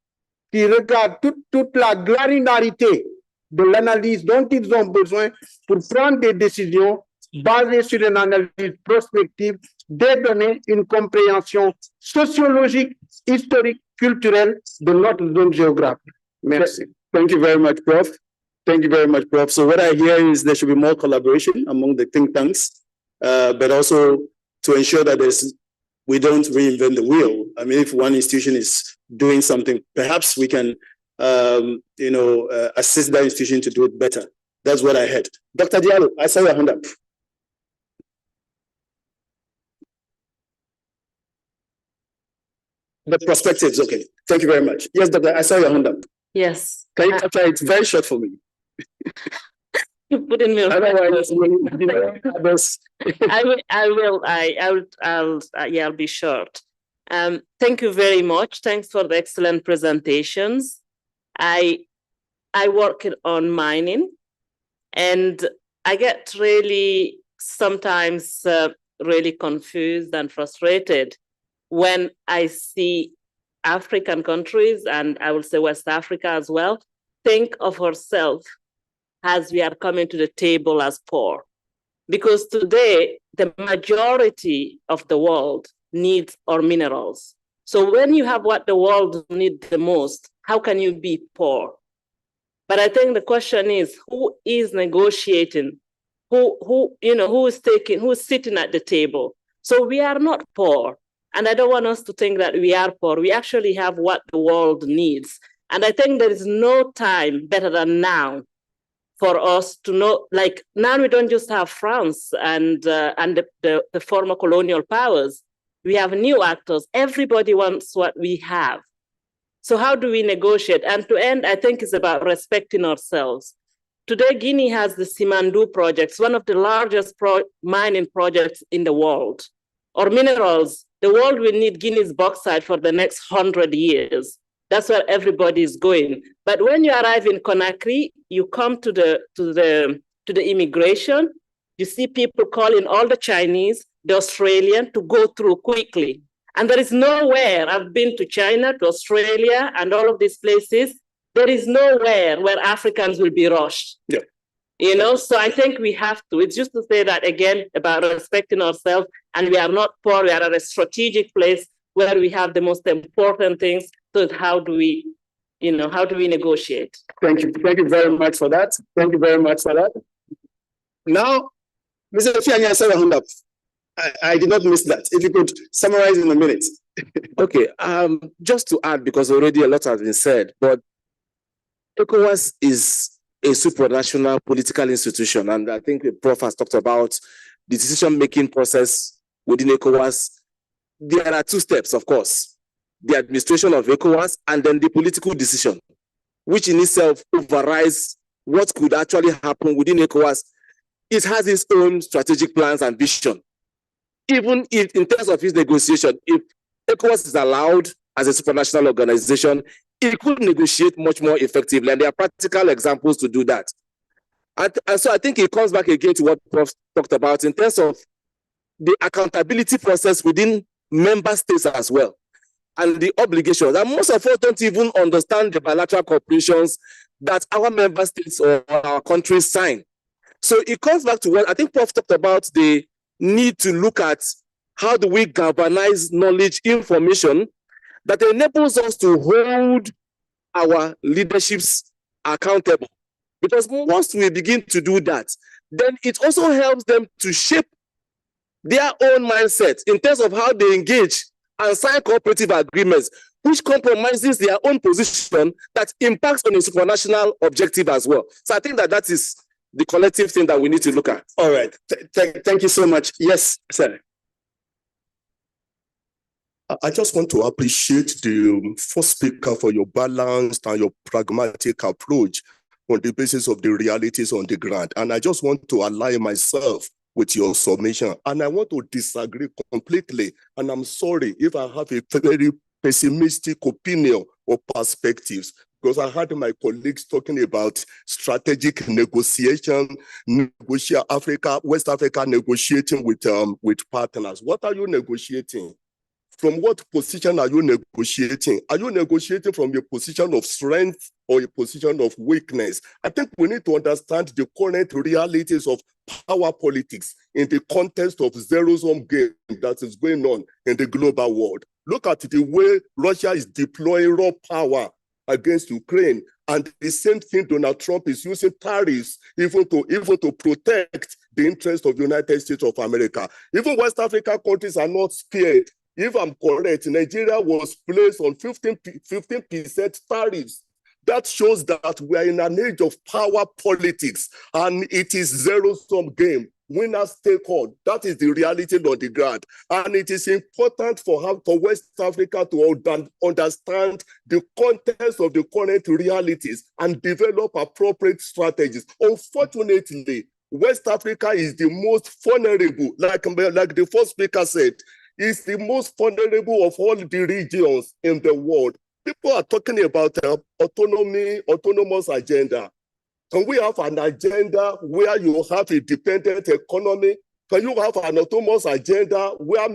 qui regardent toute la granularité de l'analyse dont ils ont besoin pour prendre des décisions basées sur une analyse prospective, des données, une compréhension sociologique, historique, culturelle de notre zone géographique. Merci. Thank you very much, Prof. Thank you very much, Prof. So what I hear is there should be more collaboration among the think tanks, but also to ensure that we don't reinvent the wheel. I mean, if one institution is doing something, perhaps we can, assist that institution to do it better. That's what I heard. Dr. Diallo, I saw your hand up. The perspectives, okay. Thank you very much. Yes, Doctor, I saw your hand up. Yes. Can you capture it very short for me? You put in me. I'll be short. Thank you very much. Thanks for the excellent presentations. I work on mining, and I get really sometimes really confused and frustrated when I see African countries, and I will say West Africa as well, think of ourselves as we are coming to the table as poor. Because today, the majority of the world needs our minerals. So when you have what the world needs the most, how can you be poor? But I think the question is, who is negotiating? Who is sitting at the table? So we are not poor. And I don't want us to think that we are poor. We actually have what the world needs. And I think there is no time better than now for us to know, like now we don't just have France and the former colonial powers. We have new actors. Everybody wants what we have. So how do we negotiate? And to end, I think it's about respecting ourselves. Today, Guinea has the Simandou projects, one of the largest mining projects in the world. Or minerals, the world will need Guinea's bauxite for the next 100 years. That's where everybody is going. But when you arrive in Conakry, you come to the immigration, you see people calling all the Chinese, the Australian to go through quickly. And there is nowhere, I've been to China, to Australia, and all of these places, there is nowhere where Africans will be rushed. Yeah. So I think we have to, it's just to say that again, about respecting ourselves, and we are not poor, we are at a strategic place where we have the most important things. So how do we negotiate? Thank you. Thank you very much for that. Thank you very much for that. Now, Mr. Fianya, I saw your hand up. I did not miss that. If you could summarize in a minute. Okay, just to add, because already a lot has been said, but ECOWAS is a supranational political institution, and I think the Prof has talked about the decision-making process within ECOWAS. There are two steps, of course, the administration of ECOWAS and then the political decision, which in itself overrides what could actually happen within ECOWAS. It has its own strategic plans and vision. Even if, in terms of its negotiation, if ECOWAS is allowed as a supranational organization, it could negotiate much more effectively, and there are practical examples to do that. And so I think it comes back again to what Prof talked about in terms of the accountability process within member states as well, and the obligations. And most of us don't even understand the bilateral corporations that our member states or our countries sign. So it comes back to what I think Prof talked about, the need to look at how do we galvanize knowledge, information that enables us to hold our leaderships accountable. Because once we begin to do that, then it also helps them to shape their own mindset in terms of how they engage and sign cooperative agreements, which compromises their own position that impacts on a supranational objective as well. So I think that is the collective thing that we need to look at. All right. Thank you so much. Yes, sir. I just want to appreciate the first speaker for your balanced and your pragmatic approach on the basis of the realities on the ground. And I just want to align myself with your submission. And I want to disagree completely. And I'm sorry if I have a very pessimistic opinion or perspectives, because I heard my colleagues talking about strategic negotiation, West Africa negotiating with partners. What are you negotiating? From what position are you negotiating? Are you negotiating from a position of strength or a position of weakness? I think we need to understand the current realities of power politics in the context of zero-sum game that is going on in the global world. Look at the way Russia is deploying raw power against Ukraine, and the same thing Donald Trump is using tariffs even to protect the interest of the United States of America. Even West African countries are not spared. If I'm correct, Nigeria was placed on 15% tariffs. That shows that we are in an age of power politics, and it is zero-sum game. Winners take all. That is the reality on the ground. And it is important for West Africa to understand the context of the current realities and develop appropriate strategies. Unfortunately, West Africa is the most vulnerable, like the first speaker said, is the most vulnerable of all the regions in the world. People are talking about autonomous agenda. Can we have an agenda where you have a dependent economy? Can you have an autonomous agenda where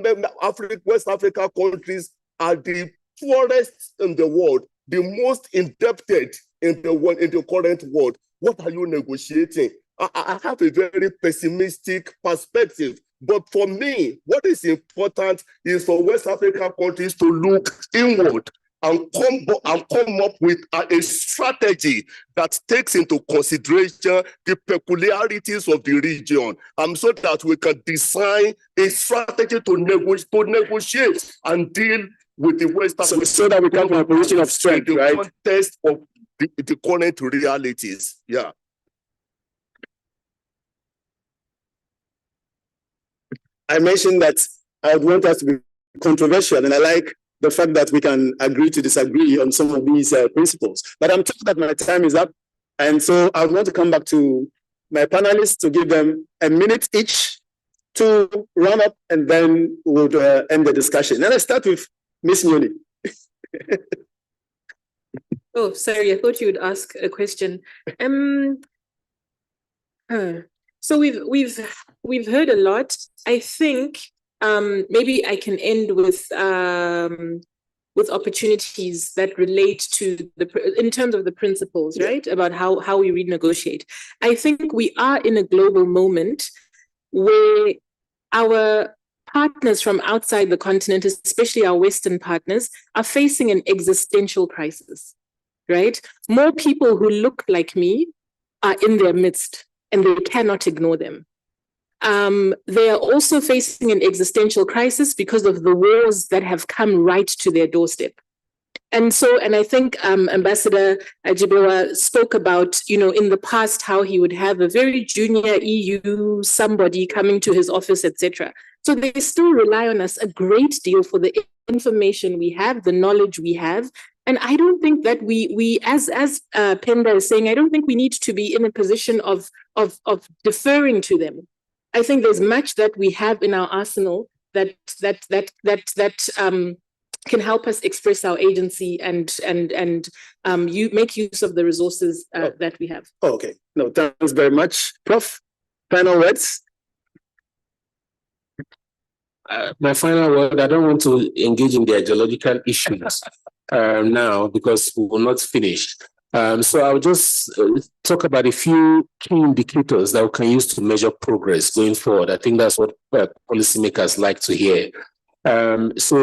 West Africa countries are the poorest in the world, the most indebted in the current world? What are you negotiating? I have a very pessimistic perspective. But for me, what is important is for West African countries to look inward and come up with a strategy that takes into consideration the peculiarities of the region, so that we can design a strategy to negotiate and deal with the West African. So that we come from a position of strength, in the right? context of the current realities. Yeah. I mentioned that I would want us to be controversial, and I like the fact that we can agree to disagree on some of these principles. But I'm told that my time is up, and so I want to come back to my panelists to give them a minute each to round up, and then we'll end the discussion. And I start with Ms. Nyoni. Oh, sorry, I thought you would ask a question. So we've heard a lot. I think maybe I can end with opportunities that relate to in terms of the principles, right? About how we renegotiate. I think we are in a global moment where our partners from outside the continent, especially our Western partners, are facing an existential crisis, right? More people who look like me are in their midst, and they cannot ignore them. They are also facing an existential crisis because of the wars that have come right to their doorstep. And I think Ambassador Ajibola spoke about, in the past, how he would have a very junior EU somebody coming to his office, etc. So they still rely on us a great deal for the information we have, the knowledge we have. And I don't think that we as Penda is saying, I don't think we need to be in a position of deferring to them. I think there's much that we have in our arsenal that can help us express our agency and you make use of the resources that we have. Okay, no, thanks very much, Prof. Final words. My final word, I don't want to engage in the ideological issues now because we will not finish. So I'll just talk about a few key indicators that we can use to measure progress going forward. I think that's what policymakers like to hear. So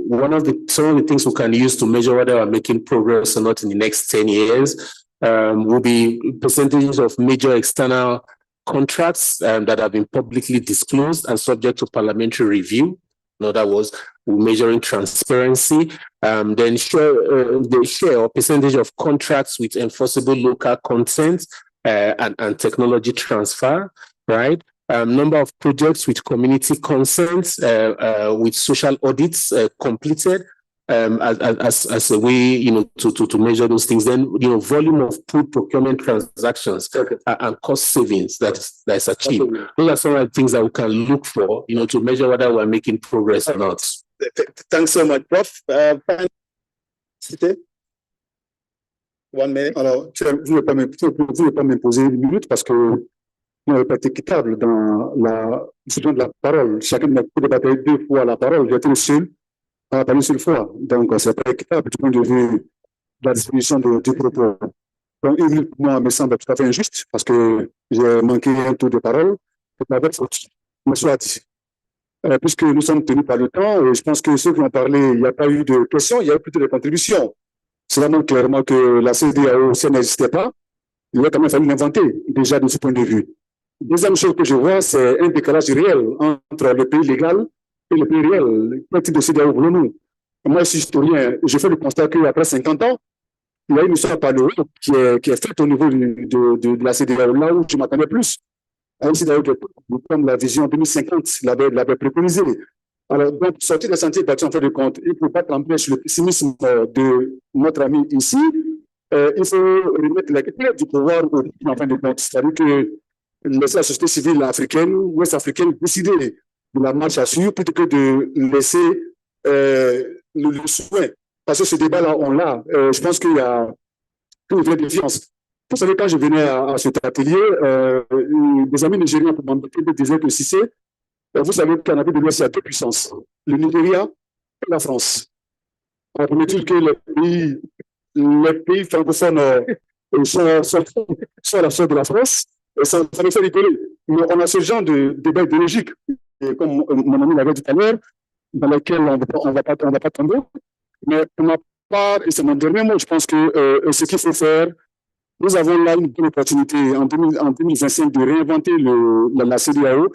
some of the things we can use to measure whether we're making progress or not in the next 10 years will be percentages of major external contracts that have been publicly disclosed and subject to parliamentary review. In other words, we're measuring transparency. Then the share or percentage of contracts with enforceable local content and technology transfer, right? Number of projects with community consent, with social audits completed, as a way, to measure those things. Then, volume of pool procurement transactions and cost savings that's achieved. Those are some of the things that we can look for, to measure whether we're making progress or not. Thanks so much, Prof. 1 minute. Alors, vous ne pouvez pas m'imposer 1 minute parce que on n'est pas équitable dans la distribution de la parole. Chacun n'a pas débattu 2 fois la parole. J'ai été le seul à parler une seule fois. Donc, c'est pas équitable du point de vue de la distribution du propos. Donc, 1 minute, pour moi, me semble tout à fait injuste parce que j'ai manqué un tour de parole. C'est ma belle faute. Mais soit dit. Puisque nous sommes tenus par le temps, je pense que ceux qui ont parlé, il n'y a pas eu de questions, il y a eu plutôt de contributions. Cela montre clairement que la CEDEAO, si elle n'existait pas, il aurait quand même fallu l'inventer, déjà de ce point de vue. Deuxième chose que je vois, c'est un décalage réel entre le pays légal et le pays réel. Quel type de CEDEAO voulons-nous? Moi, je suis historien, je fais le constat qu'après 50 ans, il y a une histoire par le haut qui est faite au niveau de la CEDEAO, là où je m'attendais plus. Ainsi d'ailleurs, comme la vision 2050 l'avait préconisé. Alors, donc, sortir des sentiers battus en fait de compte, il ne faut pas camper sur le pessimisme de notre ami ici. Il faut remettre la clé du pouvoir au en fin de compte. C'est-à-dire que laisser la société civile africaine, ouest africaine, décider de la marche à suivre plutôt que de laisser le soin. Parce que ce débat-là, on l'a. Je pense qu'il y a une vraie défiance. Vous savez, quand je venais à cet atelier, des amis nigériens me disaient que si c'est, vous savez qu'en Afrique de l'Ouest, il y a 2 puissances, le Nigeria et la France. On peut dire que les pays francophones sont à la sorte de la France, et ça me fait rigoler. Mais on a ce genre de débat idéologique, comme mon ami l'avait dit tout à l'heure, dans lequel on va pas tomber. Mais pour ma part, et c'est mon dernier mot, je pense que ce qu'il faut faire, nous avons là une bonne opportunité en 2025 de réinventer la CEDEAO,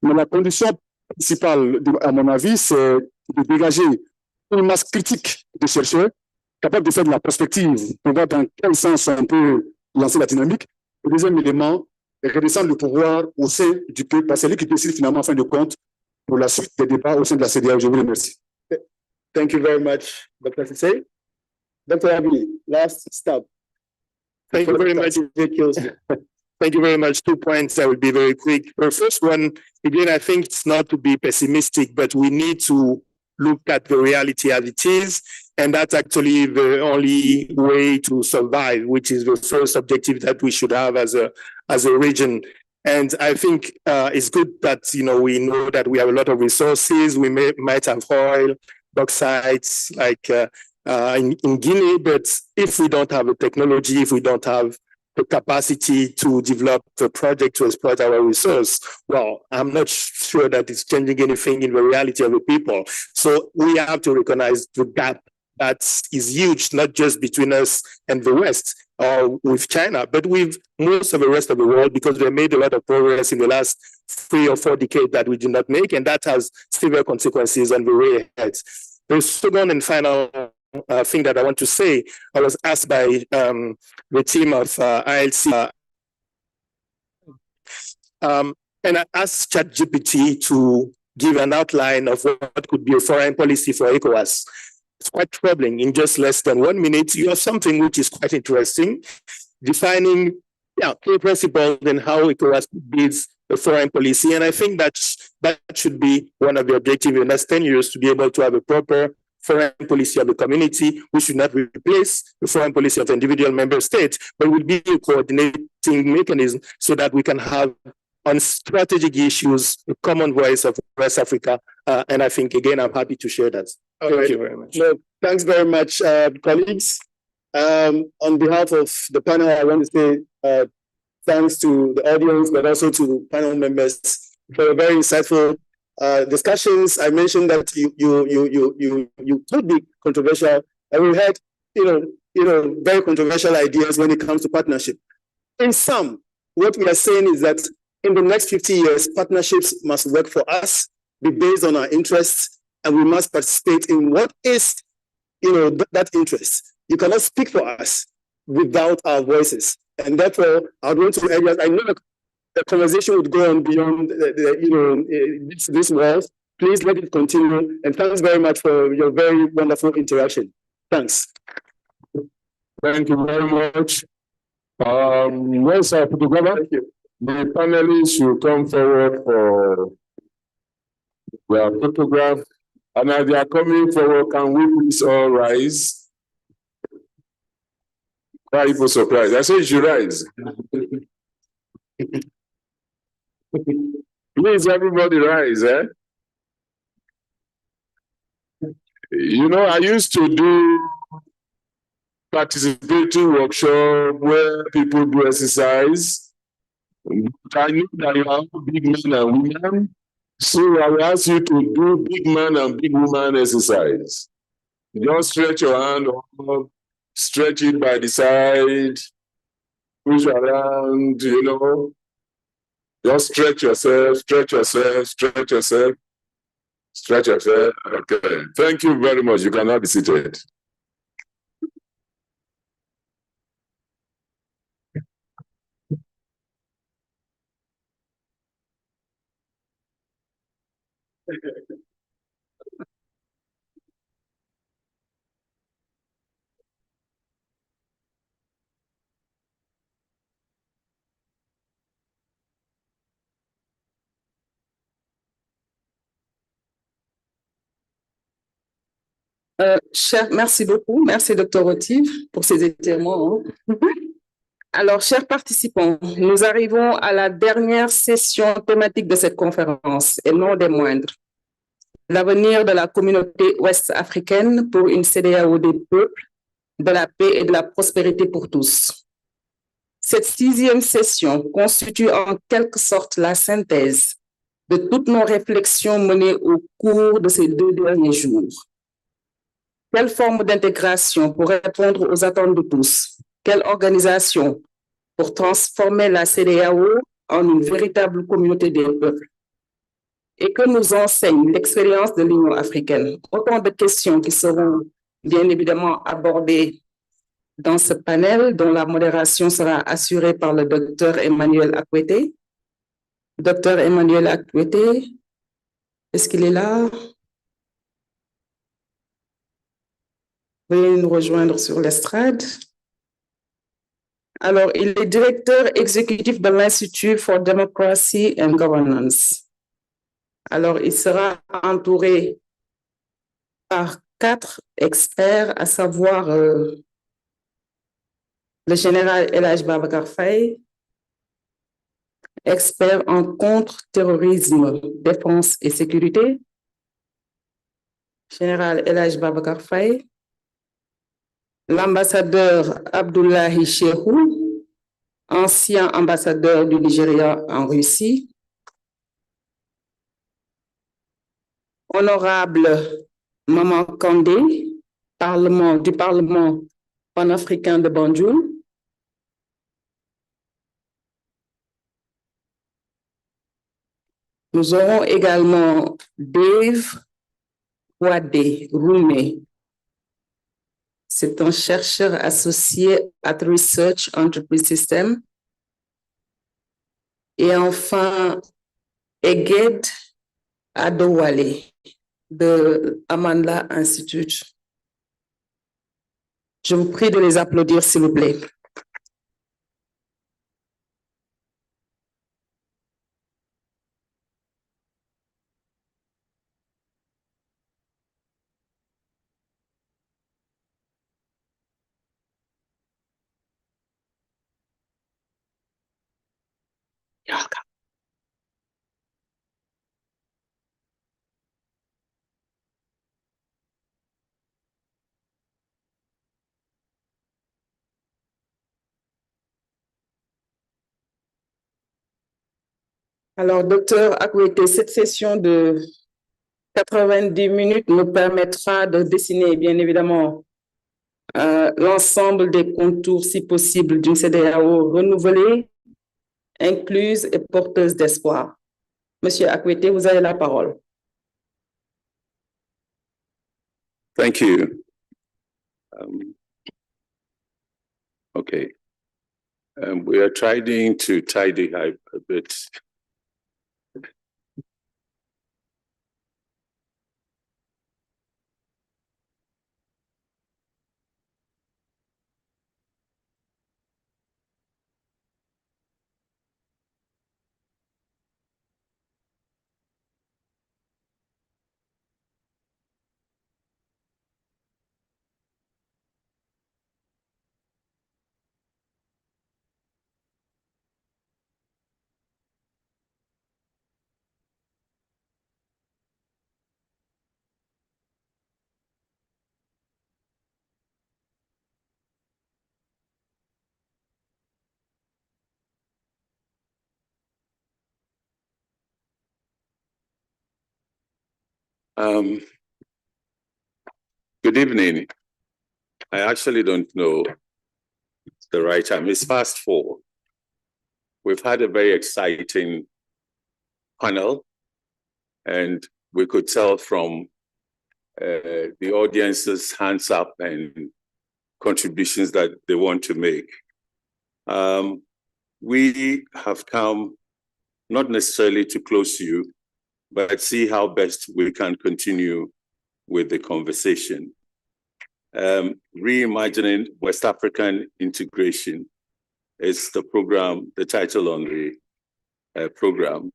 mais la condition principale, à mon avis, c'est de dégager une masse critique de chercheurs capables de faire de la prospective pour voir dans quel sens on peut lancer la dynamique. Le deuxième élément, redescendre le pouvoir au sein du peuple, parce que c'est lui qui décide finalement en fin de compte pour la suite des débats au sein de la CEDEAO. Je vous remercie. Thank you very much, Dr. Sissé. Dr. Abi, last stop. Thank you very much. Thank you very much. 2 points. I will be very quick. The first one, again, I think it's not to be pessimistic, but we need to look at the reality as it is. And that's actually the only way to survive, which is the first objective that we should have as a region. And I think it's good that, we know that we have a lot of resources. We might have oil, bauxites, like in Guinea, but if we don't have the technology, if we don't have the capacity to develop a project to exploit our resource, well, I'm not sure that it's changing anything in the reality of the people. So we have to recognize the gap that is huge, not just between us and the West or with China, but with most of the rest of the world, because they made a lot of progress in the last 3 or 4 decades that we did not make, and that has severe consequences on the way ahead. The second and final thing that I want to say, I was asked by the team of ILC, and I asked ChatGPT to give an outline of what could be a foreign policy for ECOWAS. It's quite troubling. In just less than 1 minute, you have something which is quite interesting, defining key principles and how ECOWAS builds a foreign policy. And I think that should be one of the objectives in the next 10 years, to be able to have a proper foreign policy of the community. We should not replace the foreign policy of individual member states, but will be a coordinating mechanism so that we can have on strategic issues a common voice of West Africa. And I think, again, I'm happy to share that. Thank you very much. No, thanks very much, colleagues. On behalf of the panel, I want to say thanks to the audience, but also to panel members for a very insightful discussions. I mentioned that you could be controversial, and we had very controversial ideas when it comes to partnership. In sum, what we are saying is that in the next 50 years, partnerships must work for us, be based on our interests, and we must participate in what is that interest. You cannot speak for us without our voices, and therefore I want to areas. I know the conversation would go on beyond this walls. Please let it continue, and thanks very much for your very wonderful interaction. Thanks. Thank you very much. Once I put together, the panelists will come forward for their photograph, and as they are coming forward, can we please all rise? Why are you so surprised? I said you should rise. Please, everybody rise, eh? You know, I used to do participating workshop where people do exercise. But I know that you are all big men and women. So I will ask you to do big man and big woman exercise. Just stretch your hand up, stretch it by the side, push around, you know. Just stretch yourself, stretch yourself, stretch yourself, stretch yourself. Okay. Thank you very much. You can now be seated. Merci beaucoup. Merci, Dr. Rotive, pour ces étirements. Alors, chers participants, nous arrivons à la dernière session thématique de cette conférence, et non des moindres. L'avenir de la communauté ouest-africaine pour une CEDEAO des peuples, de la paix et de la prospérité pour tous. Cette 6e session constitue en quelque sorte la synthèse de toutes nos réflexions menées au cours de ces 2 derniers jours. Quelle forme d'intégration pour répondre aux attentes de tous? Quelle organisation pour transformer la CEDEAO en une véritable communauté des peuples? Et que nous enseigne l'expérience de l'Union africaine? Autant de questions qui seront bien évidemment abordées dans ce panel dont la modération sera assurée par le docteur Emmanuel Akwete. Docteur Emmanuel Akwete, est-ce qu'il est là? Veuillez nous rejoindre sur l'estrade. Alors, il est directeur exécutif de l'Institut for Democracy and Governance. Alors, il sera entouré par 4 experts, à savoir le général El Hadj Babacar Faye, expert en contre-terrorisme, défense et sécurité. Général El Hadj Babacar Faye. L'ambassadeur Abdoulaye Cheikhou, ancien ambassadeur du Nigeria en Russie. Honorable Maman Kandé, du Parlement panafricain de Banjul. Nous aurons également Dave Wade Roumé. C'est un chercheur associé à Research Enterprise System. Et enfin, Eged Adowale de Amandla Institute. Je vous prie de les applaudir, s'il vous plaît. Alors, docteur Akwete, cette session de 90 minutes nous permettra de dessiner, bien évidemment, l'ensemble des contours, si possible, d'une CEDEAO renouvelée, incluse et porteuse d'espoir. Monsieur Akwete, vous avez la parole. Thank you. Okay. We are trying to tidy a bit. Good evening. I actually don't know the right time. It's past 4. We've had a very exciting panel, and we could tell from the audience's hands up and contributions that they want to make. We have come not necessarily to close you, but see how best we can continue with the conversation. Reimagining West African Integration is the program, the title on the program.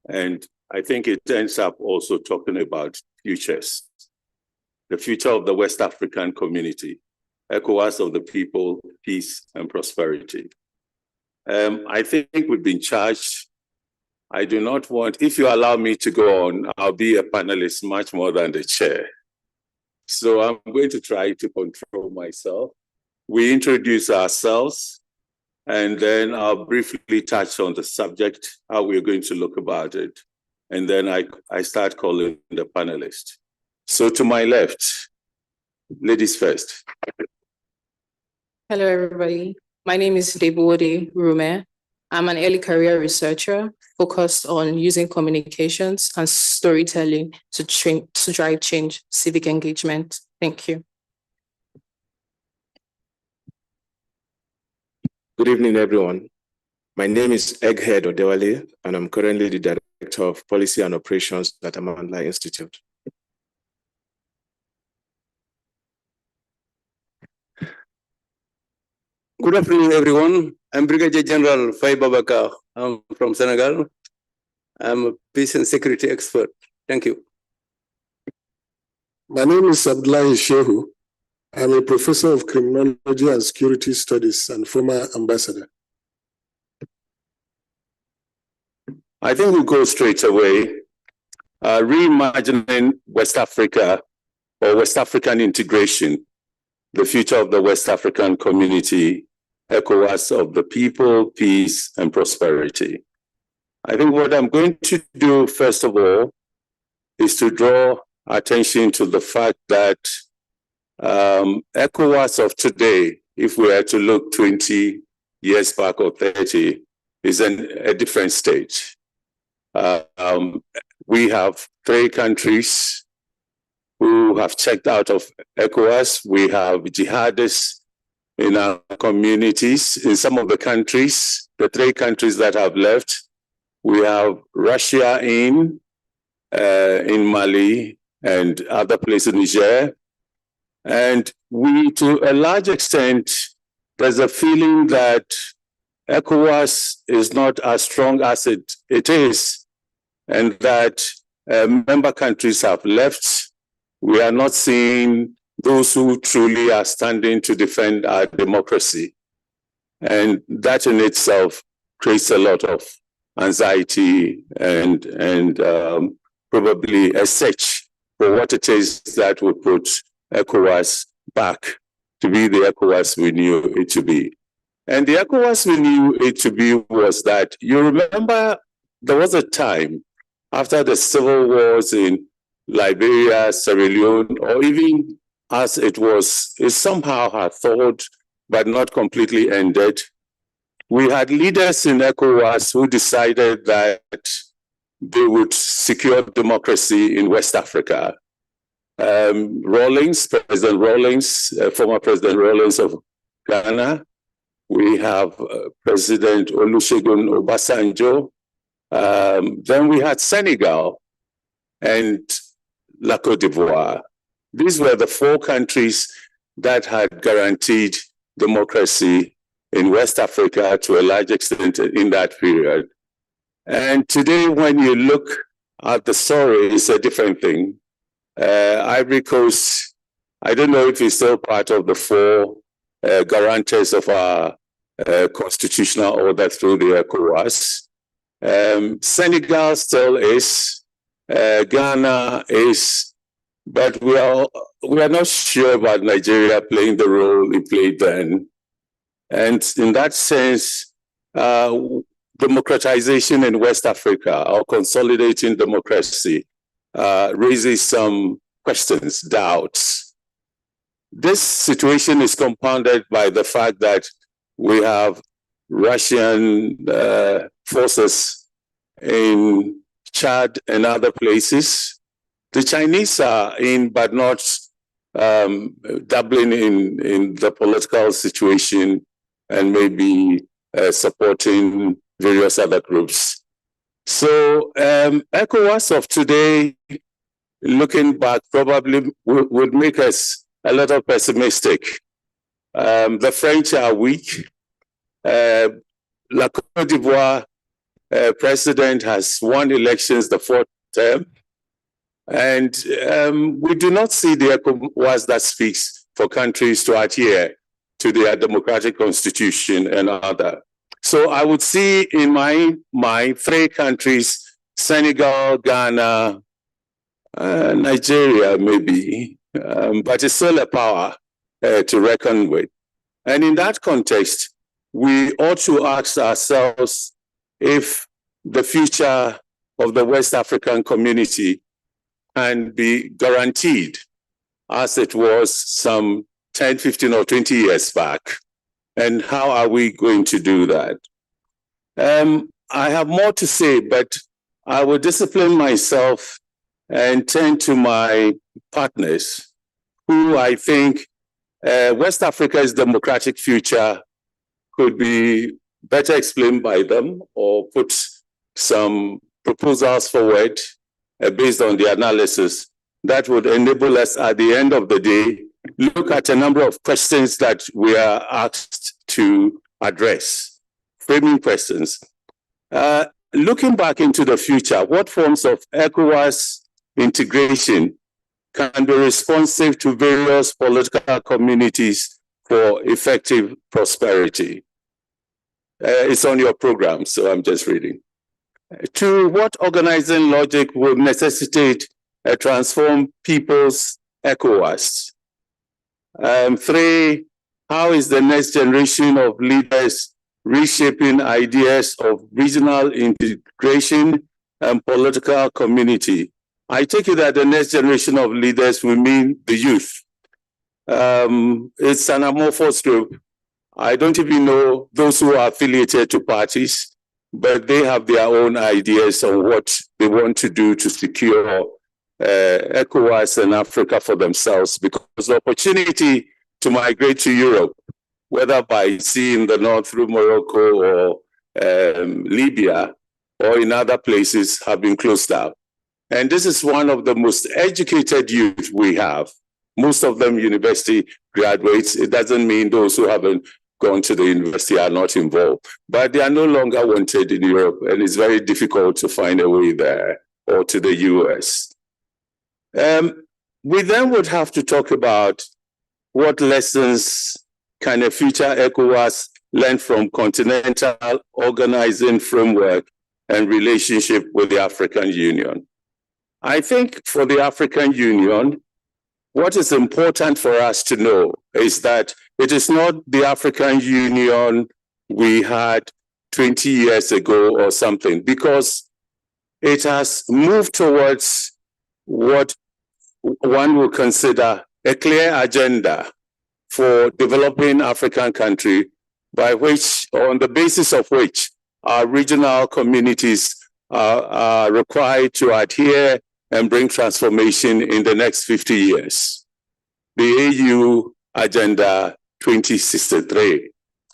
And I think it ends up also talking about futures, the future of the West African community, ECOWAS of the people, peace and prosperity. I think we've been charged. I do not want, if you allow me to go on, I'll be a panelist much more than the chair. So I'm going to try to control myself. We introduce ourselves, and then I'll briefly touch on the subject, how we're going to look about it. And then I start calling the panelists. So to my left, ladies first. Hello, everybody. My name is Debode Rume. I'm an early career researcher focused on using communications and storytelling to drive change, civic engagement. Thank you. Good evening, everyone. My name is Egghead Odewale, and I'm currently the Director of Policy and Operations at Amandla Institute. Good afternoon, everyone. I'm Brigadier General Faye Babakar. I'm from Senegal. I'm a peace and security expert. Thank you. My name is Abdullahi Shehu. I'm a professor of criminology and security studies and former ambassador. I think we'll go straight away. Reimagining West Africa or West African integration, the future of the West African community, ECOWAS of the people, peace, and prosperity. I think what I'm going to do, first of all, is to draw attention to the fact that ECOWAS of today, if we were to look 20 years back or 30, is in a different stage. We have 3 countries who have checked out of ECOWAS. We have jihadists in our communities. In some of the countries, the 3 countries that have left, we have Russia in Mali and other places, Niger. And we, to a large extent, there's a feeling that ECOWAS is not as strong as it is, and that member countries have left. We are not seeing those who truly are standing to defend our democracy. And that in itself creates a lot of anxiety and probably a search for what it is that would put ECOWAS back to be the ECOWAS we knew it to be. And the ECOWAS we knew it to be was that, you remember, there was a time after the civil wars in Liberia, Sierra Leone, or even as it somehow had thawed, but not completely ended. We had leaders in ECOWAS who decided that they would secure democracy in West Africa. President Rawlings, former President Rawlings of Ghana. We have President Olusegun Obasanjo. Then we had Senegal and La Côte d'Ivoire. These were the 4 countries that had guaranteed democracy in West Africa to a large extent in that period. And today, when you look at the story, it's a different thing. Ivory Coast, I don't know if it's still part of the 4 guarantors of our constitutional order through the ECOWAS. Senegal still is, Ghana is, but we are not sure about Nigeria playing the role it played then. And in that sense, democratization in West Africa or consolidating democracy raises some questions, doubts. This situation is compounded by the fact that we have Russian forces in Chad and other places. The Chinese are in, but not doubling in the political situation and maybe supporting various other groups. So ECOWAS of today, looking back, probably would make us a little pessimistic. The French are weak. La Côte d'Ivoire president has won elections the fourth term. And we do not see the ECOWAS that speaks for countries to adhere to their democratic constitution and other. So I would see in my mind 3 countries, Senegal, Ghana, Nigeria maybe, but it's still a power to reckon with. And in that context, we ought to ask ourselves if the future of the West African community can be guaranteed as it was some 10, 15, or 20 years back. And how are we going to do that? I have more to say, but I will discipline myself and turn to my partners, who I think West Africa's democratic future could be better explained by them or put some proposals forward based on the analysis that would enable us at the end of the day look at a number of questions that we are asked to address, framing questions. Looking back into the future, what forms of ECOWAS integration can be responsive to various political communities for effective prosperity? It's on your program, so I'm just reading. 2, what organizing logic will necessitate a transformed people's ECOWAS? 3, how is the next generation of leaders reshaping ideas of regional integration and political community? I take it that the next generation of leaders will mean the youth. It's an amorphous group. I don't even know those who are affiliated to parties, but they have their own ideas on what they want to do to secure ECOWAS and Africa for themselves, because the opportunity to migrate to Europe, whether by sea in the north through Morocco or Libya or in other places, have been closed out. And this is one of the most educated youth we have. Most of them university graduates. It doesn't mean those who haven't gone to the university are not involved, but they are no longer wanted in Europe, and it's very difficult to find a way there or to the US. We then would have to talk about what lessons can a future ECOWAS learn from continental organizing framework and relationship with the African Union. I think for the African Union, what is important for us to know is that it is not the African Union we had 20 years ago or something, because it has moved towards what one will consider a clear agenda for developing African country, by which, on the basis of which, our regional communities are required to adhere and bring transformation in the next 50 years. The AU Agenda 2063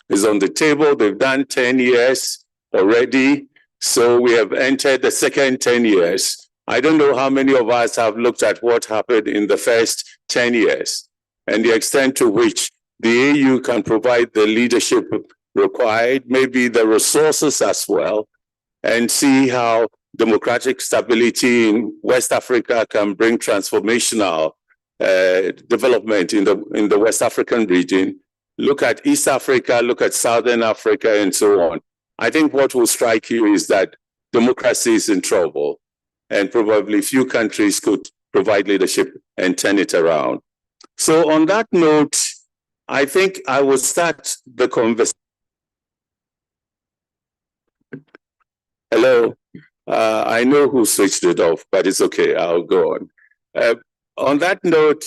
is on the table. They've done 10 years already, so we have entered the second 10 years. I don't know how many of us have looked at what happened in the first 10 years and the extent to which the AU can provide the leadership required, maybe the resources as well, and see how democratic stability in West Africa can bring transformational development in the West African region. Look at East Africa, look at Southern Africa, and so on. I think what will strike you is that democracy is in trouble, and probably few countries could provide leadership and turn it around. So on that note, I think I will start the conversation. Hello. I know who switched it off, but it's okay. I'll go on. On that note,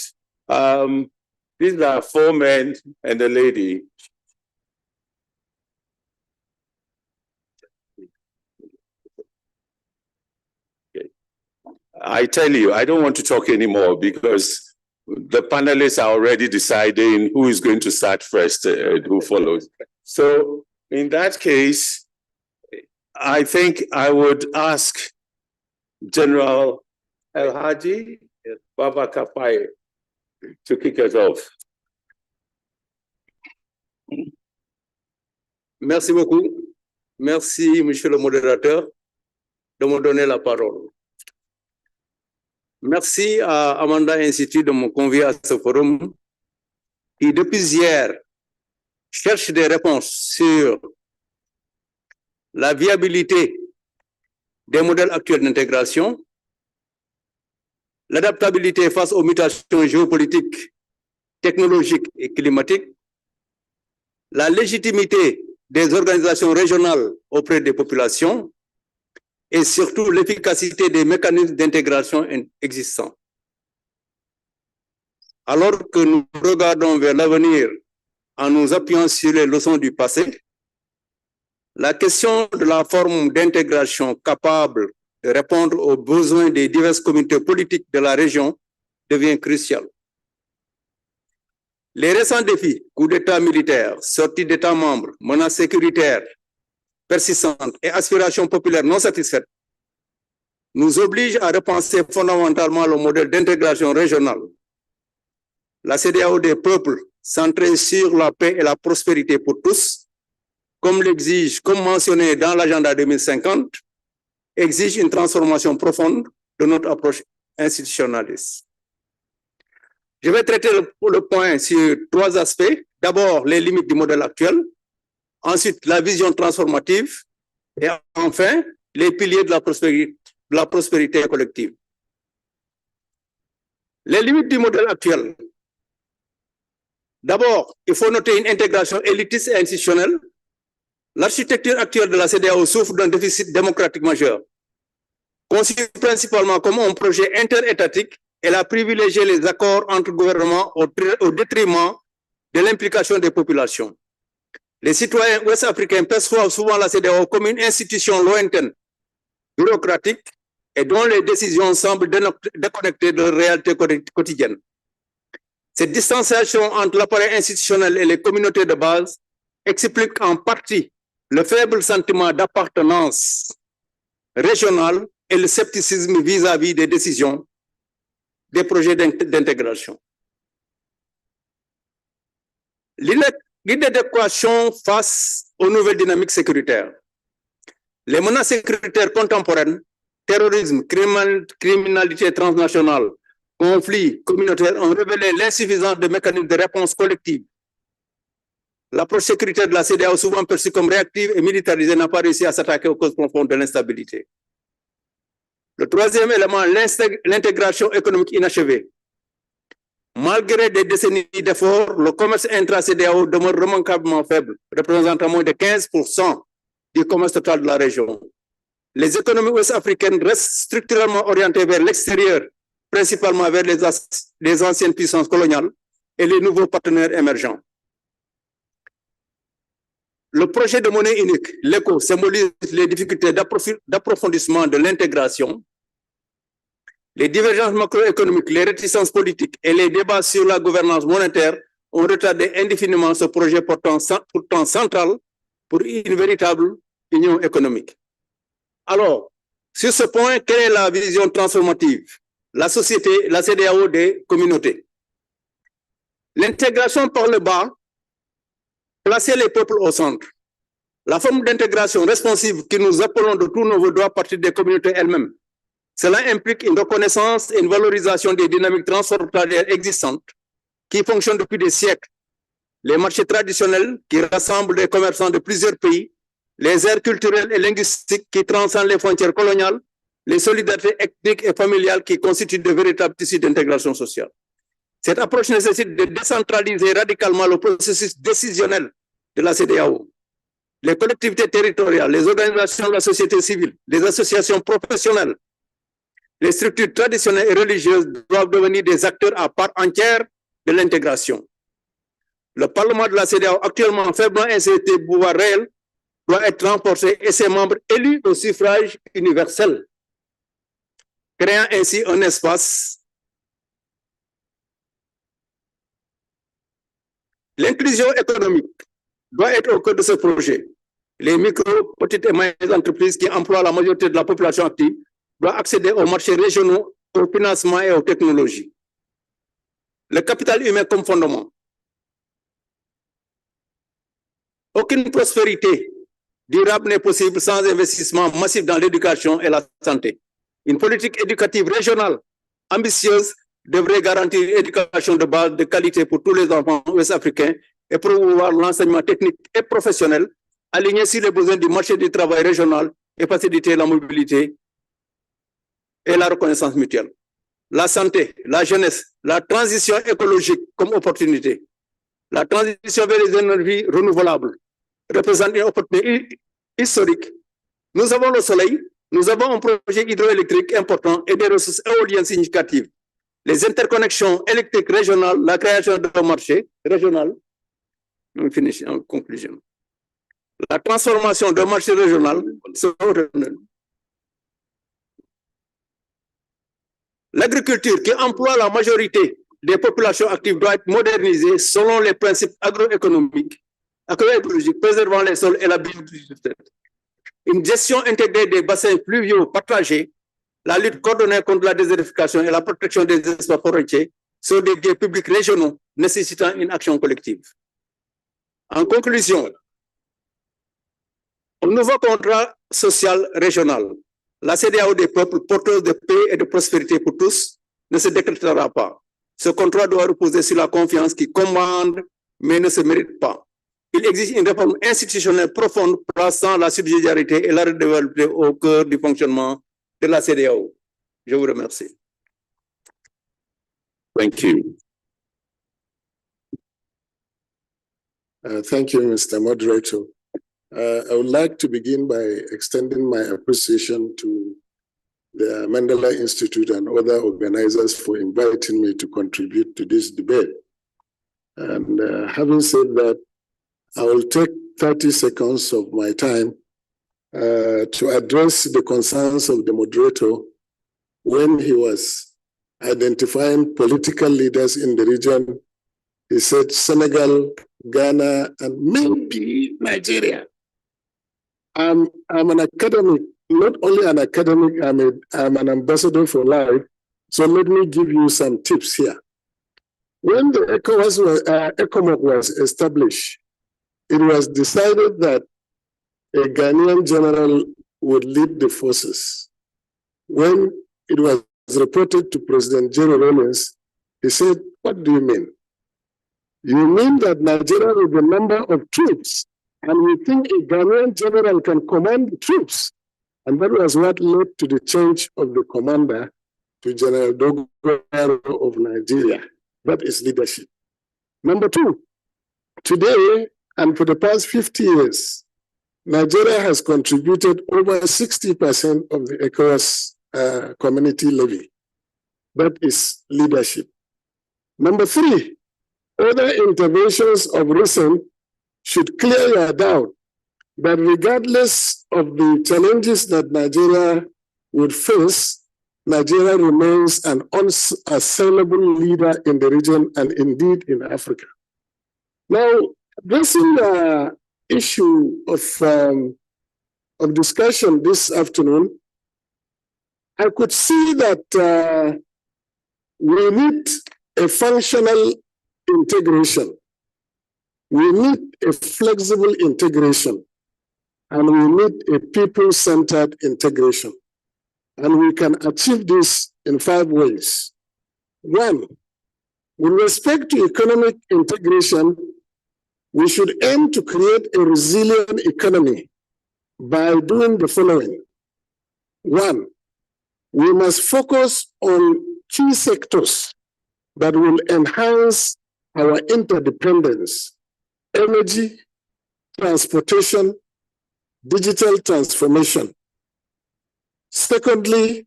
these are 4 men and a lady. Okay. I tell you, I don't want to talk anymore because the panelists are already deciding who is going to start first and who follows. So in that case, I think I would ask General El Haji Baba Kapai to kick us off. Merci beaucoup. Merci, monsieur le modérateur, de me donner la parole. Merci à Amanda Institute de me convier à ce forum qui, depuis hier, cherche des réponses sur la viabilité des modèles actuels d'intégration, l'adaptabilité face aux mutations géopolitiques, technologiques et climatiques, la légitimité des organisations régionales auprès des populations et surtout l'efficacité des mécanismes d'intégration existants. Alors que nous regardons vers l'avenir en nous appuyant sur les leçons du passé, la question de la forme d'intégration capable de répondre aux besoins des diverses communautés politiques de la région devient cruciale. Les récents défis, coups d'État militaires, sorties d'États membres, menaces sécuritaires persistantes et aspirations populaires non satisfaites nous obligent à repenser fondamentalement le modèle d'intégration régionale. La CEDEAO des peuples, centrée sur la paix et la prospérité pour tous, comme mentionné dans l'agenda 2050, exige une transformation profonde de notre approche institutionnaliste. Je vais traiter le point sur 3 aspects. D'abord, les limites du modèle actuel. Ensuite, la vision transformative. Et enfin, les piliers de la prospérité collective. Les limites du modèle actuel. D'abord, il faut noter une intégration élitiste et institutionnelle. L'architecture actuelle de la CEDEAO souffre d'un déficit démocratique majeur. Conçue principalement comme un projet interétatique, elle a privilégié les accords entre gouvernements au détriment de l'implication des populations. Les citoyens ouest-africains perçoivent souvent la CEDEAO comme une institution lointaine, bureaucratique, et dont les décisions semblent déconnectées de la réalité quotidienne. Cette distanciation entre l'appareil institutionnel et les communautés de base explique en partie le faible sentiment d'appartenance régionale et le scepticisme vis-à-vis des décisions des projets d'intégration. L'inadéquation face aux nouvelles dynamiques sécuritaires. Les menaces sécuritaires contemporaines, terrorisme, criminalité transnationale, conflits communautaires ont révélé l'insuffisance de mécanismes de réponse collective. L'approche sécuritaire de la CEDEAO, souvent perçue comme réactive et militarisée, n'a pas réussi à s'attaquer aux causes profondes de l'instabilité. Le troisième élément, l'intégration économique inachevée. Malgré des décennies d'efforts, le commerce intra-CEDEAO demeure remarquablement faible, représentant moins de 15% du commerce total de la région. Les économies ouest-africaines restent structurellement orientées vers l'extérieur, principalement vers les anciennes puissances coloniales et les nouveaux partenaires émergents. Le projet de monnaie unique, l'ECO, symbolise les difficultés d'approfondissement de l'intégration. Les divergences macroéconomiques, les réticences politiques et les débats sur la gouvernance monétaire ont retardé indéfiniment ce projet pourtant central pour une véritable union économique. Alors, sur ce point, quelle est la vision transformative? La société, la CEDEAO des communautés. L'intégration par le bas, placer les peuples au centre. La forme d'intégration responsive que nous appelons de tous nos voeux doit partir des communautés elles-mêmes. Cela implique une reconnaissance et une valorisation des dynamiques transfrontalières existantes qui fonctionnent depuis des siècles. Les marchés traditionnels qui rassemblent les commerçants de plusieurs pays, les aires culturelles et linguistiques qui transcendent les frontières coloniales, les solidarités ethniques et familiales qui constituent de véritables tissus d'intégration sociale. Cette approche nécessite de décentraliser radicalement le processus décisionnel de la CEDEAO. les collectivités territoriales, les organisations de la société civile, les associations professionnelles, les structures traditionnelles et religieuses doivent devenir des acteurs à part entière de l'intégration. Le Parlement de la CEDEAO, actuellement faiblement inséré pouvoir réel, doit être renforcé et ses membres élus au suffrage universel, créant ainsi un espace. L'inclusion économique doit être au cœur de ce projet. Les micro, petites et moyennes entreprises qui emploient la majorité de la population active doivent accéder aux marchés régionaux, au financement et aux technologies. Le capital humain comme fondement. Aucune prospérité durable n'est possible sans investissement massif dans l'éducation et la santé. Une politique éducative régionale ambitieuse devrait garantir une éducation de base de qualité pour tous les enfants ouest-africains et promouvoir l'enseignement technique et professionnel aligné sur les besoins du marché du travail régional et faciliter la mobilité et la reconnaissance mutuelle. La santé, la jeunesse, la transition écologique comme opportunité. La transition vers les énergies renouvelables représente une opportunité historique. Nous avons le soleil, nous avons un projet hydroélectrique important et des ressources éoliennes significatives. Les interconnexions électriques régionales, la création d'un marché régional. On finit en conclusion. La transformation d'un marché régional. L'agriculture qui emploie la majorité des populations actives doit être modernisée selon les principes agroéconomiques, agroécologiques, préservant les sols et la biodiversité. Une gestion intégrée des bassins pluviaux partagés, la lutte coordonnée contre la désertification et la protection des espaces forestiers sont des biens publics régionaux nécessitant une action collective. En conclusion, un nouveau contrat social régional, la CEDEAO des peuples porteuse de paix et de prospérité pour tous ne se décrétera pas. Ce contrat doit reposer sur la confiance qui commande mais ne se mérite pas. Il existe une réforme institutionnelle profonde plaçant la subsidiarité et la redevabilité au cœur du fonctionnement de la CEDEAO. Je vous remercie. Thank you. Thank you, Mr. Moderator. I would like to begin by extending my appreciation to the Mandela Institute and other organizers for inviting me to contribute to this debate. And having said that, I will take 30 seconds of my time to address the concerns of the moderator when he was identifying political leaders in the region. He said Senegal, Ghana, and maybe Nigeria. I'm an academic, not only an academic, I'm an ambassador for life. So let me give you some tips here. When the ECOWAS was established, it was decided that a Ghanaian general would lead the forces. When it was reported to President Jerry Rawlings, he said, "What do you mean? You mean that Nigeria with the number of troops, and we think a Ghanaian general can command the troops?" And that was what led to the change of the commander to General Dogaro of Nigeria. That is leadership. Number two, today and for the past 50 years, Nigeria has contributed over 60% of the ECOWAS community levy. That is leadership. Number three, other interventions of recent should clear your doubt that regardless of the challenges that Nigeria would face, Nigeria remains an unassailable leader in the region and indeed in Africa. Now, addressing the issue of discussion this afternoon, I could see that we need a functional integration. We need a flexible integration, and we need a people-centered integration. And we can achieve this in 5 ways. 1, with respect to economic integration, we should aim to create a resilient economy by doing the following. 1, we must focus on key sectors that will enhance our interdependence: energy, transportation, digital transformation. Secondly,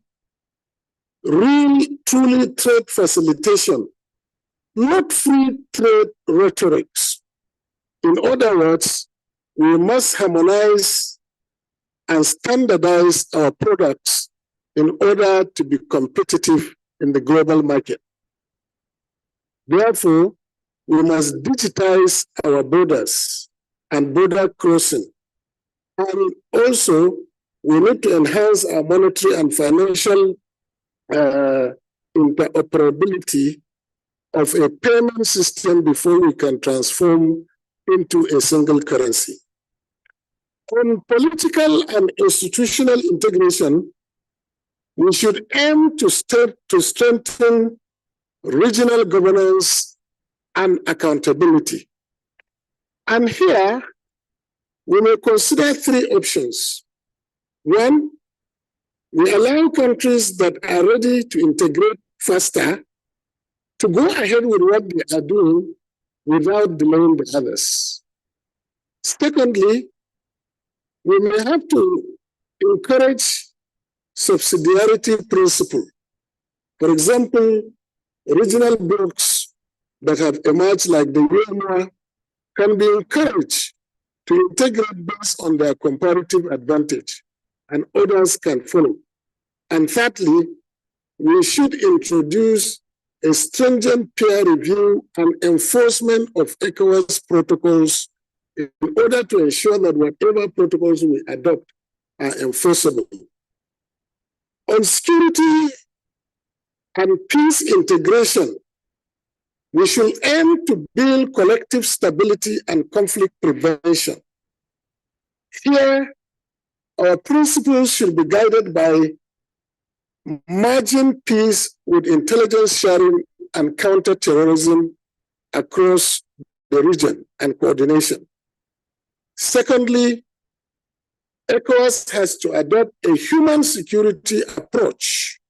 real, truly trade facilitation, not free trade rhetorics. In other words, we must harmonize and standardize our products in order to be competitive in the global market. Therefore, we must digitize our borders and border crossing. And also, we need to enhance our monetary and financial interoperability of a payment system before we can transform into a single currency. On political and institutional integration, we should aim to strengthen regional governance and accountability. And here, we may consider three options. One, we allow countries that are ready to integrate faster to go ahead with what they are doing without delaying the others. Secondly, we may have to encourage subsidiarity principle. For example, regional blocks that have emerged like the UNRWA can be encouraged to integrate based on their comparative advantage, and others can follow. And thirdly, we should introduce a stringent peer review and enforcement of ECOWAS protocols in order to ensure that whatever protocols we adopt are enforceable. On security and peace integration, we should aim to build collective stability and conflict prevention. Here, our principles should be guided by merging peace with intelligence sharing and counter-terrorism across the region and coordination. Secondly, ECOWAS has to adopt a human security approach.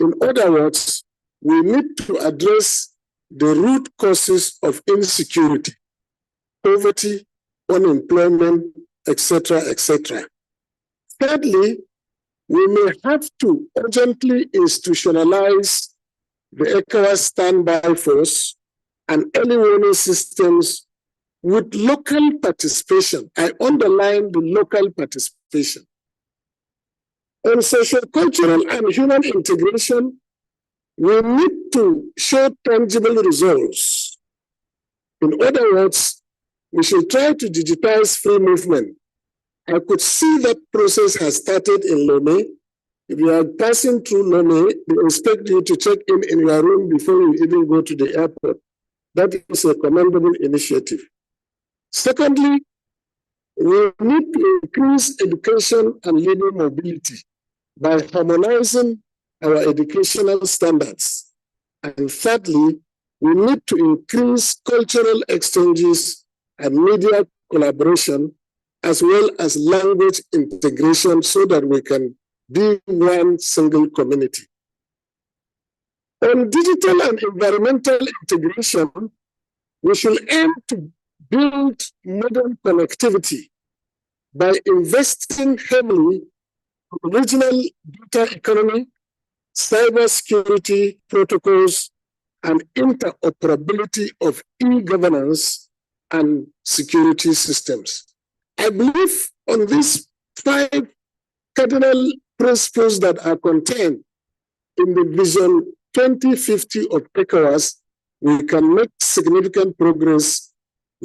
In other words, we need to address the root causes of insecurity, poverty, unemployment, etc., etc. Thirdly, we may have to urgently institutionalize the ECOWAS standby force and early warning systems with local participation. I underline the local participation. On social, cultural, and human integration, we need to show tangible results. In other words, we should try to digitize free movement. I could see that process has started in Lomé. If you are passing through Lomé, they expect you to check in your room before you even go to the airport. That is a commendable initiative. Secondly, we need to increase education and labor mobility by harmonizing our educational standards. And thirdly, we need to increase cultural exchanges and media collaboration, as well as language integration, so that we can be one single community. On digital and environmental integration, we should aim to build modern connectivity by investing heavily in regional data economy, cybersecurity protocols, and interoperability of e-governance and security systems. I believe on these 5 cardinal principles that are contained in the Vision 2050 of ECOWAS, we can make significant progress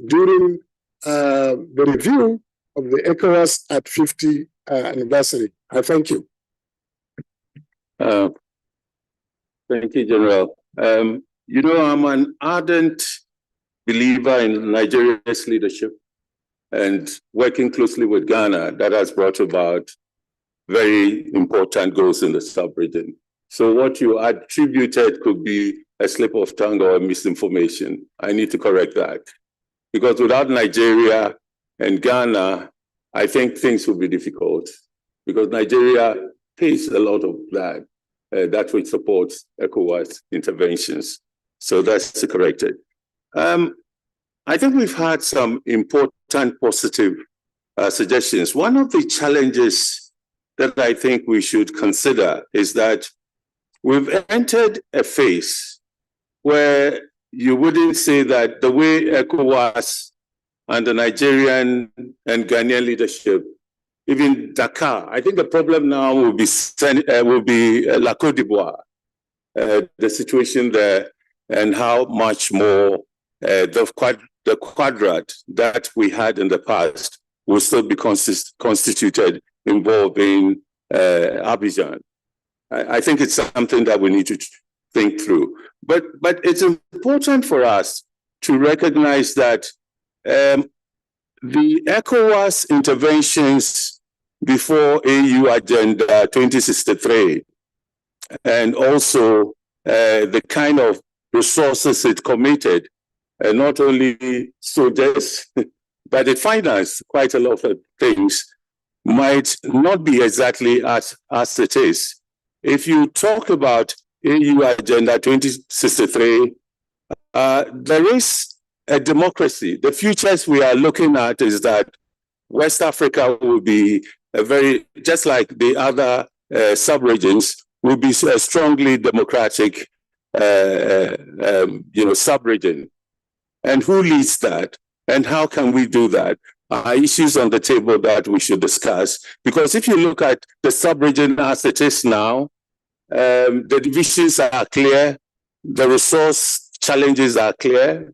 during the review of the ECOWAS at 50th anniversary. I thank you. Thank you, General. You know, I'm an ardent believer in Nigeria's leadership, and working closely with Ghana, that has brought about very important goals in the sub-region. So what you attributed could be a slip of tongue or misinformation. I need to correct that. Because without Nigeria and Ghana, I think things will be difficult, because Nigeria pays a lot of that. That which supports ECOWAS interventions. So that's corrected. I think we've had some important positive suggestions. One of the challenges that I think we should consider is that we've entered a phase where you wouldn't say that the way ECOWAS and the Nigerian and Ghanaian leadership, even Dakar, I think the problem now will be La Côte d'Ivoire, the situation there, and how much more the quadrant that we had in the past will still be constituted involving Abidjan. I think it's something that we need to think through. But it's important for us to recognize that the ECOWAS interventions before AU Agenda 2063 and also the kind of resources it committed, not only soldiers, but it financed quite a lot of things, might not be exactly as it is. If you talk about AU Agenda 2063, there is a democracy. The futures we are looking at is that West Africa will be just like the other sub-regions, will be a strongly democratic sub-region. And who leads that? And how can we do that? Are issues on the table that we should discuss? Because if you look at the sub-region as it is now, the divisions are clear, the resource challenges are clear.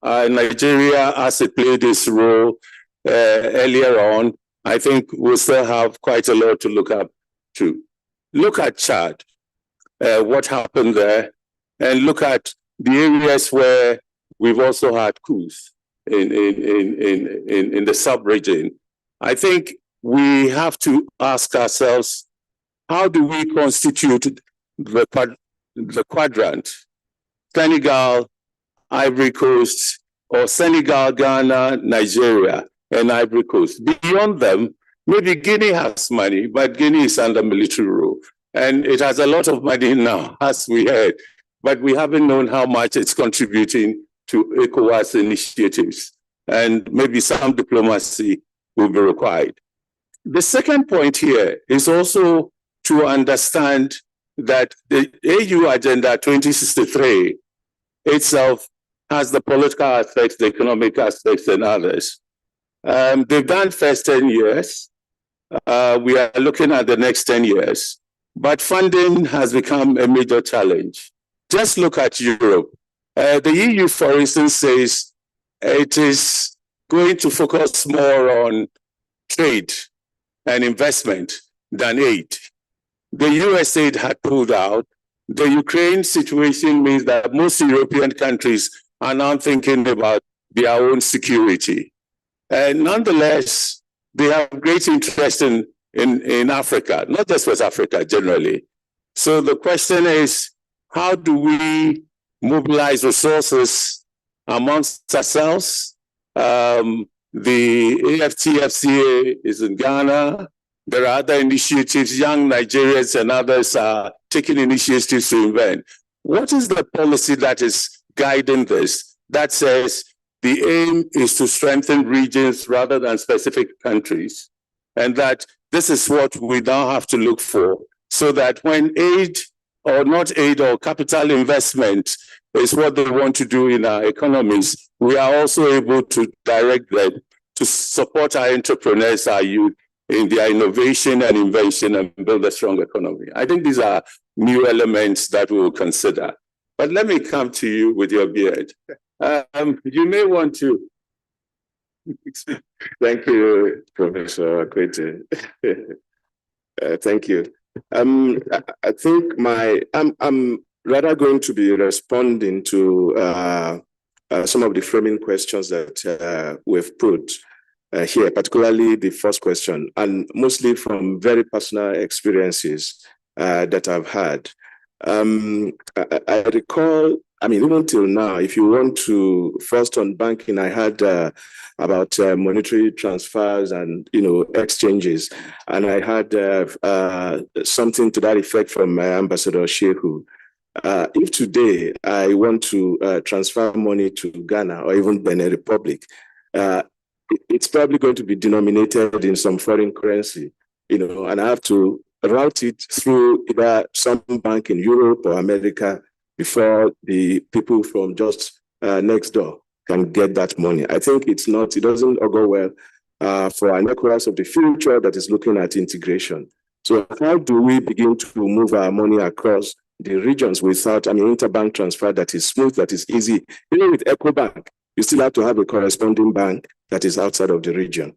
Nigeria, as it played its role earlier on, I think we'll still have quite a lot to look up to. Look at Chad, what happened there, and look at the areas where we've also had coups in the sub-region. I think we have to ask ourselves, how do we constitute the quadrant? Senegal, Ivory Coast, or Senegal, Ghana, Nigeria, and Ivory Coast. Beyond them, maybe Guinea has money, but Guinea is under military rule. And it has a lot of money now, as we heard, but we haven't known how much it's contributing to ECOWAS initiatives. And maybe some diplomacy will be required. The second point here is also to understand that the AU Agenda 2063 itself has the political aspects, the economic aspects, and others. They've done first 10 years. We are looking at the next 10 years. But funding has become a major challenge. Just look at Europe. The EU, for instance, says it is going to focus more on trade and investment than aid. The US aid had pulled out. The Ukraine situation means that most European countries are now thinking about their own security. And nonetheless, they have great interest in Africa, not just West Africa generally. So the question is, how do we mobilize resources amongst ourselves? The AFTFCA is in Ghana. There are other initiatives, young Nigerians and others are taking initiatives to invent. What is the policy that is guiding this? That says the aim is to strengthen regions rather than specific countries, and that this is what we now have to look for, so that when aid or not aid or capital investment is what they want to do in our economies, we are also able to direct them to support our entrepreneurs, our youth, in their innovation and invention and build a strong economy. I think these are new elements that we will consider. But let me come to you with your beard. You may want to. Thank you, Professor Kwete. Thank you. I think I'm rather going to be responding to some of the framing questions that we've put here, particularly the first question, and mostly from very personal experiences that I've had. I recall, even till now, if you want to, first on banking, I had about monetary transfers and, exchanges. And I had something to that effect from Ambassador Shehu. If today I want to transfer money to Ghana or even Benin Republic, it's probably going to be denominated in some foreign currency, and I have to route it through either some bank in Europe or America before the people from just next door can get that money. I think it doesn't go well for an ECOWAS of the future that is looking at integration. So how do we begin to move our money across the regions without interbank transfer that is smooth, that is easy? Even with EcoBank, you still have to have a corresponding bank that is outside of the region.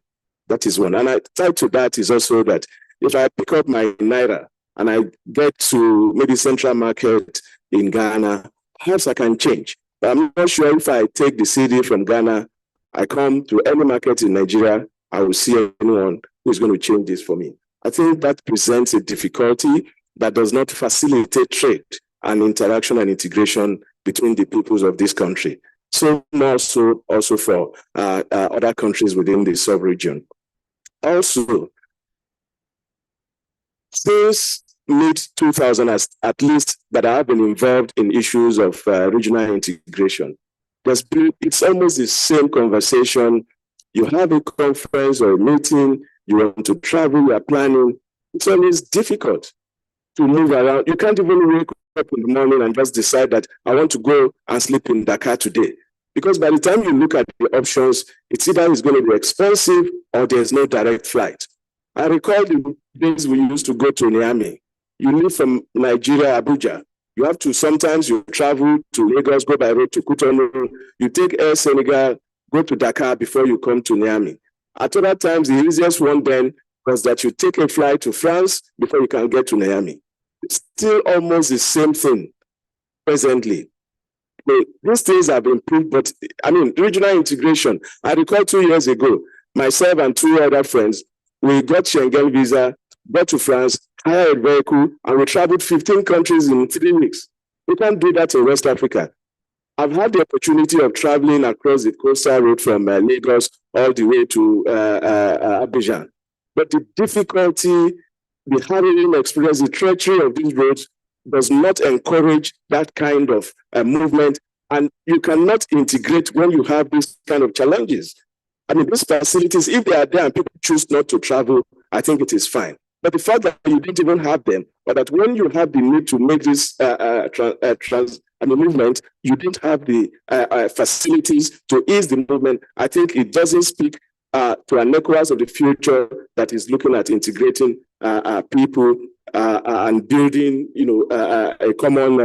That is one. And tied to that is also that if I pick up my Naira and I get to maybe central market in Ghana, perhaps I can change. But I'm not sure if I take the CD from Ghana, I come to any market in Nigeria, I will see anyone who is going to change this for me. I think that presents a difficulty that does not facilitate trade and interaction and integration between the peoples of this country. So more so also for other countries within the sub-region. Also, since mid-2000s, at least, that I have been involved in issues of regional integration, it's almost the same conversation. You have a conference or a meeting, you want to travel, you are planning. It's always difficult to move around. You can't even wake up in the morning and just decide that I want to go and sleep in Dakar today. Because by the time you look at the options, it's either it's going to be expensive or there's no direct flight. I recall the days we used to go to Niamey. You leave from Nigeria, Abuja. You have to, sometimes you travel to Lagos, go by road to Cotonou. You take Air Senegal, go to Dakar before you come to Niamey. At other times, the easiest one then was that you take a flight to France before you can get to Niamey. It's still almost the same thing presently. These things have improved, but regional integration. I recall 2 years ago, myself and 2 other friends, we got Schengen visa, got to France, hired a vehicle, and we traveled 15 countries in 3 weeks. We can't do that in West Africa. I've had the opportunity of traveling across the coastal road from Lagos all the way to Abidjan. But the difficulty, the harrowing experience, the treachery of these roads does not encourage that kind of movement. And you cannot integrate when you have these kind of challenges. These facilities, if they are there and people choose not to travel, I think it is fine. But the fact that you don't even have them, or that when you have the need to make this movement, you don't have the facilities to ease the movement, I think it doesn't speak to an ECOWAS of the future that is looking at integrating people and building, a common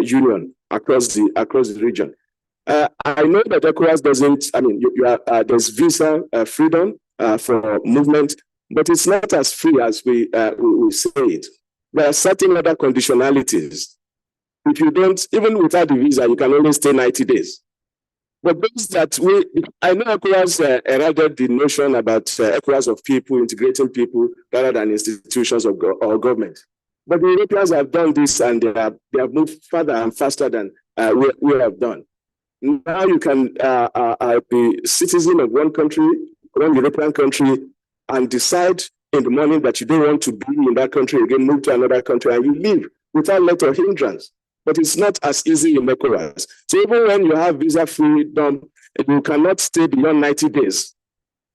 union across the region. I know that ECOWAS doesn't. There's visa freedom for movement, but it's not as free as we say it. There are certain other conditionalities. If you don't, even without the visa, you can only stay 90 days. But those that I know ECOWAS eroded the notion about ECOWAS of people, integrating people rather than institutions or government. But the Europeans have done this, and they have moved further and faster than we have done. Now you can be citizen of one country, one European country, and decide in the morning that you don't want to be in that country again, move to another country, and you leave without let or hindrance. But it's not as easy in ECOWAS. So even when you have visa freedom, you cannot stay beyond 90 days.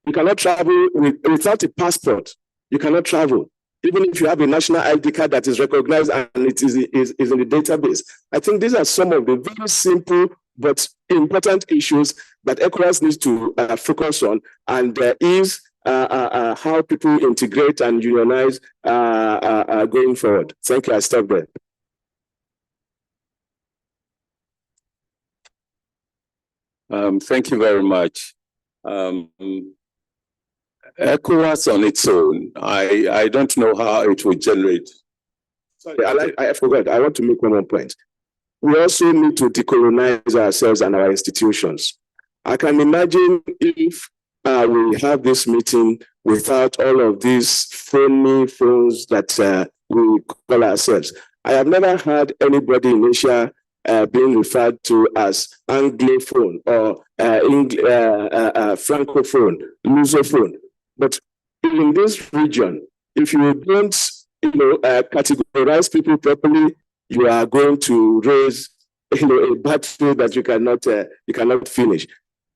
You cannot travel without a passport. You cannot travel. Even if you have a national ID card that is recognized and it is in the database. I think these are some of the very simple but important issues that ECOWAS needs to focus on, and is how people integrate and unionize going forward. Thank you. I stop there. Thank you very much. ECOWAS on its own, I don't know how it will generate. Sorry, I forgot. I want to make one more point. We also need to decolonize ourselves and our institutions. I can imagine if we have this meeting without all of these phony phones that we call ourselves. I have never heard anybody in Asia being referred to as Anglophone or Francophone, Lusophone. But in this region, if you don't categorize people properly, you are going to raise a battle that you cannot finish.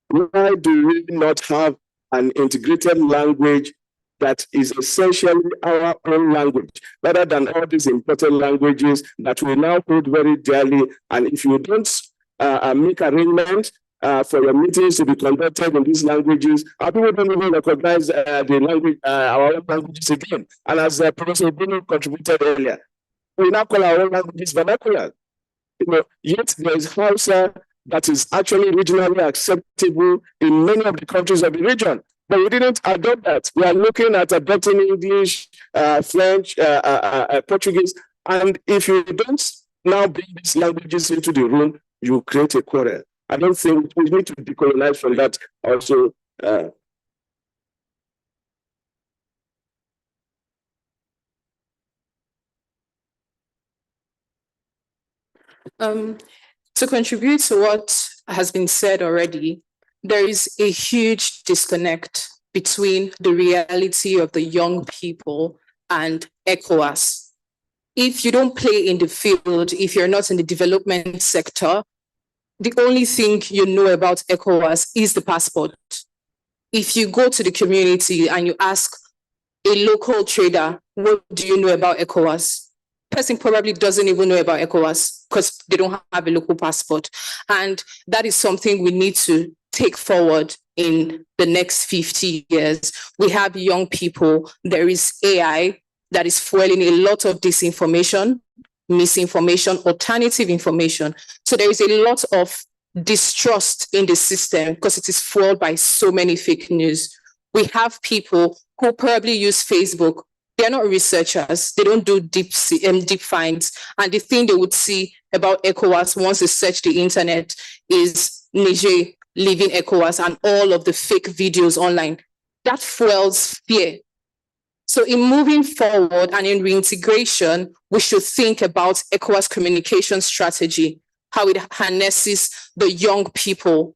Why do we not have an integrated language that is essentially our own language, rather than all these imported languages that we now hold very dearly. And if you don't make arrangements for your meetings to be conducted in these languages, our people don't even recognize the language, our own languages again. And as Professor Bruno contributed earlier, we now call our own languages vernacular. Yet there is Hausa that is actually regionally acceptable in many of the countries of the region. But we didn't adopt that. We are looking at adopting English, French, Portuguese. And if you don't now bring these languages into the room, you create a quarrel. I don't think we need to decolonize from that also. To contribute to what has been said already, there is a huge disconnect between the reality of the young people and ECOWAS. If you don't play in the field, if you're not in the development sector, the only thing you know about ECOWAS is the passport. If you go to the community and you ask a local trader, what do you know about ECOWAS? Person probably doesn't even know about ECOWAS because they don't have a local passport. And that is something we need to take forward in the next 50 years. We have young people. There is AI that is fueling a lot of disinformation, misinformation, alternative information. So there is a lot of distrust in the system because it is fueled by so many fake news. We have people who probably use Facebook. They're not researchers. They don't do deep finds. And the thing they would see about ECOWAS once they search the internet is Niger leaving ECOWAS and all of the fake videos online. That fuels fear. So in moving forward and in reintegration, we should think about ECOWAS communication strategy, how it harnesses the young people.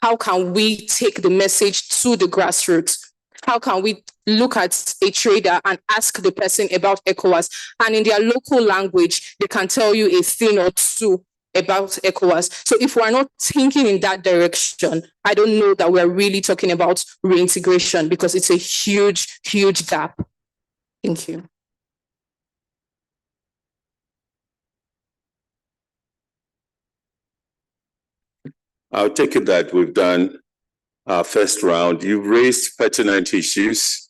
How can we take the message to the grassroots? How can we look at a trader and ask the person about ECOWAS? And in their local language, they can tell you a thing or two about ECOWAS. So if we're not thinking in that direction, I don't know that we're really talking about reintegration because it's a huge, huge gap. Thank you. I'll take it that we've done our first round. You've raised pertinent issues.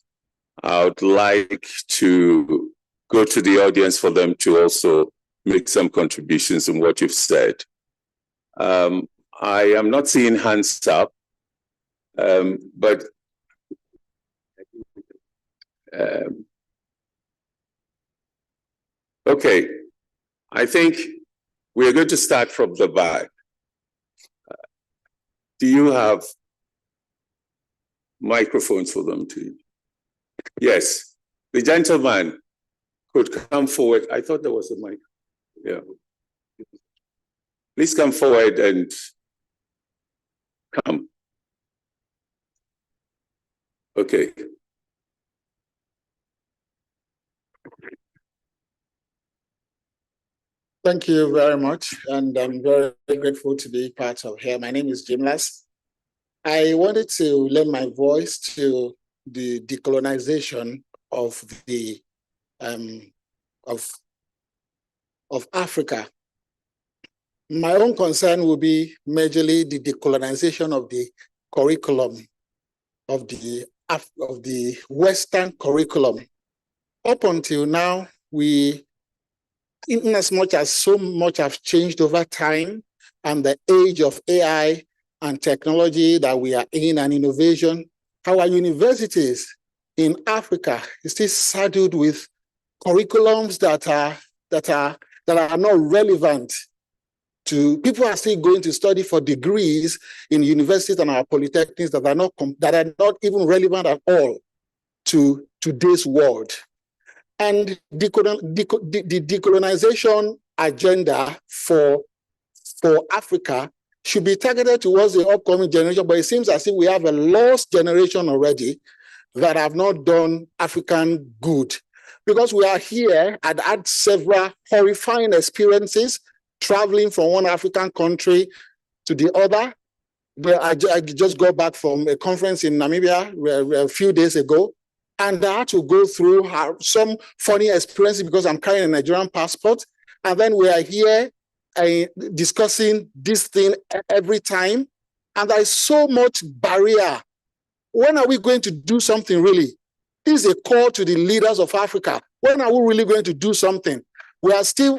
I would like to go to the audience for them to also make some contributions in what you've said. I am not seeing hands up, but okay. I think we are going to start from the back. Do you have microphones for them too? Yes, the gentleman could come forward. I thought there was a mic. Yeah. Please come forward and come. Okay. Thank you very much, and I'm very grateful to be part of here. My name is Jimlas. I wanted to lend my voice to the decolonization of the of Africa. My own concern will be majorly the decolonization of the curriculum of the Western curriculum. Up until now, in as much as so much have changed over time and the age of AI and technology that we are in and innovation, our universities in Africa is still saddled with curriculums that are not relevant to people. Are still going to study for degrees in universities and our polytechnics that are not even relevant at all to today's world. And the decolonization agenda for Africa should be targeted towards the upcoming generation, but it seems as if we have a lost generation already that have not done African good. Because we are here and had several horrifying experiences traveling from one African country to the other, I just got back from a conference in Namibia a few days ago, and I had to go through some funny experiences because I'm carrying a Nigerian passport. And then we are here discussing this thing every time. And there is so much barrier. When are we going to do something really? This is a call to the leaders of Africa. When are we really going to do something? We're still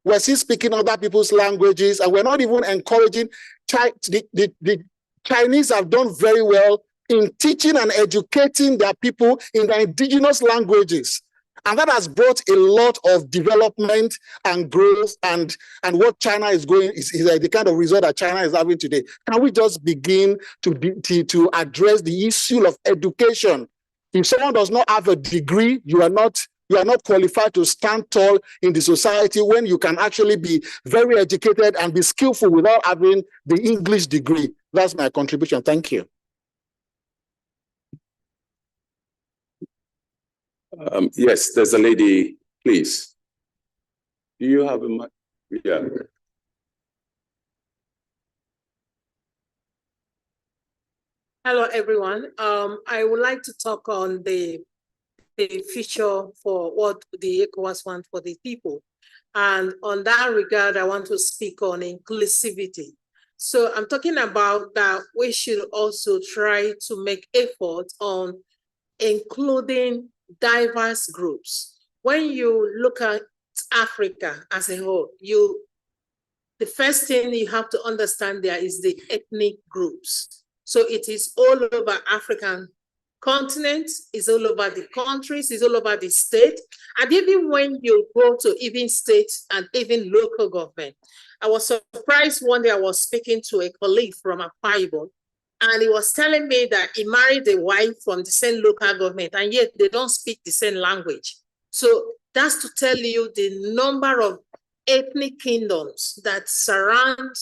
speaking other people's languages, and we're not even encouraging. The Chinese have done very well in teaching and educating their people in their indigenous languages. And that has brought a lot of development and growth, and what China is going is the kind of result that China is having today. Can we just begin to address the issue of education? If someone does not have a degree, you are not qualified to stand tall in the society when you can actually be very educated and be skillful without having the English degree. That's my contribution. Thank you. Yes, there's a lady, please. Do you have a mic? Yeah. Hello, everyone. I would like to talk on the future for what the ECOWAS want for the people. And on that regard, I want to speak on inclusivity. So I'm talking about that we should also try to make effort on including diverse groups. When you look at Africa as a whole, the first thing you have to understand there is the ethnic groups. So it is all over African continent, it's all over the countries, it's all over the state. And even when you go to even state and even local government, I was surprised one day I was speaking to a colleague from Akwa Ibom, and he was telling me that he married a wife from the same local government, and yet they don't speak the same language. So that's to tell you the number of ethnic kingdoms that surround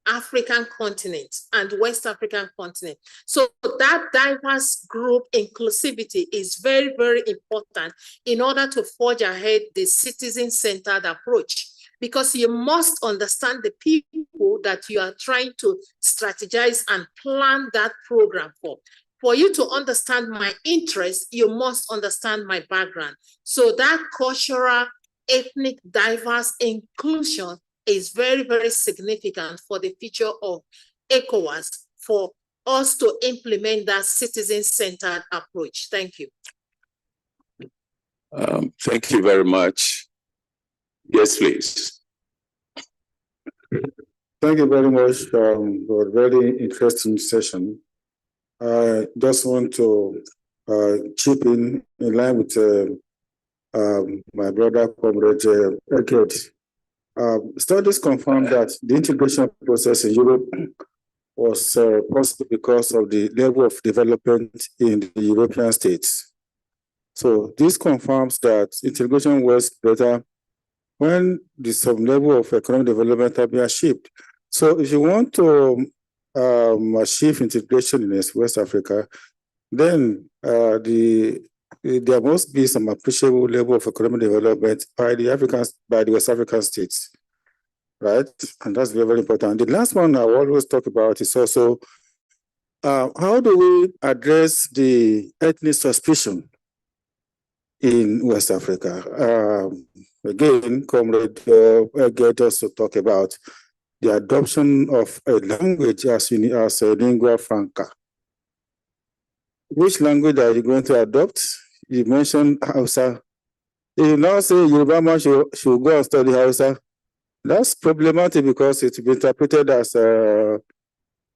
African continent and West African continent. So that diverse group inclusivity is very, very important in order to forge ahead the citizen-centered approach, because you must understand the people that you are trying to strategize and plan that program for. For you to understand my interest, you must understand my background. So that cultural, ethnic, diverse inclusion is very, very significant for the future of ECOWAS, for us to implement that citizen-centered approach. Thank you. Thank you very much. Yes, please. Thank you very much for a very interesting session. I just want to chip in line with my brother, Comrade Eket. Studies confirm that the integration process in Europe was possible because of the level of development in the European states. So this confirms that integration works better when the some level of economic development have been achieved. So if you want to achieve integration in West Africa, then there must be some appreciable level of economic development by the West African states, right? And that's very, very important. The last one I always talk about is also how do we address the ethnic suspicion in West Africa? Again, Comrade Get also talk about the adoption of a language as a lingua franca. Which language are you going to adopt? You mentioned Hausa. If you now say Yoruba man should go and study Hausa, that's problematic because it's been interpreted as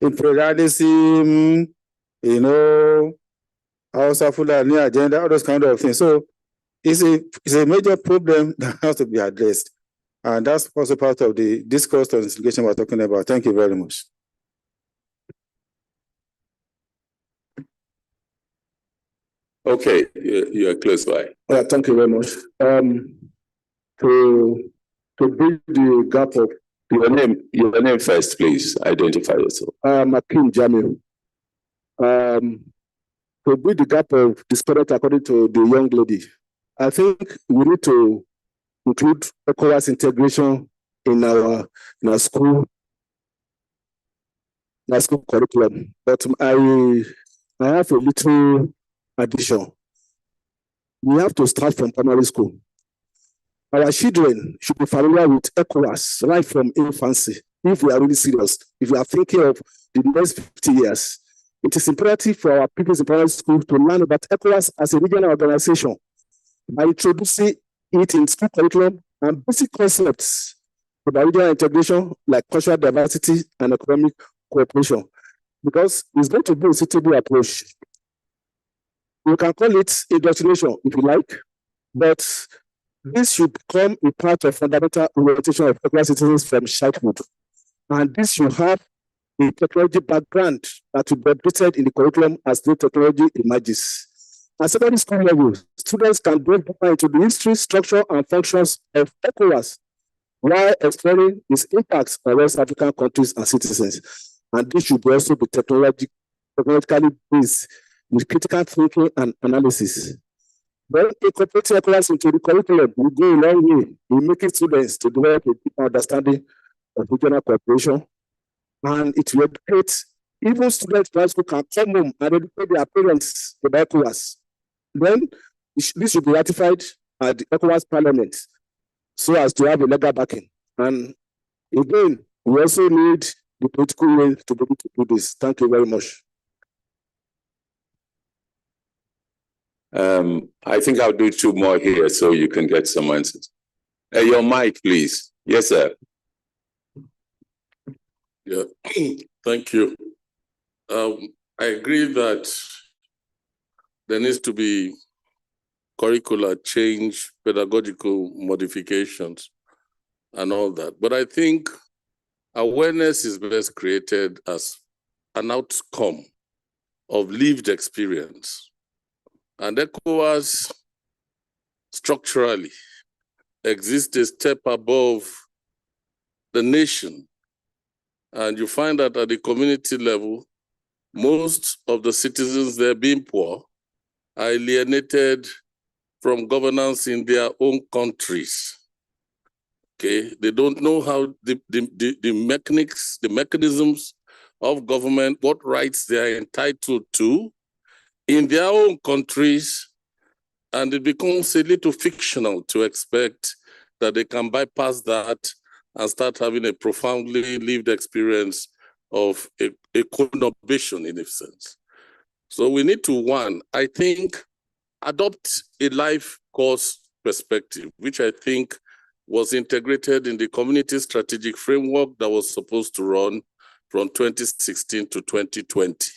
imperialism, Hausa Fulani agenda, all those kind of things. So it's a major problem that has to be addressed. And that's also part of the discourse on integration we're talking about. Thank you very much. Okay, you're close by. Thank you very much. To bridge the gap of your name first, please. Identify yourself. Akim Jamil. To bridge the gap of disparate according to the young lady, I think we need to include ECOWAS integration in our school in our school curriculum, but I have a little addition. We have to start from primary school. Our children should be familiar with ECOWAS right from infancy. If we are really serious, if we are thinking of the next 50 years, it is imperative for our people in primary school to learn about ECOWAS as a regional organization by introducing it in school curriculum and basic concepts about regional integration like cultural diversity and economic cooperation, because it's going to be a suitable approach. You can call it indoctrination if you like, but this should become a part of fundamental orientation of ECOWAS citizens from childhood. And this should have a technology background that will be updated in the curriculum as new technology emerges. At secondary school level, students can delve deeper into the history, structure, and functions of ECOWAS while exploring its impacts on West African countries and citizens. And this should also be technologically based with critical thinking and analysis. When incorporating ECOWAS into the curriculum will go a long way in making students to develop a deeper understanding of regional cooperation, and it will educate even students in high school can come home and educate their parents about ECOWAS. Then this should be ratified at the ECOWAS Parliament so as to have a legal backing. And again, we also need the political will to be able to do this. Thank you very much. I think I'll do two more here so you can get some answers. Your mic, please. Yes, sir. Yeah, thank you. I agree that there needs to be curricular change, pedagogical modifications, and all that. But I think awareness is best created as an outcome of lived experience. And ECOWAS structurally exists a step above the nation. And you find that at the community level, most of the citizens there being poor are alienated from governance in their own countries. Okay, they don't know how the mechanisms of government, what rights they are entitled to in their own countries, and it becomes a little fictional to expect that they can bypass that and start having a profoundly lived experience of a conurbation in a sense. So we need to, one, I think, adopt a life course perspective, which I think was integrated in the community strategic framework that was supposed to run from 2016 to 2020.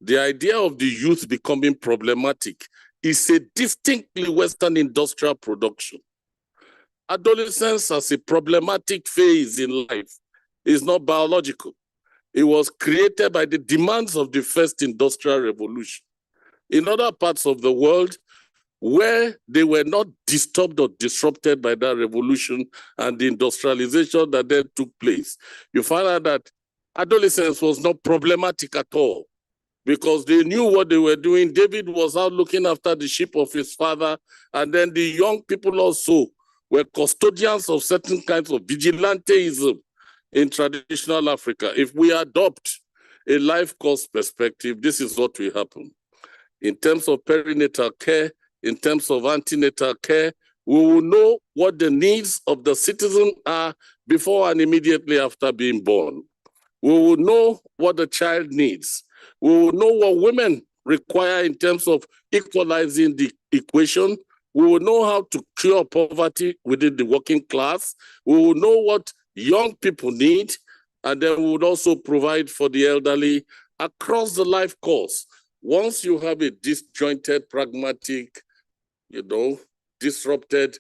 The idea of the youth becoming problematic is a distinctly Western industrial production. Adolescence as a problematic phase in life is not biological. It was created by the demands of the first industrial revolution. In other parts of the world, where they were not disturbed or disrupted by that revolution and the industrialization that then took place, you find out that adolescence was not problematic at all because they knew what they were doing. David was out looking after the sheep of his father, and then the young people also were custodians of certain kinds of vigilanteism in traditional Africa. If we adopt a life course perspective, this is what will happen. In terms of perinatal care, in terms of antenatal care, we will know what the needs of the citizen are before and immediately after being born. We will know what the child needs. We will know what women require in terms of equalizing the equation. We will know how to cure poverty within the working class. We will know what young people need, and then we would also provide for the elderly across the life course. Once you have a disjointed, pragmatic, disrupted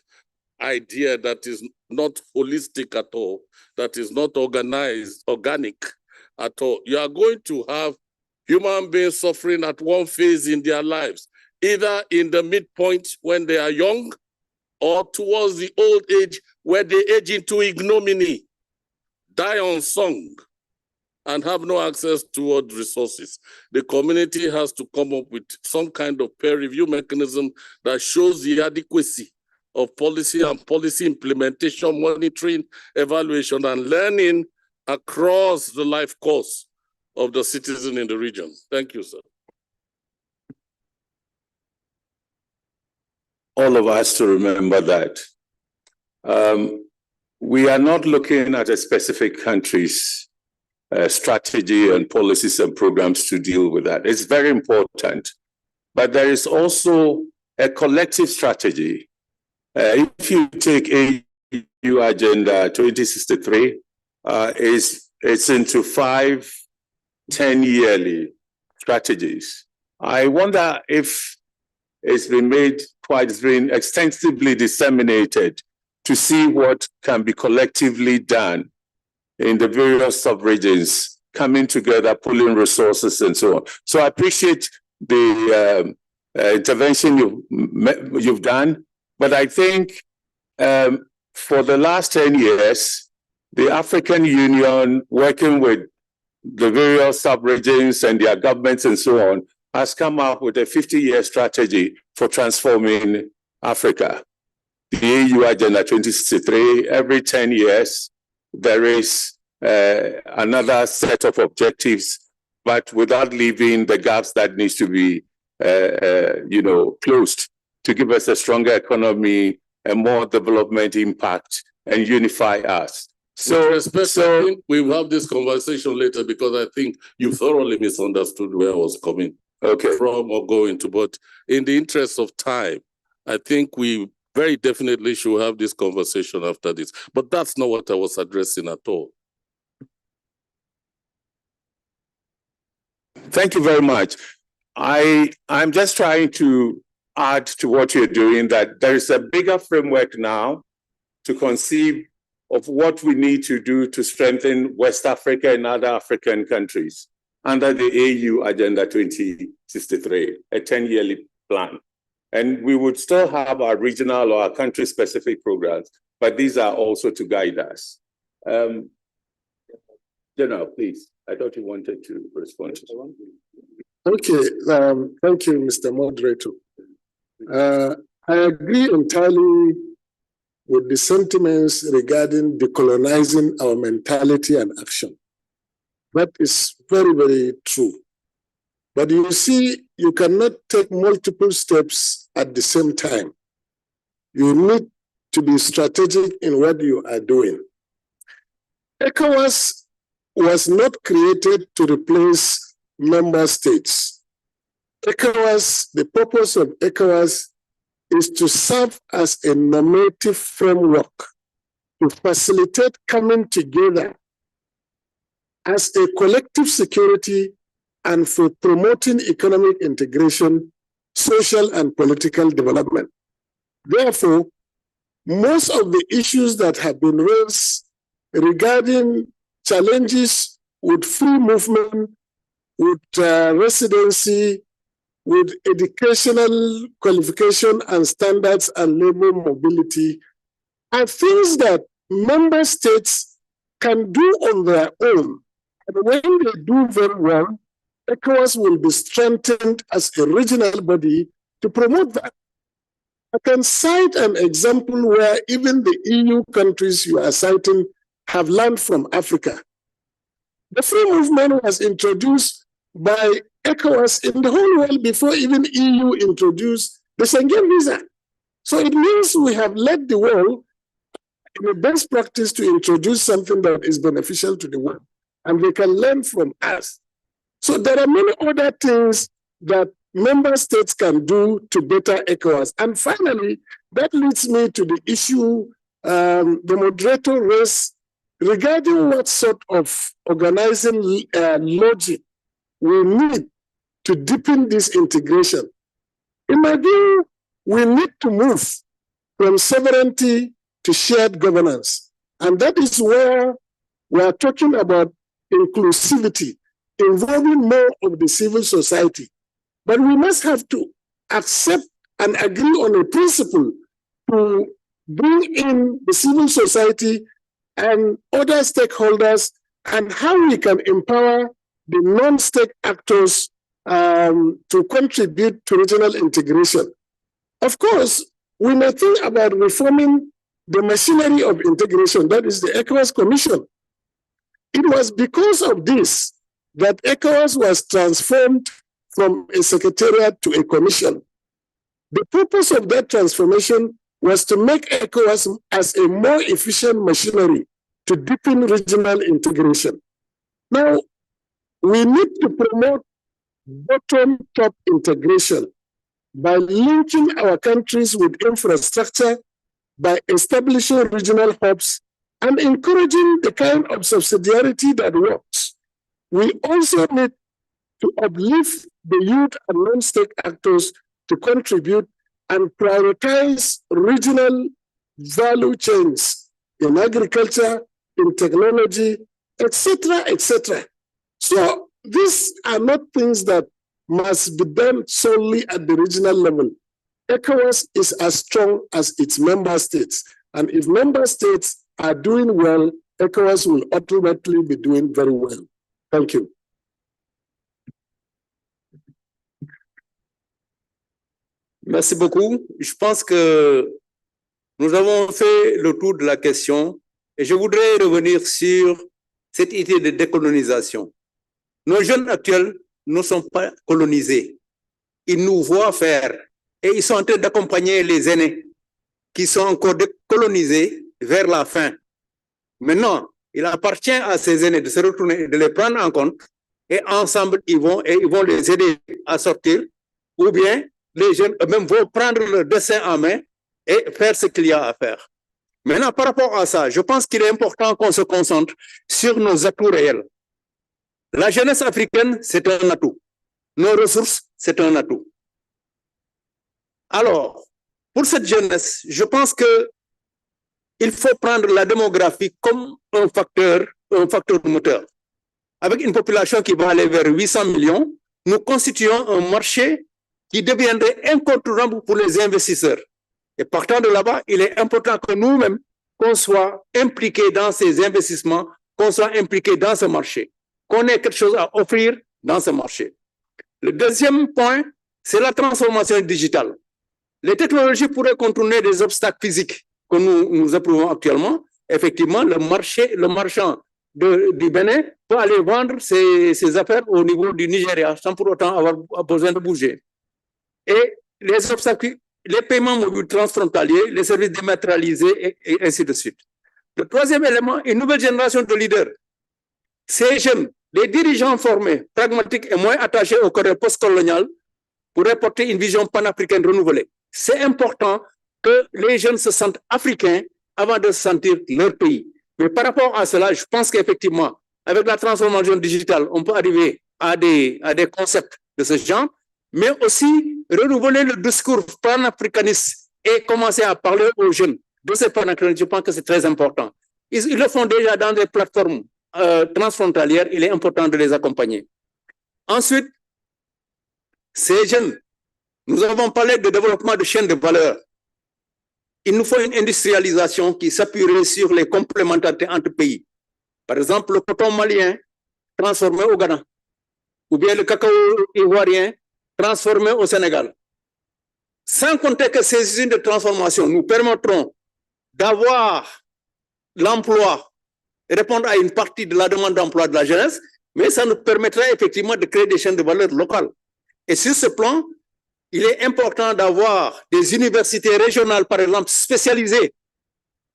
idea that is not holistic at all, that is not organic at all, you are going to have human beings suffering at one phase in their lives, either in the midpoint when they are young or towards the old age where they age into ignominy, die unsung, and have no access toward resources. The community has to come up with some kind of peer review mechanism that shows the adequacy of policy and policy implementation, monitoring, evaluation, and learning across the life course of the citizen in the region. Thank you, sir. All of us to remember that we are not looking at a specific country's strategy and policies and programs to deal with that. It's very important. But there is also a collective strategy. If you take AU Agenda 2063, it's into 5, 10-yearly strategies. I wonder if it's been extensively disseminated to see what can be collectively done in the various sub-regions, coming together, pulling resources and so on. So I appreciate the intervention you've done, but I think for the last 10 years, the African Union, working with the various sub-regions and their governments and so on, has come up with a 50-year strategy for transforming Africa. The AU Agenda 2063, every 10 years, there is another set of objectives, but without leaving the gaps that needs to be closed to give us a stronger economy, a more development impact, and unify us. So, I think we will have this conversation later because I think you thoroughly misunderstood where I was coming from or going to. But in the interest of time, I think we very definitely should have this conversation after this. But that's not what I was addressing at all. Thank you very much. I'm just trying to add to what you're doing, that there is a bigger framework now to conceive of what we need to do to strengthen West Africa and other African countries under the AU Agenda 2063, a 10-yearly plan. And we would still have our regional or our country-specific programs, but these are also to guide us. General, please. I thought you wanted to respond to that. Okay, thank you, Mr. Moderator. I agree entirely with the sentiments regarding decolonizing our mentality and action. That is very, very true. But you see, you cannot take multiple steps at the same time. You need to be strategic in what you are doing. ECOWAS was not created to replace member states. ECOWAS, the purpose of ECOWAS is to serve as a normative framework to facilitate coming together as a collective security and for promoting economic integration, social and political development. Therefore, most of the issues that have been raised regarding challenges with free movement, with residency, with educational qualification and standards and labor mobility are things that member states can do on their own. And when they do very well, ECOWAS will be strengthened as a regional body to promote that. I can cite an example where even the EU countries you are citing have learned from Africa. The free movement was introduced by ECOWAS in the whole world before even EU introduced the Schengen visa. So it means we have led the world in a best practice to introduce something that is beneficial to the world, and they can learn from us. So there are many other things that member states can do to better ECOWAS. And finally, that leads me to the issue the moderator raised regarding what sort of organizing logic we need to deepen this integration. In my view, we need to move from sovereignty to shared governance. And that is where we are talking about inclusivity, involving more of the civil society. But we must have to accept and agree on a principle to bring in the civil society and other stakeholders and how we can empower the non-state actors to contribute to regional integration. Of course, we may think about reforming the machinery of integration, that is the ECOWAS Commission. It was because of this that ECOWAS was transformed from a secretariat to a commission. The purpose of that transformation was to make ECOWAS as a more efficient machinery to deepen regional integration. Now, we need to promote bottom-top integration by linking our countries with infrastructure, by establishing regional hubs, and encouraging the kind of subsidiarity that works. We also need to uplift the youth and non-state actors to contribute and prioritize regional value chains in agriculture, in technology, etc., etc. So these are not things that must be done solely at the regional level. ECOWAS is as strong as its member states. And if member states are doing well, ECOWAS will ultimately be doing very well. Thank you. Merci beaucoup. Je pense que nous avons fait le tour de la question et je voudrais revenir sur cette idée de décolonisation. Nos jeunes actuels ne sont pas colonisés. Ils nous voient faire et ils sont en train d'accompagner les aînés qui sont encore décolonisés vers la fin. Maintenant, il appartient à ces aînés de se retourner, de les prendre en compte et ensemble, ils vont les aider à sortir ou bien les jeunes eux-mêmes vont prendre le destin en main et faire ce qu'il y a à faire. Maintenant, par rapport à ça, je pense qu'il est important qu'on se concentre sur nos atouts réels. La jeunesse africaine, c'est un atout. Nos ressources, c'est un atout. Alors, pour cette jeunesse, je pense qu'il faut prendre la démographie comme un facteur moteur. Avec une population qui va aller vers 800 millions, nous constituons un marché qui deviendrait incontournable pour les investisseurs. Et partant de là-bas, il est important que nous-mêmes, qu'on soit impliqués dans ces investissements, qu'on soit impliqués dans ce marché, qu'on ait quelque chose à offrir dans ce marché. Le deuxième point, c'est la transformation digitale. Les technologies pourraient contourner des obstacles physiques que nous approuvons actuellement. Effectivement, le marchand du Bénin peut aller vendre ses affaires au niveau du Nigeria sans pour autant avoir besoin de bouger. Et les obstacles, les paiements mobiles transfrontaliers, les services dématérialisés et ainsi de suite. Le troisième élément, une nouvelle génération de leaders. Ces jeunes, les dirigeants formés, pragmatiques et moins attachés au cadre postcolonial pourraient porter une vision panafricaine renouvelée. C'est important que les jeunes se sentent africains avant de se sentir leur pays. Mais par rapport à cela, je pense qu'effectivement, avec la transformation digitale, on peut arriver à des concepts de ce genre, mais aussi renouveler le discours panafricaniste et commencer à parler aux jeunes de ces panafricanistes. Je pense que c'est très important. Ils le font déjà dans des plateformes transfrontalières, il est important de les accompagner. Ensuite, ces jeunes, nous avons parlé de développement de chaînes de valeur. Il nous faut une industrialisation qui s'appuierait sur les complémentarités entre pays. Par exemple, le coton malien transformé au Ghana, ou bien le cacao ivoirien transformé au Sénégal. Sans compter que ces usines de transformation nous permettront d'avoir l'emploi, répondre à une partie de la demande d'emploi de la jeunesse, mais ça nous permettra effectivement de créer des chaînes de valeur locales. Et sur ce plan, il est important d'avoir des universités régionales, par exemple, spécialisées,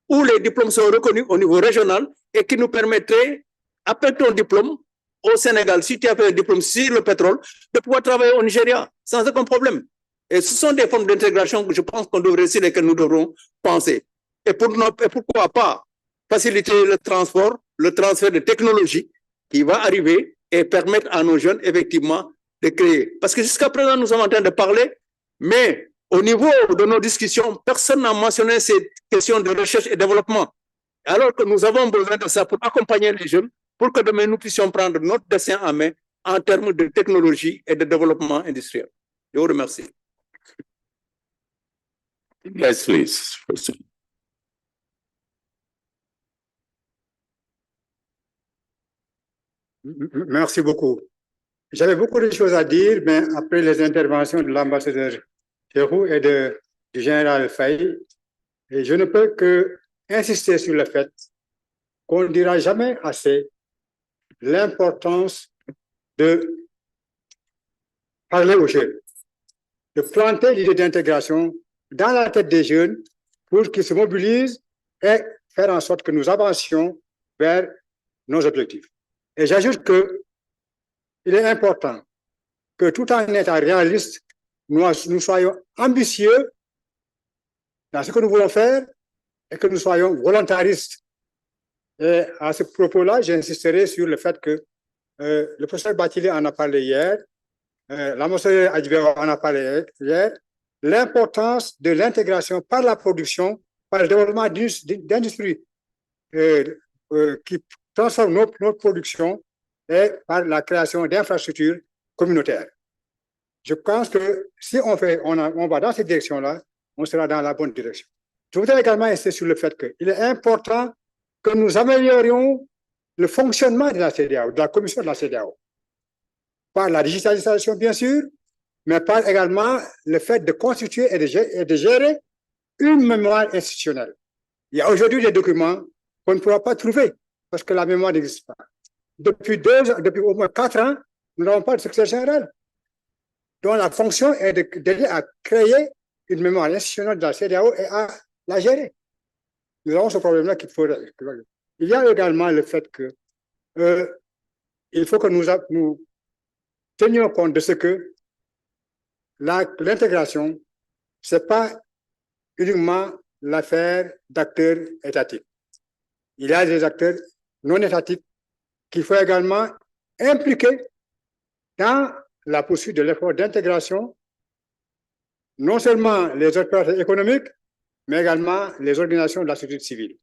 où les diplômes sont reconnus au niveau régional et qui nous permettraient, après ton diplôme, au Sénégal, si tu as fait un diplôme sur le pétrole, de pouvoir travailler au Nigeria sans aucun problème. Et ce sont des formes d'intégration que je pense qu'on devrait, sur lesquelles nous devrons penser. Et pourquoi pas faciliter le transport, le transfert de technologie qui va arriver et permettre à nos jeunes, effectivement, de créer. Parce que jusqu'à présent, nous sommes en train de parler, mais au niveau de nos discussions, personne n'a mentionné ces questions de recherche et développement. Alors que nous avons besoin de ça pour accompagner les jeunes, pour que demain nous puissions prendre notre destin en main en termes de technologie et de développement industriel. Je vous remercie. Yes, please. Merci beaucoup. J'avais beaucoup de choses à dire, mais après les interventions de l'ambassadeur Chérou et du général Faye, je ne peux que insister sur le fait qu'on ne dira jamais assez l'importance de parler aux jeunes, de planter l'idée d'intégration dans la tête des jeunes pour qu'ils se mobilisent et faire en sorte que nous avancions vers nos objectifs. Et j'ajoute que il est important que tout en étant réaliste, nous soyons ambitieux dans ce que nous voulons faire et que nous soyons volontaristes. Et à ce propos-là, j'insisterai sur le fait que le professeur Batilé en a parlé hier, l'ambassadeur Adjibero en a parlé hier, l'importance de l'intégration par la production, par le développement d'industries qui transforment notre production et par la création d'infrastructures communautaires. Je pense que si on va dans cette direction-là, on sera dans la bonne direction. Je voudrais également insister sur le fait qu'il est important que nous améliorions le fonctionnement de la CEDEAO, de la commission de la CEDEAO, par la digitalisation, bien sûr, mais par également le fait de constituer et de gérer une mémoire institutionnelle. Il y a aujourd'hui des documents qu'on ne pourra pas trouver parce que la mémoire n'existe pas. Depuis au moins 4 ans, nous n'avons pas de secrétaire général, dont la fonction est d'aider à créer une mémoire institutionnelle de la CEDEAO et à la gérer. Nous avons ce problème-là qu'il faut. Il y a également le fait que il faut que nous tenions compte de ce que l'intégration, ce n'est pas uniquement l'affaire d'acteurs étatiques. Il y a des acteurs non étatiques qu'il faut également impliquer dans la poursuite de l'effort d'intégration, non seulement les opérateurs économiques, mais également les organisations de la société civile.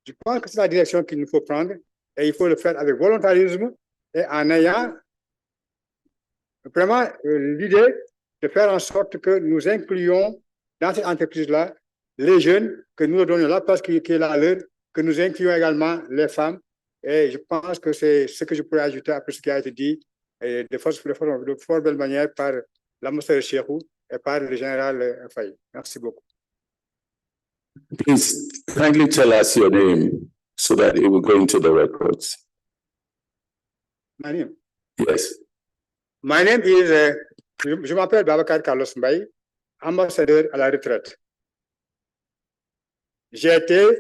Je pense que c'est la direction qu'il nous faut prendre et il faut le faire avec volontarisme et en ayant vraiment l'idée de faire en sorte que nous incluions dans cette entreprise-là les jeunes, que nous leur donnions la place qui est la leur, que nous incluons également les femmes. Et je pense que c'est ce que je pourrais ajouter après ce qui a été dit de fort belle manière par l'ambassadeur Cheikhou et par le général Faye. Merci beaucoup. Please kindly tell us your name so that it will go into the records. My name? Yes. My name is, je m'appelle Babacar Carlos Mbaye, ambassadeur à la retraite. J'ai été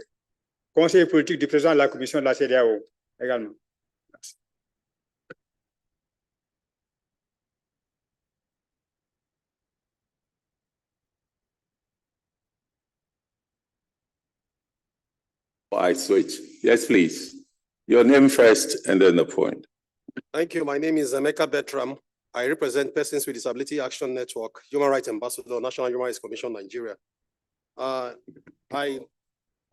conseiller politique du président de la commission de la CEDEAO également. Merci. I switch. Yes, please. Your name first and then the point. Thank you. My name is Emeka Bertram. I represent Persons with Disability Action Network, Human Rights Ambassador, National Human Rights Commission, Nigeria.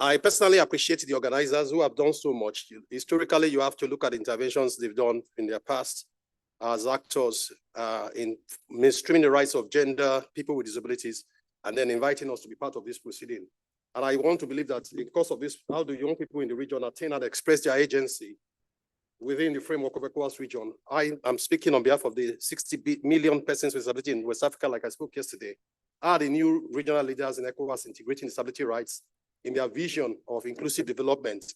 I personally appreciate the organizers who have done so much. Historically, you have to look at interventions they've done in their past as actors in mainstreaming the rights of gender, people with disabilities, and then inviting us to be part of this proceeding. And I want to believe that because of this, how do young people in the region attain and express their agency within the framework of ECOWAS region? I am speaking on behalf of the 60 million persons with disability in West Africa, like I spoke yesterday, are the new regional leaders in ECOWAS integrating disability rights in their vision of inclusive development.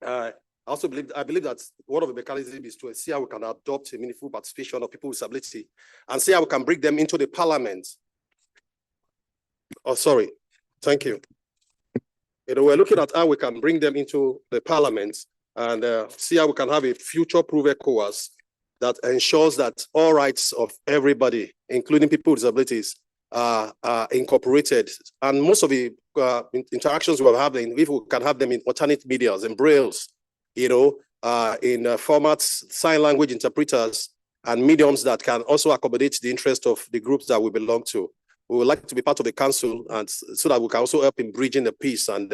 I believe that one of the mechanisms is to see how we can adopt a meaningful participation of people with disability and see how we can bring them into the parliament. Oh, sorry. Thank you. We're looking at how we can bring them into the parliament and see how we can have a future-proof ECOWAS that ensures that all rights of everybody, including people with disabilities, are incorporated. And most of the interactions we're having, if we can have them in alternate medias, in brailles, in formats, sign language interpreters, and mediums that can also accommodate the interest of the groups that we belong to. We would like to be part of the council, and so that we can also help in bridging the peace and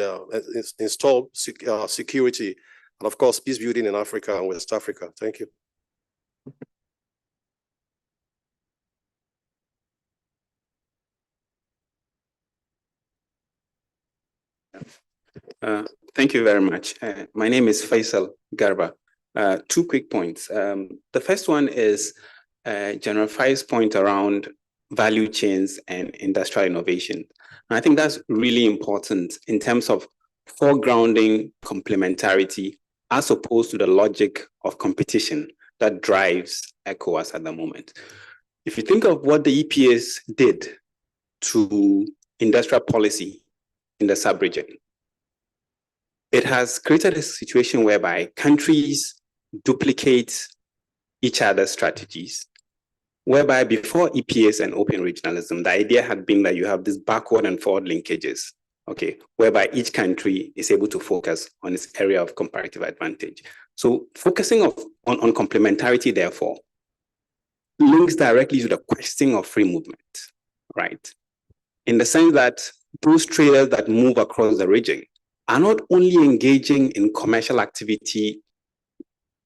install security, and of course, peace building in Africa and West Africa. Thank you. Thank you very much. My name is Faisal Garba. 2 quick points. The first one is General Fai's point around value chains and industrial innovation. And I think that's really important in terms of foregrounding complementarity as opposed to the logic of competition. that drives ECOWAS at the moment. If you think of what the EPS did to industrial policy in the sub-region, it has created a situation whereby countries duplicate each other's strategies, whereby before EPS and open regionalism, the idea had been that you have these backward and forward linkages, okay, whereby each country is able to focus on its area of comparative advantage. So focusing on complementarity, therefore, links directly to the question of free movement, right? In the sense that those traders that move across the region are not only engaging in commercial activity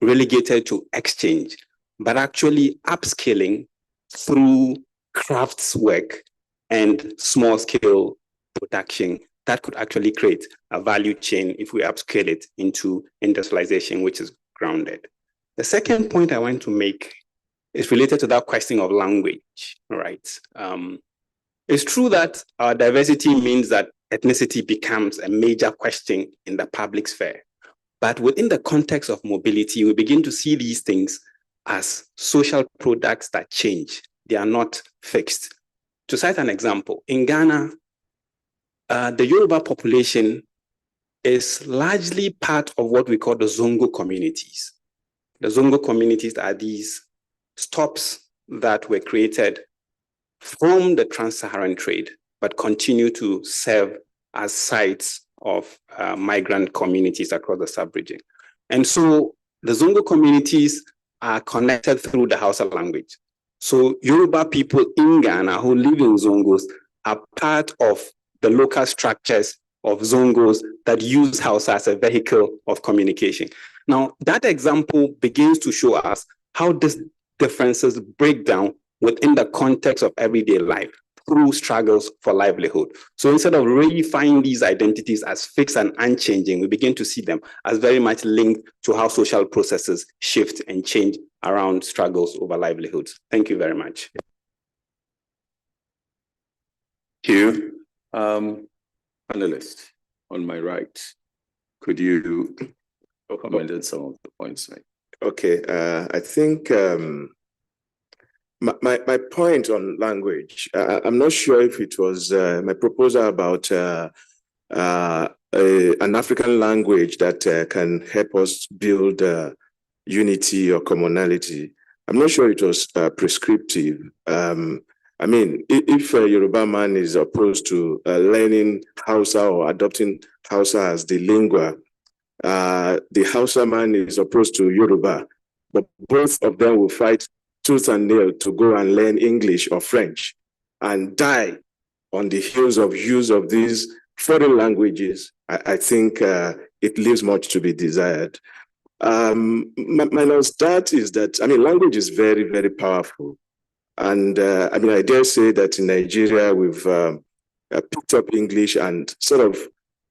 relegated to exchange, but actually upscaling through crafts work and small scale production that could actually create a value chain if we upscale it into industrialization, which is grounded. The second point I want to make is related to that question of language, right? It's true that our diversity means that ethnicity becomes a major question in the public sphere. But within the context of mobility, we begin to see these things as social products that change. They are not fixed. To cite an example, in Ghana, the Yoruba population is largely part of what we call the Zongo communities. The Zongo communities are these stops that were created from the trans-Saharan trade, but continue to serve as sites of migrant communities across the sub-region. And so the Zongo communities are connected through the Hausa language. So Yoruba people in Ghana who live in Zongos are part of the local structures of Zongos that use Hausa as a vehicle of communication. Now, that example begins to show us how these differences break down within the context of everyday life through struggles for livelihood. So instead of really finding these identities as fixed and unchanging, we begin to see them as very much linked to how social processes shift and change around struggles over livelihoods. Thank you very much. Thank you. Panelist on my right, could you comment on some of the points made? Okay, I think my point on language, I'm not sure if it was my proposal about an African language that can help us build unity or commonality. I'm not sure it was prescriptive. I mean, if a Yoruba man is opposed to learning Hausa or adopting Hausa as the lingua, the Hausa man is opposed to Yoruba, but both of them will fight tooth and nail to go and learn English or French and die on the heels of use of these foreign languages. I think it leaves much to be desired. Minus that is that, I mean, language is very, very powerful. And I mean, I dare say that in Nigeria, we've picked up English and sort of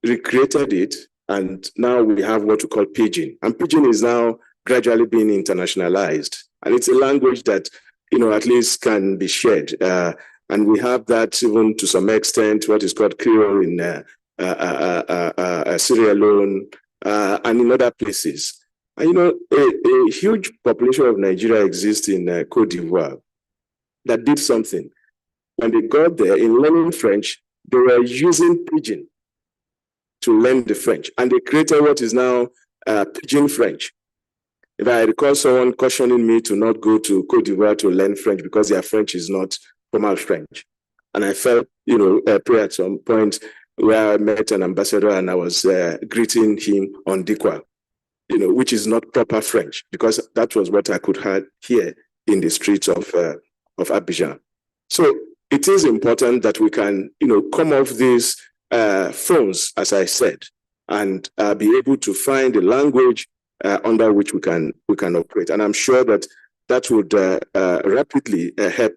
recreated it. And now we have what we call Pidgin. And Pidgin is now gradually being internationalized. And it's a language that, you know, at least can be shared. And we have that even to some extent, what is called Creole in Sierra Leone and in other places. And, you know, a huge population of Nigeria exists in Côte d'Ivoire that did something. When they got there, in learning French, they were using Pidgin to learn the French. And they created what is now Pidgin French. If I recall someone cautioning me to not go to Côte d'Ivoire to learn French because their French is not formal French. And I felt, you know, pray at some point where I met an ambassador and I was greeting him on Dikwa, you know, which is not proper French, because that was what I could hear in the streets of Abidjan. So it is important that we can, you know, come off these phones, as I said, and be able to find a language under which we can operate. And I'm sure that that would rapidly help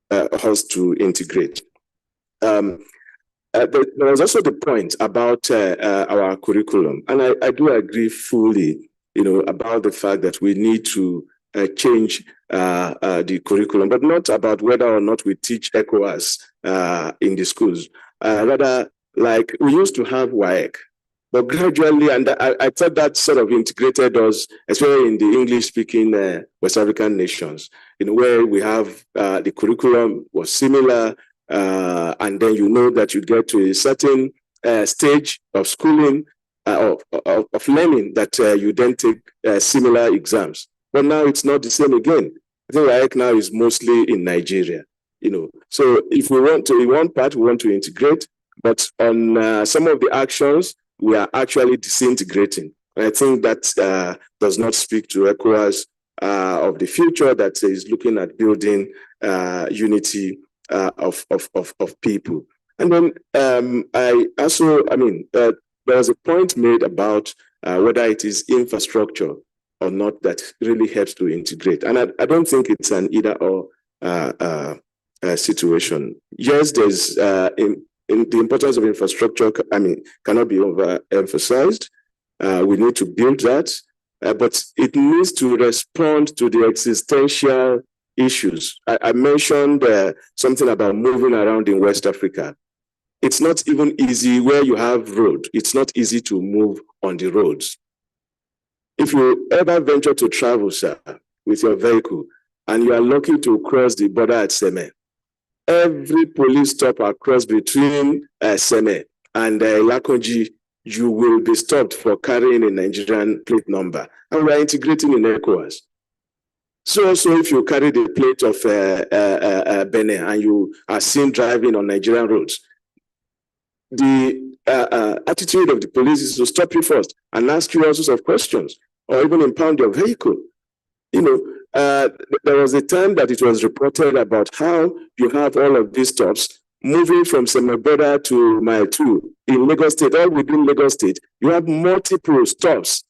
us to integrate. There was also the point about our curriculum. And I do agree fully, you know, about the fact that we need to change the curriculum, but not about whether or not we teach ECOWAS in the schools. Rather, like we used to have WAEC, But gradually, and I thought that sort of integrated us, especially in the English-speaking West African nations, where we have the curriculum was similar, and then you know that you get to a certain stage of schooling, of learning, that you then take similar exams. But now it's not the same again. I think right now is mostly in Nigeria. So if we want to, in one part, we want to integrate, but on some of the actions, we are actually disintegrating. And I think that does not speak to ECOWAS of the future that is looking at building unity of people. And then there was a point made about whether it is infrastructure or not that really helps to integrate. And I don't think it's an either or situation. Yes, there's in the importance of infrastructure, cannot be overemphasized. We need to build that, but it needs to respond to the existential issues. I mentioned something about moving around in West Africa. It's not even easy where you have road. It's not easy to move on the roads. If you ever venture to travel, sir, with your vehicle, and you are lucky to cross the border at Seme, every police stop across between Seme and Lakonji, you will be stopped for carrying a Nigerian plate number. And we are integrating in ECOWAS. So also if you carry the plate of Benin and you are seen driving on Nigerian roads, the attitude of the police is to stop you first and ask you all sorts of questions, or even impound your vehicle. There was a time that it was reported about how you have all of these stops moving from Semeboda to Mile 2 in Lagos State, all within Lagos State. You have multiple stops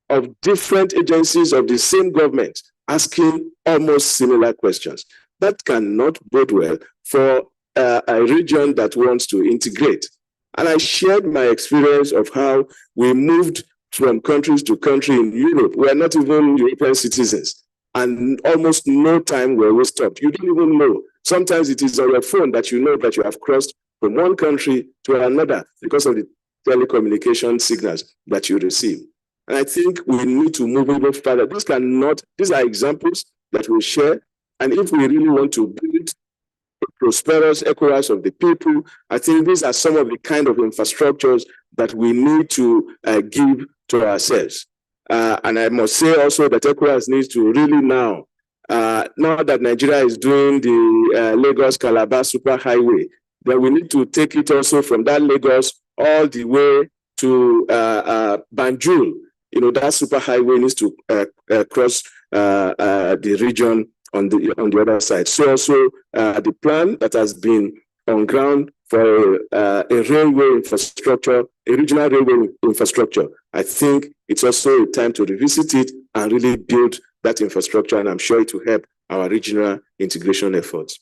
of different agencies of the same government asking almost similar questions. That cannot bode well for a region that wants to integrate. And I shared my experience of how we moved from countries to country in Europe. We are not even European citizens. And almost no time were we stopped. You don't even know. Sometimes it is on your phone that you know that you have crossed from one country to another because of the telecommunication signals that you receive. And I think we need to move even further. These are examples that we share. And if we really want to build a prosperous ECOWAS of the people, I think these are some of the kind of infrastructures that we need to give to ourselves. And I must say also that ECOWAS needs to really now that Nigeria is doing the Lagos-Calabar superhighway, then we need to take it also from that Lagos all the way to Banjul. That superhighway needs to cross the region on the other side. So also the plan that has been on ground for a railway infrastructure, a regional railway infrastructure, I think it's also a time to revisit it and really build that infrastructure, and I'm sure it will help our regional integration efforts.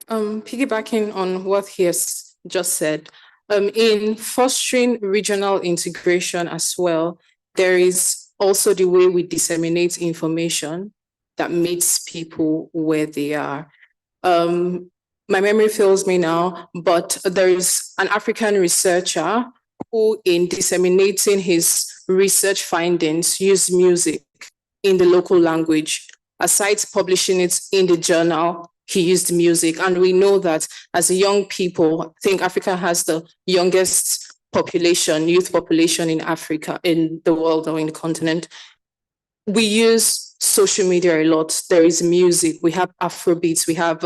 Piggybacking on what he has just said, in fostering regional integration as well, there is also the way we disseminate information that meets people where they are. My memory fails me now, but there is an African researcher who, in disseminating his research findings, used music in the local language. Aside publishing it in the journal, he used music. And we know that as a young people, I think Africa has the youngest population, youth population in Africa, in the world or in the continent. We use social media a lot. There is music, we have Afrobeats, we have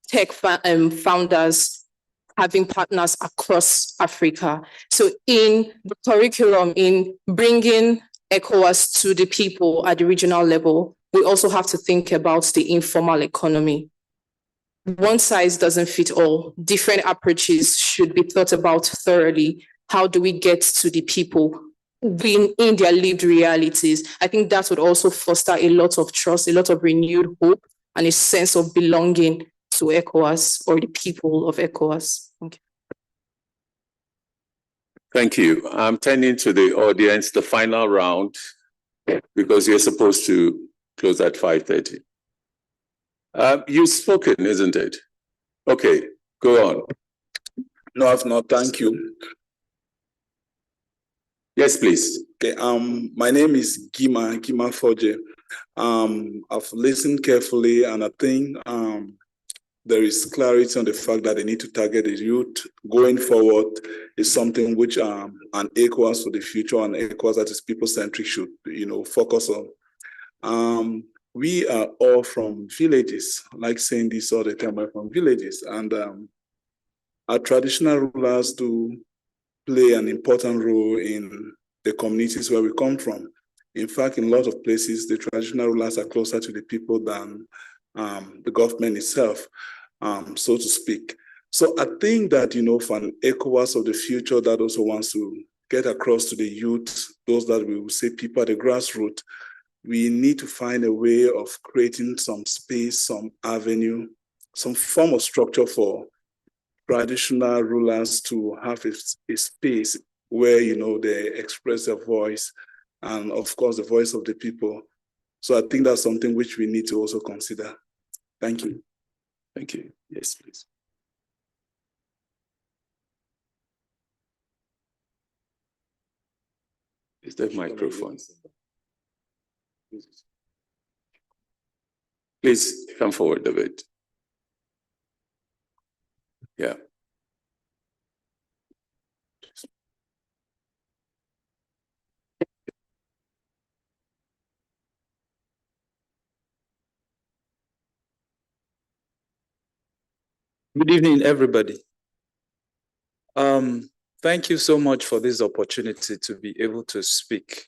tech founders having partners across Africa. So in the curriculum, in bringing ECOWAS to the people at the regional level, we also have to think about the informal economy. One size doesn't fit all. Different approaches should be thought about thoroughly. How do we get to the people being in their lived realities? I think that would also foster a lot of trust, a lot of renewed hope, and a sense of belonging to ECOWAS or the people of ECOWAS. Okay. Thank you. I'm turning to the audience, the final round, because you're supposed to close at 5:30. You've spoken, isn't it? Okay, go on. No, I've not. Thank you. Yes, please. Okay. My name is Gima Foje. I've listened carefully, and I think there is clarity on the fact that they need to target the youth going forward is something which an ECOWAS for the future and ECOWAS that is people-centric should, focus on. We are all from villages, like saying this all the time, we're from villages, and our traditional rulers do play an important role in the communities where we come from. In fact, in a lot of places, the traditional rulers are closer to the people than the government itself, so to speak. So I think that, for an ECOWAS of the future that also wants to get across to the youth, those that we will say people at the grassroots, we need to find a way of creating some space, some avenue, some form of structure for traditional rulers to have a space where, they express their voice and, of course, the voice of the people. So I think that's something which we need to also consider. Thank you. Thank you. Yes, please. Is that microphone? Please come forward a bit. Yeah. Good evening, everybody. Thank you so much for this opportunity to be able to speak.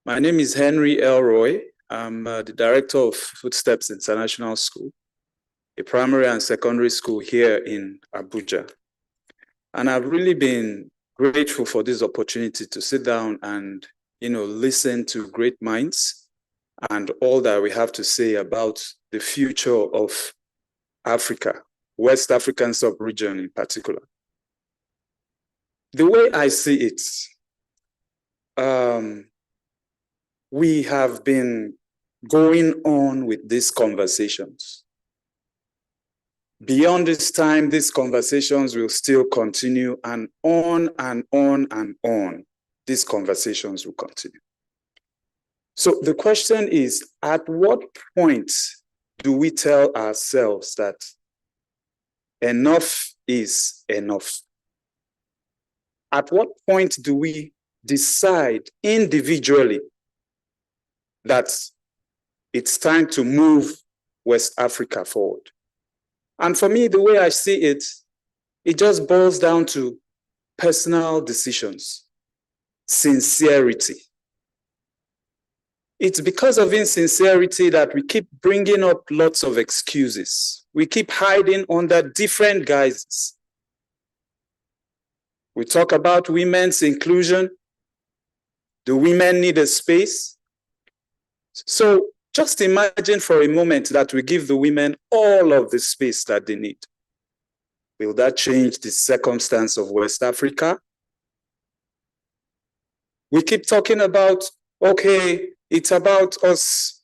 My name is Henry Elroy. I'm the director of Footsteps International School, a primary and secondary school here in Abuja. And I've really been grateful for this opportunity to sit down and, listen to great minds and all that we have to say about the future of Africa, West African sub-region in particular. The way I see it, we have been going on with these conversations. Beyond this time, these conversations will still continue, and on and on and on, these conversations will continue. So the question is, at what point do we tell ourselves that enough is enough? At what point do we decide individually that it's time to move West Africa forward? And for me, the way I see it, it just boils down to personal decisions, sincerity. It's because of insincerity that we keep bringing up lots of excuses. We keep hiding under different guises. We talk about women's inclusion. Do women need a space? So just imagine for a moment that we give the women all of the space that they need. Will that change the circumstance of West Africa? We keep talking about, okay, it's about us.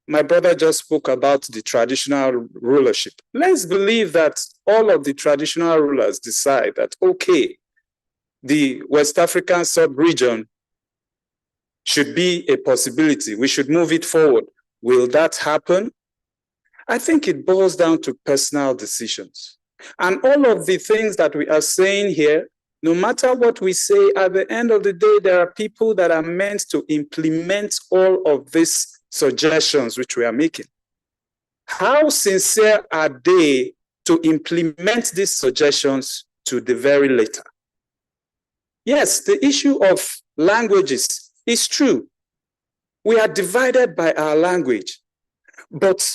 My brother just spoke about the traditional rulership. Let's believe that all of the traditional rulers decide that, okay, the West African sub-region should be a possibility. We should move it forward. Will that happen? I think it boils down to personal decisions. And all of the things that we are saying here, no matter what we say, at the end of the day, there are people that are meant to implement all of these suggestions which we are making. How sincere are they to implement these suggestions to the very letter? Yes, the issue of languages is true. We are divided by our language. But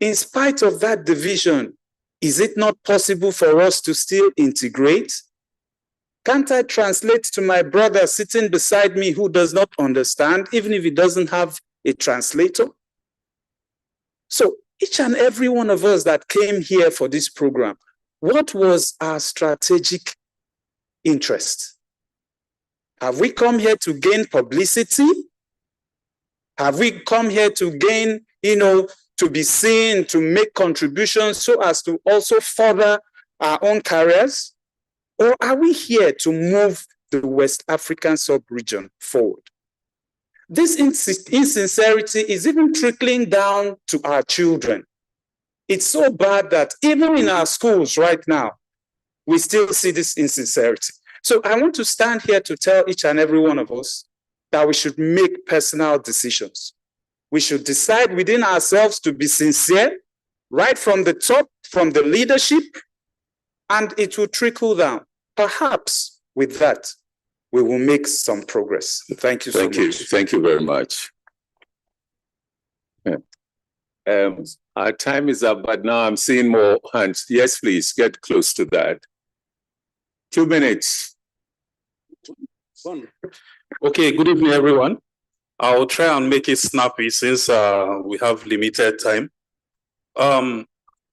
in spite of that division, is it not possible for us to still integrate? Can't I translate to my brother sitting beside me who does not understand, even if he doesn't have a translator? So each and every one of us that came here for this program, what was our strategic interest? Have we come here to gain publicity? Have we come here to gain, to be seen, to make contributions so as to also further our own careers? Or are we here to move the West African sub-region forward? This insincerity is even trickling down to our children. It's so bad that even in our schools right now, we still see this insincerity. So I want to stand here to tell each and every one of us that we should make personal decisions. We should decide within ourselves to be sincere, right from the top, from the leadership, and it will trickle down. Perhaps with that, we will make some progress. Thank you so much. Thank you very much. Our time is up, but now I'm seeing more hands. Yes, please, get close to that. 2 minutes. Okay, good evening, everyone. I'll try and make it snappy since we have limited time.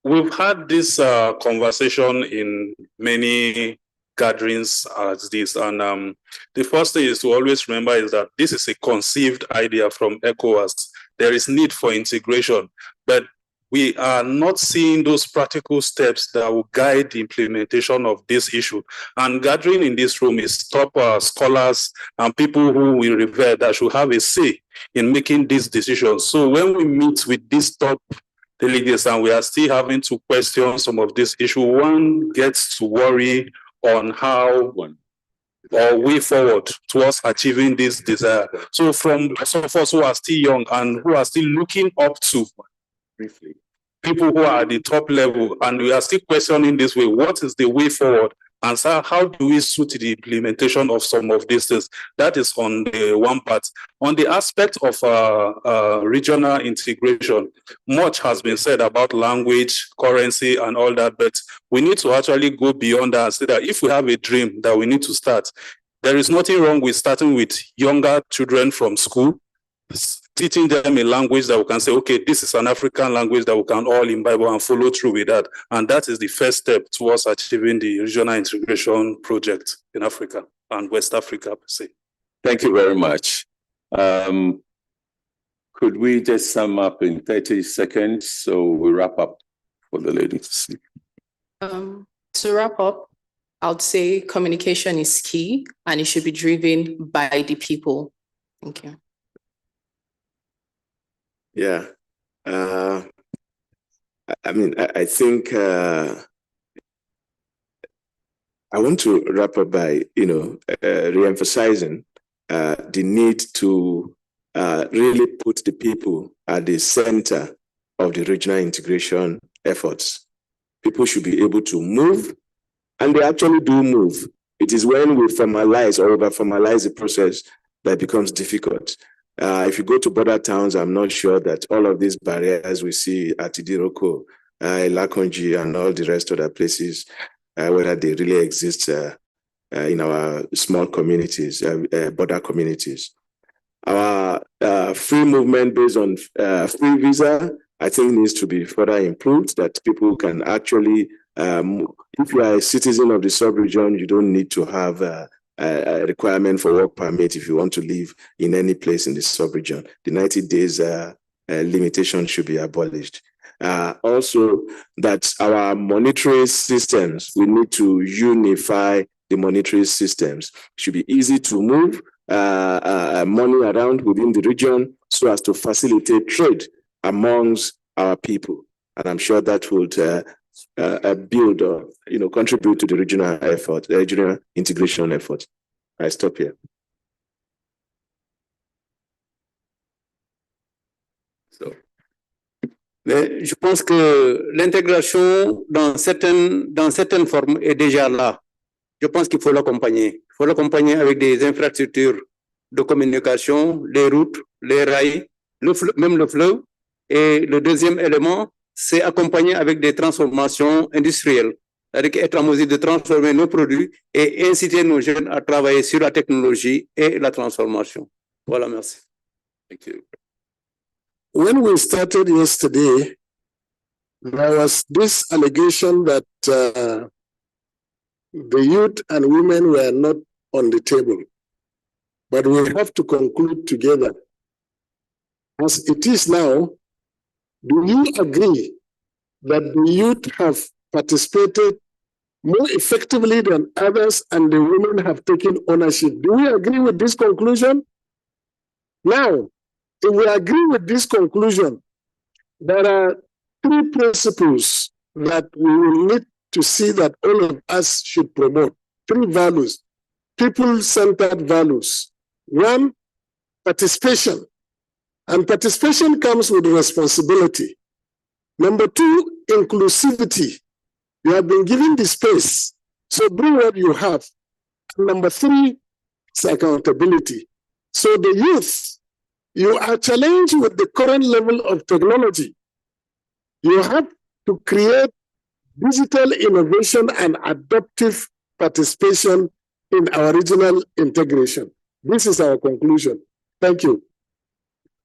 We've had this conversation in many gatherings as this, and the first thing is to always remember is that this is a conceived idea from ECOWAS. There is need for integration, but we are not seeing those practical steps that will guide the implementation of this issue. And gathering in this room is top scholars and people who we revere that should have a say in making these decisions. So when we meet with these top delegates and we are still having to question some of this issue, one gets to worry on how or way forward towards achieving this desire. So from some of us who are still young and who are still looking up to people who are at the top level, and we are still questioning this way, what is the way forward? And so how do we suit the implementation of some of these things? That is on the one part. On the aspect of regional integration, much has been said about language, currency, and all that, but we need to actually go beyond that and say that if we have a dream that we need to start, there is nothing wrong with starting with younger children from school, teaching them a language that we can say, okay, this is an African language that we can all imbibe and follow through with that. And that is the first step towards achieving the regional integration project in Africa and West Africa per se. Thank you very much. Could we just sum up in 30 seconds so we wrap up for the ladies? To wrap up, I would say communication is key and it should be driven by the people. Thank you. Yeah, I think I want to wrap up by, re-emphasizing the need to really put the people at the center of the regional integration efforts. People should be able to move, and they actually do move. It is when we formalize or over-formalize the process that it becomes difficult. If you go to border towns, I'm not sure that all of these barriers we see at Idiroko, Lakonji, and all the rest of the places, whether they really exist in our small communities, border communities. Our free movement based on free visa, I think needs to be further improved, that people can actually, if you are a citizen of the sub-region, you don't need to have a requirement for work permit if you want to live in any place in the sub-region. The 90 days limitation should be abolished. Also, that our monetary systems, we need to unify the monetary systems. It should be easy to move money around within the region so as to facilitate trade amongst our people. And I'm sure that would build or contribute to the regional effort, the regional integration effort. I stop here. Mais je pense que l'intégration dans certaines formes est déjà là. Je pense qu'il faut l'accompagner. Il faut l'accompagner avec des infrastructures de communication, les routes, les rails, même le fleuve. Et le deuxième élément, c'est accompagner avec des transformations industrielles, c'est-à-dire être en mesure de transformer nos produits et inciter nos jeunes à travailler sur la technologie et la transformation. Voilà, merci. Thank you. When we started yesterday, there was this allegation that the youth and women were not on the table. But we have to conclude together. As it is now, do you agree that the youth have participated more effectively than others, and the women have taken ownership. Do we agree with this conclusion? Now, if we agree with this conclusion, there are three principles that we will need to see that all of us should promote. Three values, people-centered values. One, participation. And participation comes with responsibility. Number two, inclusivity. You have been given the space, so bring what you have. And number three is accountability. So the youth, you are challenged with the current level of technology. You have to create digital innovation and adaptive participation in our regional integration. This is our conclusion. Thank you.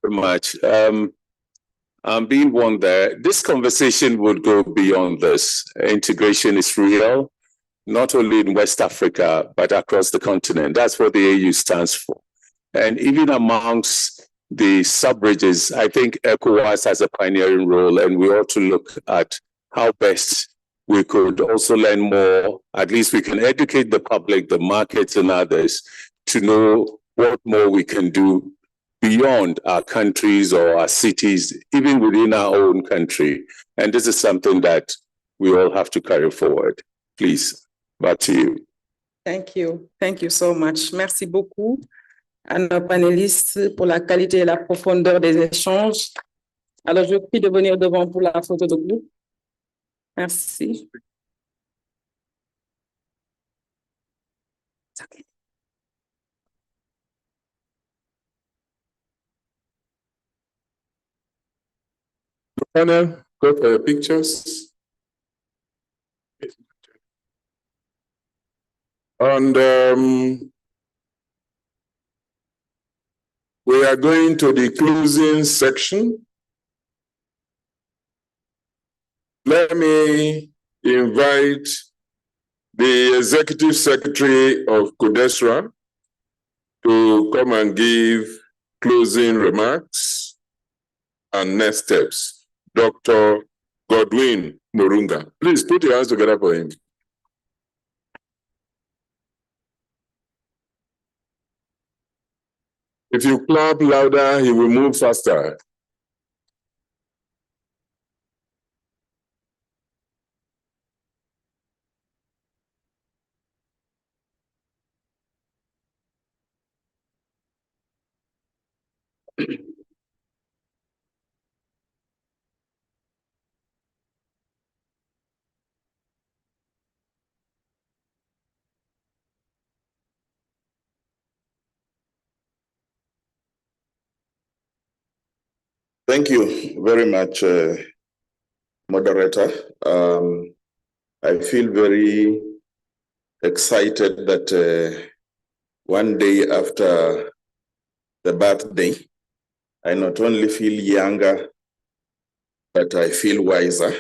Very much. I'm being one there. This conversation would go beyond this. Integration is real, not only in West Africa, but across the continent. That's what the AU stands for. And even amongst the sub-regions, I think ECOWAS has a pioneering role, and we ought to look at how best we could also learn more. At least we can educate the public, the markets, and others to know what more we can do beyond our countries or our cities, even within our own country. And this is something that we all have to carry forward. Please, back to you. Thank you. Thank you so much. Merci beaucoup à nos panélistes pour la qualité et la profondeur des échanges. Alors, je vous prie de venir devant pour la photo de groupe. Merci. Panel, go for your pictures. And we are going to the closing section. Let me invite the Executive Secretary of CODESRA to come and give closing remarks and next steps. Dr. Godwin Murunga. Please put your hands together for him. If you clap louder, he will move faster. Thank you very much, moderator. I feel very excited that one day after the birthday, I not only feel younger, but I feel wiser.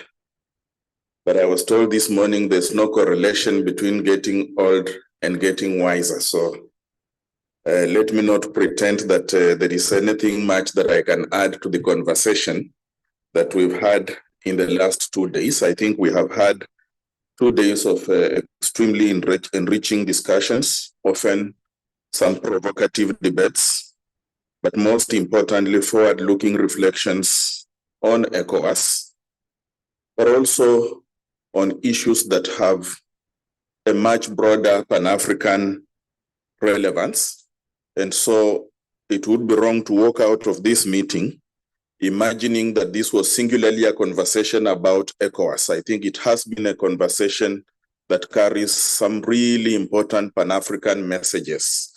But I was told this morning there's no correlation between getting old and getting wiser. So let me not pretend that there is anything much that I can add to the conversation that we've had in the last 2 days. I think we have had 2 days of extremely enriching discussions, often some provocative debates, but most importantly, forward-looking reflections on ECOWAS, but also on issues that have a much broader Pan-African relevance. And so it would be wrong to walk out of this meeting imagining that this was singularly a conversation about ECOWAS. I think it has been a conversation that carries some really important Pan-African messages.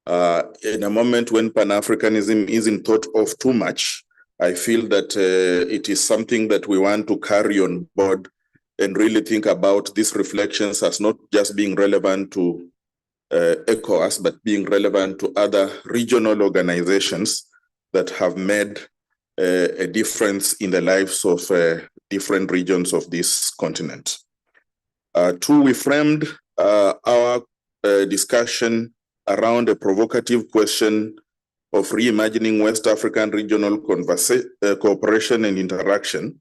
In a moment when Pan-Africanism isn't thought of too much, I feel that it is something that we want to carry on board and really think about these reflections as not just being relevant to ECOWAS, but being relevant to other regional organizations that have made a difference in the lives of different regions of this continent. Two, we framed our discussion around a provocative question of reimagining West African regional cooperation and interaction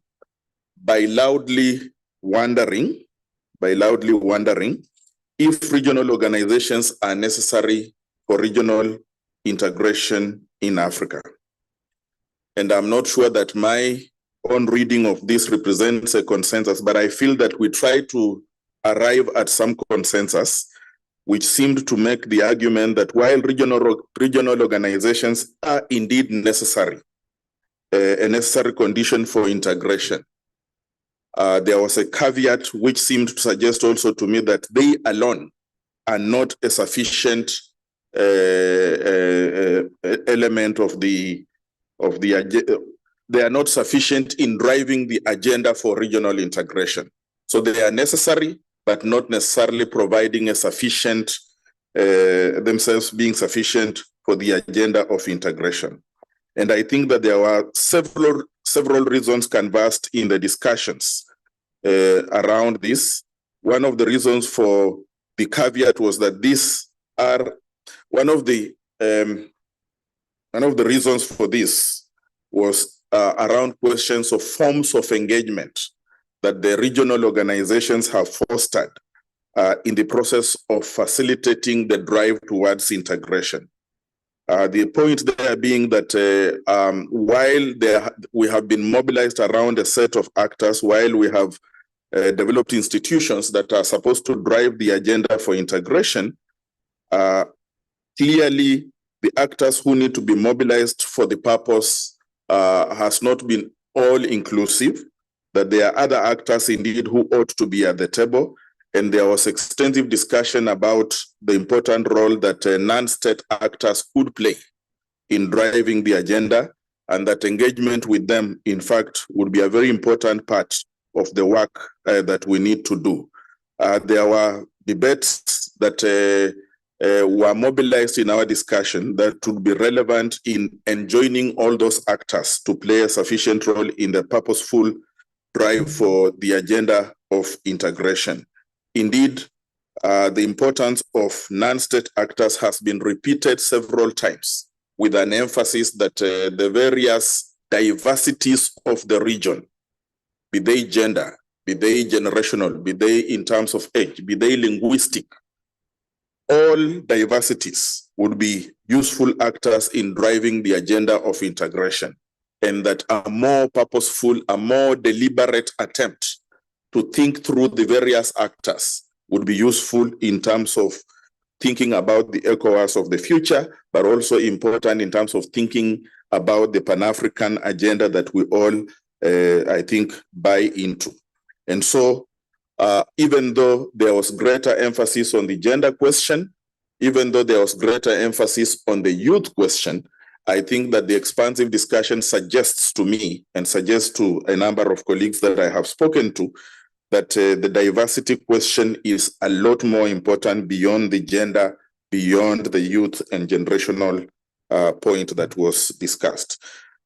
by loudly wondering, by loudly wondering if regional organizations are necessary for regional integration in Africa. And I'm not sure that my own reading of this represents a consensus, but I feel that we try to arrive at some consensus, which seemed to make the argument that while regional organizations are indeed necessary, a necessary condition for integration, there was a caveat which seemed to suggest also to me that they alone are not a sufficient element of the agenda. They are not sufficient in driving the agenda for regional integration. So they are necessary, but not necessarily providing a sufficient, themselves being sufficient for the agenda of integration. And I think that there were several reasons canvassed in the discussions around this. One of the reasons for the caveat was that these are one of the reasons for this was around questions of forms of engagement that the regional organizations have fostered in the process of facilitating the drive towards integration. The point there being that while we have been mobilized around a set of actors, while we have developed institutions that are supposed to drive the agenda for integration, clearly the actors who need to be mobilized for the purpose has not been all inclusive, that there are other actors indeed who ought to be at the table. And there was extensive discussion about the important role that non-state actors could play in driving the agenda, and that engagement with them, in fact, would be a very important part of the work that we need to do. There were debates that were mobilized in our discussion that would be relevant in enjoining all those actors to play a sufficient role in the purposeful drive for the agenda of integration. Indeed, the importance of non-state actors has been repeated several times with an emphasis that the various diversities of the region, be they gender, be they generational, be they in terms of age, be they linguistic, all diversities would be useful actors in driving the agenda of integration, and that a more purposeful, a more deliberate attempt to think through the various actors would be useful in terms of thinking about the ECOWAS of the future, but also important in terms of thinking about the Pan-African agenda that we all, I think, buy into. And so, even though there was greater emphasis on the gender question, even though there was greater emphasis on the youth question, I think that the expansive discussion suggests to me and suggests to a number of colleagues that I have spoken to that the diversity question is a lot more important beyond the gender, beyond the youth and generational point that was discussed.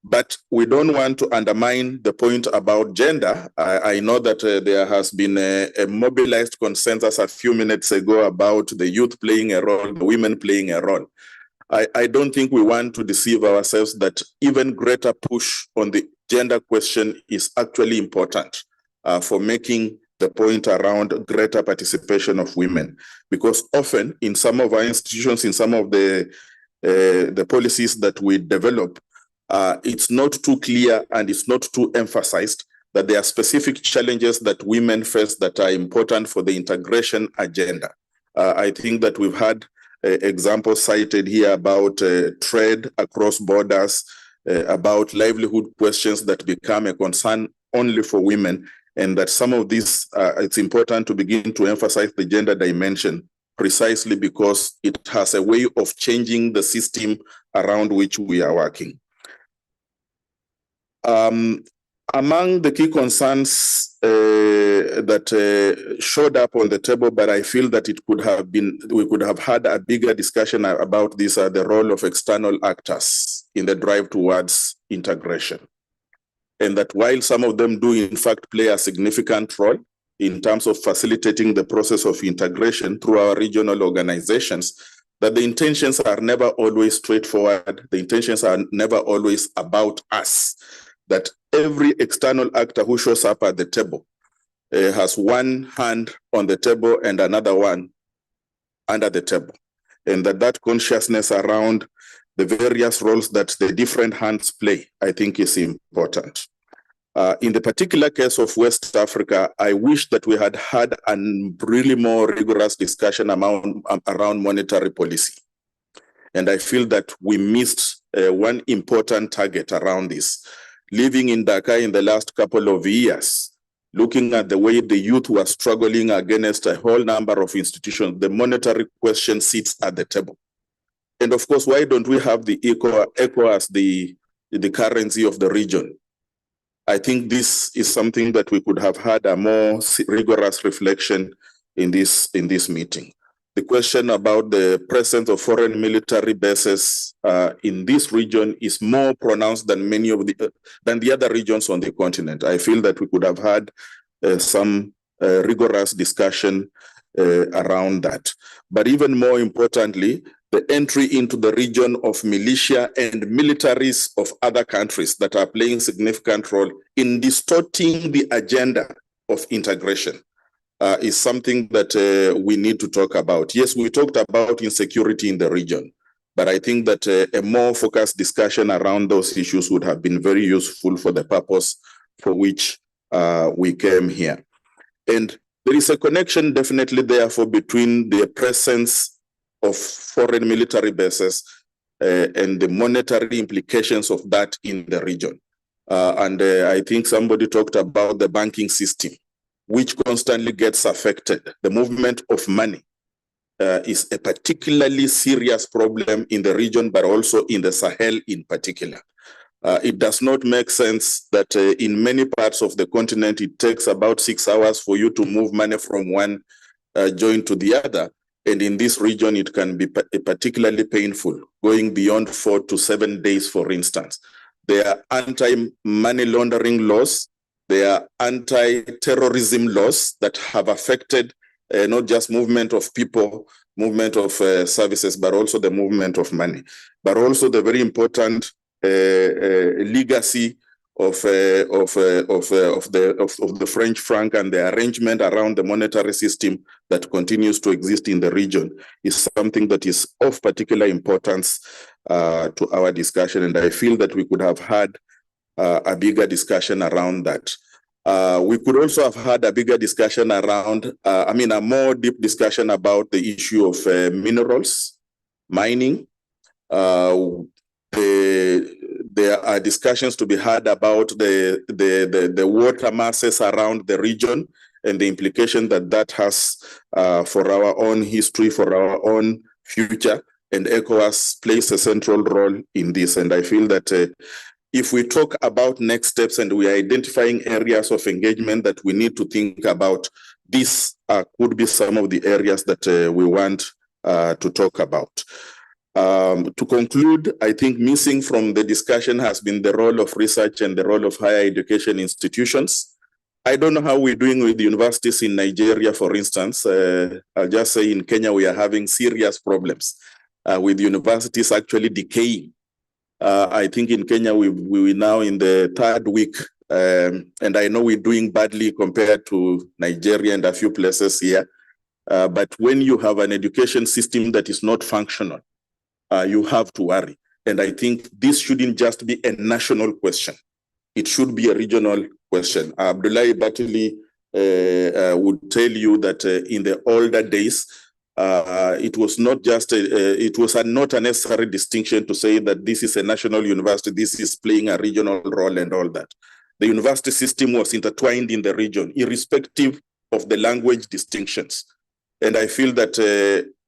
But we don't want to undermine the point about gender. I know that there has been a mobilized consensus a few minutes ago about the youth playing a role, the women playing a role. I don't think we want to deceive ourselves that even greater push on the gender question is actually important for making the point around greater participation of women. Because often in some of our institutions, in some of the policies that we develop, it's not too clear and it's not too emphasized that there are specific challenges that women face that are important for the integration agenda. I think that we've had examples cited here about trade across borders, about livelihood questions that become a concern only for women, and that some of these, it's important to begin to emphasize the gender dimension precisely because it has a way of changing the system around which we are working. Among the key concerns that showed up on the table, but I feel that it could have been, we could have had a bigger discussion about this, the role of external actors in the drive towards integration. And that while some of them do in fact play a significant role in terms of facilitating the process of integration through our regional organizations, that the intentions are never always straightforward. The intentions are never always about us. That every external actor who shows up at the table has one hand on the table and another one under the table. And that consciousness around the various roles that the different hands play, I think is important. In the particular case of West Africa, I wish that we had had a really more rigorous discussion around monetary policy. And I feel that we missed one important target around this. Living in Dakar in the last couple of years, looking at the way the youth were struggling against a whole number of institutions, the monetary question sits at the table. And of course, why don't we have the ECO as the currency of the region? I think this is something that we could have had a more rigorous reflection in this meeting. The question about the presence of foreign military bases in this region is more pronounced than many of the other regions on the continent. I feel that we could have had some rigorous discussion around that. But even more importantly, the entry into the region of militia and militaries of other countries that are playing significant role in distorting the agenda of integration is something that we need to talk about. Yes, we talked about insecurity in the region, but I think that a more focused discussion around those issues would have been very useful for the purpose for which we came here. And there is a connection definitely therefore between the presence of foreign military bases and the monetary implications of that in the region. I think somebody talked about the banking system, which constantly gets affected. The movement of money is a particularly serious problem in the region, but also in the Sahel in particular. It does not make sense that in many parts of the continent, it takes about 6 hours for you to move money from one joint to the other. And in this region, it can be particularly painful, going beyond 4 to 7 days, for instance. There are anti-money laundering laws. There are anti-terrorism laws that have affected not just movement of people, movement of services, but also the movement of money. But also the very important legacy of the French franc and the arrangement around the monetary system that continues to exist in the region is something that is of particular importance to our discussion. And I feel that we could have had a bigger discussion around that. We could also have had a bigger discussion around, a more deep discussion about the issue of minerals, mining. There are discussions to be had about the water masses around the region and the implication that that has for our own history, for our own future, and ECOWAS plays a central role in this. And I feel that if we talk about next steps and we are identifying areas of engagement that we need to think about, this could be some of the areas that we want to talk about. To conclude, I think missing from the discussion has been the role of research and the role of higher education institutions. I don't know how we're doing with the universities in Nigeria, for instance. I'll just say in Kenya, we are having serious problems with universities actually decaying. I think in Kenya, we're now in the 3rd week, and I know we're doing badly compared to Nigeria and a few places here. But when you have an education system that is not functional, you have to worry. And I think this shouldn't just be a national question. It should be a regional question. Abdullahi Batili would tell you that in the older days, it was not just, it was not a necessary distinction to say that this is a national university, this is playing a regional role and all that. The university system was intertwined in the region, irrespective of the language distinctions. And I feel that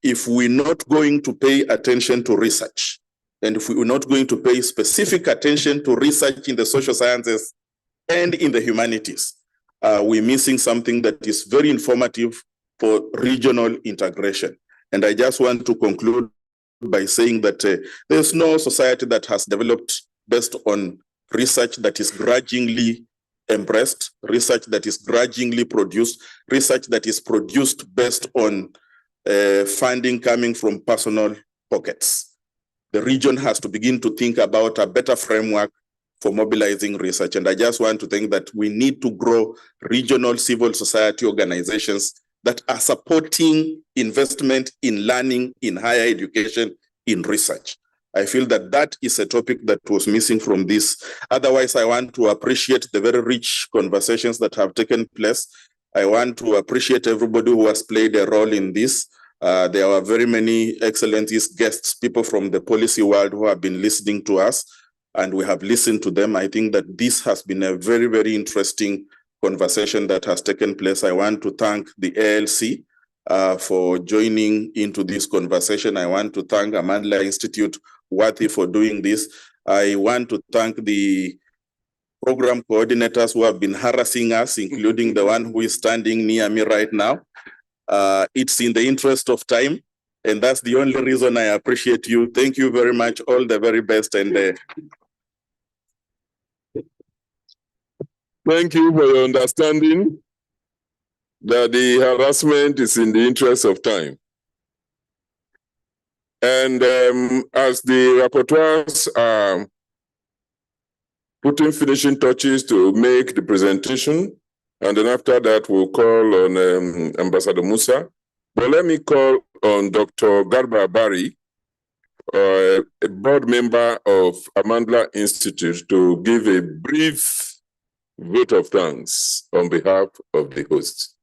if we're not going to pay attention to research, and if we're not going to pay specific attention to research in the social sciences and in the humanities, we're missing something that is very informative for regional integration. And I just want to conclude by saying that there's no society that has developed based on research that is grudgingly embraced, research that is grudgingly produced, research that is produced based on funding coming from personal pockets. The region has to begin to think about a better framework for mobilizing research. And I just want to think that we need to grow regional civil society organizations that are supporting investment in learning, in higher education, in research. I feel that that is a topic that was missing from this. Otherwise, I want to appreciate the very rich conversations that have taken place. I want to appreciate everybody who has played a role in this. There are very many excellent guests, people from the policy world who have been listening to us, and we have listened to them. I think that this has been a very, very interesting conversation that has taken place. I want to thank the ALC for joining into this conversation. I want to thank Amandla Institute, Worthy, for doing this. I want to thank the program coordinators who have been harassing us, including the one who is standing near me right now. It's in the interest of time, and that's the only reason I appreciate you. Thank you very much. All the very best. And thank you for your understanding that the harassment is in the interest of time. And as the rapporteurs are putting finishing touches to make the presentation, and then after that, we'll call on Ambassador Musa. But let me call on Dr. Garba Bari, a board member of Amandla Institute, to give a brief vote of thanks on behalf of the host.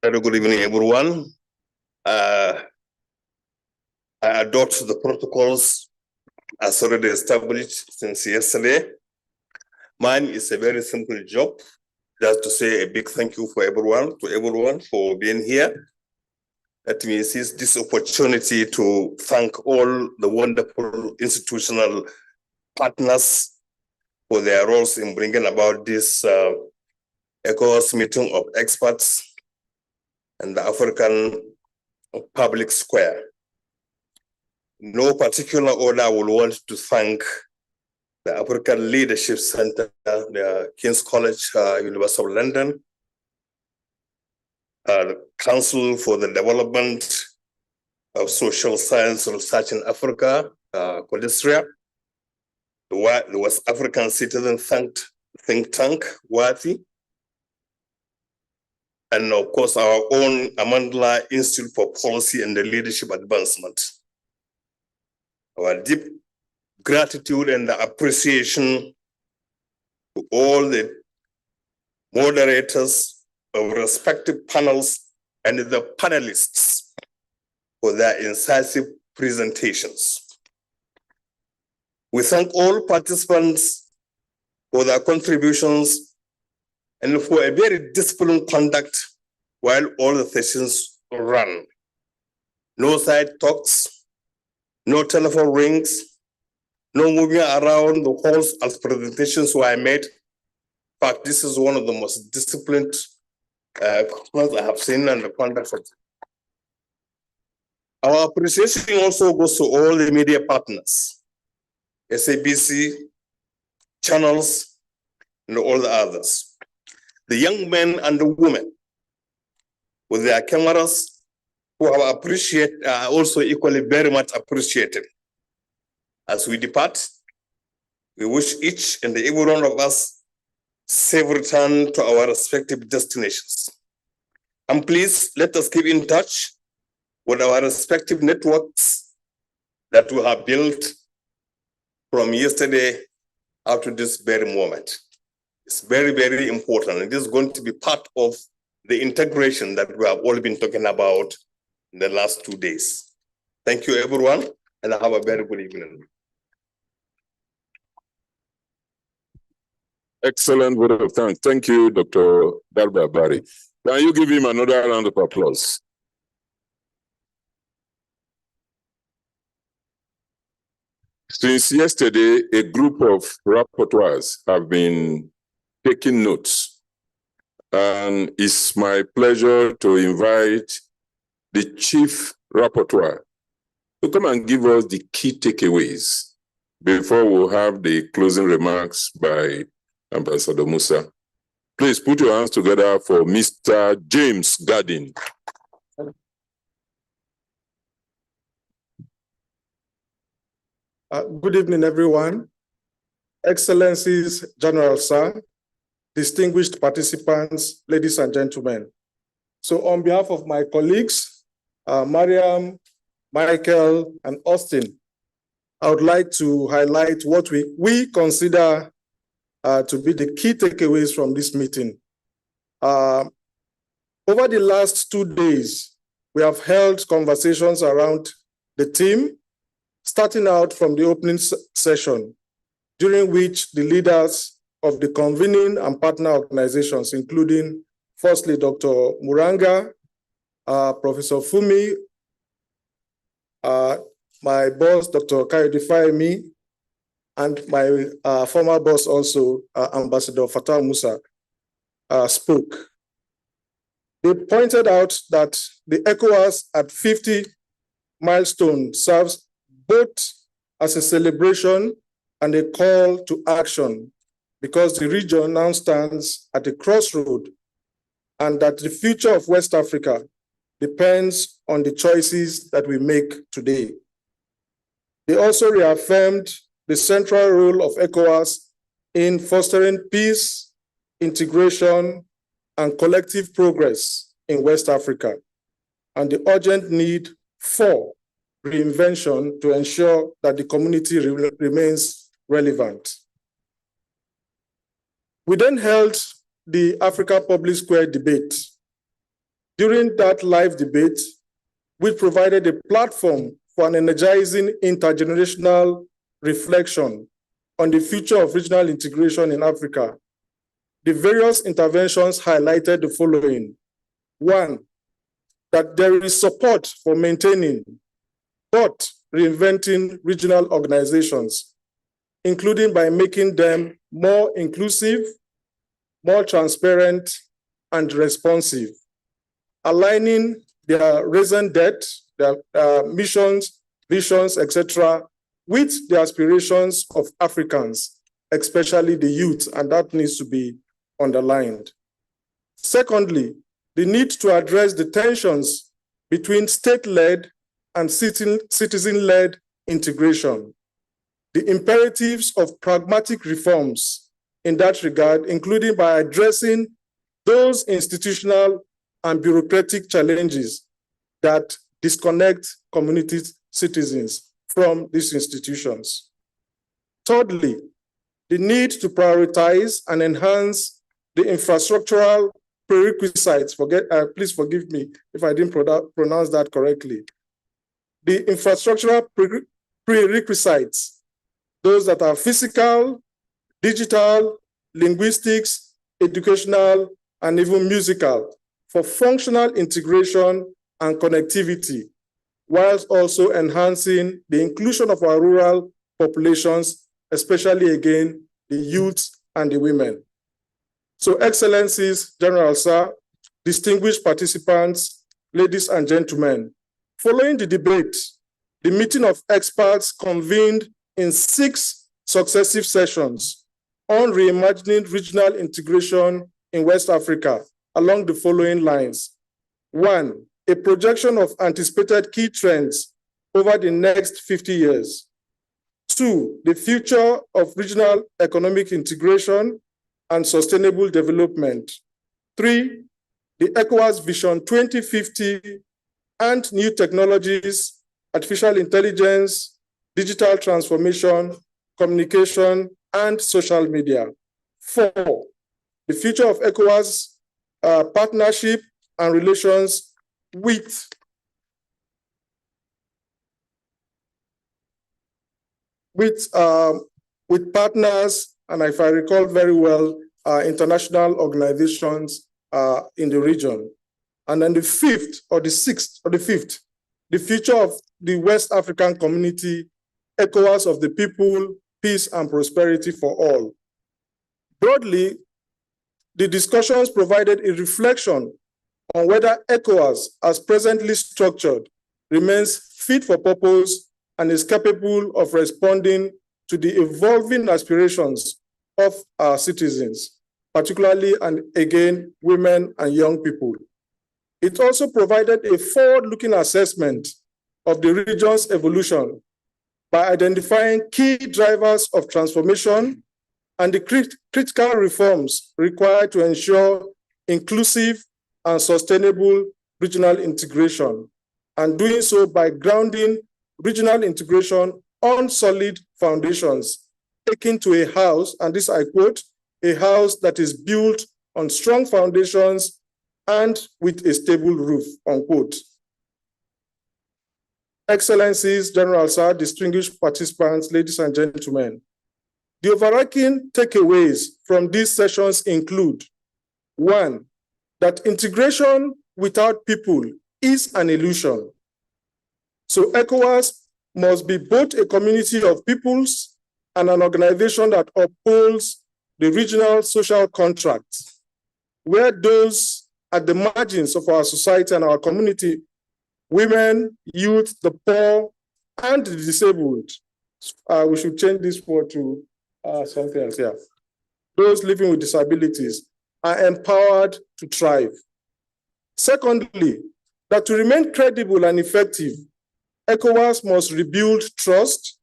Good evening, everyone. I adopt the protocols as already established since yesterday. Mine is a very simple job, just to say a big thank you for everyone for being here. Let me seize this opportunity to thank all the wonderful institutional partners for their roles in bringing about this ECOWAS meeting of experts and the African public square. No particular order, I will want to thank the African Leadership Center, the King's College, University of London, the Council for the Development of Social Science Research in Africa, Codistria, the West African Citizen Think Tank, Worthy, and of course our own Amandla Institute for Policy and the Leadership Advancement. Our deep gratitude and appreciation to all the moderators of respective panels and the panelists for their incisive presentations. We thank all participants for their contributions and for a very disciplined conduct while all the sessions run. No side talks, no telephone rings, no moving around the halls as presentations were made. In fact, this is one of the most disciplined conferences I have seen and the conduct of. Our appreciation also goes to all the media partners, SABC, channels, and all the others. The young men and the women with their cameras who have appreciated are also equally very much appreciated. As we depart, we wish each and every one of us safe return to our respective destinations. And please let us keep in touch with our respective networks that we have built from yesterday up to this very moment. It's very, very important. It is going to be part of the integration that we have all been talking about in the last 2 days. Thank you, everyone, and have a very good evening. Excellent word of thanks. Thank you, Dr. Garba Bari. Can you give him another round of applause? Since yesterday, a group of rapporteurs have been taking notes And it's my pleasure to invite the Chief Rapporteur to come and give us the key takeaways before we have the closing remarks by Ambassador Musa. Please put your hands together for Mr. James Gardin. Good evening, everyone. Excellencies, General Sir, distinguished participants, ladies and gentlemen. So on behalf of my colleagues, Mariam, Michael, and Austin, I would like to highlight what we consider to be the key takeaways from this meeting. Over the last 2 days, we have held conversations around the theme, starting out from the opening session, during which the leaders of the convening and partner organizations, including firstly, Dr. Muranga, Professor Fumi, my boss, Dr. Kayode Fayemi, and my former boss also, Ambassador Fatah Musa, spoke. They pointed out that the ECOWAS at 50 milestone serves both as a celebration and a call to action, because the region now stands at a crossroad, and that the future of West Africa depends on the choices that we make today. They also reaffirmed the central role of ECOWAS in fostering peace, integration, and collective progress in West Africa, and the urgent need for reinvention to ensure that the community remains relevant. We then held the Africa Public Square debate. During that live debate, we provided a platform for an energizing intergenerational reflection on the future of regional integration in Africa. The various interventions highlighted the following. One, that there is support for maintaining but reinventing regional organizations, including by making them more inclusive, more transparent, and responsive, aligning their raison d'etre, their missions, visions, etc., with the aspirations of Africans, especially the youth, and that needs to be underlined. Secondly, the need to address the tensions between state-led and citizen-led integration, the imperatives of pragmatic reforms in that regard, including by addressing those institutional and bureaucratic challenges that disconnect communities, citizens from these institutions. Thirdly, the need to prioritize and enhance the infrastructural prerequisites. Please forgive me if I didn't pronounce that correctly. The infrastructural prerequisites, those that are physical, digital, linguistics, educational, and even musical, for functional integration and connectivity, whilst also enhancing the inclusion of our rural populations, especially again, the youth and the women. So Excellencies, General Sir, distinguished participants, ladies and gentlemen, following the debate, the meeting of experts convened in 6 successive sessions on reimagining regional integration in West Africa along the following lines. 1, a projection of anticipated key trends over the next 50 years. 2, the future of regional economic integration and sustainable development. 3, the ECOWAS Vision 2050 and new technologies, artificial intelligence, digital transformation, communication, and social media. 4, the future of ECOWAS partnership and relations with partners, and if I recall very well, international organizations in the region. And then the 5th, or the 6th, or the 5th, the future of the West African community, ECOWAS of the people, peace and prosperity for all. Broadly, the discussions provided a reflection on whether ECOWAS, as presently structured, remains fit for purpose and is capable of responding to the evolving aspirations of our citizens, particularly and again, women and young people. It also provided a forward-looking assessment of the region's evolution by identifying key drivers of transformation and the critical reforms required to ensure inclusive and sustainable regional integration, and doing so by grounding regional integration on solid foundations, taken to a house, and this I quote, a house that is built on strong foundations and with a stable roof, unquote. Excellencies, General Sir, distinguished participants, ladies and gentlemen, the overarching takeaways from these sessions include: one, that integration without people is an illusion. So ECOWAS must be both a community of peoples and an organization that upholds the regional social contract, where those at the margins of our society and our community, women, youth, the poor, and the disabled, we should change this word to something else here. Those living with disabilities are empowered to thrive. Secondly, that to remain credible and effective, ECOWAS must rebuild trust,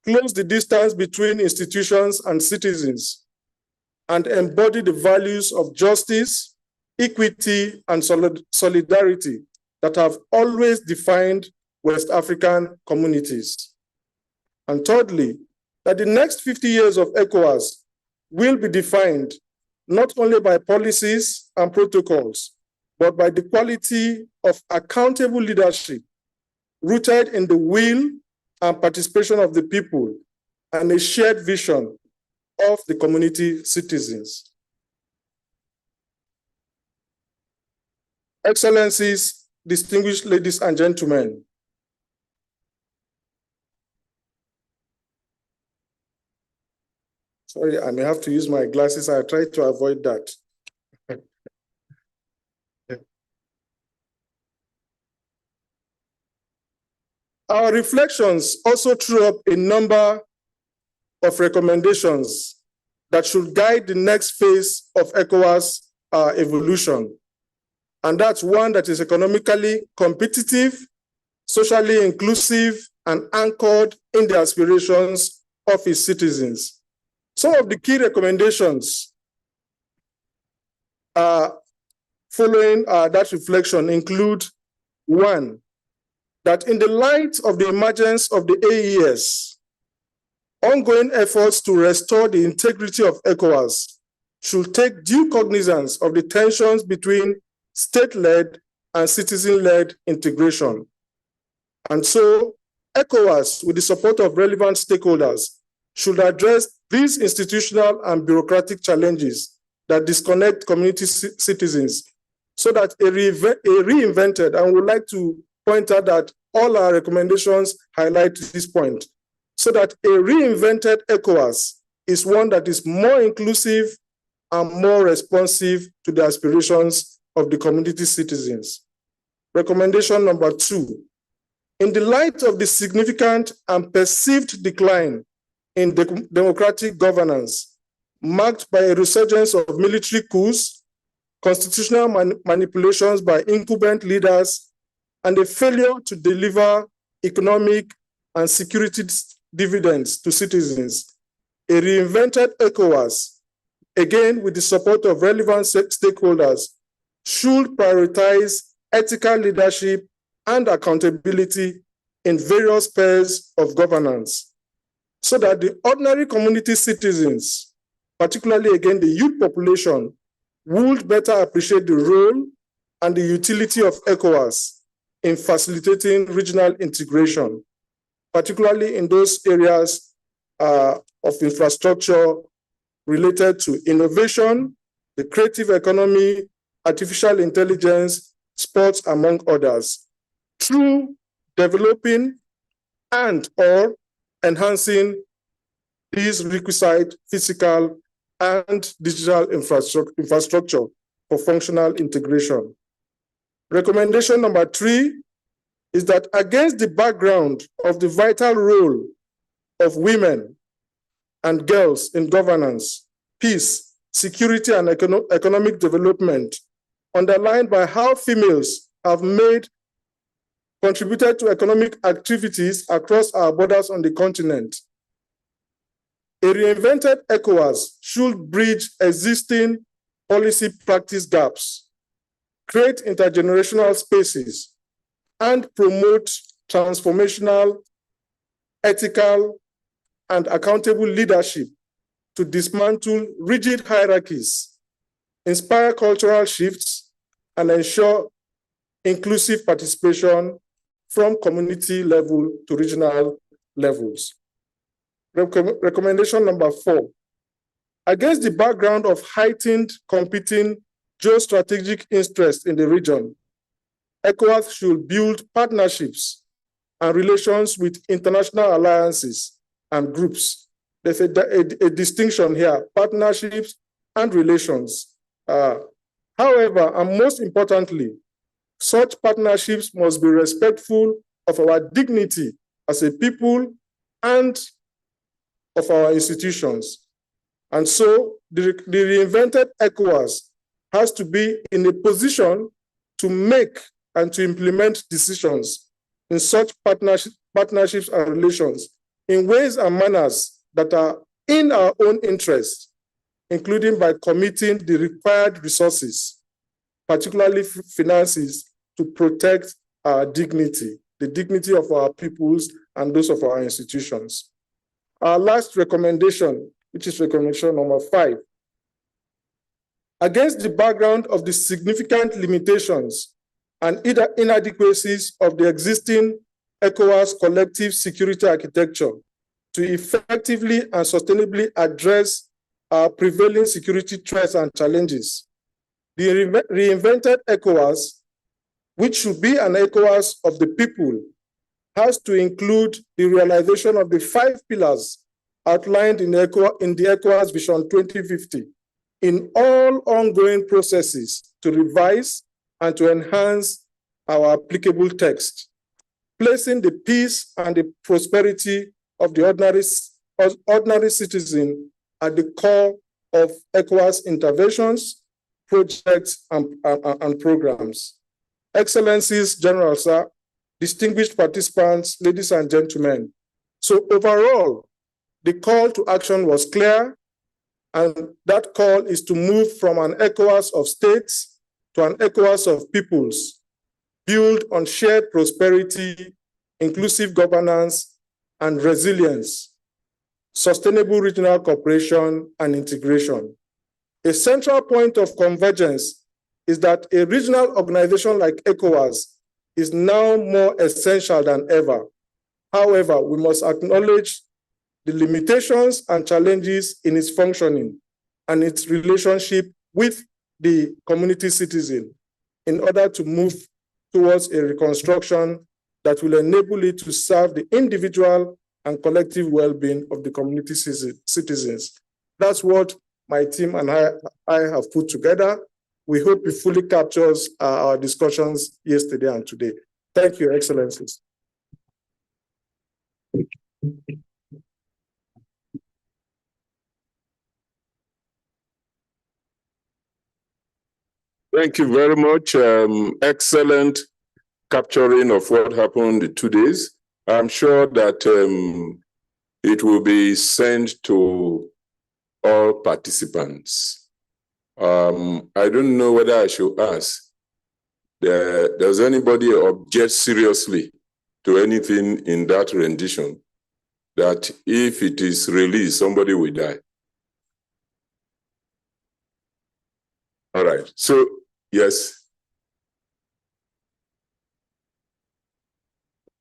close the distance between institutions and citizens, and embody the values of justice, equity, and solidarity that have always defined West African communities. And thirdly, that the next 50 years of ECOWAS will be defined not only by policies and protocols, but by the quality of accountable leadership rooted in the will and participation of the people and a shared vision of the community citizens. Excellencies, distinguished ladies and gentlemen, sorry, I may have to use my glasses. I try to avoid that. Our reflections also threw up a number of recommendations that should guide the next phase of ECOWAS evolution. And that's one that is economically competitive, socially inclusive, and anchored in the aspirations of its citizens. Some of the key recommendations following that reflection include: one, that in the light of the emergence of the AES, ongoing efforts to restore the integrity of ECOWAS should take due cognizance of the tensions between state-led and citizen-led integration. And so ECOWAS, with the support of relevant stakeholders, should address these institutional and bureaucratic challenges that disconnect community citizens, so that a reinvented, and we would like to point out that all our recommendations highlight this point, so that a reinvented ECOWAS is one that is more inclusive and more responsive to the aspirations of the community citizens. Recommendation number 2, in the light of the significant and perceived decline in democratic governance, marked by a resurgence of military coups, constitutional manipulations by incumbent leaders, and a failure to deliver economic and security dividends to citizens, a reinvented ECOWAS, again with the support of relevant stakeholders, should prioritize ethical leadership and accountability in various spheres of governance, so that the ordinary community citizens, particularly again the youth population, would better appreciate the role and the utility of ECOWAS in facilitating regional integration, particularly in those areas of infrastructure related to innovation, the creative economy, artificial intelligence, sports, among others, through developing and/or enhancing these requisite physical and digital infrastructure for functional integration. Recommendation number 3 is that against the background of the vital role of women and girls in governance, peace, security, and economic development, underlined by how females have contributed to economic activities across our borders on the continent. A reinvented ECOWAS should bridge existing policy practice gaps, create intergenerational spaces, and promote transformational, ethical, and accountable leadership to dismantle rigid hierarchies, inspire cultural shifts, and ensure inclusive participation from community level to regional levels. Recommendation number 4. Against the background of heightened competing geostrategic interests in the region, ECOWAS should build partnerships and relations with international alliances and groups. There's a distinction here, partnerships and relations. However, and most importantly, such partnerships must be respectful of our dignity as a people and of our institutions. And so the reinvented ECOWAS has to be in a position to make and to implement decisions in such partnerships and relations in ways and manners that are in our own interest, including by committing the required resources, particularly finances, to protect our dignity, the dignity of our peoples and those of our institutions. Our last recommendation, which is recommendation number 5. Against the background of the significant limitations and inadequacies of the existing ECOWAS collective security architecture to effectively and sustainably address our prevailing security threats and challenges, the reinvented ECOWAS, which should be an ECOWAS of the people, has to include the realization of the 5 pillars outlined in the ECOWAS Vision 2050 in all ongoing processes to revise and to enhance our applicable text, placing the peace and the prosperity of the ordinary citizen at the core of ECOWAS interventions, projects, and programs. Excellencies, General Sir, distinguished participants, ladies and gentlemen. So overall, the call to action was clear, and that call is to move from an ECOWAS of states to an ECOWAS of peoples, build on shared prosperity, inclusive governance, and resilience, sustainable regional cooperation and integration. A central point of convergence is that a regional organization like ECOWAS is now more essential than ever. However, we must acknowledge the limitations and challenges in its functioning and its relationship with the community citizen in order to move towards a reconstruction that will enable it to serve the individual and collective well-being of the community citizens. That's what my team and I have put together. We hope it fully captures our discussions yesterday and today. Thank you, Your Excellencies. Thank you very much. Excellent capturing of what happened in 2 days. I'm sure that it will be sent to all participants. I don't know whether I should ask, does anybody object seriously to anything in that rendition, that if it is released, somebody will die? All right, so yes.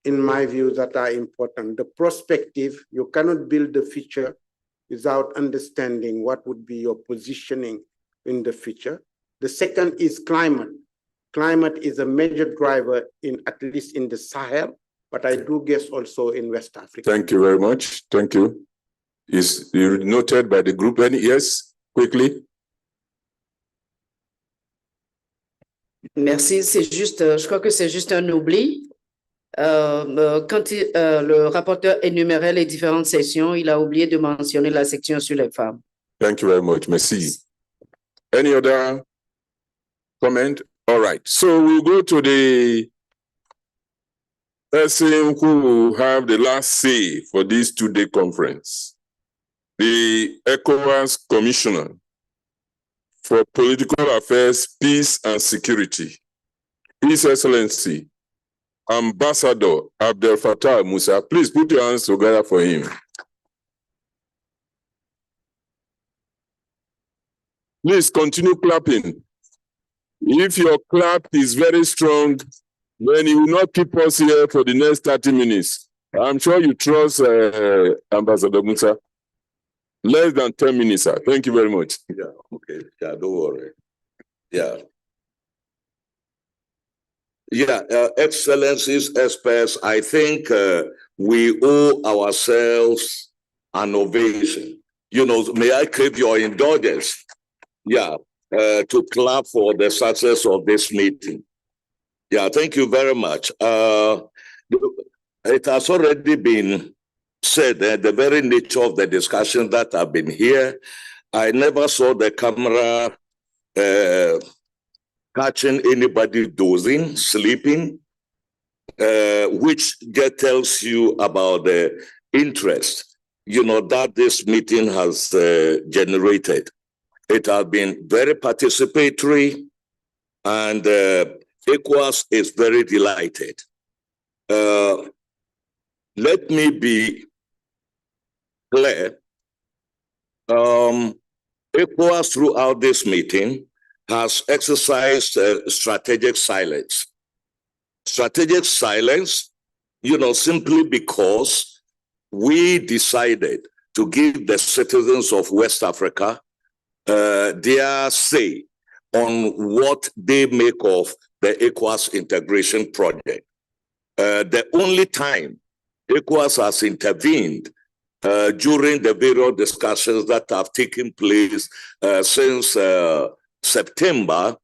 In my view, that are important. The perspective, you cannot build the future without understanding what would be your positioning in the future. The second is climate. Climate is a major driver in, at least in the Sahel, but I do guess also in West Africa. Thank you very much. Thank you. Is noted by the group? Any? Yes, quickly. Merci, c'est juste, je crois que c'est juste un oubli. Quand le rapporteur énumérait les différentes sections, il a oublié de mentionner la section sur les femmes. Thank you very much. Merci. Any other comment? All right. So we'll go to the person who will have the last say for this two-day conference. The ECOWAS Commissioner for Political Affairs, Peace and Security, His Excellency, Ambassador Abdel Fattah Musa. Please put your hands together for him. Please continue clapping. If your clap is very strong, then you will not keep us here for the next 30 minutes. I'm sure you trust Ambassador Musa. Less than 10 minutes, sir. Thank you very much. Yeah, okay. Yeah, don't worry. Yeah. Yeah, Excellencies, experts, I think we owe ourselves an ovation. You know, may I crave your indulgence? Yeah, to clap for the success of this meeting. Yeah, thank you very much. It has already been said that the very nature of the discussion that have been here, I never saw the camera catching anybody dozing, sleeping, which tells you about the interest, you know, that this meeting has generated. It has been very participatory, and ECOWAS is very delighted. Let me be clear. ECOWAS throughout this meeting has exercised strategic silence. Strategic silence, you know, simply because we decided to give the citizens of West Africa their say on what they make of the ECOWAS integration project. The only time ECOWAS has intervened during the various discussions that have taken place since September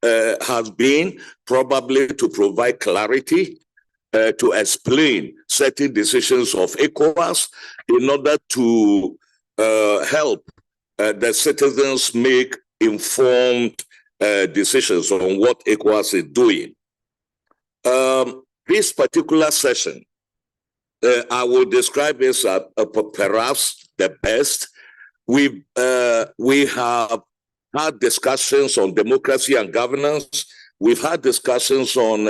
has been probably to provide clarity, to explain certain decisions of ECOWAS in order to help the citizens make informed decisions on what ECOWAS is doing. This particular session, I will describe as perhaps the best. We have had discussions on democracy and governance. We've had discussions on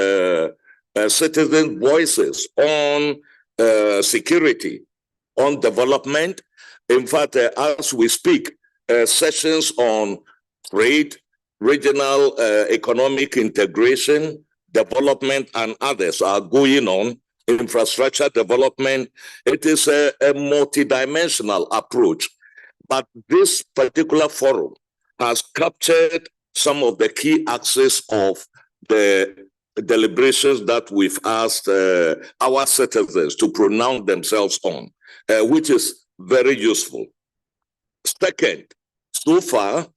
citizen voices, on security, on development. In fact, as we speak, sessions on trade, regional economic integration, development, and others are going on. Infrastructure development. It is a multidimensional approach. But this particular forum has captured some of the key axes of the deliberations that we've asked our citizens to pronounce themselves on, which is very useful. Second, so far,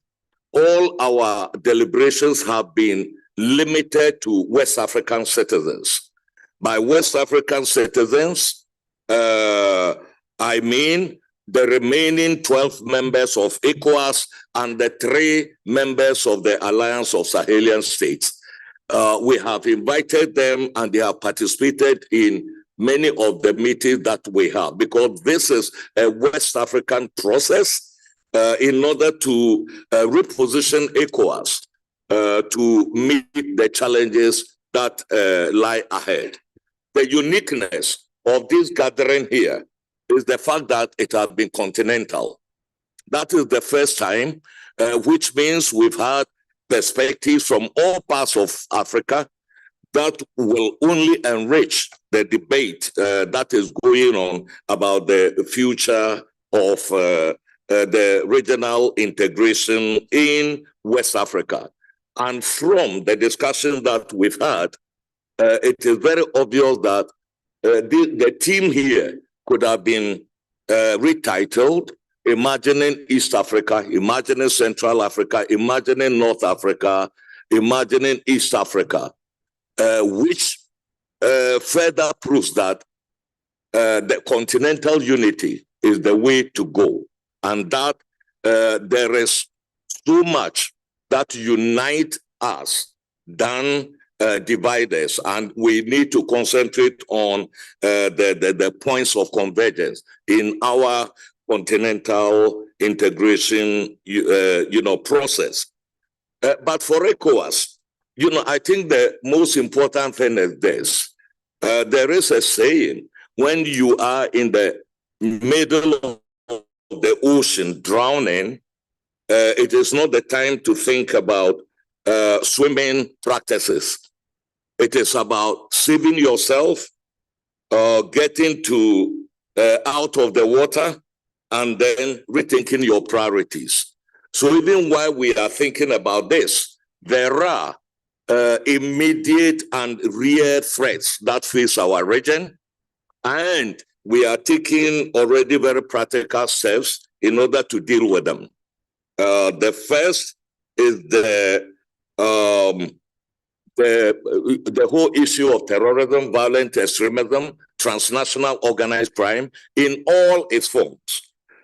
all our deliberations have been limited to West African citizens. By West African citizens, I mean the remaining 12 members of ECOWAS and the 3 members of the Alliance of Sahelian States. We have invited them and they have participated in many of the meetings that we have, because this is a West African process in order to reposition ECOWAS to meet the challenges that lie ahead. The uniqueness of this gathering here is the fact that it has been continental. That is the first time, which means we've had perspectives from all parts of Africa that will only enrich the debate that is going on about the future of the regional integration in West Africa. And from the discussion that we've had, it is very obvious that the team here could have been retitled imagining East Africa, imagining Central Africa, imagining North Africa, imagining East Africa, which further proves that the continental unity is the way to go, and that there is so much that unites us than divide us, and we need to concentrate on the points of convergence in our continental integration, process. But for ECOWAS, I think the most important thing is this. There is a saying, when you are in the middle of the ocean drowning, it is not the time to think about swimming practices. It is about saving yourself, getting to out of the water, and then rethinking your priorities. So even while we are thinking about this, there are immediate and real threats that face our region, and we are taking already very practical steps in order to deal with them. The first is the whole issue of terrorism, violent extremism, transnational organized crime in all its forms.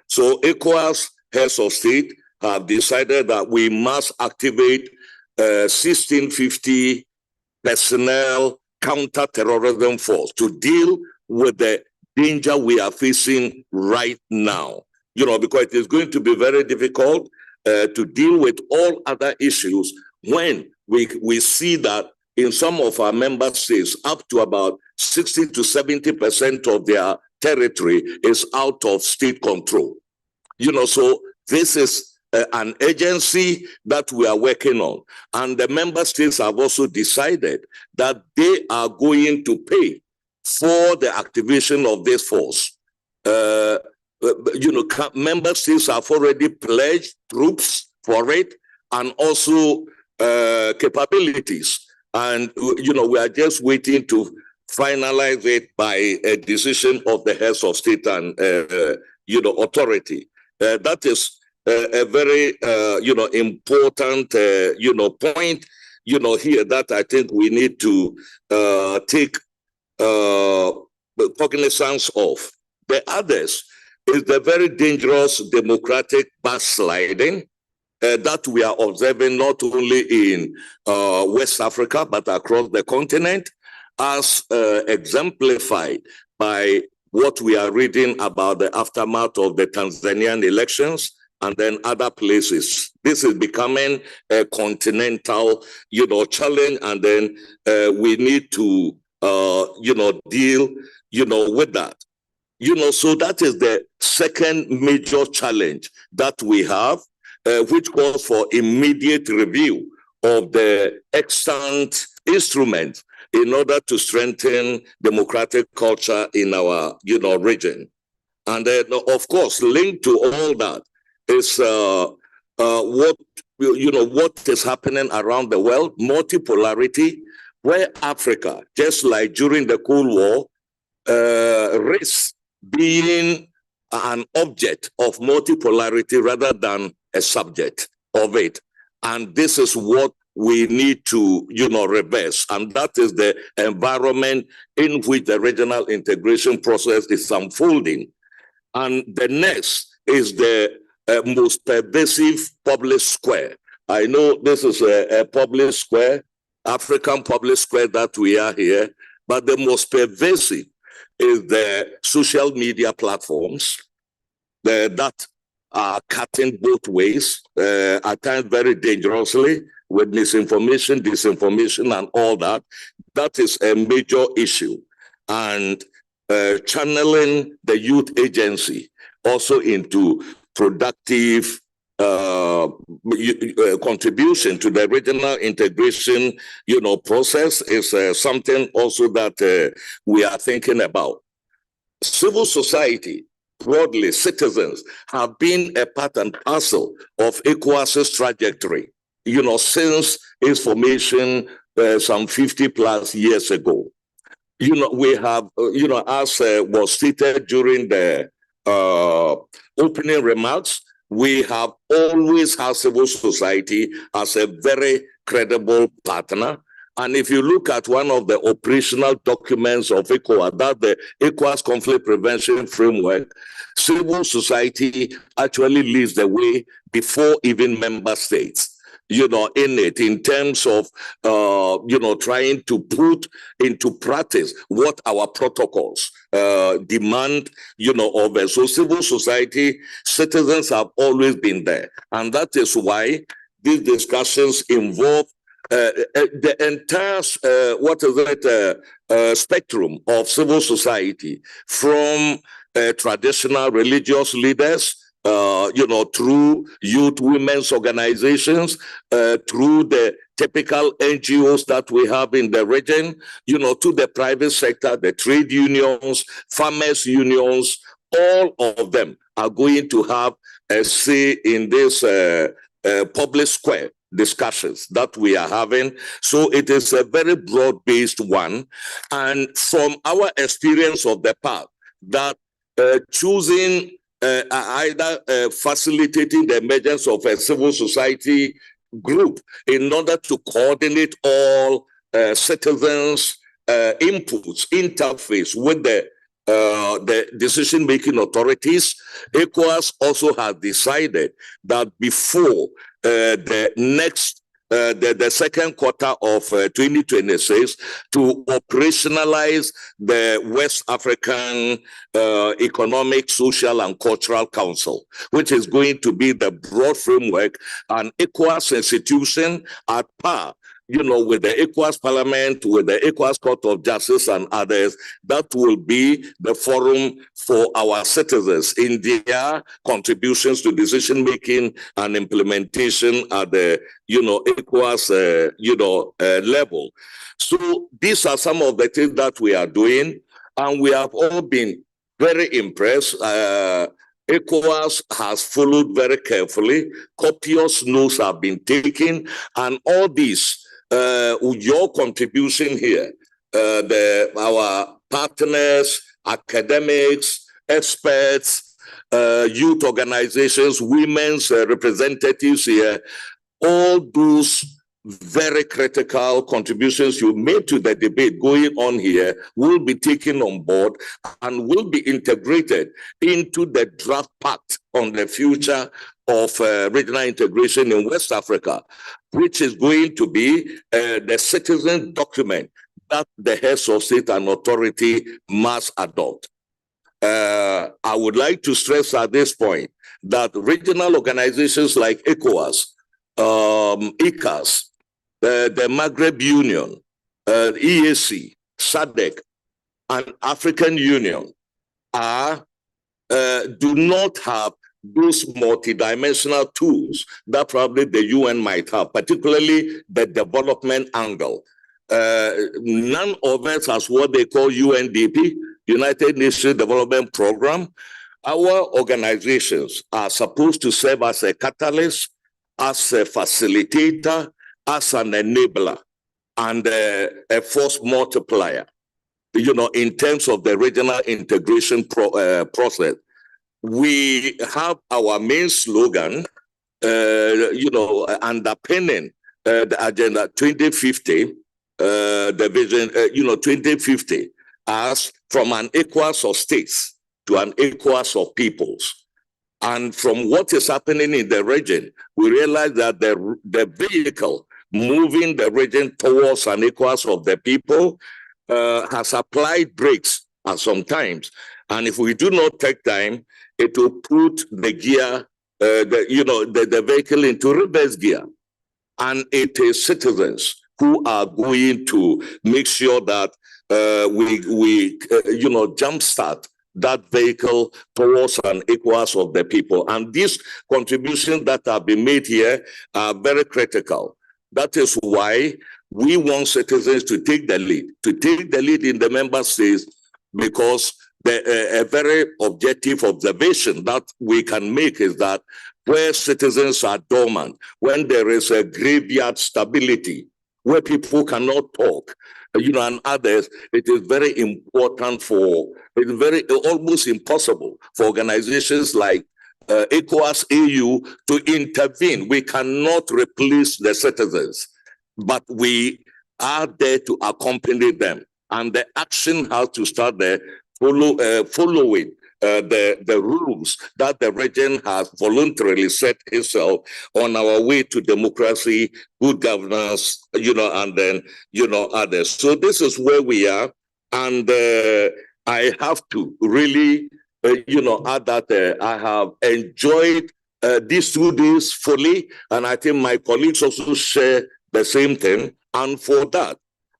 So ECOWAS heads of state have decided that we must activate 1650 personnel counter-terrorism force to deal with the danger we are facing right now. Because it is going to be very difficult to deal with all other issues when we see that in some of our member states, up to about 60 to 70% of their territory is out of state control. So this is an agency that we are working on. And the member states have also decided that they are going to pay for the activation of this force. Member states have already pledged troops for it and also capabilities. And, we are just waiting to finalize it by a decision of the heads of state and, authority. That is a very, important, point, here that I think we need to take cognizance of. The others is the very dangerous democratic backsliding that we are observing not only in West Africa, but across the continent, as exemplified by what we are reading about the aftermath of the Tanzanian elections and then other places. This is becoming a continental, challenge, and then we need to, deal, with that. So that is the second major challenge that we have, which calls for immediate review of the extant instruments in order to strengthen democratic culture in our, region. And then, of course, linked to all that is what is happening around the world, multipolarity, where Africa, just like during the Cold War, risks being an object of multipolarity rather than a subject of it. And this is what we need to, reverse. And that is the environment in which the regional integration process is unfolding. And the next is the most pervasive public square. I know this is a public square, African public square that we are here, but the most pervasive is the social media platforms that are cutting both ways, at times very dangerously, with misinformation, disinformation, and all that. That is a major issue. And channeling the youth agency also into productive contribution to the regional integration, process is something also that we are thinking about. Civil society, broadly, citizens have been a part and parcel of ECOWAS's trajectory, since its formation some 50 plus years ago. We have, as was stated during the opening remarks, we have always had civil society as a very credible partner. And if you look at one of the operational documents of ECOWAS, that's the ECOWAS Conflict Prevention Framework, civil society actually leads the way before even member states, in it, in terms of, trying to put into practice what our protocols demand, of us. So civil society, citizens have always been there. And that is why these discussions involve the entire, spectrum of civil society, from traditional religious leaders, through youth women's organizations, through the typical NGOs that we have in the region, to the private sector, the trade unions, farmers unions, all of them are going to have a say in this public square discussions that we are having. So it is a very broad-based one. And from our experience of the past, that choosing either facilitating the emergence of a civil society group in order to coordinate all citizens' inputs, interface with the decision-making authorities, ECOWAS also has decided that before the second quarter of 2026, to operationalize the West African Economic, Social, and Cultural Council, which is going to be the broad framework, an ECOWAS institution at par, with the ECOWAS Parliament, with the ECOWAS Court of Justice and others, that will be the forum for our citizens in their contributions to decision-making and implementation at the, ECOWAS, level. So these are some of the things that we are doing, and we have all been very impressed. ECOWAS has followed very carefully. Copious notes have been taken, and all these, your contribution here, our partners, academics, experts, youth organizations, women's representatives here, all those very critical contributions you made to the debate going on here will be taken on board and will be integrated into the draft pact on the future of regional integration in West Africa, which is going to be the citizen document that the heads of state and authority must adopt. I would like to stress at this point that regional organizations like ECOWAS, ECAS, the Maghreb Union, EAC, SADC, and African Union do not have those multidimensional tools that probably the UN might have, particularly the development angle. None of us has what they call UNDP, United Nations Development Program. Our organizations are supposed to serve as a catalyst, as a facilitator, as an enabler, and a force multiplier, in terms of the regional integration process. We have our main slogan, underpinning the Agenda 2050, the vision, 2050, as from an ECOWAS of states to an ECOWAS of peoples. And from what is happening in the region, we realize that the vehicle moving the region towards an ECOWAS of the people has applied brakes at some times. And if we do not take time, it will put the gear, the vehicle into reverse gear. And it is citizens who are going to make sure that we jumpstart that vehicle towards an ECOWAS of the people. And these contributions that have been made here are very critical. That is why we want citizens to take the lead in the member states, because a very objective observation that we can make is that where citizens are dormant, when there is a graveyard stability, where people cannot talk, and others, it is very important almost impossible for organizations like ECOWAS, AU to intervene. We cannot replace the citizens, but we are there to accompany them. And the action has to start there, following the rules that the region has voluntarily set itself on our way to democracy, good governance, and then, others. So this is where we are. And I have to really, add that I have enjoyed these 2 days fully. And I think my colleagues also share the same thing. And for that,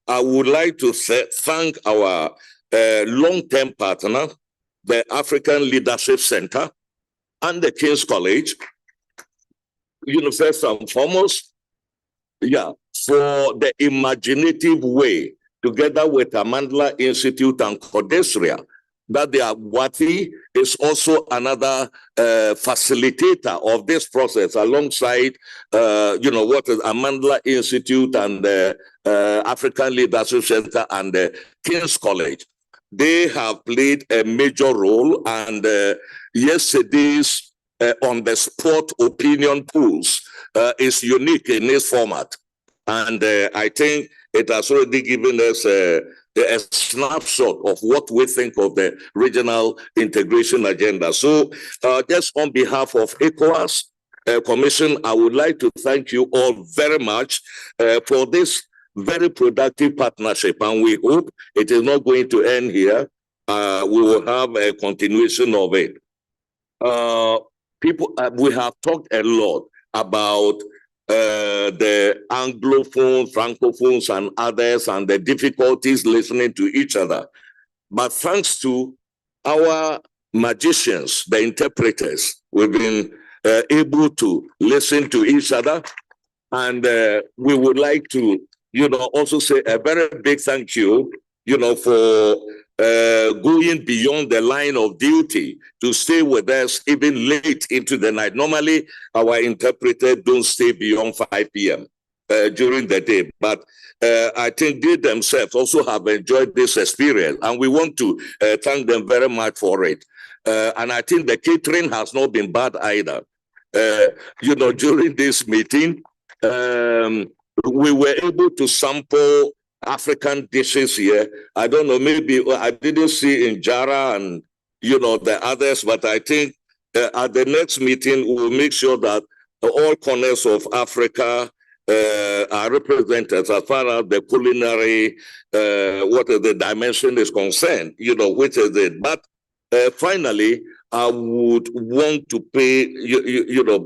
I would like to thank our long-term partner, the African Leadership Center and the King's College, first and foremost, for the imaginative way, together with Amandla Institute and Codesria, that the Wati is also another facilitator of this process alongside, what is Amandla Institute and the African Leadership Center and the King's College. They have played a major role, and yesterday's on-the-spot opinion polls is unique in this format. And I think it has already given us a snapshot of what we think of the regional integration agenda. So just on behalf of ECOWAS Commission, I would like to thank you all very much for this very productive partnership, and we hope it is not going to end here. We will have a continuation of it. We have talked a lot about the Anglophones, Francophones, and others, and the difficulties listening to each other. But thanks to our magicians, the interpreters, we've been able to listen to each other. And we would like to, also say a very big thank you, for going beyond the line of duty to stay with us even late into the night. Normally, our interpreters don't stay beyond 5 p.m. During the day, but I think they themselves also have enjoyed this experience, and we want to thank them very much for it. And I think the catering has not been bad either. During this meeting, we were able to sample African dishes here. I don't know, maybe I didn't see Injera and, the others, but I think at the next meeting, we'll make sure that all corners of Africa are represented as far as the culinary, what is the dimension is concerned, which is it. But finally, I would want to pay,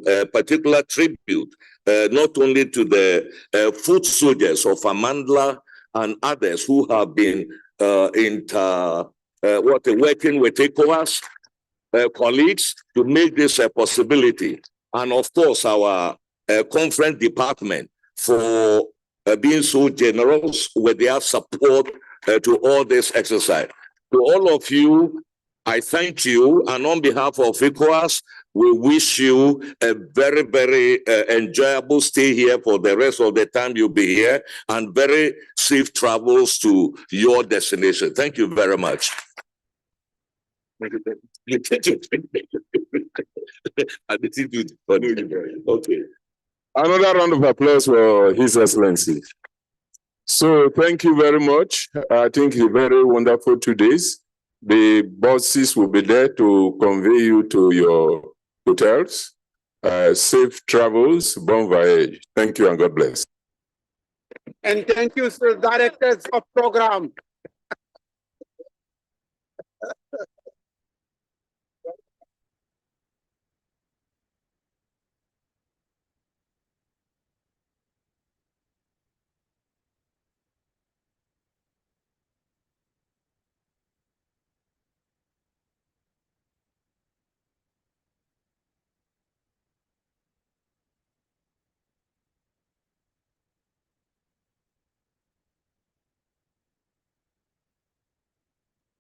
a particular tribute, not only to the foot soldiers of Amandla and others who have been working with ECOWAS colleagues to make this a possibility. And of course, our Conferenc department for being so generous with their support to all this exercise. To all of you, I thank you, and on behalf of ECOWAS, we wish you a very, very enjoyable stay here for the rest of the time you'll be here, and very safe travels to your destination. Thank you very much. Okay. Another round of applause for His Excellency. So thank you very much. I think it's very wonderful 2 days. The buses will be there to convey you to your hotels. Safe travels, bon voyage. Thank you and God bless. And thank you, sir, directors of program.